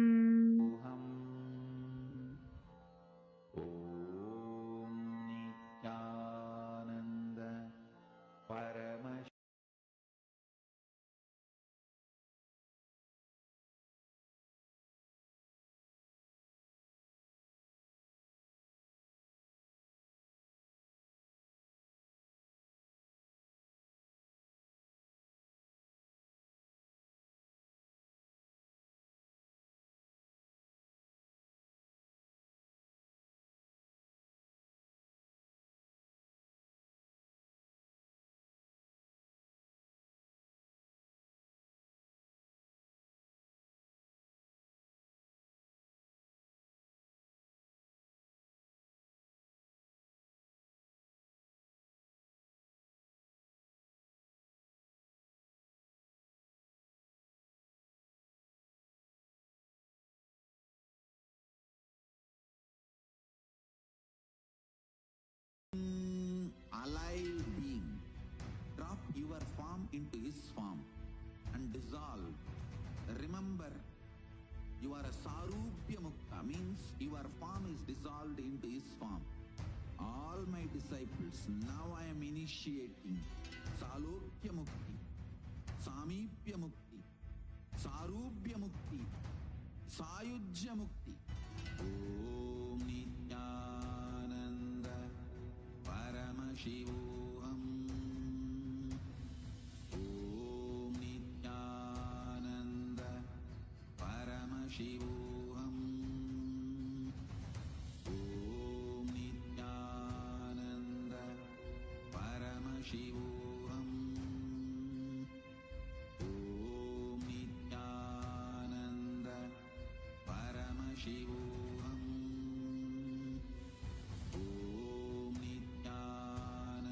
Speaker 4: Om Nithyananda Paramashivam. Alive being, drop your form into his form and dissolve. Remember, you are a Sarupya Mukta, means your form is dissolved into his form. All my disciples, now I am initiating Salokya Mukti, Samipya Mukti, Sarupya Mukti, Sayujya Mukti. Om Nithyananda Paramashivoham. Om Nithyananda Paramashivoham. Om Nithyananda Paramashivoham. Om Nithyananda Paramashivoham. Om Nithyananda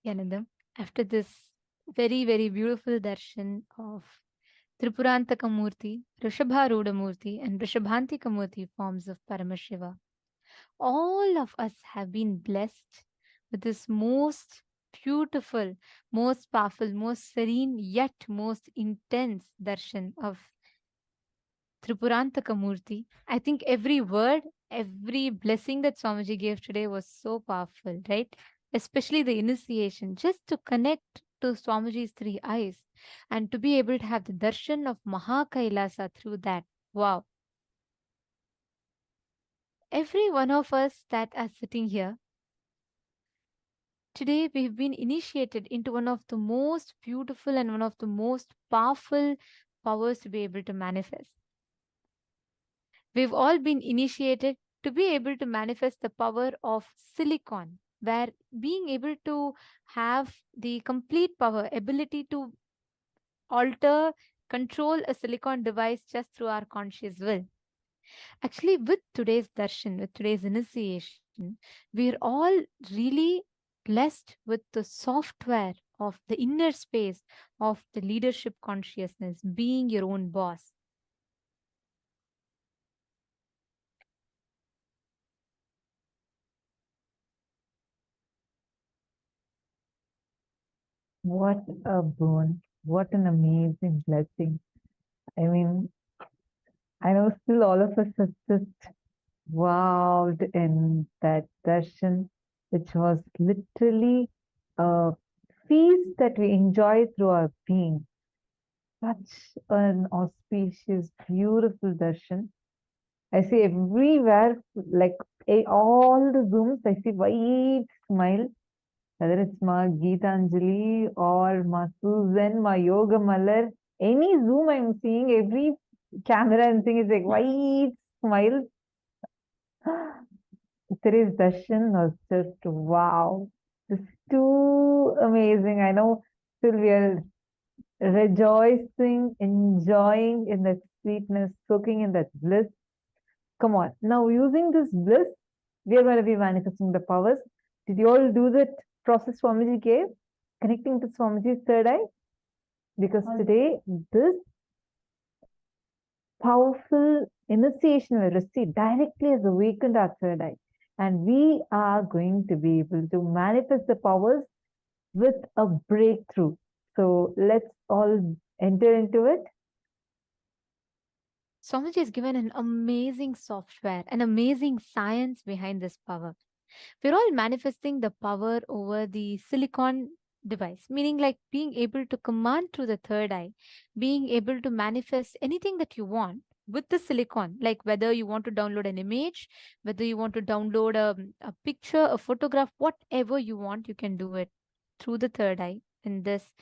Speaker 2: Nithyananda. After this very, very beautiful darshan of Tripurantaka Murthy, Rishabharudha Murthy, and Rishabhantika Murthy forms of Paramashiva, all of us have been blessed with this most beautiful, most powerful, most serene, yet most intense darshan of Tripurantaka Murthy. I think every word, every blessing that Swamiji gave today was so powerful, right? Especially the initiation, just to connect to Swamiji's three eyes and to be able to have the darshan of KAILΑSA through that. Wow. Every one of us that are sitting here, today we've been initiated into one of the most beautiful and one of the most powerful powers to be able to manifest. We've all been initiated to be able to manifest the power of silicon, where being able to have the complete power, ability to alter, control a silicon device just through our conscious will. Actually, with today's darshan, with today's initiation, we're all really blessed with the software of the inner space of the leadership consciousness, being your own boss.
Speaker 1: What a boon. What an amazing blessing. I mean, I know still all of us are just wowed in that darshan, which was literally a feast that we enjoy through our being. Such an auspicious, beautiful darshan. I see everywhere, like all the Zooms, I see white smile. Whether it's Ma Geetanjali or Ma Susan, Ma Yoga Malar, any Zoom I'm seeing, every camera I'm seeing is like white smile. Today's darshan was just wow. It's too amazing. I know still we are rejoicing, enjoying in that sweetness, soaking in that bliss. Come on. Now, using this bliss, we are going to be manifesting the powers. Did you all do that process Swamiji gave? Connecting to Swamiji's third eye? Because today, this powerful initiation will receive directly has awakened our third eye. And we are going to be able to manifest the powers with a breakthrough. So let's all enter into it.
Speaker 2: Swamiji has given an amazing software, an amazing science behind this power. We're all manifesting the power over the silicon device, meaning like being able to command through the third eye, being able to manifest anything that you want with the silicon, like whether you want to download an image, whether you want to download a picture, a photograph, whatever you want, you can do it through the third eye in this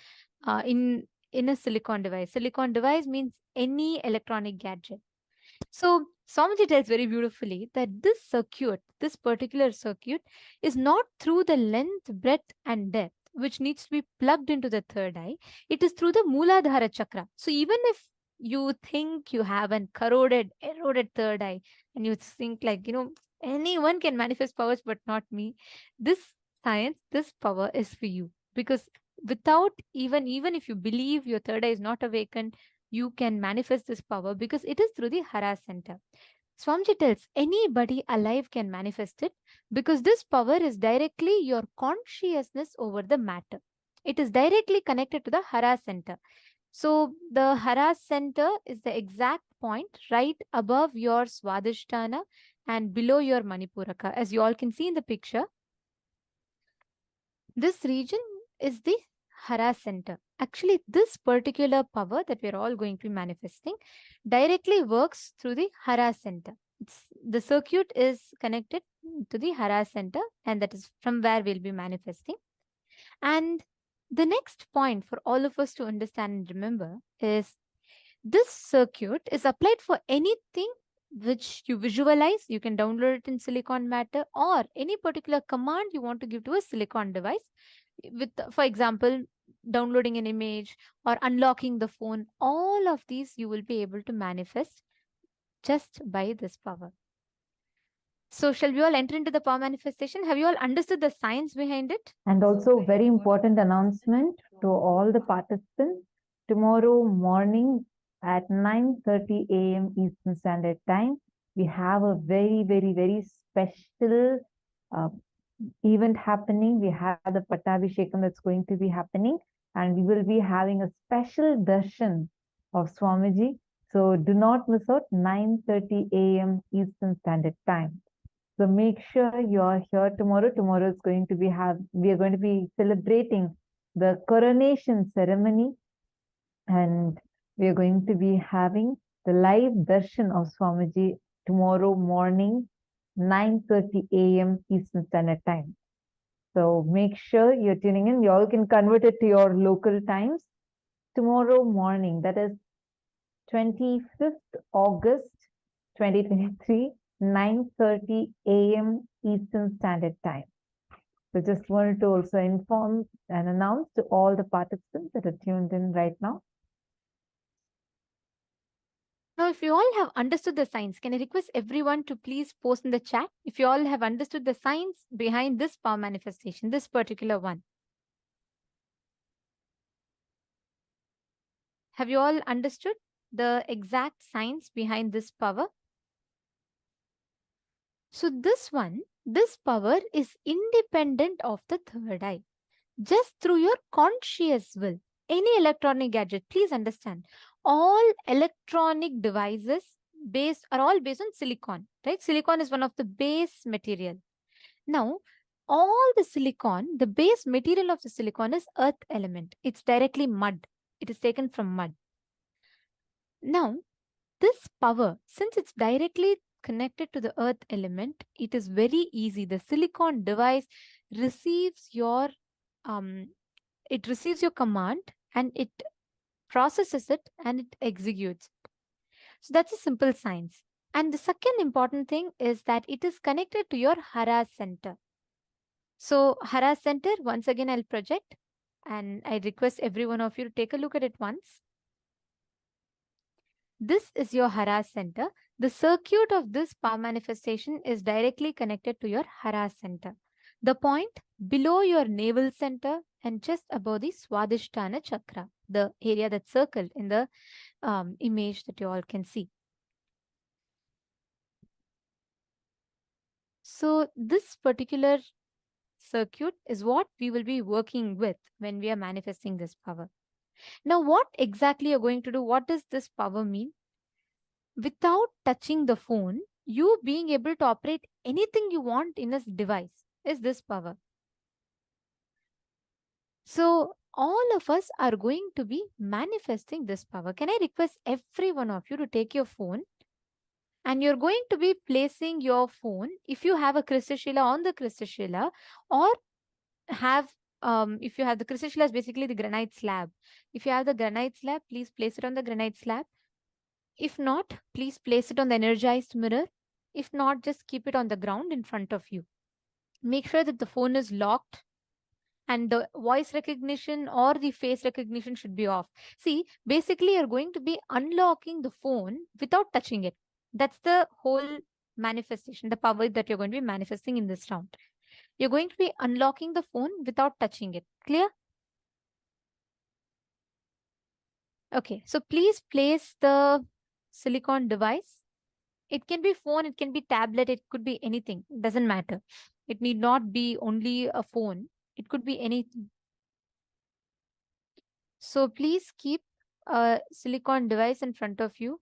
Speaker 2: in a silicon device. Silicon device means any electronic gadget. So Swamiji tells very beautifully that this circuit, this particular circuit, is not through the length, breadth, and depth, which needs to be plugged into the third eye. It is through the Mooladhara chakra. So even if you think you have an eroded third eye, and you think like, anyone can manifest powers, but not me, this science, this power is for you. Because without even if you believe your third eye is not awakened, you can manifest this power because it is through the Hara center. Swamiji tells anybody alive can manifest it because this power is directly your consciousness over the matter. It is directly connected to the Hara center. So the Hara center is the exact point right above your Swadhisthana and below your Manipuraka. As you all can see in the picture, this region is the Hara center. Actually, this particular power that we're all going to be manifesting directly works through the Hara center. The circuit is connected to the Hara center, and that is from where we'll be manifesting. And the next point for all of us to understand and remember is this circuit is applied for anything which you visualize. You can download it in silicon matter or any particular command you want to give to a silicon device. With, for example, downloading an image or unlocking the phone, all of these you will be able to manifest just by this power. So shall we all enter into the power manifestation? Have you all understood the science behind it?
Speaker 1: And also very important announcement to all the participants. Tomorrow morning at 9:30 a.m. Eastern Standard Time, we have a very special event happening. We have the Pattabhishekam that's going to be happening, and we will be having a special darshan of Swamiji. So do not miss out, 9:30 a.m. Eastern Standard Time. So make sure you are here tomorrow. Tomorrow is going to be we are going to be celebrating the coronation ceremony, and we are going to be having the live darshan of Swamiji tomorrow morning, 9:30 a.m. Eastern Standard Time. So make sure you're tuning in. You all can convert it to your local times. Tomorrow morning, that is 25th August 2023, 9:30 a.m. Eastern Standard Time. So just wanted to also inform and announce to all the participants that are tuned in right now.
Speaker 2: Now, if you all have understood the science, can I request everyone to please post in the chat if you all have understood the science behind this power manifestation, this particular one? Have you all understood the exact science behind this power? So this power is independent of the third eye. Just through your conscious will, any electronic gadget, please understand, all electronic devices are all based on silicon, right? Silicon is one of the base material. Now, all the silicon, the base material of the silicon is earth element. It's directly mud. It is taken from mud. Now, this power, since it's directly connected to the earth element, it is very easy. The silicon device receives your command and it processes it and it executes it. So that's a simple science. And the second important thing is that it is connected to your Hara center. So Hara center, once again, I'll project and I request every one of you to take a look at it once. This is your Hara center. The circuit of this power manifestation is directly connected to your Hara center. The point below your navel center and just above the Swadhisthana chakra, the area that's circled in the image that you all can see. So this particular circuit is what we will be working with when we are manifesting this power. Now, what exactly you're going to do? What does this power mean? Without touching the phone, you being able to operate anything you want in this device is this power. So all of us are going to be manifesting this power. Can I request every one of you to take your phone and you're going to be placing your phone, if you have a Kristashila, on the Kristashila, or have if you have the Kristashila is basically the granite slab. If you have the granite slab, please place it on the granite slab. If not, please place it on the energized mirror. If not, just keep it on the ground in front of you. Make sure that the phone is locked and the voice recognition or the face recognition should be off. See, basically you're going to be unlocking the phone without touching it. That's the whole manifestation, the power that you're going to be manifesting in this round. You're going to be unlocking the phone without touching it. Clear? Okay, so please place the silicon device. It can be phone, it can be tablet, it could be anything. It doesn't matter. It need not be only a phone. It could be anything. So please keep a silicon device in front of you.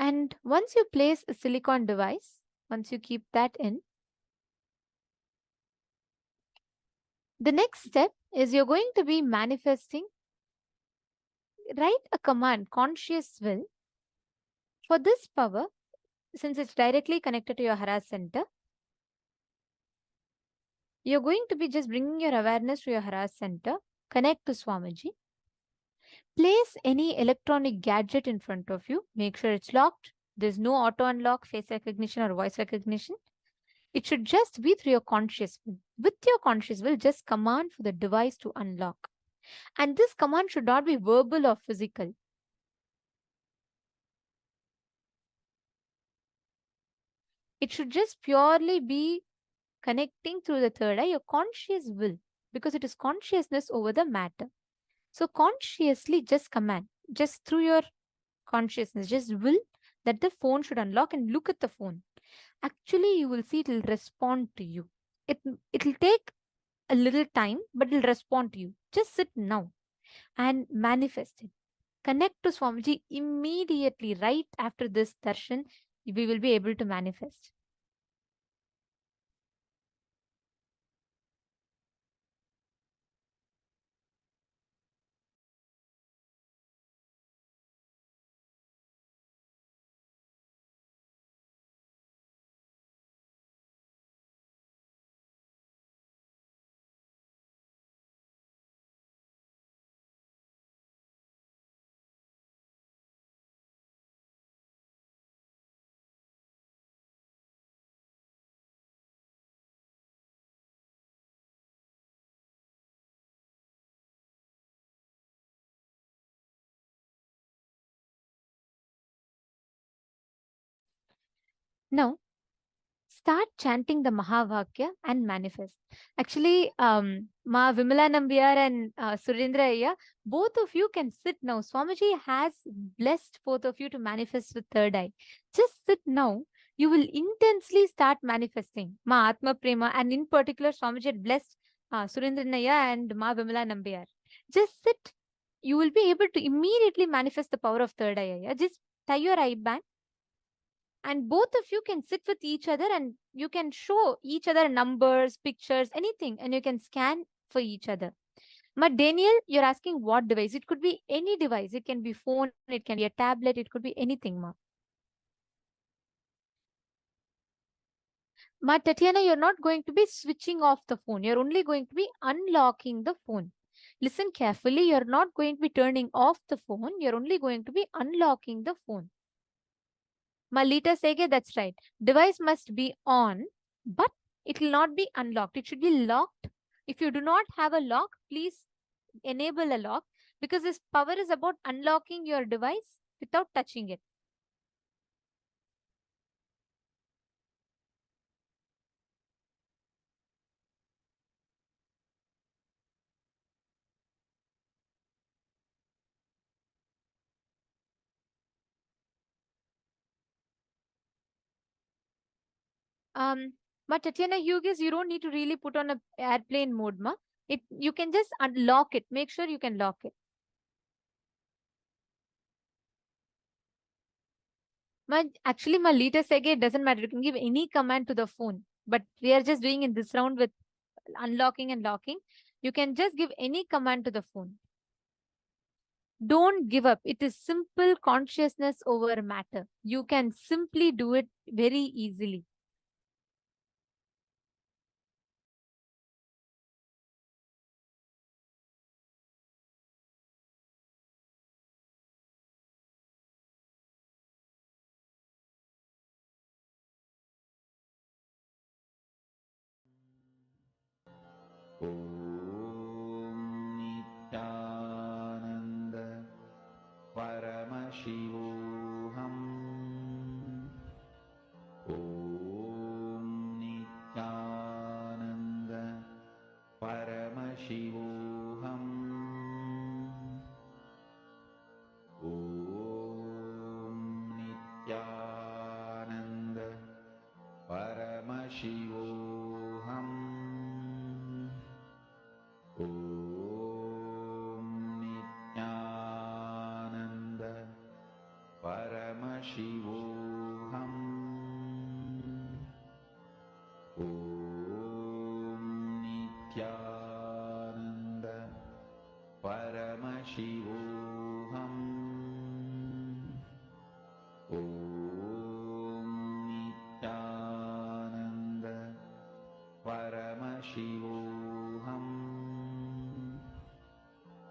Speaker 2: And once you place a silicon device, once you keep that in, the next step is you're going to be manifesting. Write a command, conscious will, for this power, since it's directly connected to your Hara center. You're going to be just bringing your awareness to your Hara center, connect to Swamiji. Place any electronic gadget in front of you. Make sure it's locked. There's no auto unlock, face recognition or voice recognition. It should just be through your conscious will. With your conscious will, just command for the device to unlock. And this command should not be verbal or physical. It should just purely be connecting through the third eye, your conscious will, because it is consciousness over the matter. So consciously just command, just through your consciousness, just will that the phone should unlock and look at the phone. Actually, you will see it will respond to you. It'll take a little time, but it'll respond to you. Just sit now and manifest it. Connect to Swamiji immediately, right after this darshan, we will be able to manifest. Now, start chanting the Mahavakya and manifest. Actually, Ma Vimala Nambiyar and Surendra Ayya, both of you can sit now. Swamiji has blessed both of you to manifest with third eye. Just sit now. You will intensely start manifesting. Ma Atma Prema, and in particular, Swamiji had blessed Surendra Ayya and Ma Vimala Nambiyar. Just sit. You will be able to immediately manifest the power of third eye. Ayya. Just tie your eye band and both of you can sit with each other and you can show each other numbers, pictures, anything, and you can scan for each other. But Daniel, you're asking what device? It could be any device. It can be phone, it can be a tablet, it could be anything, Ma. Ma Tatiana, you're not going to be switching off the phone. You're only going to be unlocking the phone. Listen carefully. You're not going to be turning off the phone. You're only going to be unlocking the phone. Malita Sege, that's right. Device must be on, but it will not be unlocked. It should be locked. If you do not have a lock, please enable a lock, because this power is about unlocking your device without touching it. But Tatiana Hughes, you don't need to really put on a airplane mode, ma. You can just unlock it. Make sure you can lock it. Actually, Malita Sege, it doesn't matter. You can give any command to the phone. But we are just doing in this round with unlocking and locking. You can just give any command to the phone. Don't give up. It is simple consciousness over matter. You can simply do it very easily.
Speaker 4: Nithyananda Paramashivoham. Om Nithyananda Paramashivoham. Om Nithyananda Paramashivoham. Om Nithyananda Paramashivoham. Om Nithyananda Paramashivoham. Om Nithyananda Paramashivoham.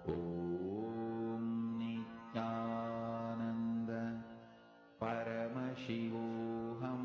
Speaker 4: Om Nithyananda Paramashivoham.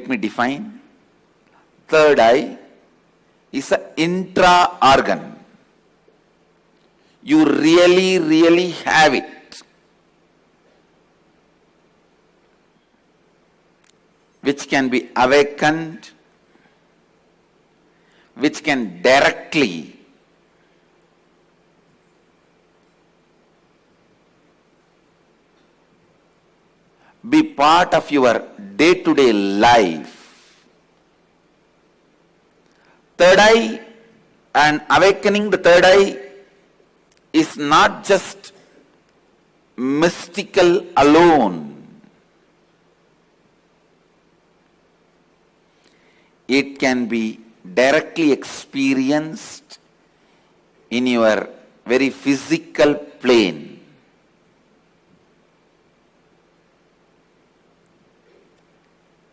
Speaker 4: Let me define. Third eye is an intra-organ. You really have it. Which can be awakened, which can directly be part of your day-to-day life. Third eye and awakening the third eye is not just mystical alone. It can be directly experienced in your very physical plane.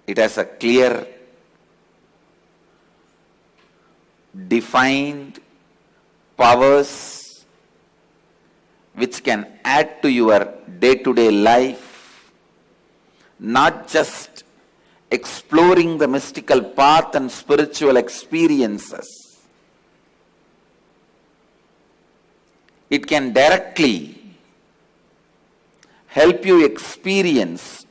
Speaker 4: It has a clear, defined powers which can add to your day-to-day life, not just exploring the mystical path and spiritual experiences. It can directly help you experience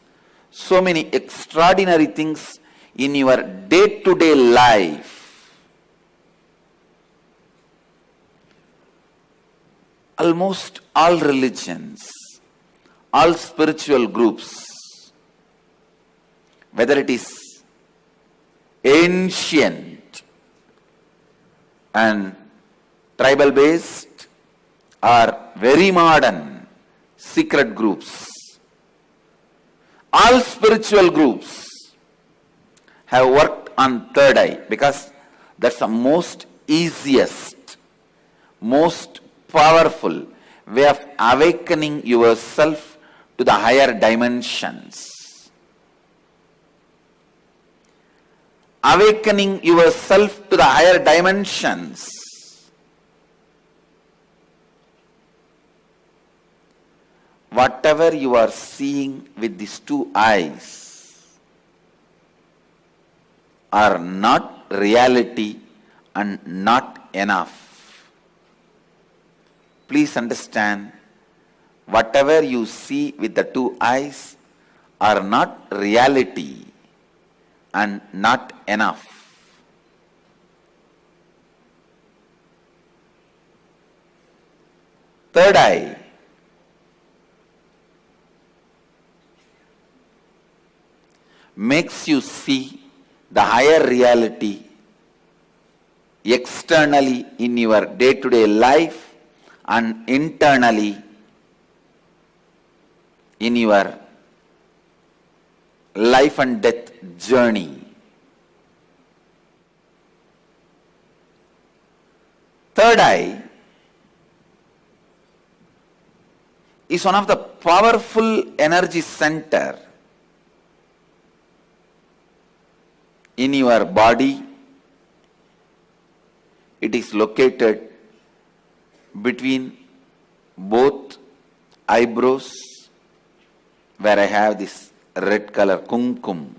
Speaker 4: so many extraordinary things in your day-to-day life. Almost all religions, all spiritual groups, whether it is ancient and tribal based or very modern secret groups, all spiritual groups have worked on third eye because that's the most easiest, most powerful way of awakening yourself to the higher dimensions. Awakening yourself to the higher dimensions. Whatever you are seeing with these two eyes are not reality and not enough. Please understand, whatever you see with the two eyes are not reality and not enough. Third eye makes you see the higher reality externally in your day-to-day life and internally in your life and death journey. Third eye is one of the powerful energy center in your body. It is located between both eyebrows, where I have this red color kumkum.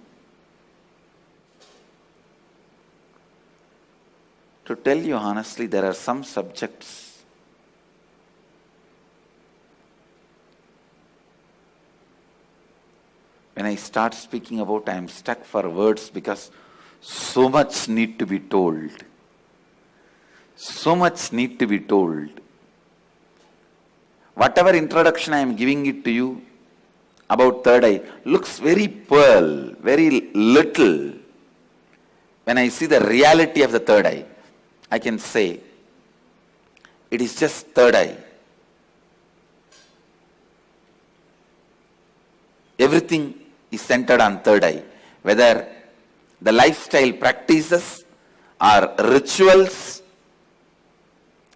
Speaker 4: To tell you honestly, there are some subjects when I start speaking about, I am stuck for words because so much need to be told. So much need to be told. Whatever introduction I am giving it to you about third eye looks very pearl, very little. When I see the reality of the third eye, I can say it is just third eye. Everything is centered on third eye. Whether the lifestyle practices or rituals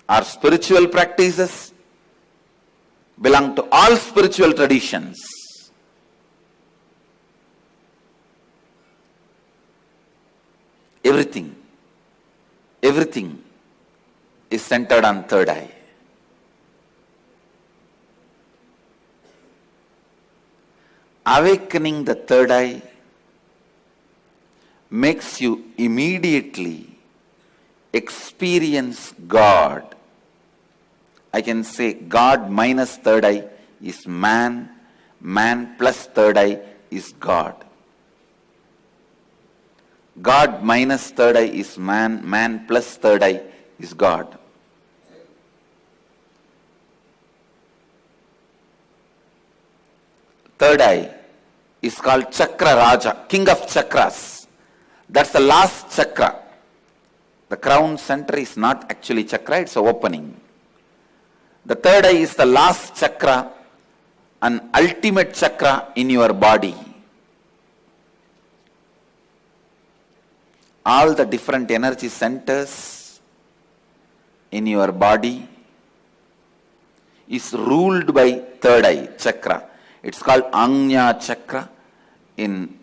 Speaker 4: or spiritual practices belong to all spiritual traditions. Everything is centered on third eye. Awakening the third eye makes you immediately experience God. I can say God minus third eye is man, man plus third eye is God. God minus third eye is man, man plus third eye is God. Third eye is called Chakra Raja, king of chakras. That's the last chakra. The crown center is not actually chakra, it's an opening. The third eye is the last chakra, an ultimate chakra in your body. All the different energy centers in your body is ruled by third eye chakra. It's called Ajna chakra in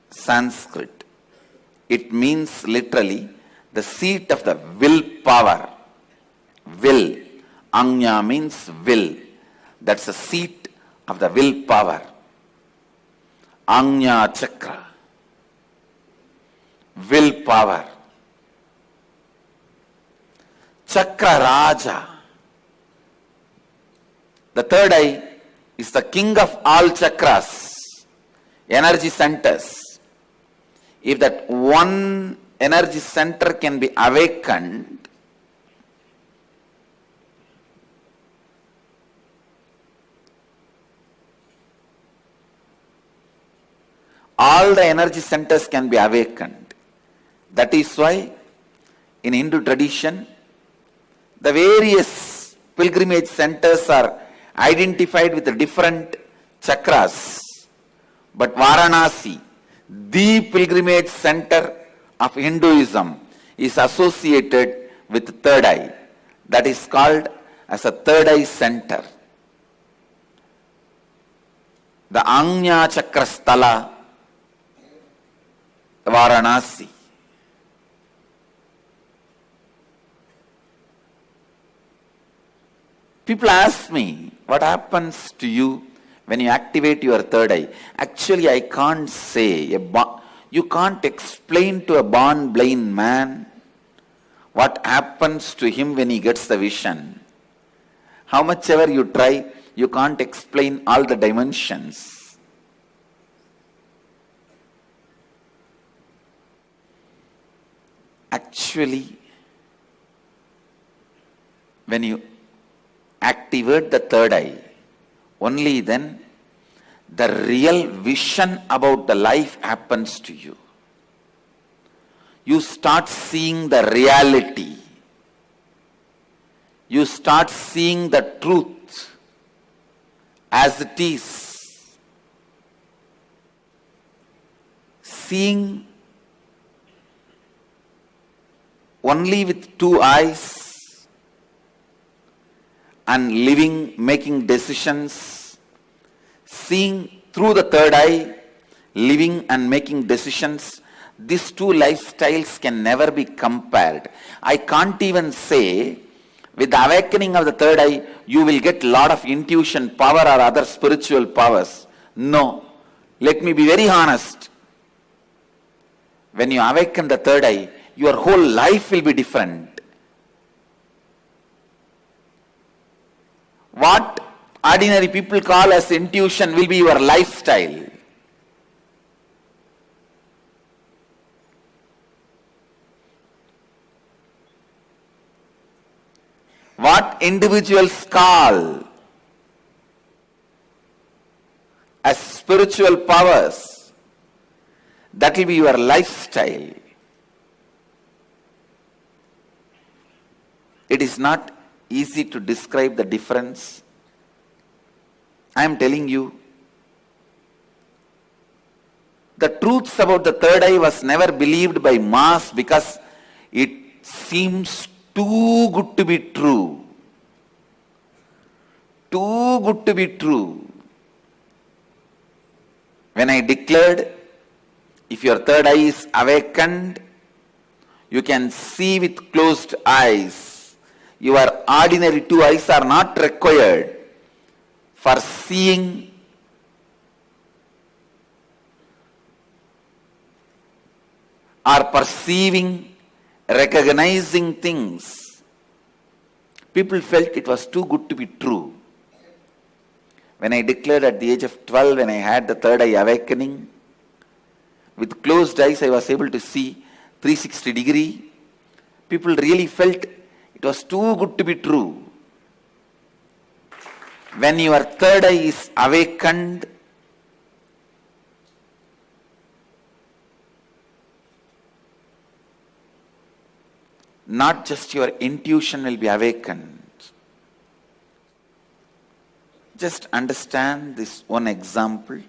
Speaker 4: Sanskrit. It means literally the seat of the will power. Will. Ajna means will. That's the seat of the will power. Ajna chakra. Will power. Chakra Raja. The third eye is the king of all chakras, energy centers. If that one energy center can be awakened, all the energy centers can be awakened. That is why in Hindu tradition, the various pilgrimage centers are identified with the different chakras. But Varanasi, the pilgrimage center of Hinduism, is associated with third eye. That is called as a third eye center. The Ajna Chakra Sthala, Varanasi. People ask me, what happens to you when you activate your third eye? Actually, I can't say. You can't explain to a born blind man what happens to him when he gets the vision. How much ever you try, you can't explain all the dimensions. Actually, when you activate the third eye, only then the real vision about the life happens to you. You start seeing the reality. You start seeing the truth as it is. Seeing only with two eyes and living, making decisions, seeing through the third eye, living and making decisions, these two lifestyles can never be compared. I can't even say, with the awakening of the third eye, you will get a lot of intuition power or other spiritual powers. No. Let me be very honest. When you awaken the third eye, your whole life will be different. What ordinary people call as intuition will be your lifestyle. What individuals call as spiritual powers, that will be your lifestyle. It is not easy to describe the difference. I am telling you, the truths about the third eye was never believed by mass because it seems too good to be true. Too good to be true. When I declared, if your third eye is awakened, you can see with closed eyes. Your ordinary two eyes are not required for seeing or perceiving, recognizing things. People felt it was too good to be true. When I declared at the age of 12, when I had the third eye awakening, with closed eyes I was able to see 360 degree. People really felt it was too good to be true. When your third eye is awakened, not just your intuition will be awakened. Just understand this one example.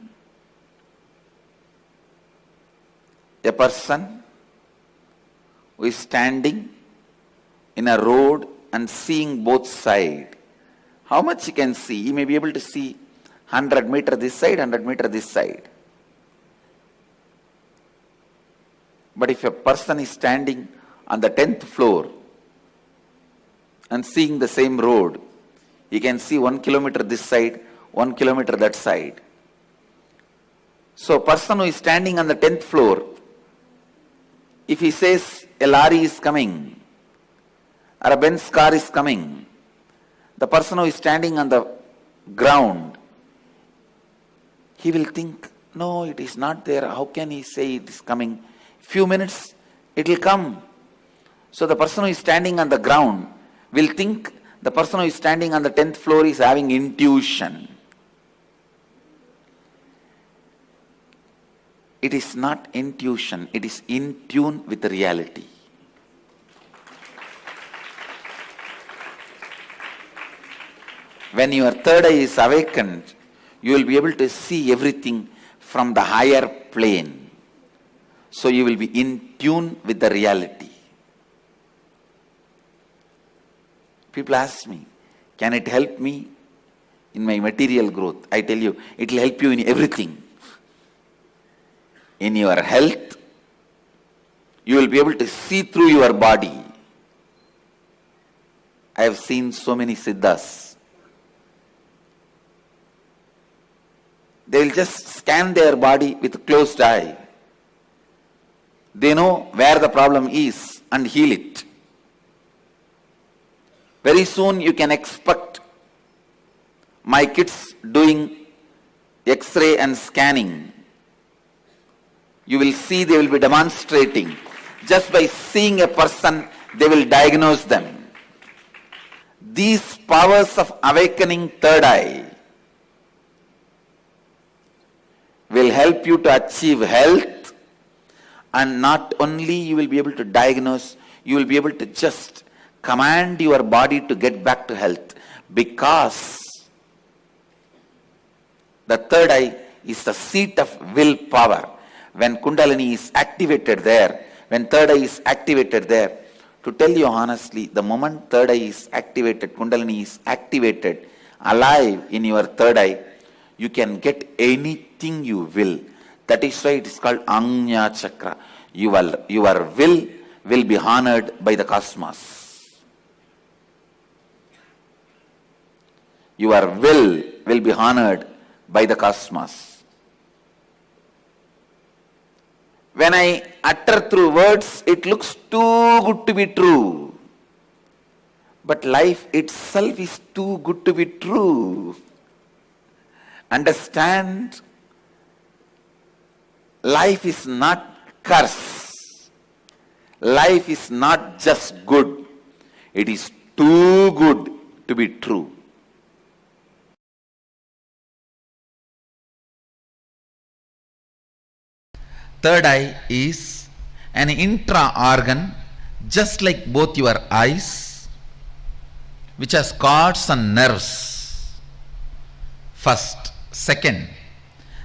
Speaker 4: A person who is standing in a road and seeing both sides. How much he can see? He may be able to see 100 meter this side, 100 meter this side. But if a person is standing on the 10th floor and seeing the same road, he can see 1 kilometer this side, 1 kilometer that side. So a person who is standing on the 10th floor, if he says a lorry is coming or a Benz car is coming, the person who is standing on the ground, he will think, no, it is not there. How can he say it is coming? Few minutes, it will come. So the person who is standing on the ground will think the person who is standing on the 10th floor is having intuition. It is not intuition, it is in tune with the reality. When your third eye is awakened, you will be able to see everything from the higher plane. So you will be in tune with the reality. People ask me, can it help me in my material growth? I tell you, it will help you in everything. In your health, you will be able to see through your body. I have seen so many siddhas. They will just scan their body with a closed eye. They know where the problem is and heal it. Very soon you can expect my kids doing X-ray and scanning. You will see they will be demonstrating. Just by seeing a person, they will diagnose them. These powers of awakening third eye will help you to achieve health, and not only you will be able to diagnose, you will be able to just command your body to get back to health, because the third eye is the seat of willpower. When Kundalini is activated there, when third eye is activated there, to tell you honestly, the moment third eye is activated, Kundalini is activated, alive in your third eye, you can get anything you will. That is why it is called Anya Chakra. Your will be honored by the cosmos. Your will be honored by the cosmos. When I utter through words, it looks too good to be true. But life itself is too good to be true. Understand, life is not curse. Life is not just good. It is too good to be true. Third eye is an intra-organ, just like both your eyes, which has cords and nerves. First. Second,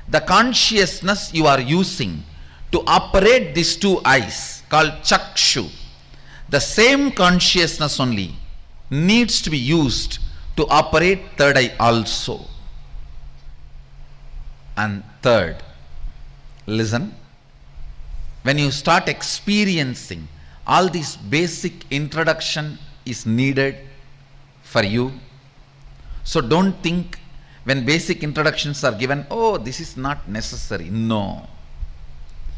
Speaker 4: the consciousness you are using to operate these two eyes, called chakshu, the same consciousness only needs to be used to operate third eye also. And third, listen, when you start experiencing, all this basic introduction is needed for you. So don't think when basic introductions are given, oh, this is not necessary. No.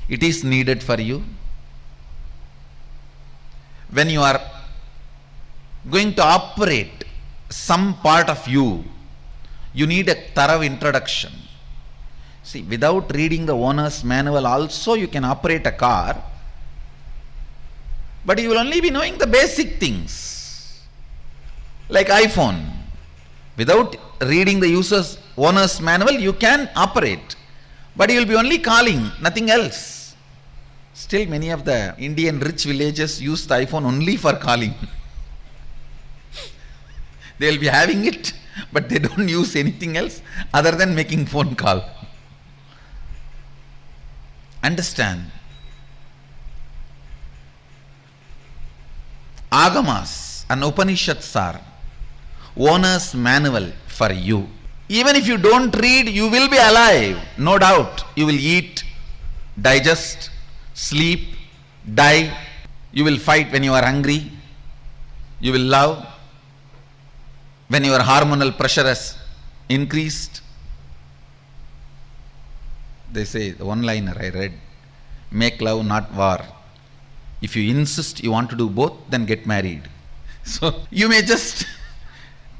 Speaker 4: It is needed for you. when you are going to operate some part of you, you need a thorough introduction. See, without reading the owner's manual also you can operate a car, but you will only be knowing the basic things. Like iPhone. Without reading the owner's manual, you can operate, but you will be only calling, nothing else. Still many of the Indian rich villages use the iPhone only for calling. They will be having it, but they don't use anything else other than making phone call. Understand? Agamas and Upanishads are owner's manual for you. Even if you don't read, you will be alive, no doubt. You will eat, digest, sleep, die. You will fight when you are hungry. You will love when your hormonal pressure has increased. They say, the one-liner I read, make love, not war. If you insist you want to do both, then get married. So you may just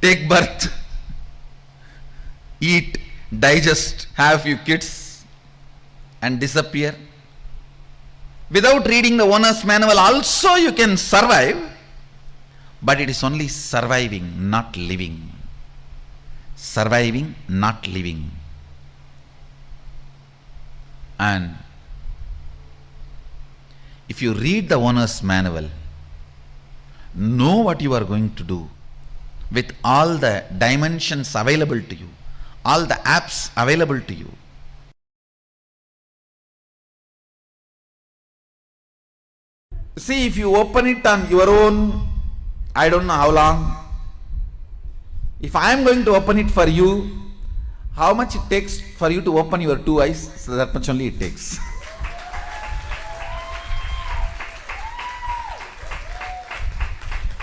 Speaker 4: take birth, eat, digest, have few kids and disappear. Without reading the owner's manual also you can survive, but it is only surviving, not living. Surviving, not living. And if you read the owner's manual, know what you are going to do with all the dimensions available to you, all the apps available to you. See, if you open it on your own, I don't know how long. If I am going to open it for you, how much it takes for you to open your two eyes? So that much only it takes.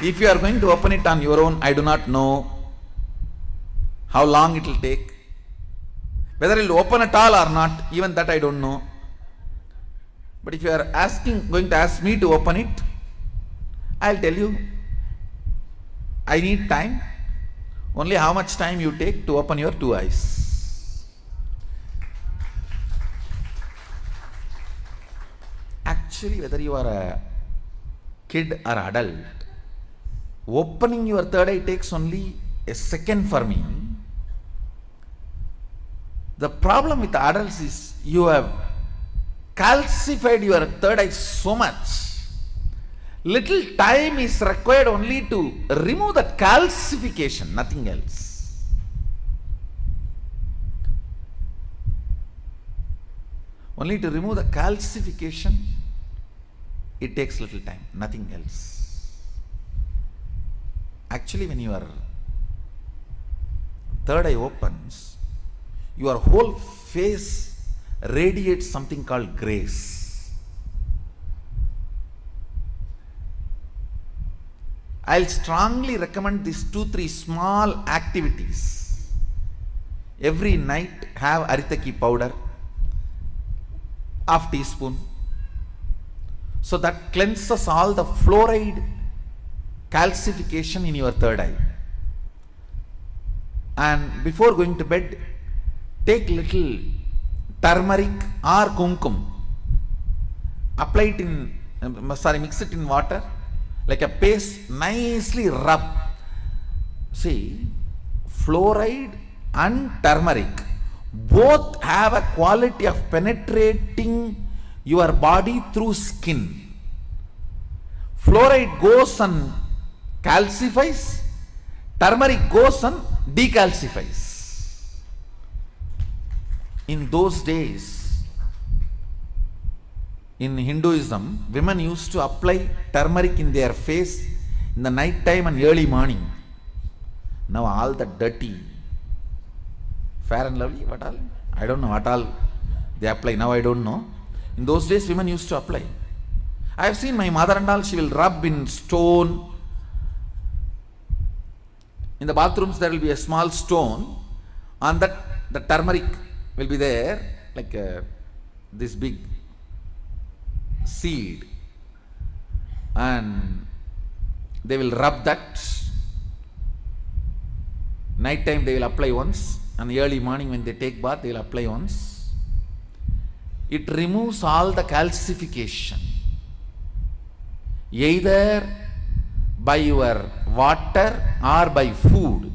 Speaker 4: If you are going to open it on your own, I do not know how long it will take. Whether it will open at all or not, even that I don't know. But if you are going to ask me to open it, I will tell you, I need time. Only how much time you take to open your two eyes. Actually, whether you are a kid or adult, opening your third eye takes only a second for me. The problem with adults is you have calcified your third eye so much. Little time is required only to remove that calcification, nothing else. Only to remove the calcification, it takes little time, nothing else. Actually, when your third eye opens, your whole face radiates something called grace. I'll strongly recommend these 2-3 small activities. Every night have aritaki powder, half teaspoon. So that cleanses all the fluoride calcification in your third eye. And before going to bed, take little turmeric or kumkum, apply it in, mix it in water like a paste, nicely rub. See, fluoride and turmeric both have a quality of penetrating your body through skin. Fluoride goes and calcifies, turmeric goes and decalcifies. In those days, in Hinduism, women used to apply turmeric in their face in the night time and early morning. Now all the dirty, fair and lovely, what all? I don't know what all they apply, now I don't know. In those days, women used to apply. I have seen my mother and all, she will rub in stone. In the bathrooms there will be a small stone, on that the turmeric will be there, like this big seed, and they will rub that. Night time they will apply once, and early morning when they take bath they will apply once. It removes all the calcification, either by your water or by food.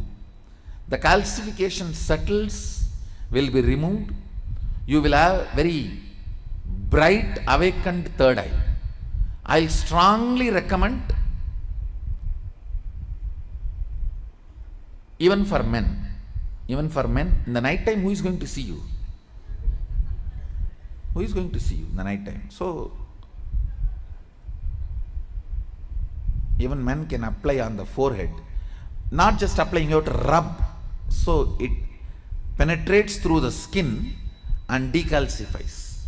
Speaker 4: The calcification settles, will be removed. You will have very bright awakened third eye. I strongly recommend, even for men, in the night time, who is going to see you? Who is going to see you in the night time? So, even men can apply on the forehead. Not just applying, you have to rub. So, it penetrates through the skin and decalcifies.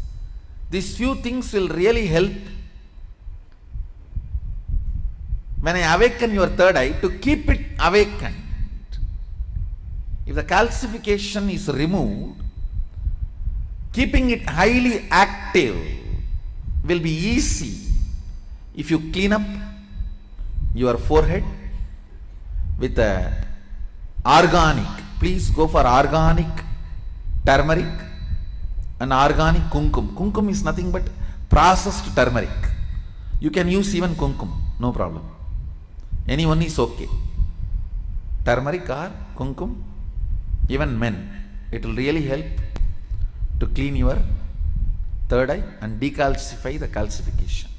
Speaker 4: These few things will really help when I awaken your third eye to keep it awakened. If the calcification is removed, keeping it highly active will be easy if you clean up your forehead with a organic. Please go for organic turmeric and organic kumkum. Kumkum is nothing but processed turmeric. You can use even kumkum, no problem. Anyone is okay. Turmeric or kumkum, even men, it will really help to clean your third eye and decalcify the calcification.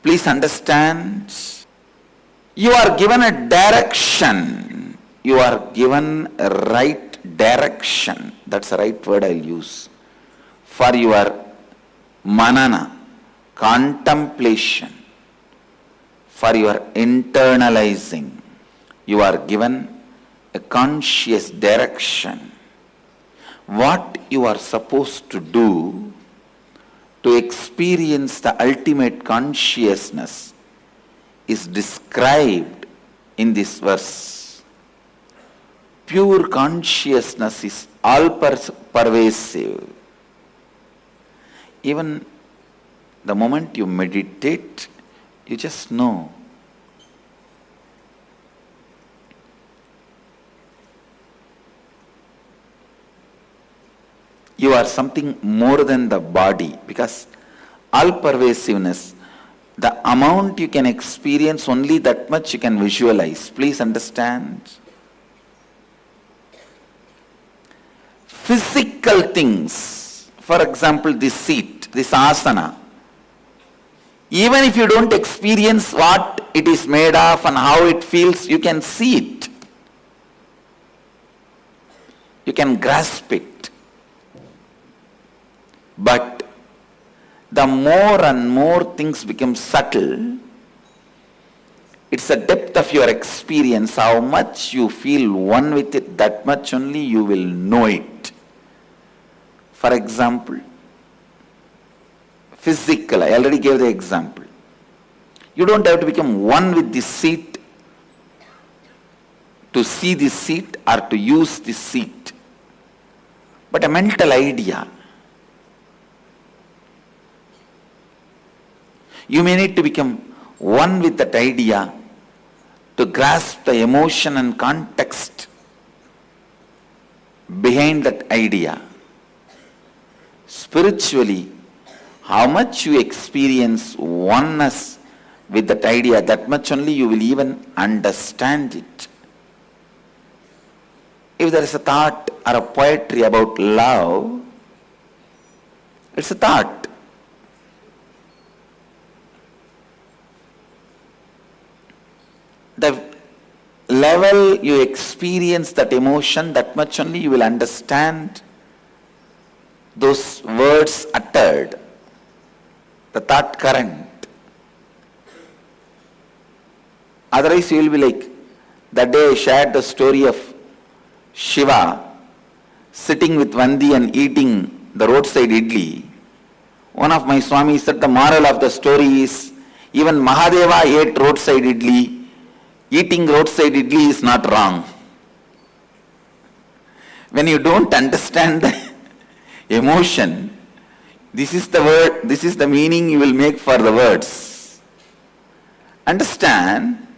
Speaker 4: Please understand. You are given a direction. You are given a right direction. That's the right word I'll use. For your manana, contemplation, for your internalizing. You are given a conscious direction. What you are supposed to do to experience the ultimate consciousness is described in this verse. Pure consciousness is all-pervasive. Even the moment you meditate, you just know. You are something more than the body, because all-pervasiveness, the amount you can experience, only that much you can visualize. Please understand. Physical things, for example, this seat, this asana, even if you don't experience what it is made of and how it feels, you can see it. You can grasp it. But the more and more things become subtle, it's the depth of your experience, how much you feel one with it, that much only you will know it. For example, physical, I already gave the example. You don't have to become one with this seat to see this seat or to use this seat, but a mental idea. You may need to become one with that idea to grasp the emotion and context behind that idea. Spiritually, how much you experience oneness with that idea, that much only you will even understand it. If there is a thought or a poetry about love, it's a thought. The level you experience that emotion, that much only you will understand those words uttered, the thought current. Otherwise you will be like, that day I shared the story of Shiva sitting with Vandi and eating the roadside idli. One of my Swamis said the moral of the story is, even Mahadeva ate roadside idli. Eating roadside idli is not wrong. When you don't understand the emotion, this is the word, this is the meaning you will make for the words. Understand?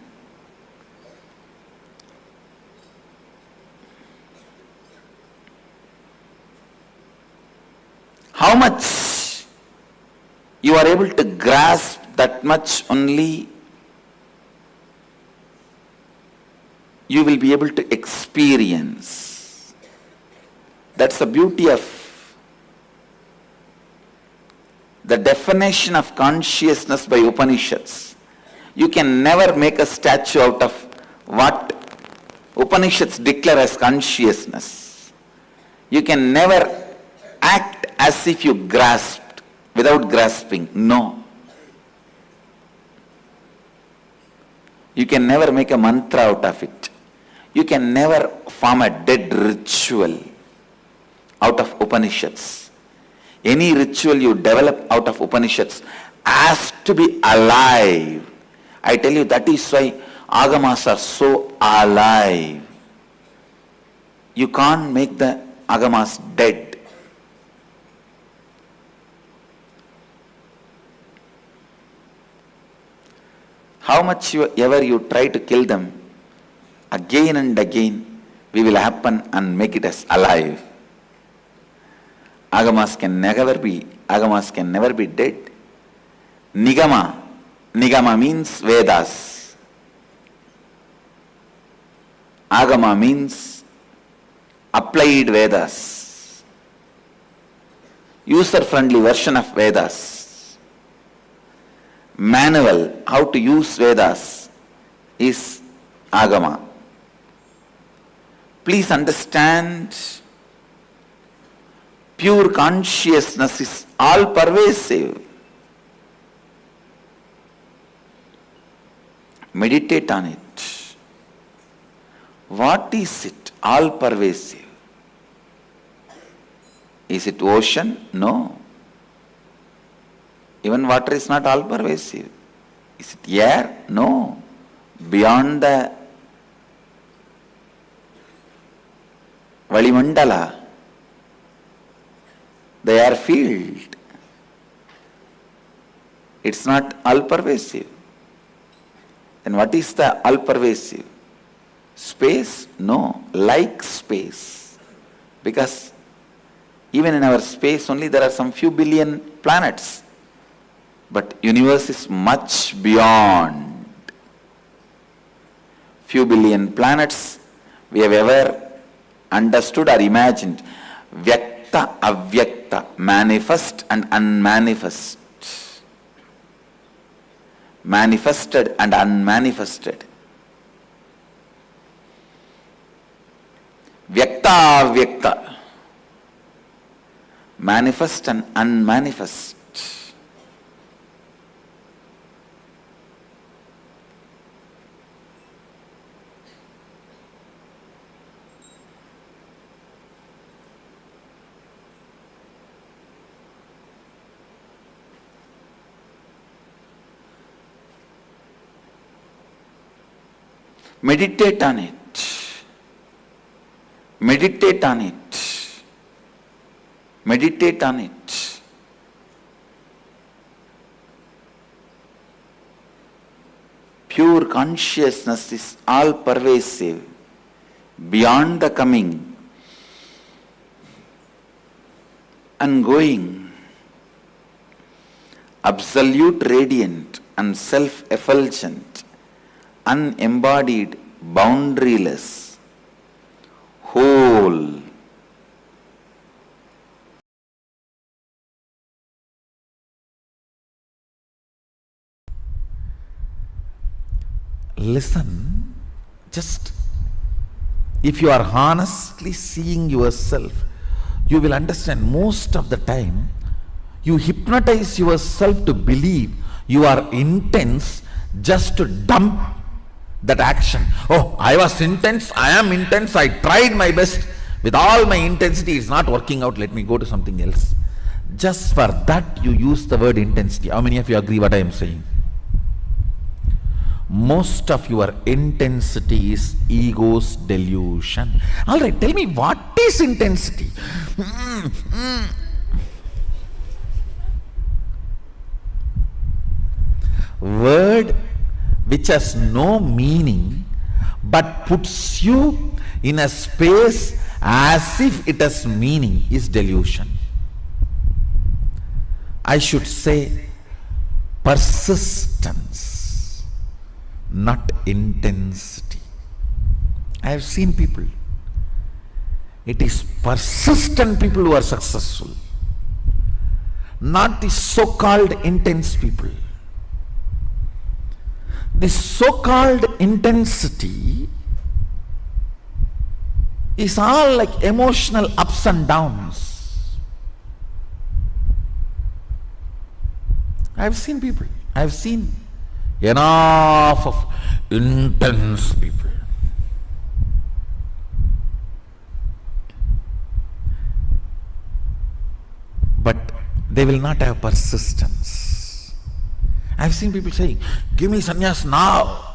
Speaker 4: How much you are able to grasp, that much only you will be able to experience. That's the beauty of the definition of consciousness by Upanishads. You can never make a statue out of what Upanishads declare as consciousness. You can never act as if you grasped without grasping. No. You can never make a mantra out of it. You can never form a dead ritual out of Upanishads. Any ritual you develop out of Upanishads has to be alive. I tell you, that is why Agamas are so alive. You can't make the Agamas dead. How much ever you try to kill them, again and again we will happen and make it as alive. Agamas can never be dead. Nigama means Vedas. Agama means applied Vedas. User-friendly version of Vedas. manual how to use Vedas is Agama. Please understand, pure consciousness is all pervasive. Meditate on it. What is it? All pervasive. Is it ocean? No. Even water is not all pervasive. Is it air? No. Beyond the Valimandala, the air field, it's not all pervasive. Then what is the all pervasive? Space? No. Like space. Because even in our space only there are some few billion planets. But universe is much beyond few billion planets we have ever understood or imagined. Vyakta, avyakta, manifest and unmanifest. Manifested and unmanifested. Vyakta, avyakta. Manifest and unmanifest. Meditate on it. Meditate on it. Meditate on it. Pure consciousness is all pervasive, beyond the coming, ongoing, absolute radiant and self-effulgent, unembodied, boundaryless, whole. Listen, just if you are honestly seeing yourself, you will understand most of the time you hypnotize yourself to believe you are intense just to dump that action. Oh, I was intense, I am intense, I tried my best with all my intensity, it's not working out, let me go to something else. Just for that you use the word intensity. How many of you agree what I am saying? Most of your intensity is ego's delusion. Alright, tell me, what is intensity? Word which has no meaning but puts you in a space as if it has meaning is delusion. I should say persistence, not intensity. I have seen people, it is persistent people who are successful, not the so-called intense people. The so-called intensity is all like emotional ups and downs. I have seen people, I have seen enough of intense people. But they will not have persistence. I've seen people saying, give me sannyas now.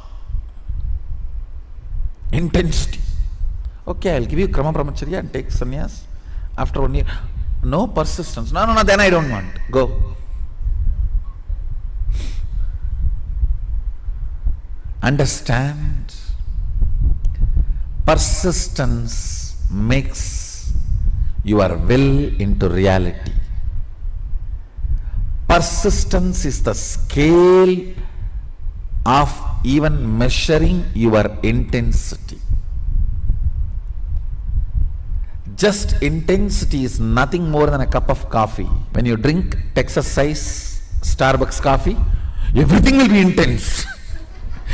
Speaker 4: Intensity. Okay, I'll give you krama brahmacharya and take sannyas after 1 year. No persistence. No, then I don't want. Go. Understand, persistence makes your will into reality. Persistence is the scale of even measuring your intensity. Just intensity is nothing more than a cup of coffee. When you drink Texas size Starbucks coffee, everything will be intense.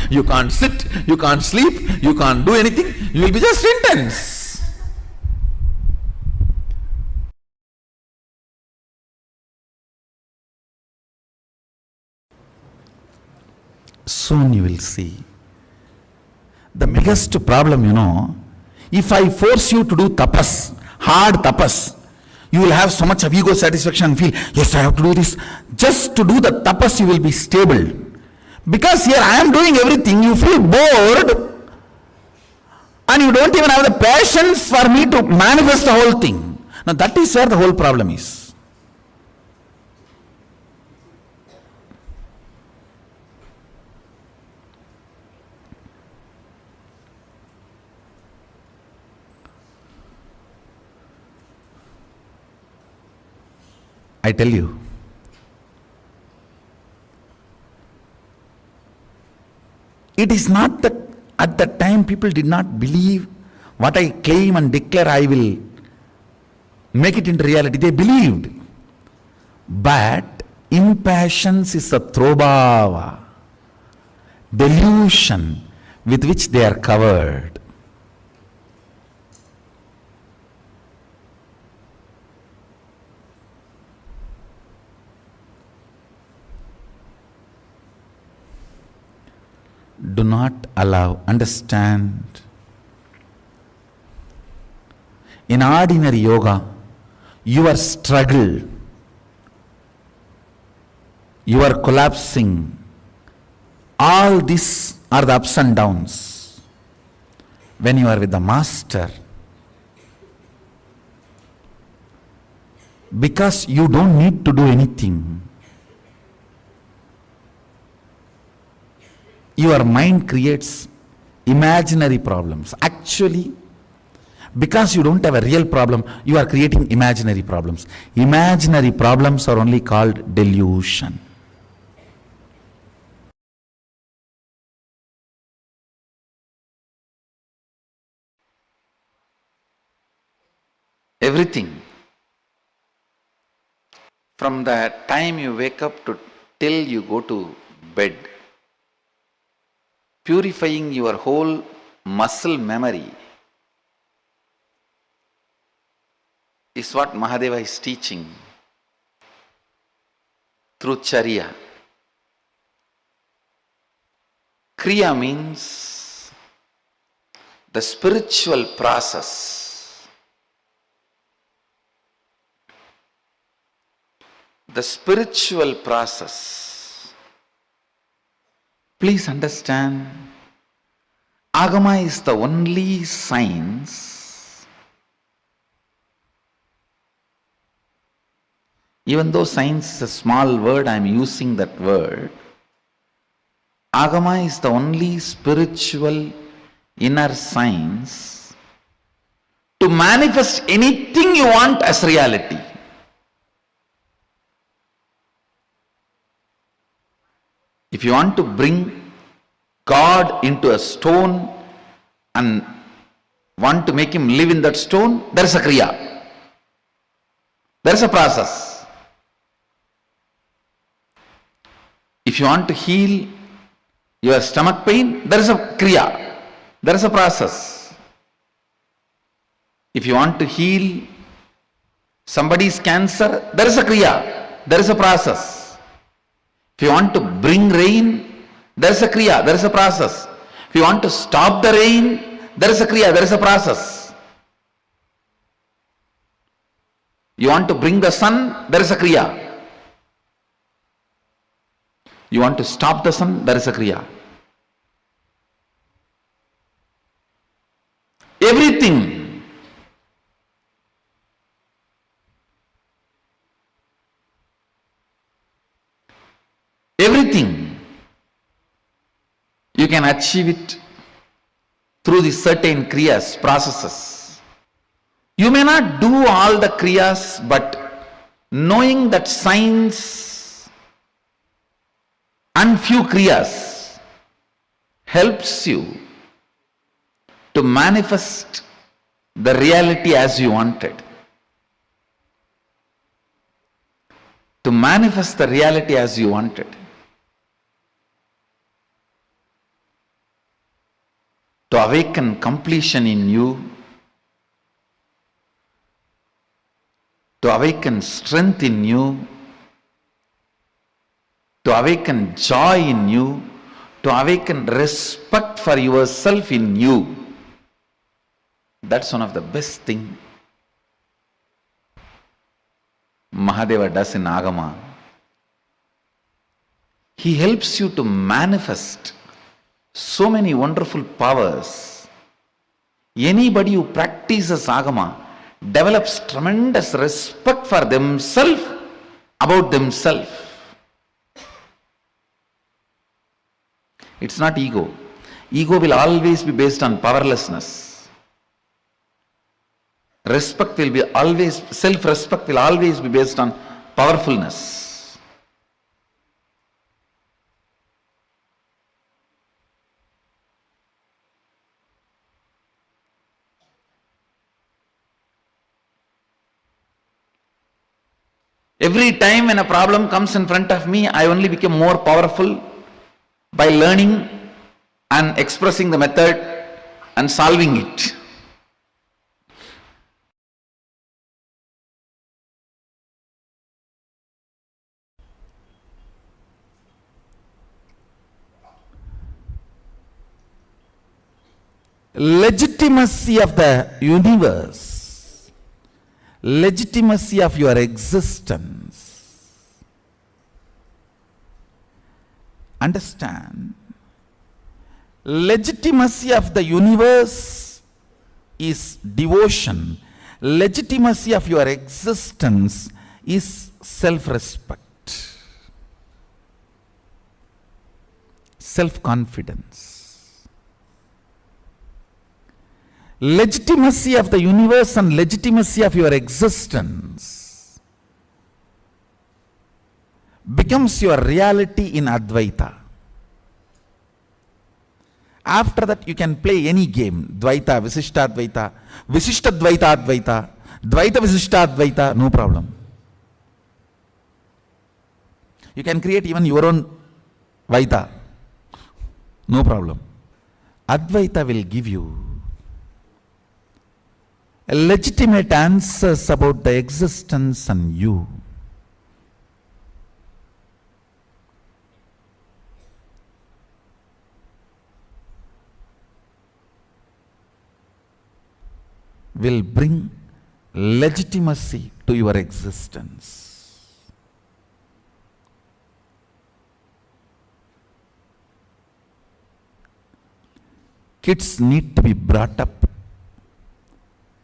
Speaker 4: You can't sit, you can't sleep, you can't do anything, you will be just intense. Soon you will see. The biggest problem, if I force you to do tapas, hard tapas, you will have so much of ego satisfaction and feel, yes, I have to do this. Just to do the tapas, you will be stable. Because here I am doing everything, you feel bored, and you don't even have the patience for me to manifest the whole thing. Now that is where the whole problem is. I tell you, it is not that at that time people did not believe what I claim and declare I will make it into reality. They believed. But impatience is a throbhava, delusion with which they are covered. Do not allow, understand. In ordinary yoga, your struggle, your collapsing, all these are the ups and downs. When you are with the master, because you don't need to do anything, your mind creates imaginary problems. Actually, because you don't have a real problem, you are creating imaginary problems. Imaginary problems are only called delusion. Everything, from the time you wake up to till you go to bed, purifying your whole muscle memory is what Mahadeva is teaching through Charya. Kriya means the spiritual process. The spiritual process. Please understand, Agama is the only science, even though science is a small word, I am using that word. Agama is the only spiritual inner science to manifest anything you want as reality. If you want to bring God into a stone and want to make him live in that stone, there is a kriya. There is a process. If you want to heal your stomach pain, there is a kriya. There is a process. If you want to heal somebody's cancer, there is a kriya. There is a process. If you want to bring rain, there is a kriya, there is a process. If you want to stop the rain, there is a kriya, there is a process. You want to bring the sun, there is a kriya. You want to stop the sun, there is a kriya. Everything. Everything, you can achieve it through the certain kriyas, processes. You may not do all the kriyas, but knowing that science and few kriyas helps you to manifest the reality as you wanted. To manifest the reality as you wanted. to awaken completion in you, to awaken strength in you, to awaken joy in you, to awaken respect for yourself in you. That's one of the best thing Mahadeva does in Agama. He helps you to manifest so many wonderful powers. Anybody who practices Agama develops tremendous respect for themselves, about themselves. It's not ego. Ego will always be based on powerlessness. Respect will be always, self-respect will always be based on powerfulness. Every time when a problem comes in front of me, I only become more powerful by learning and expressing the method and solving it. Legitimacy of the universe, legitimacy of your existence. Understand, legitimacy of the universe is devotion. Legitimacy of your existence is self-respect, self-confidence. Legitimacy of the universe and legitimacy of your existence becomes your reality in Advaita. After that you can play any game, Dvaita, Visishtadvaita, Visishtadvaita Advaita, Dvaita Visishtadvaita, no problem. You can create even your own Vaita, no problem. Advaita will give you legitimate answers about the existence and you. Will bring legitimacy to your existence. Kids need to be brought up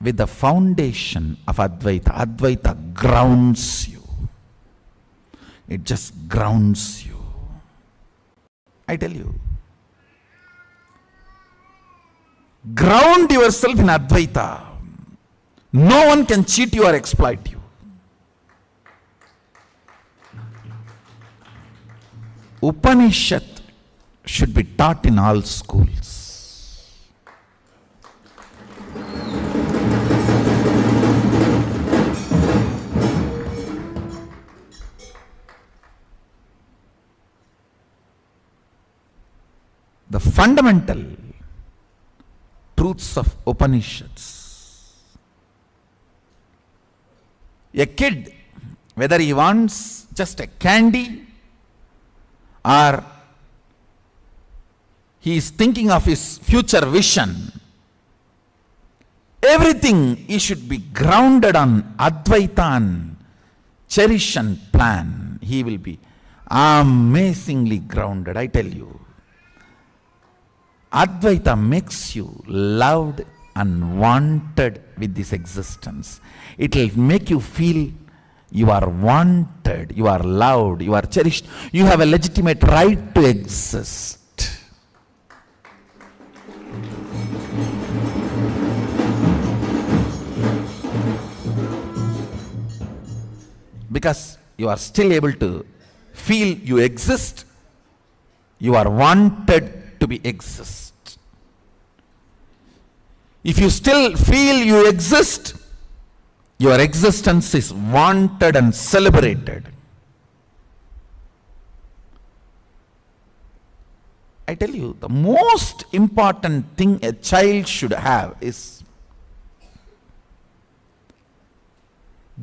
Speaker 4: with the foundation of Advaita. Advaita grounds you. It just grounds you. I tell you, ground yourself in Advaita. No one can cheat you or exploit you. Upanishad should be taught in all schools. The fundamental truths of Upanishads. A kid, whether he wants just a candy or he is thinking of his future vision, everything he should be grounded on Advaita and cherish and plan. He will be amazingly grounded, I tell you. Advaita makes you loved and wanted with this existence. It will make you feel you are wanted, you are loved, you are cherished. You have a legitimate right to exist. Because you are still able to feel you exist, you are wanted to be exist. If you still feel you exist, your existence is wanted and celebrated. I tell you, the most important thing a child should have is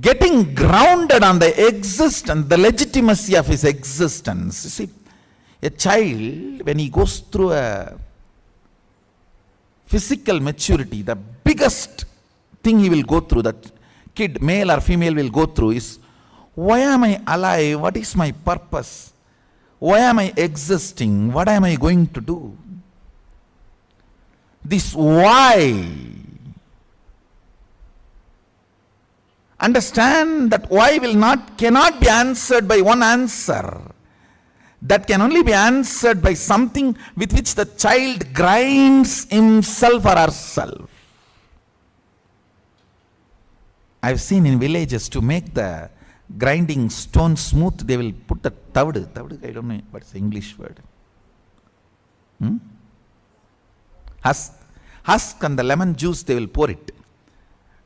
Speaker 4: getting grounded on the existence, the legitimacy of his existence. You see, a child, when he goes through a physical maturity, the biggest thing he will go through, that kid, male or female, will go through is, why am I alive? What is my purpose? Why am I existing? What am I going to do? This why. Understand that why cannot be answered by one answer. That can only be answered by something with which the child grinds himself or herself. I've seen in villages, to make the grinding stone smooth, they will put the tavdu. Tavdu, I don't know what's the English word. Husk and the lemon juice, they will pour it.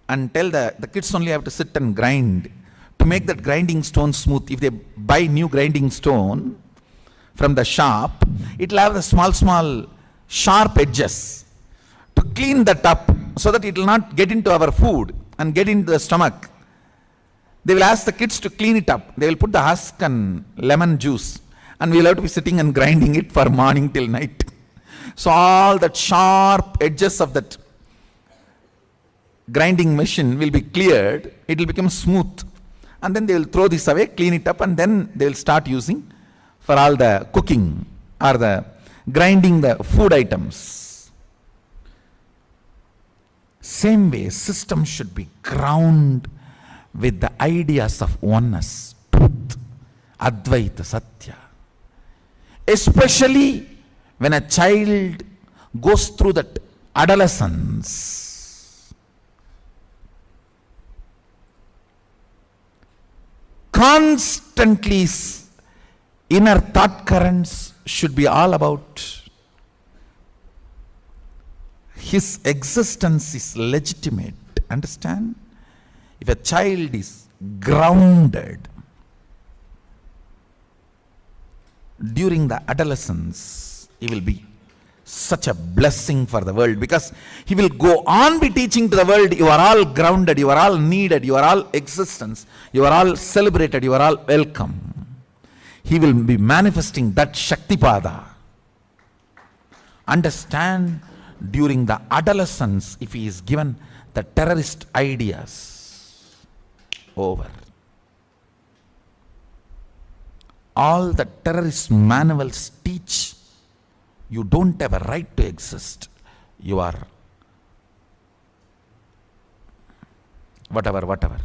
Speaker 4: And tell the kids only have to sit and grind to make that grinding stone smooth. If they buy new grinding stone from the shop, it will have the small sharp edges. To clean that up so that it will not get into our food and get into the stomach, they will ask the kids to clean it up. They will put the husk and lemon juice, and we will have to be sitting and grinding it for morning till night. So all that sharp edges of that grinding machine will be cleared, it will become smooth, and then they will throw this away, clean it up, and then they will start using for all the cooking or the grinding the food items. Same way, system should be grounded with the ideas of oneness, truth, Advaita, Satya. Especially when a child goes through that adolescence. Constantly inner thought currents should be all about his existence is legitimate. Understand? If a child is grounded during the adolescence, he will be such a blessing for the world, because he will go on be teaching to the world, you are all grounded, you are all needed, you are all existence, you are all celebrated, you are all welcome. He will be manifesting that Shaktipada. Understand, during the adolescence, if he is given the terrorist ideas, over. All the terrorist manuals teach you don't have a right to exist. You are whatever.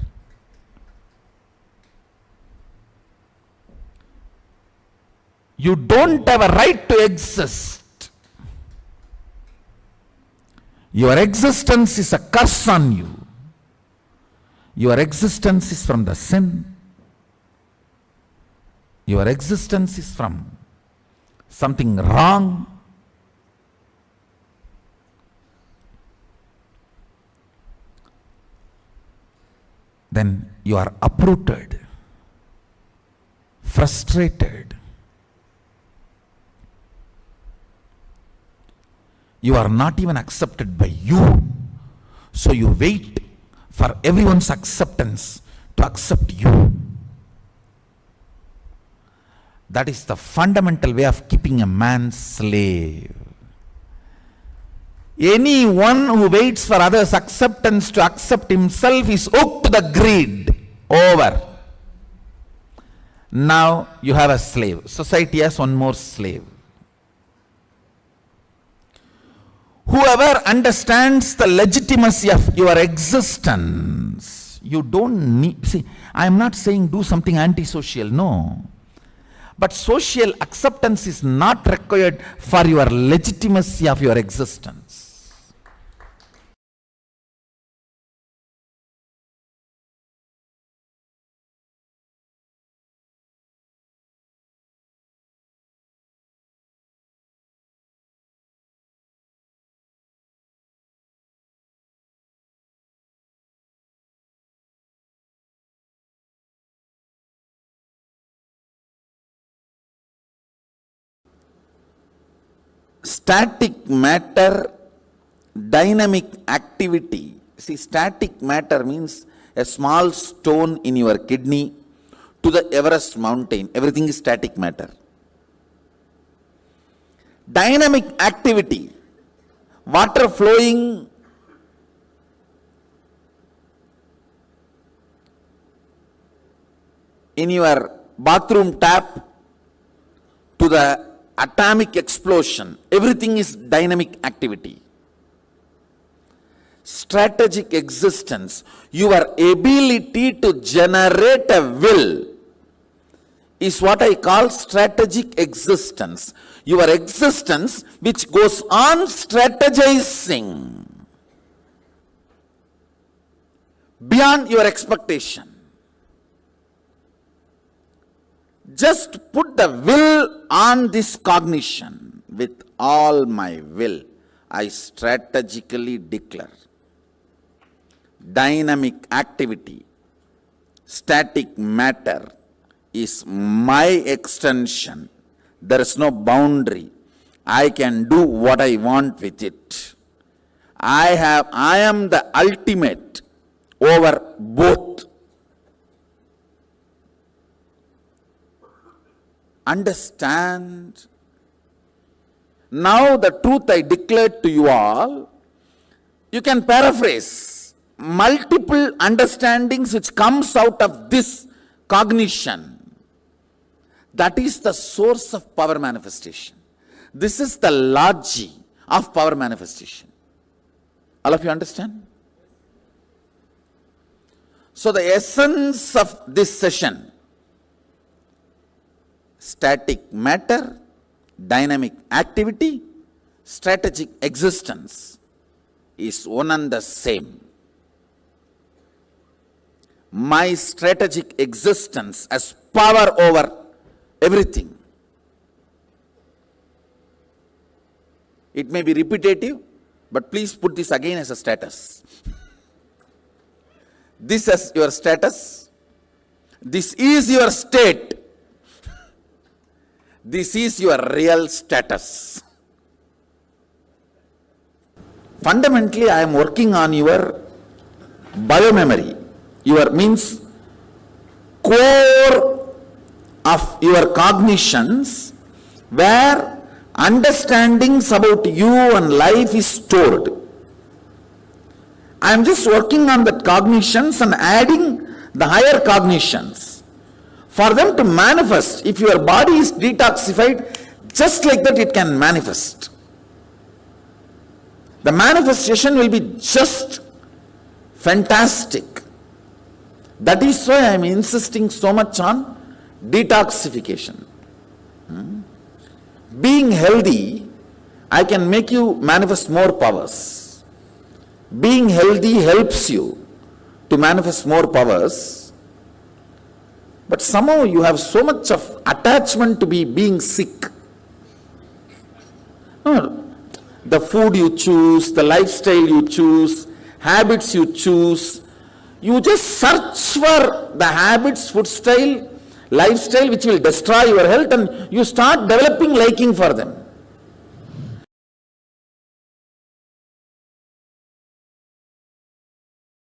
Speaker 4: You don't have a right to exist. Your existence is a curse on you. Your existence is from the sin. Your existence is from something wrong. Then you are uprooted, frustrated. You are not even accepted by you. So you wait for everyone's acceptance to accept you. That is the fundamental way of keeping a man slave. Anyone who waits for others' acceptance to accept himself is hooked to the greed. Over. Now you have a slave. Society has one more slave. Whoever understands the legitimacy of your existence, you don't need, see, I am not saying do something antisocial, no. But social acceptance is not required for your legitimacy of your existence. static matter, dynamic activity. See, static matter means a small stone in your kidney to the Everest mountain. Everything is static matter. Dynamic activity, water flowing in your bathroom tap to the atomic explosion. Everything is dynamic activity. Strategic existence, your ability to generate a will is what I call strategic existence. Your existence which goes on strategizing beyond your expectation. Just put the will on this cognition. With all my will, I strategically declare. Dynamic activity, static matter is my extension. There is no boundary. I can do what I want with it. I am the ultimate over both. Understand? Now the truth I declared to you all, you can paraphrase. Multiple understandings which comes out of this cognition. That is the source of power manifestation. This is the logic of power manifestation. All of you understand? So the essence of this session, static matter, dynamic activity, strategic existence is one and the same. My strategic existence has power over everything. It may be repetitive, but please put this again as a status. This as your status. This is your state. This is your real status. Fundamentally, I am working on your biomemory. Your means core of your cognitions, where understandings about you and life is stored. I am just working on the cognitions and adding the higher cognitions for them to manifest. If your body is detoxified, just like that it can manifest. The manifestation will be just fantastic. That is why I am insisting so much on detoxification. Being healthy, I can make you manifest more powers. Being healthy helps you to manifest more powers. But somehow you have so much of attachment to being sick. The food you choose, the lifestyle you choose, habits you choose, you just search for the habits, food style, lifestyle which will destroy your health, and you start developing liking for them.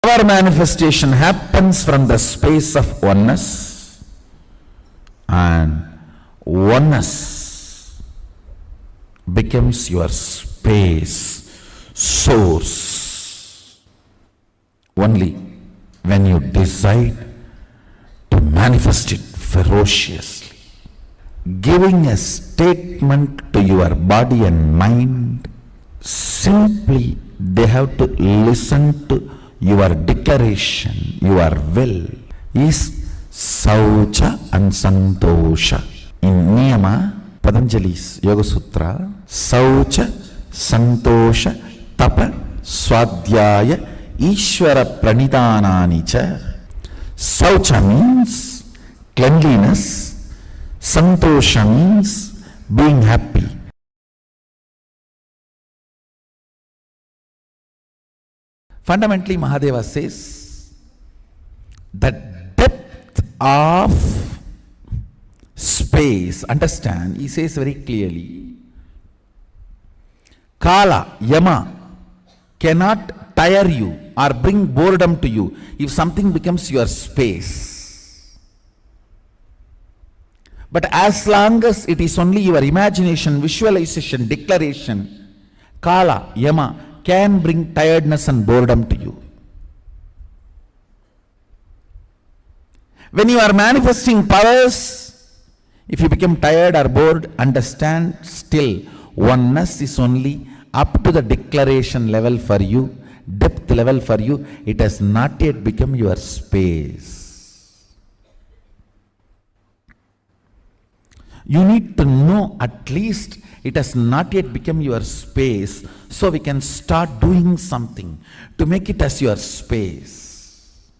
Speaker 4: Our manifestation happens from the space of oneness, and oneness becomes your space, source. Only when you decide to manifest it ferociously, giving a statement to your body and mind, simply they have to listen to your declaration, your will is Saucha and Santosha. In Niyama, Patanjali's Yoga Sutra, Saucha, Santosha, Tapa, Swadhyaya, Ishvara Pranidhanani cha. Saucha means cleanliness, Santosha means being happy. Fundamentally, Mahadeva says that depth of space, understand, he says very clearly, Kala, Yama cannot tire you or bring boredom to you if something becomes your space. But as long as it is only your imagination, visualization, declaration, Kala, Yama can bring tiredness and boredom to you. When you are manifesting powers, if you become tired or bored, understand still oneness is only up to the declaration level for you, depth level for you. It has not yet become your space. You need to know at least it has not yet become your space, so we can start doing something to make it as your space.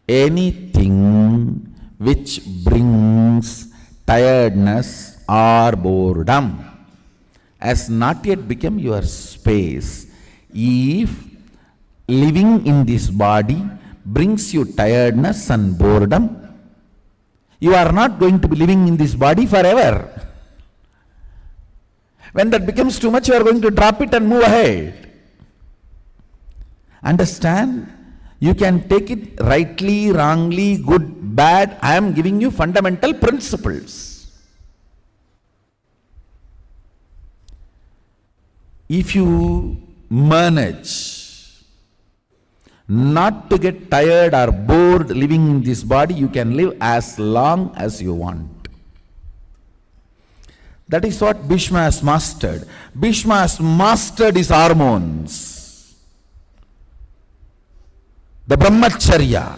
Speaker 4: Anything which brings tiredness or boredom has not yet become your space. If living in this body brings you tiredness and boredom, you are not going to be living in this body forever. When that becomes too much, you are going to drop it and move ahead. Understand? You can take it rightly, wrongly, good, bad. I am giving you fundamental principles. If you manage not to get tired or bored living in this body, you can live as long as you want. That is what Bhishma has mastered. Bhishma has mastered his hormones. The brahmacharya.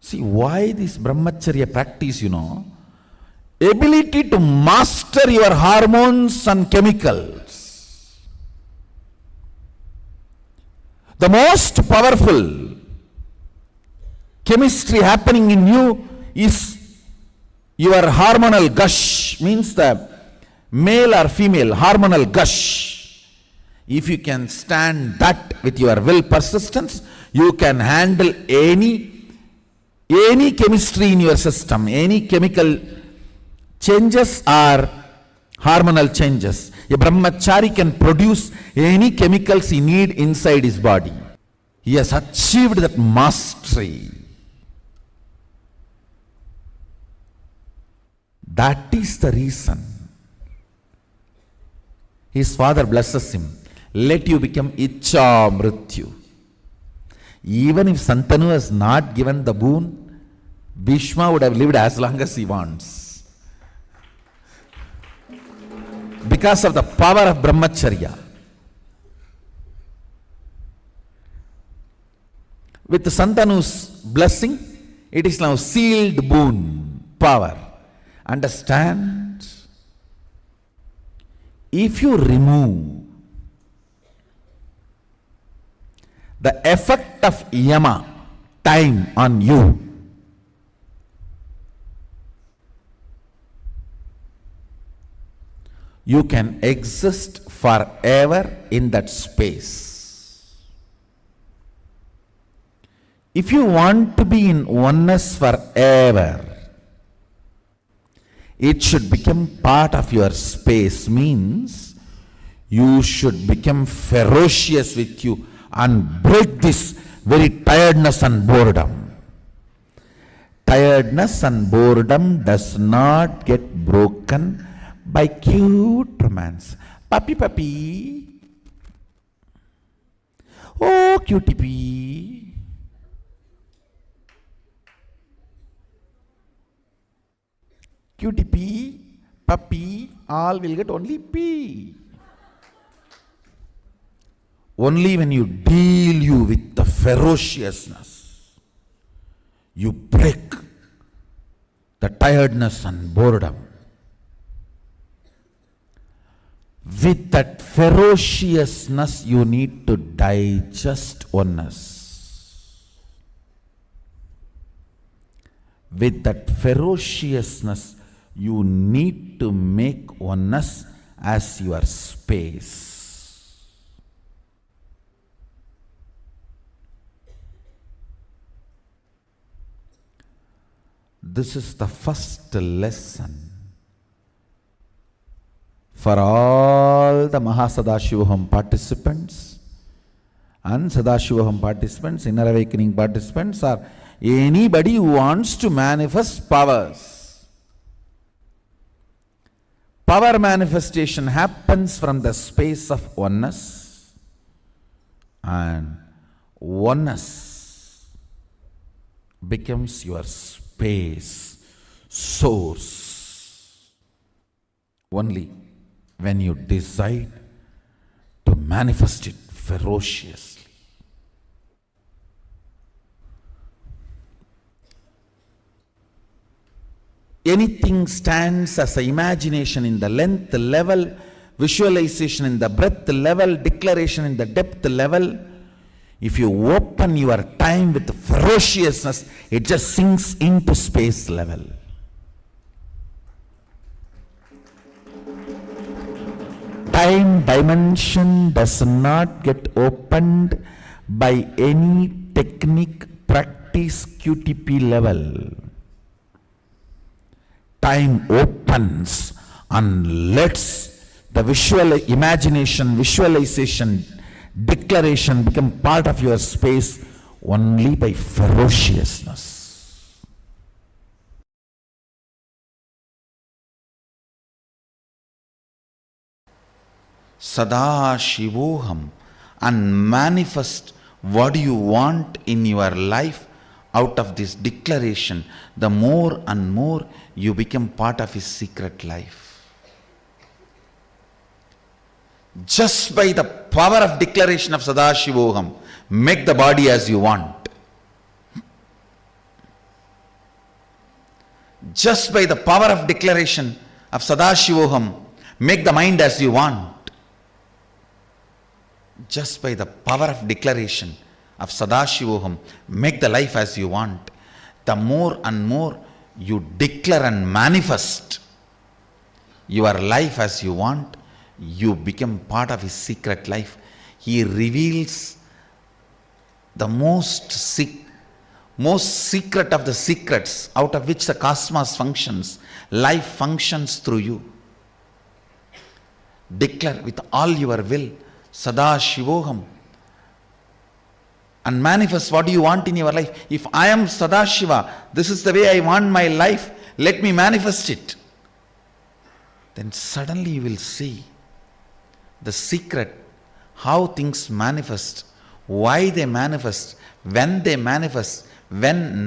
Speaker 4: See why this brahmacharya practice, ability to master your hormones and chemicals. The most powerful chemistry happening in you is your hormonal gush, means the male or female hormonal gush. If you can stand that with your will persistence, you can handle any chemistry in your system, any chemical changes or hormonal changes. A brahmachari can produce any chemicals he needs inside his body. He has achieved that mastery. That is the reason his father blesses him. Let you become Icha Mrityu. Even if Santanu has not given the boon, Bhishma would have lived as long as he wants. Because of the power of brahmacharya. With Santanu's blessing, it is now sealed boon, power. Understand? If you remove the effect of Yama, time on you, you can exist forever in that space. If you want to be in oneness forever, it should become part of your space, means you should become ferocious with you and break this very tiredness and boredom. Tiredness and boredom does not get broken by cute romance. Puppy, puppy. Oh, cutie pee. Cutie pee, puppy, all will get only pee. Only when you deal you with the ferociousness, you break the tiredness and boredom. With that ferociousness, you need to digest oneness. With that ferociousness, you need to make oneness as your space. This is the first lesson for all the Mahasadashivoham participants and Sadashivoham participants, inner awakening participants, or anybody who wants to manifest powers. Power manifestation happens from the space of oneness, and oneness becomes your space, source, only when you decide to manifest it ferociously. Anything stands as an imagination in the length level, visualization in the breadth level, declaration in the depth level. If you open your time with ferociousness, it just sinks into space level. Time dimension does not get opened by any technique, practice, QTP level. Time opens and lets the visual imagination, visualization, declaration become part of your space only by ferociousness. Sadashivoham, and manifest what you want in your life out of this declaration. The more and more you become part of his secret life. Just by the power of declaration of Sadashivoham, make the body as you want. Just by the power of declaration of Sadashivoham, make the mind as you want. Just by the power of declaration of Sadashivoham, make the life as you want. The more and more you declare and manifest your life as you want, you become part of his secret life. He reveals the most secret of the secrets out of which the cosmos functions. Life functions through you. Declare with all your will, Sadashivoham, and manifest what you want in your life. If I am Sadashiva, this is the way I want my life, let me manifest it. Then suddenly you will see the secret, how things manifest, why they manifest, when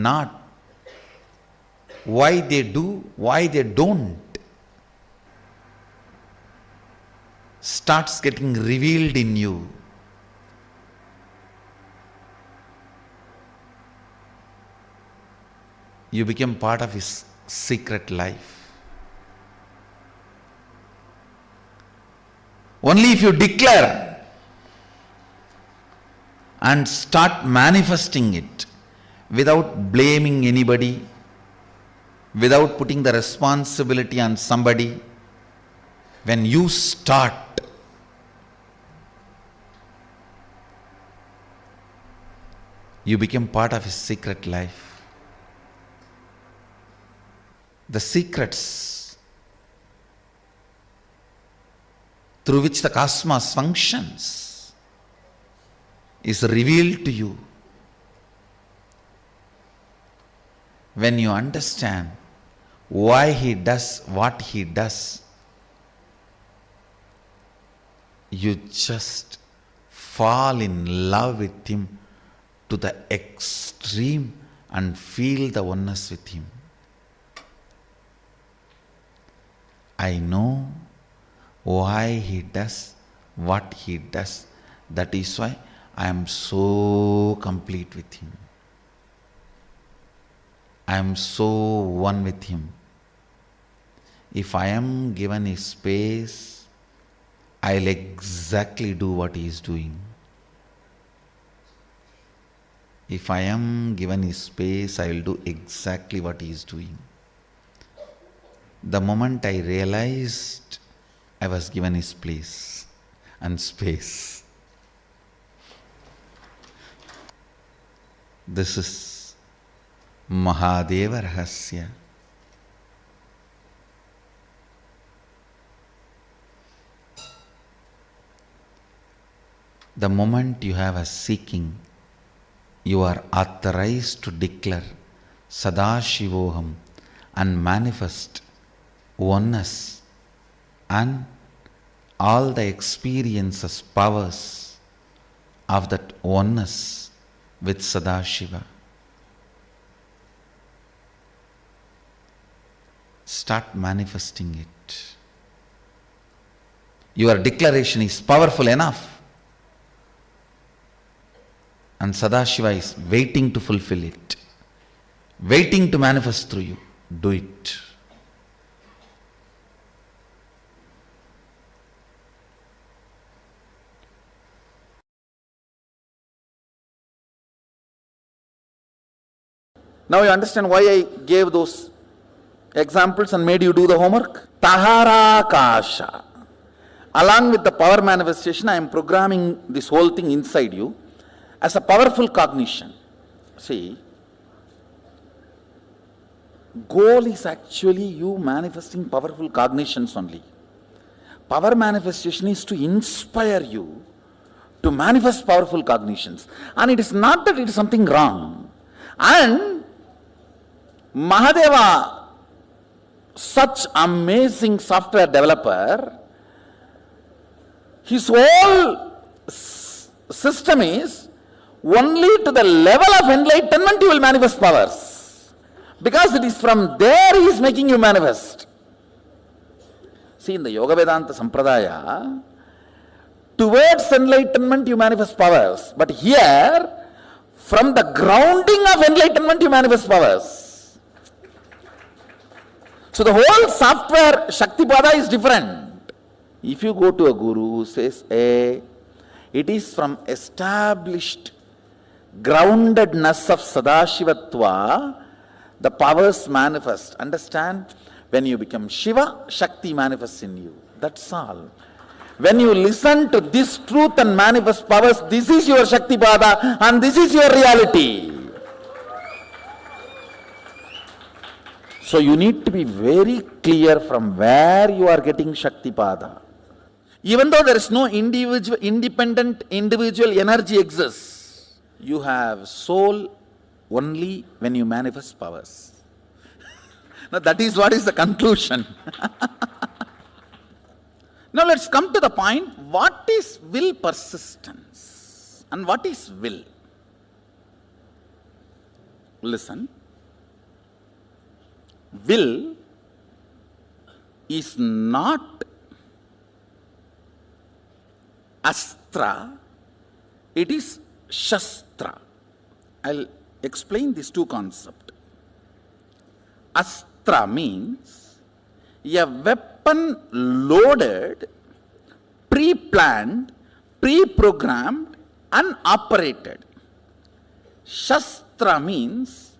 Speaker 4: not, why they do, why they don't, starts getting revealed in you. You become part of his secret life. Only if you declare and start manifesting it without blaming anybody, without putting the responsibility on somebody, when you start, you become part of his secret life. The secrets through which the cosmos functions is revealed to you. When you understand why he does what he does, you just fall in love with him to the extreme and feel the oneness with him. I know why he does what he does. That is why I am so complete with him. I am so one with him. If I am given his space, I'll exactly do what he is doing. If I am given his space, I will do exactly what he is doing. The moment I realized I was given his place and space, this is Mahadeva Rahasya. The moment you have a seeking, you are authorized to declare Sadashivoham and manifest oneness and all the experiences, powers of that oneness with Sadashiva. Start manifesting it. Your declaration is powerful enough, and Sadashiva is waiting to fulfill it, waiting to manifest through you. Do it. Now you understand why I gave those examples and made you do the homework? Taharakasha. Along with the power manifestation, I am programming this whole thing inside you as a powerful cognition. See, goal is actually you manifesting powerful cognitions only. Power manifestation is to inspire you to manifest powerful cognitions. And it is not that it is something wrong. And Mahadeva, such amazing software developer, his whole system is only to the level of enlightenment you will manifest powers. Because it is from there he is making you manifest. See, in the Yoga Vedanta Sampradaya, towards enlightenment you manifest powers. But here, from the grounding of enlightenment you manifest powers. So the whole software Shaktipada is different. If you go to a guru who says, hey, it is from established groundedness of Sadashivatva, the powers manifest. Understand? When you become Shiva, Shakti manifests in you. That's all. When you listen to this truth and manifest powers, this is your Shaktipada and this is your reality. So you need to be very clear from where you are getting Shaktipada. Even though there is no independent individual energy exists, you have soul only when you manifest powers. Now that is what is the conclusion. Now let's come to the point, what is will persistence and what is will? Listen. Will is not astra, it is shastra. I'll explain these two concepts. Astra means a weapon loaded, pre-planned, pre-programmed and operated. Shastra means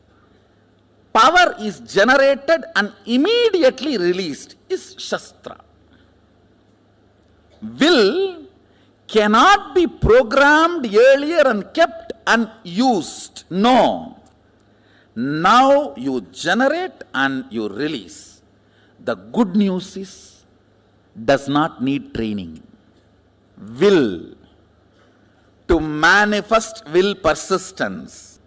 Speaker 4: power is generated and immediately released, is Shastra. Will cannot be programmed earlier and kept and used. No. Now you generate and you release. The good news is, does not need training. Will. To manifest will persistence.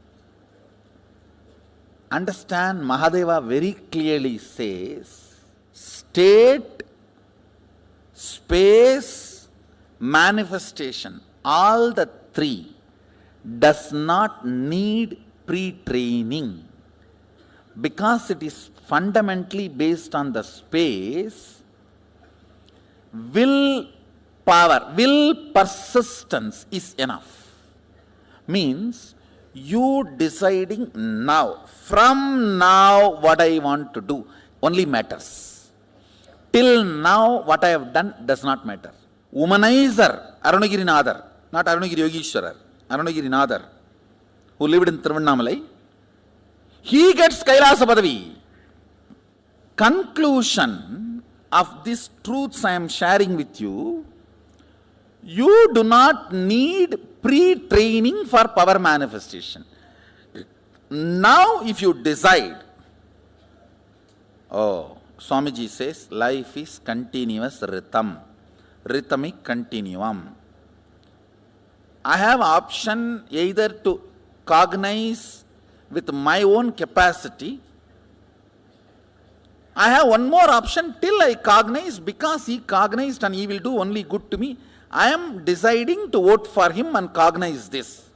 Speaker 4: Understand, Mahadeva very clearly says, state, space, manifestation, all the three does not need pre-training, because it is fundamentally based on the space. Will power, will persistence is enough. Means you deciding now, from now what I want to do only matters. Till now what I have done does not matter. Womanizer, Arunagirinathar, not Arunagiri Yogeshwarar, Arunagirinathar, who lived in Tiruvannamalai, he gets KAILΑSA Padavi. Conclusion of these truths I am sharing with you, you do not need pre-training for power manifestation. Now if you decide, Swamiji says, life is continuous rhythm, rhythmic continuum. I have option either to cognize with my own capacity. I have one more option till I cognize, because he cognized and he will do only good to me. I am deciding to vote for him and cognize this.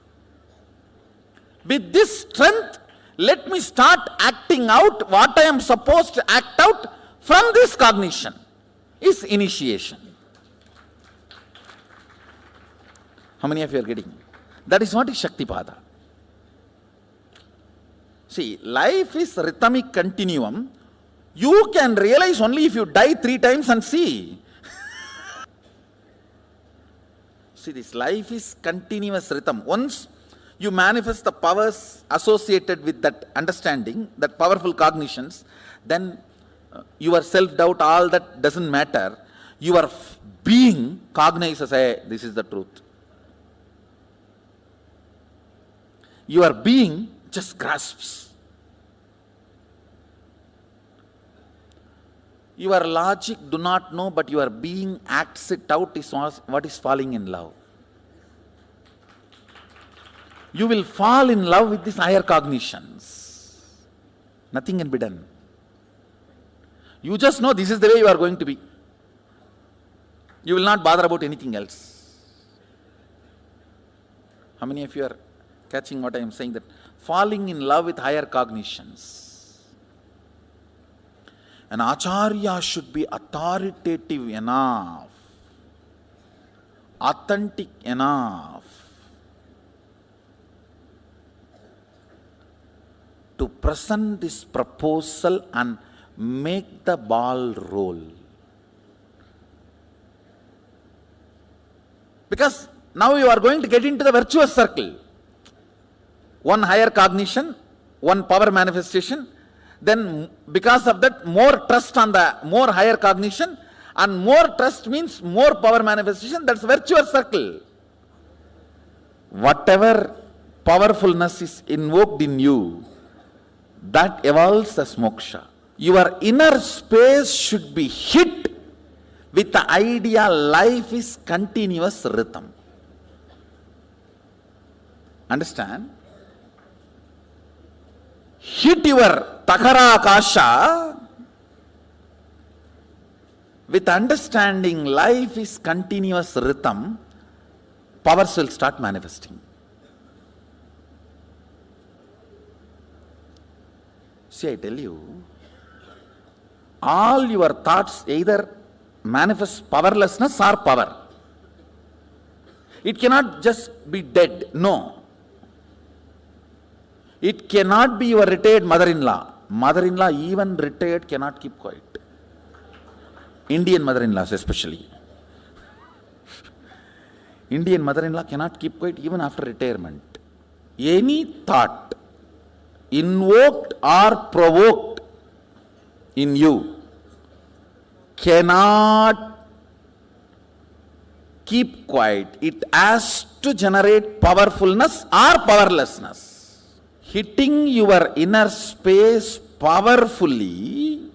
Speaker 4: With this strength, let me start acting out what I am supposed to act out from this cognition is initiation. How many of you are getting? That is what is Shaktipada. See, life is rhythmic continuum. You can realize only if you die 3 times and see. See, this life is continuous rhythm. Once you manifest the powers associated with that understanding, that powerful cognitions, then your self-doubt, all that doesn't matter. Your being cognizes, hey, this is the truth. Your being just grasps. Your logic do not know, but your being acts it out is what is falling in love. You will fall in love with these higher cognitions. Nothing can be done. You just know this is the way you are going to be. You will not bother about anything else. How many of you are catching what I am saying? That falling in love with higher cognitions. An acharya should be authoritative enough, authentic enough to present this proposal and make the ball roll. Because now you are going to get into the virtuous circle. One higher cognition, one power manifestation, then because of that more trust on the more higher cognition, and more trust means more power manifestation. That's virtuous circle. Whatever powerfulness is invoked in you, that evolves as moksha. Your inner space should be hit with the idea life is continuous rhythm. Understand? Hit your takara akasha with understanding life is continuous rhythm, powers will start manifesting. See, I tell you, all your thoughts either manifest powerlessness or power. It cannot just be dead. No. It cannot be your retired mother-in-law. Mother-in-law, even retired, cannot keep quiet. Indian mother-in-laws especially. Indian mother-in-law cannot keep quiet even after retirement. Any thought invoked or provoked in you cannot keep quiet. It has to generate powerfulness or powerlessness. Hitting your inner space powerfully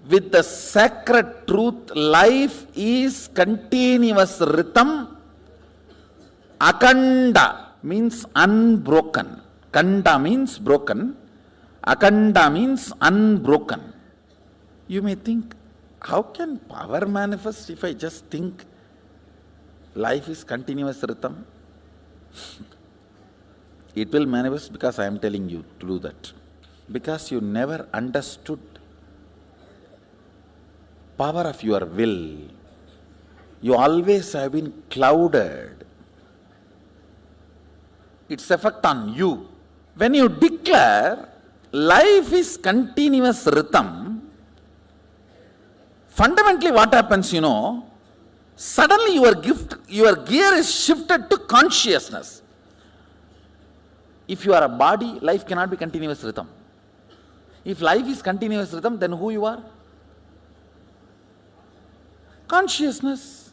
Speaker 4: with the sacred truth, life is continuous rhythm. Akanda means unbroken. Kanda means broken. Akanda means unbroken. You may think, how can power manifest if I just think life is continuous rhythm? It will manifest because I am telling you to do that. Because you never understood power of your will. You always have been clouded. Its effect on you. When you declare life is continuous rhythm, fundamentally what happens, suddenly your gear is shifted to consciousness. If you are a body, life cannot be continuous rhythm. If life is continuous rhythm, then who you are? Consciousness.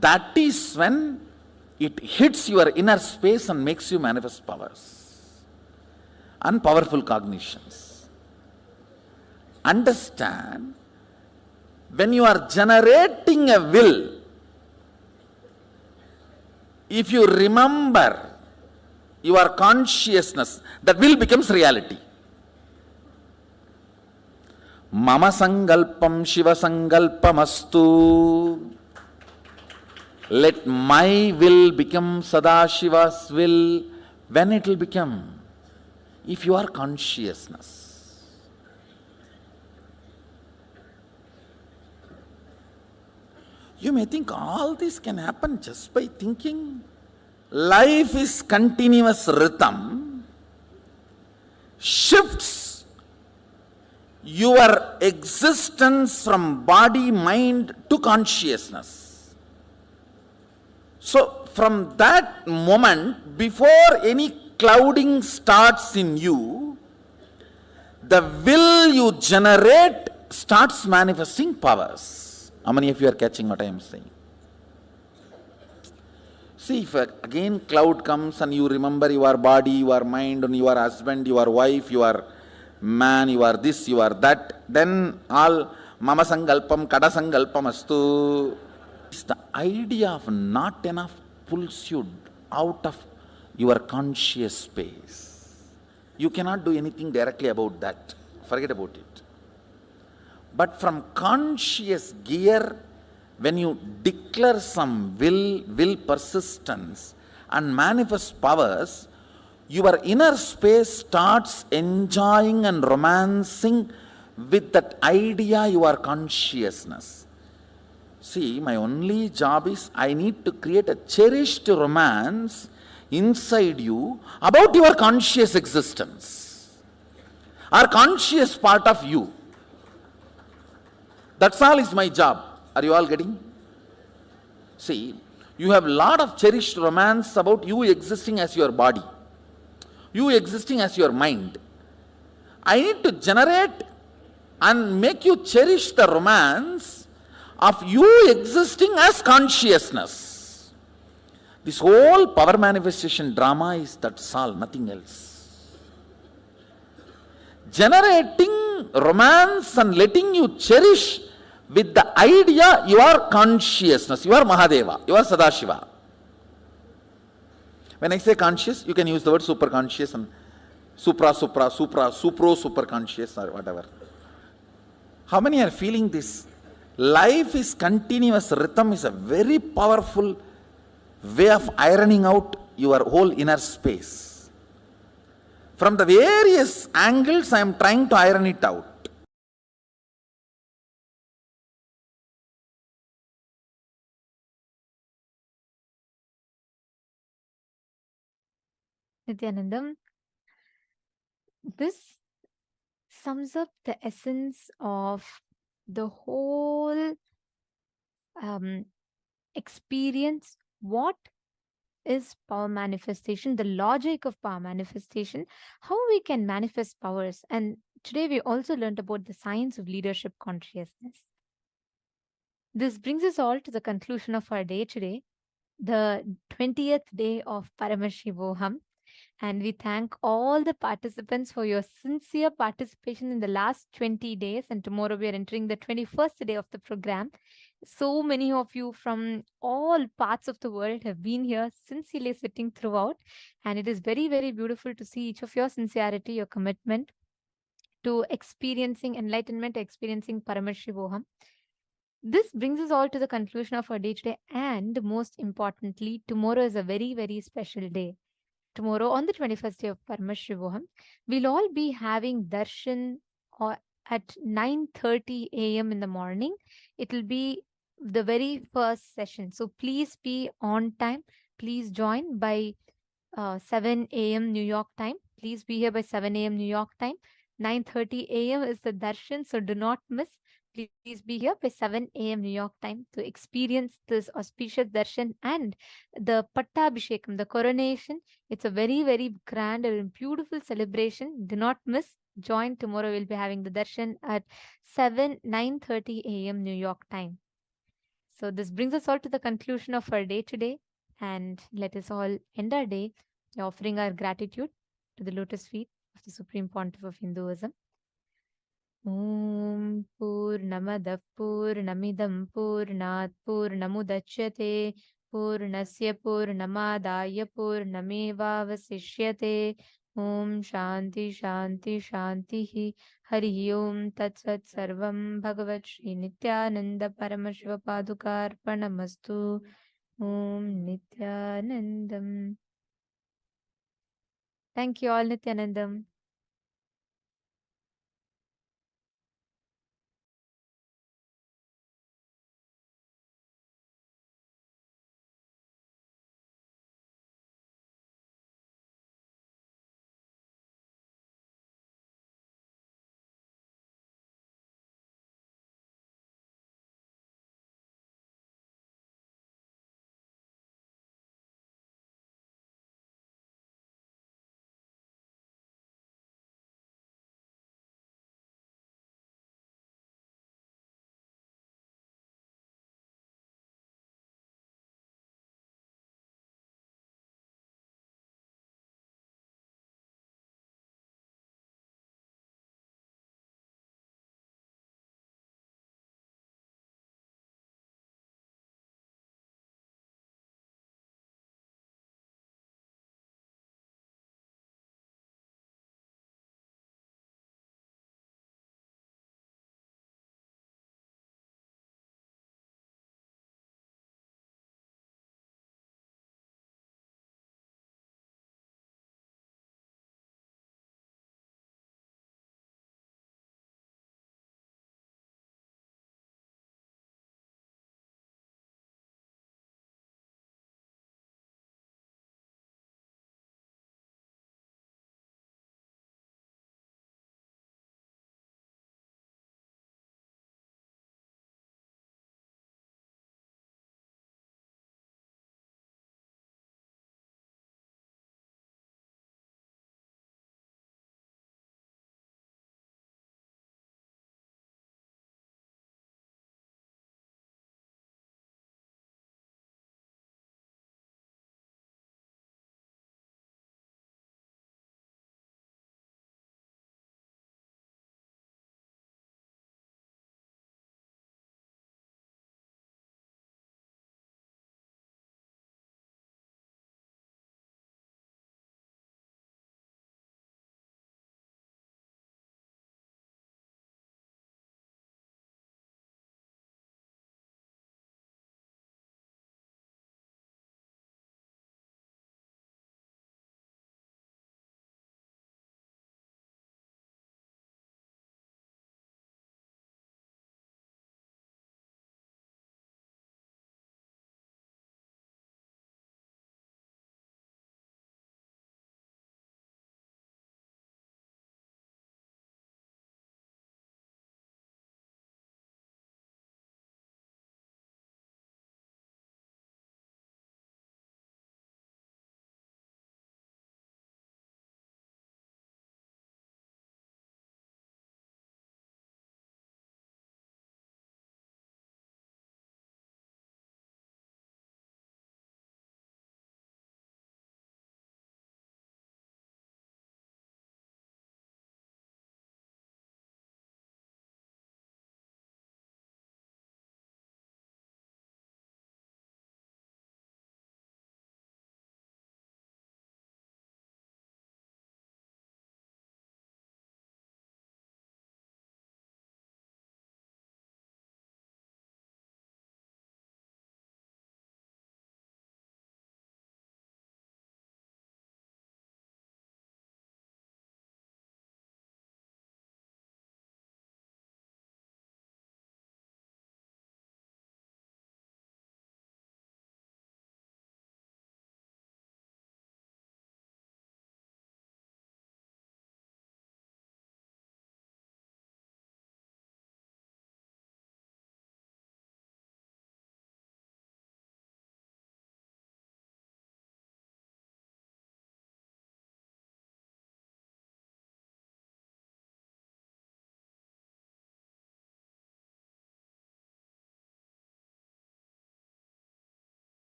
Speaker 4: That is when it hits your inner space and makes you manifest powers and powerful cognitions. Understand, when you are generating creating a will, if you remember your consciousness, that will becomes reality. Mama sangalpam Shiva sangalpamastu. Let my will become Sadashiva's will. When it will become? If you are consciousness. You may think all this can happen just by thinking. Life is continuous rhythm, shifts your existence from body, mind to consciousness. So from that moment, before any clouding starts in you, the will you generate starts manifesting powers. How many of you are catching what I am saying? See, if again cloud comes and you remember your body, your mind, and your husband, your wife, your man, you are this, you are that, then all mama sangalpam, kada sangalpam astu. The idea of not enough pulls you out of your conscious space. You cannot do anything directly about that. Forget about it. But from conscious gear, when you declare some will persistence and manifest powers, your inner space starts enjoying and romancing with that idea, your consciousness. See, my only job is I need to create a cherished romance inside you about your conscious existence or conscious part of you. That's all is my job. Are you all getting? See, you have a lot of cherished romance about you existing as your body, you existing as your mind. I need to generate and make you cherish the romance of you existing as consciousness. This whole power manifestation drama is that's all, nothing else. Generating romance and letting you cherish with the idea you are consciousness, you are Mahadeva, you are Sadashiva. When I say conscious, you can use the word super conscious and super conscious or whatever. How many are feeling this? Life is continuous rhythm is a very powerful way of ironing out your whole inner space. From the various angles, I am trying to iron it out.
Speaker 2: Nithyanandam, this sums up the essence of the whole experience. What is power manifestation, the logic of power manifestation, how we can manifest powers. And today we also learned about the science of leadership consciousness. This brings us all to the conclusion of our day today, the 20th day of Paramashivoham. And we thank all the participants for your sincere participation in the last 20 days. And tomorrow we are entering the 21st day of the program. So many of you from all parts of the world have been here sincerely sitting throughout. And it is very, very beautiful to see each of your sincerity, your commitment to experiencing enlightenment, experiencing Paramashivoham. This brings us all to the conclusion of our day today. And most importantly, tomorrow is a very, very special day. Tomorrow, on the 21st day of Paramashivoham, we'll all be having darshan at 9:30 a.m. in the morning. It will be the very first session. So please be on time. Please join by 7 a.m. New York time. Please be here by 7 a.m. New York time. 9:30 a.m. is the darshan, so do not miss. Please be here by 7 a.m. New York time to experience this auspicious darshan and the Pattabhishekam, the coronation. It's a very, very grand and beautiful celebration. Do not miss. Join tomorrow. We'll be having the darshan at 9:30 a.m. New York time. So this brings us all to the conclusion of our day today. And let us all end our day by offering our gratitude to the lotus feet of the Supreme Pontiff of Hinduism. Om Purnamadav Purnamidam Purnat Purnamudachyate Purnasya Purnamadaya Purnamevavasishyate. Om Shanti Shanti Shanti Hari Om Tat Sat Sarvam Bhagavat Shri Nithyananda Paramashiva Padukarpanamastu. Om Nithyanandam. Thank you all, Nithyanandam.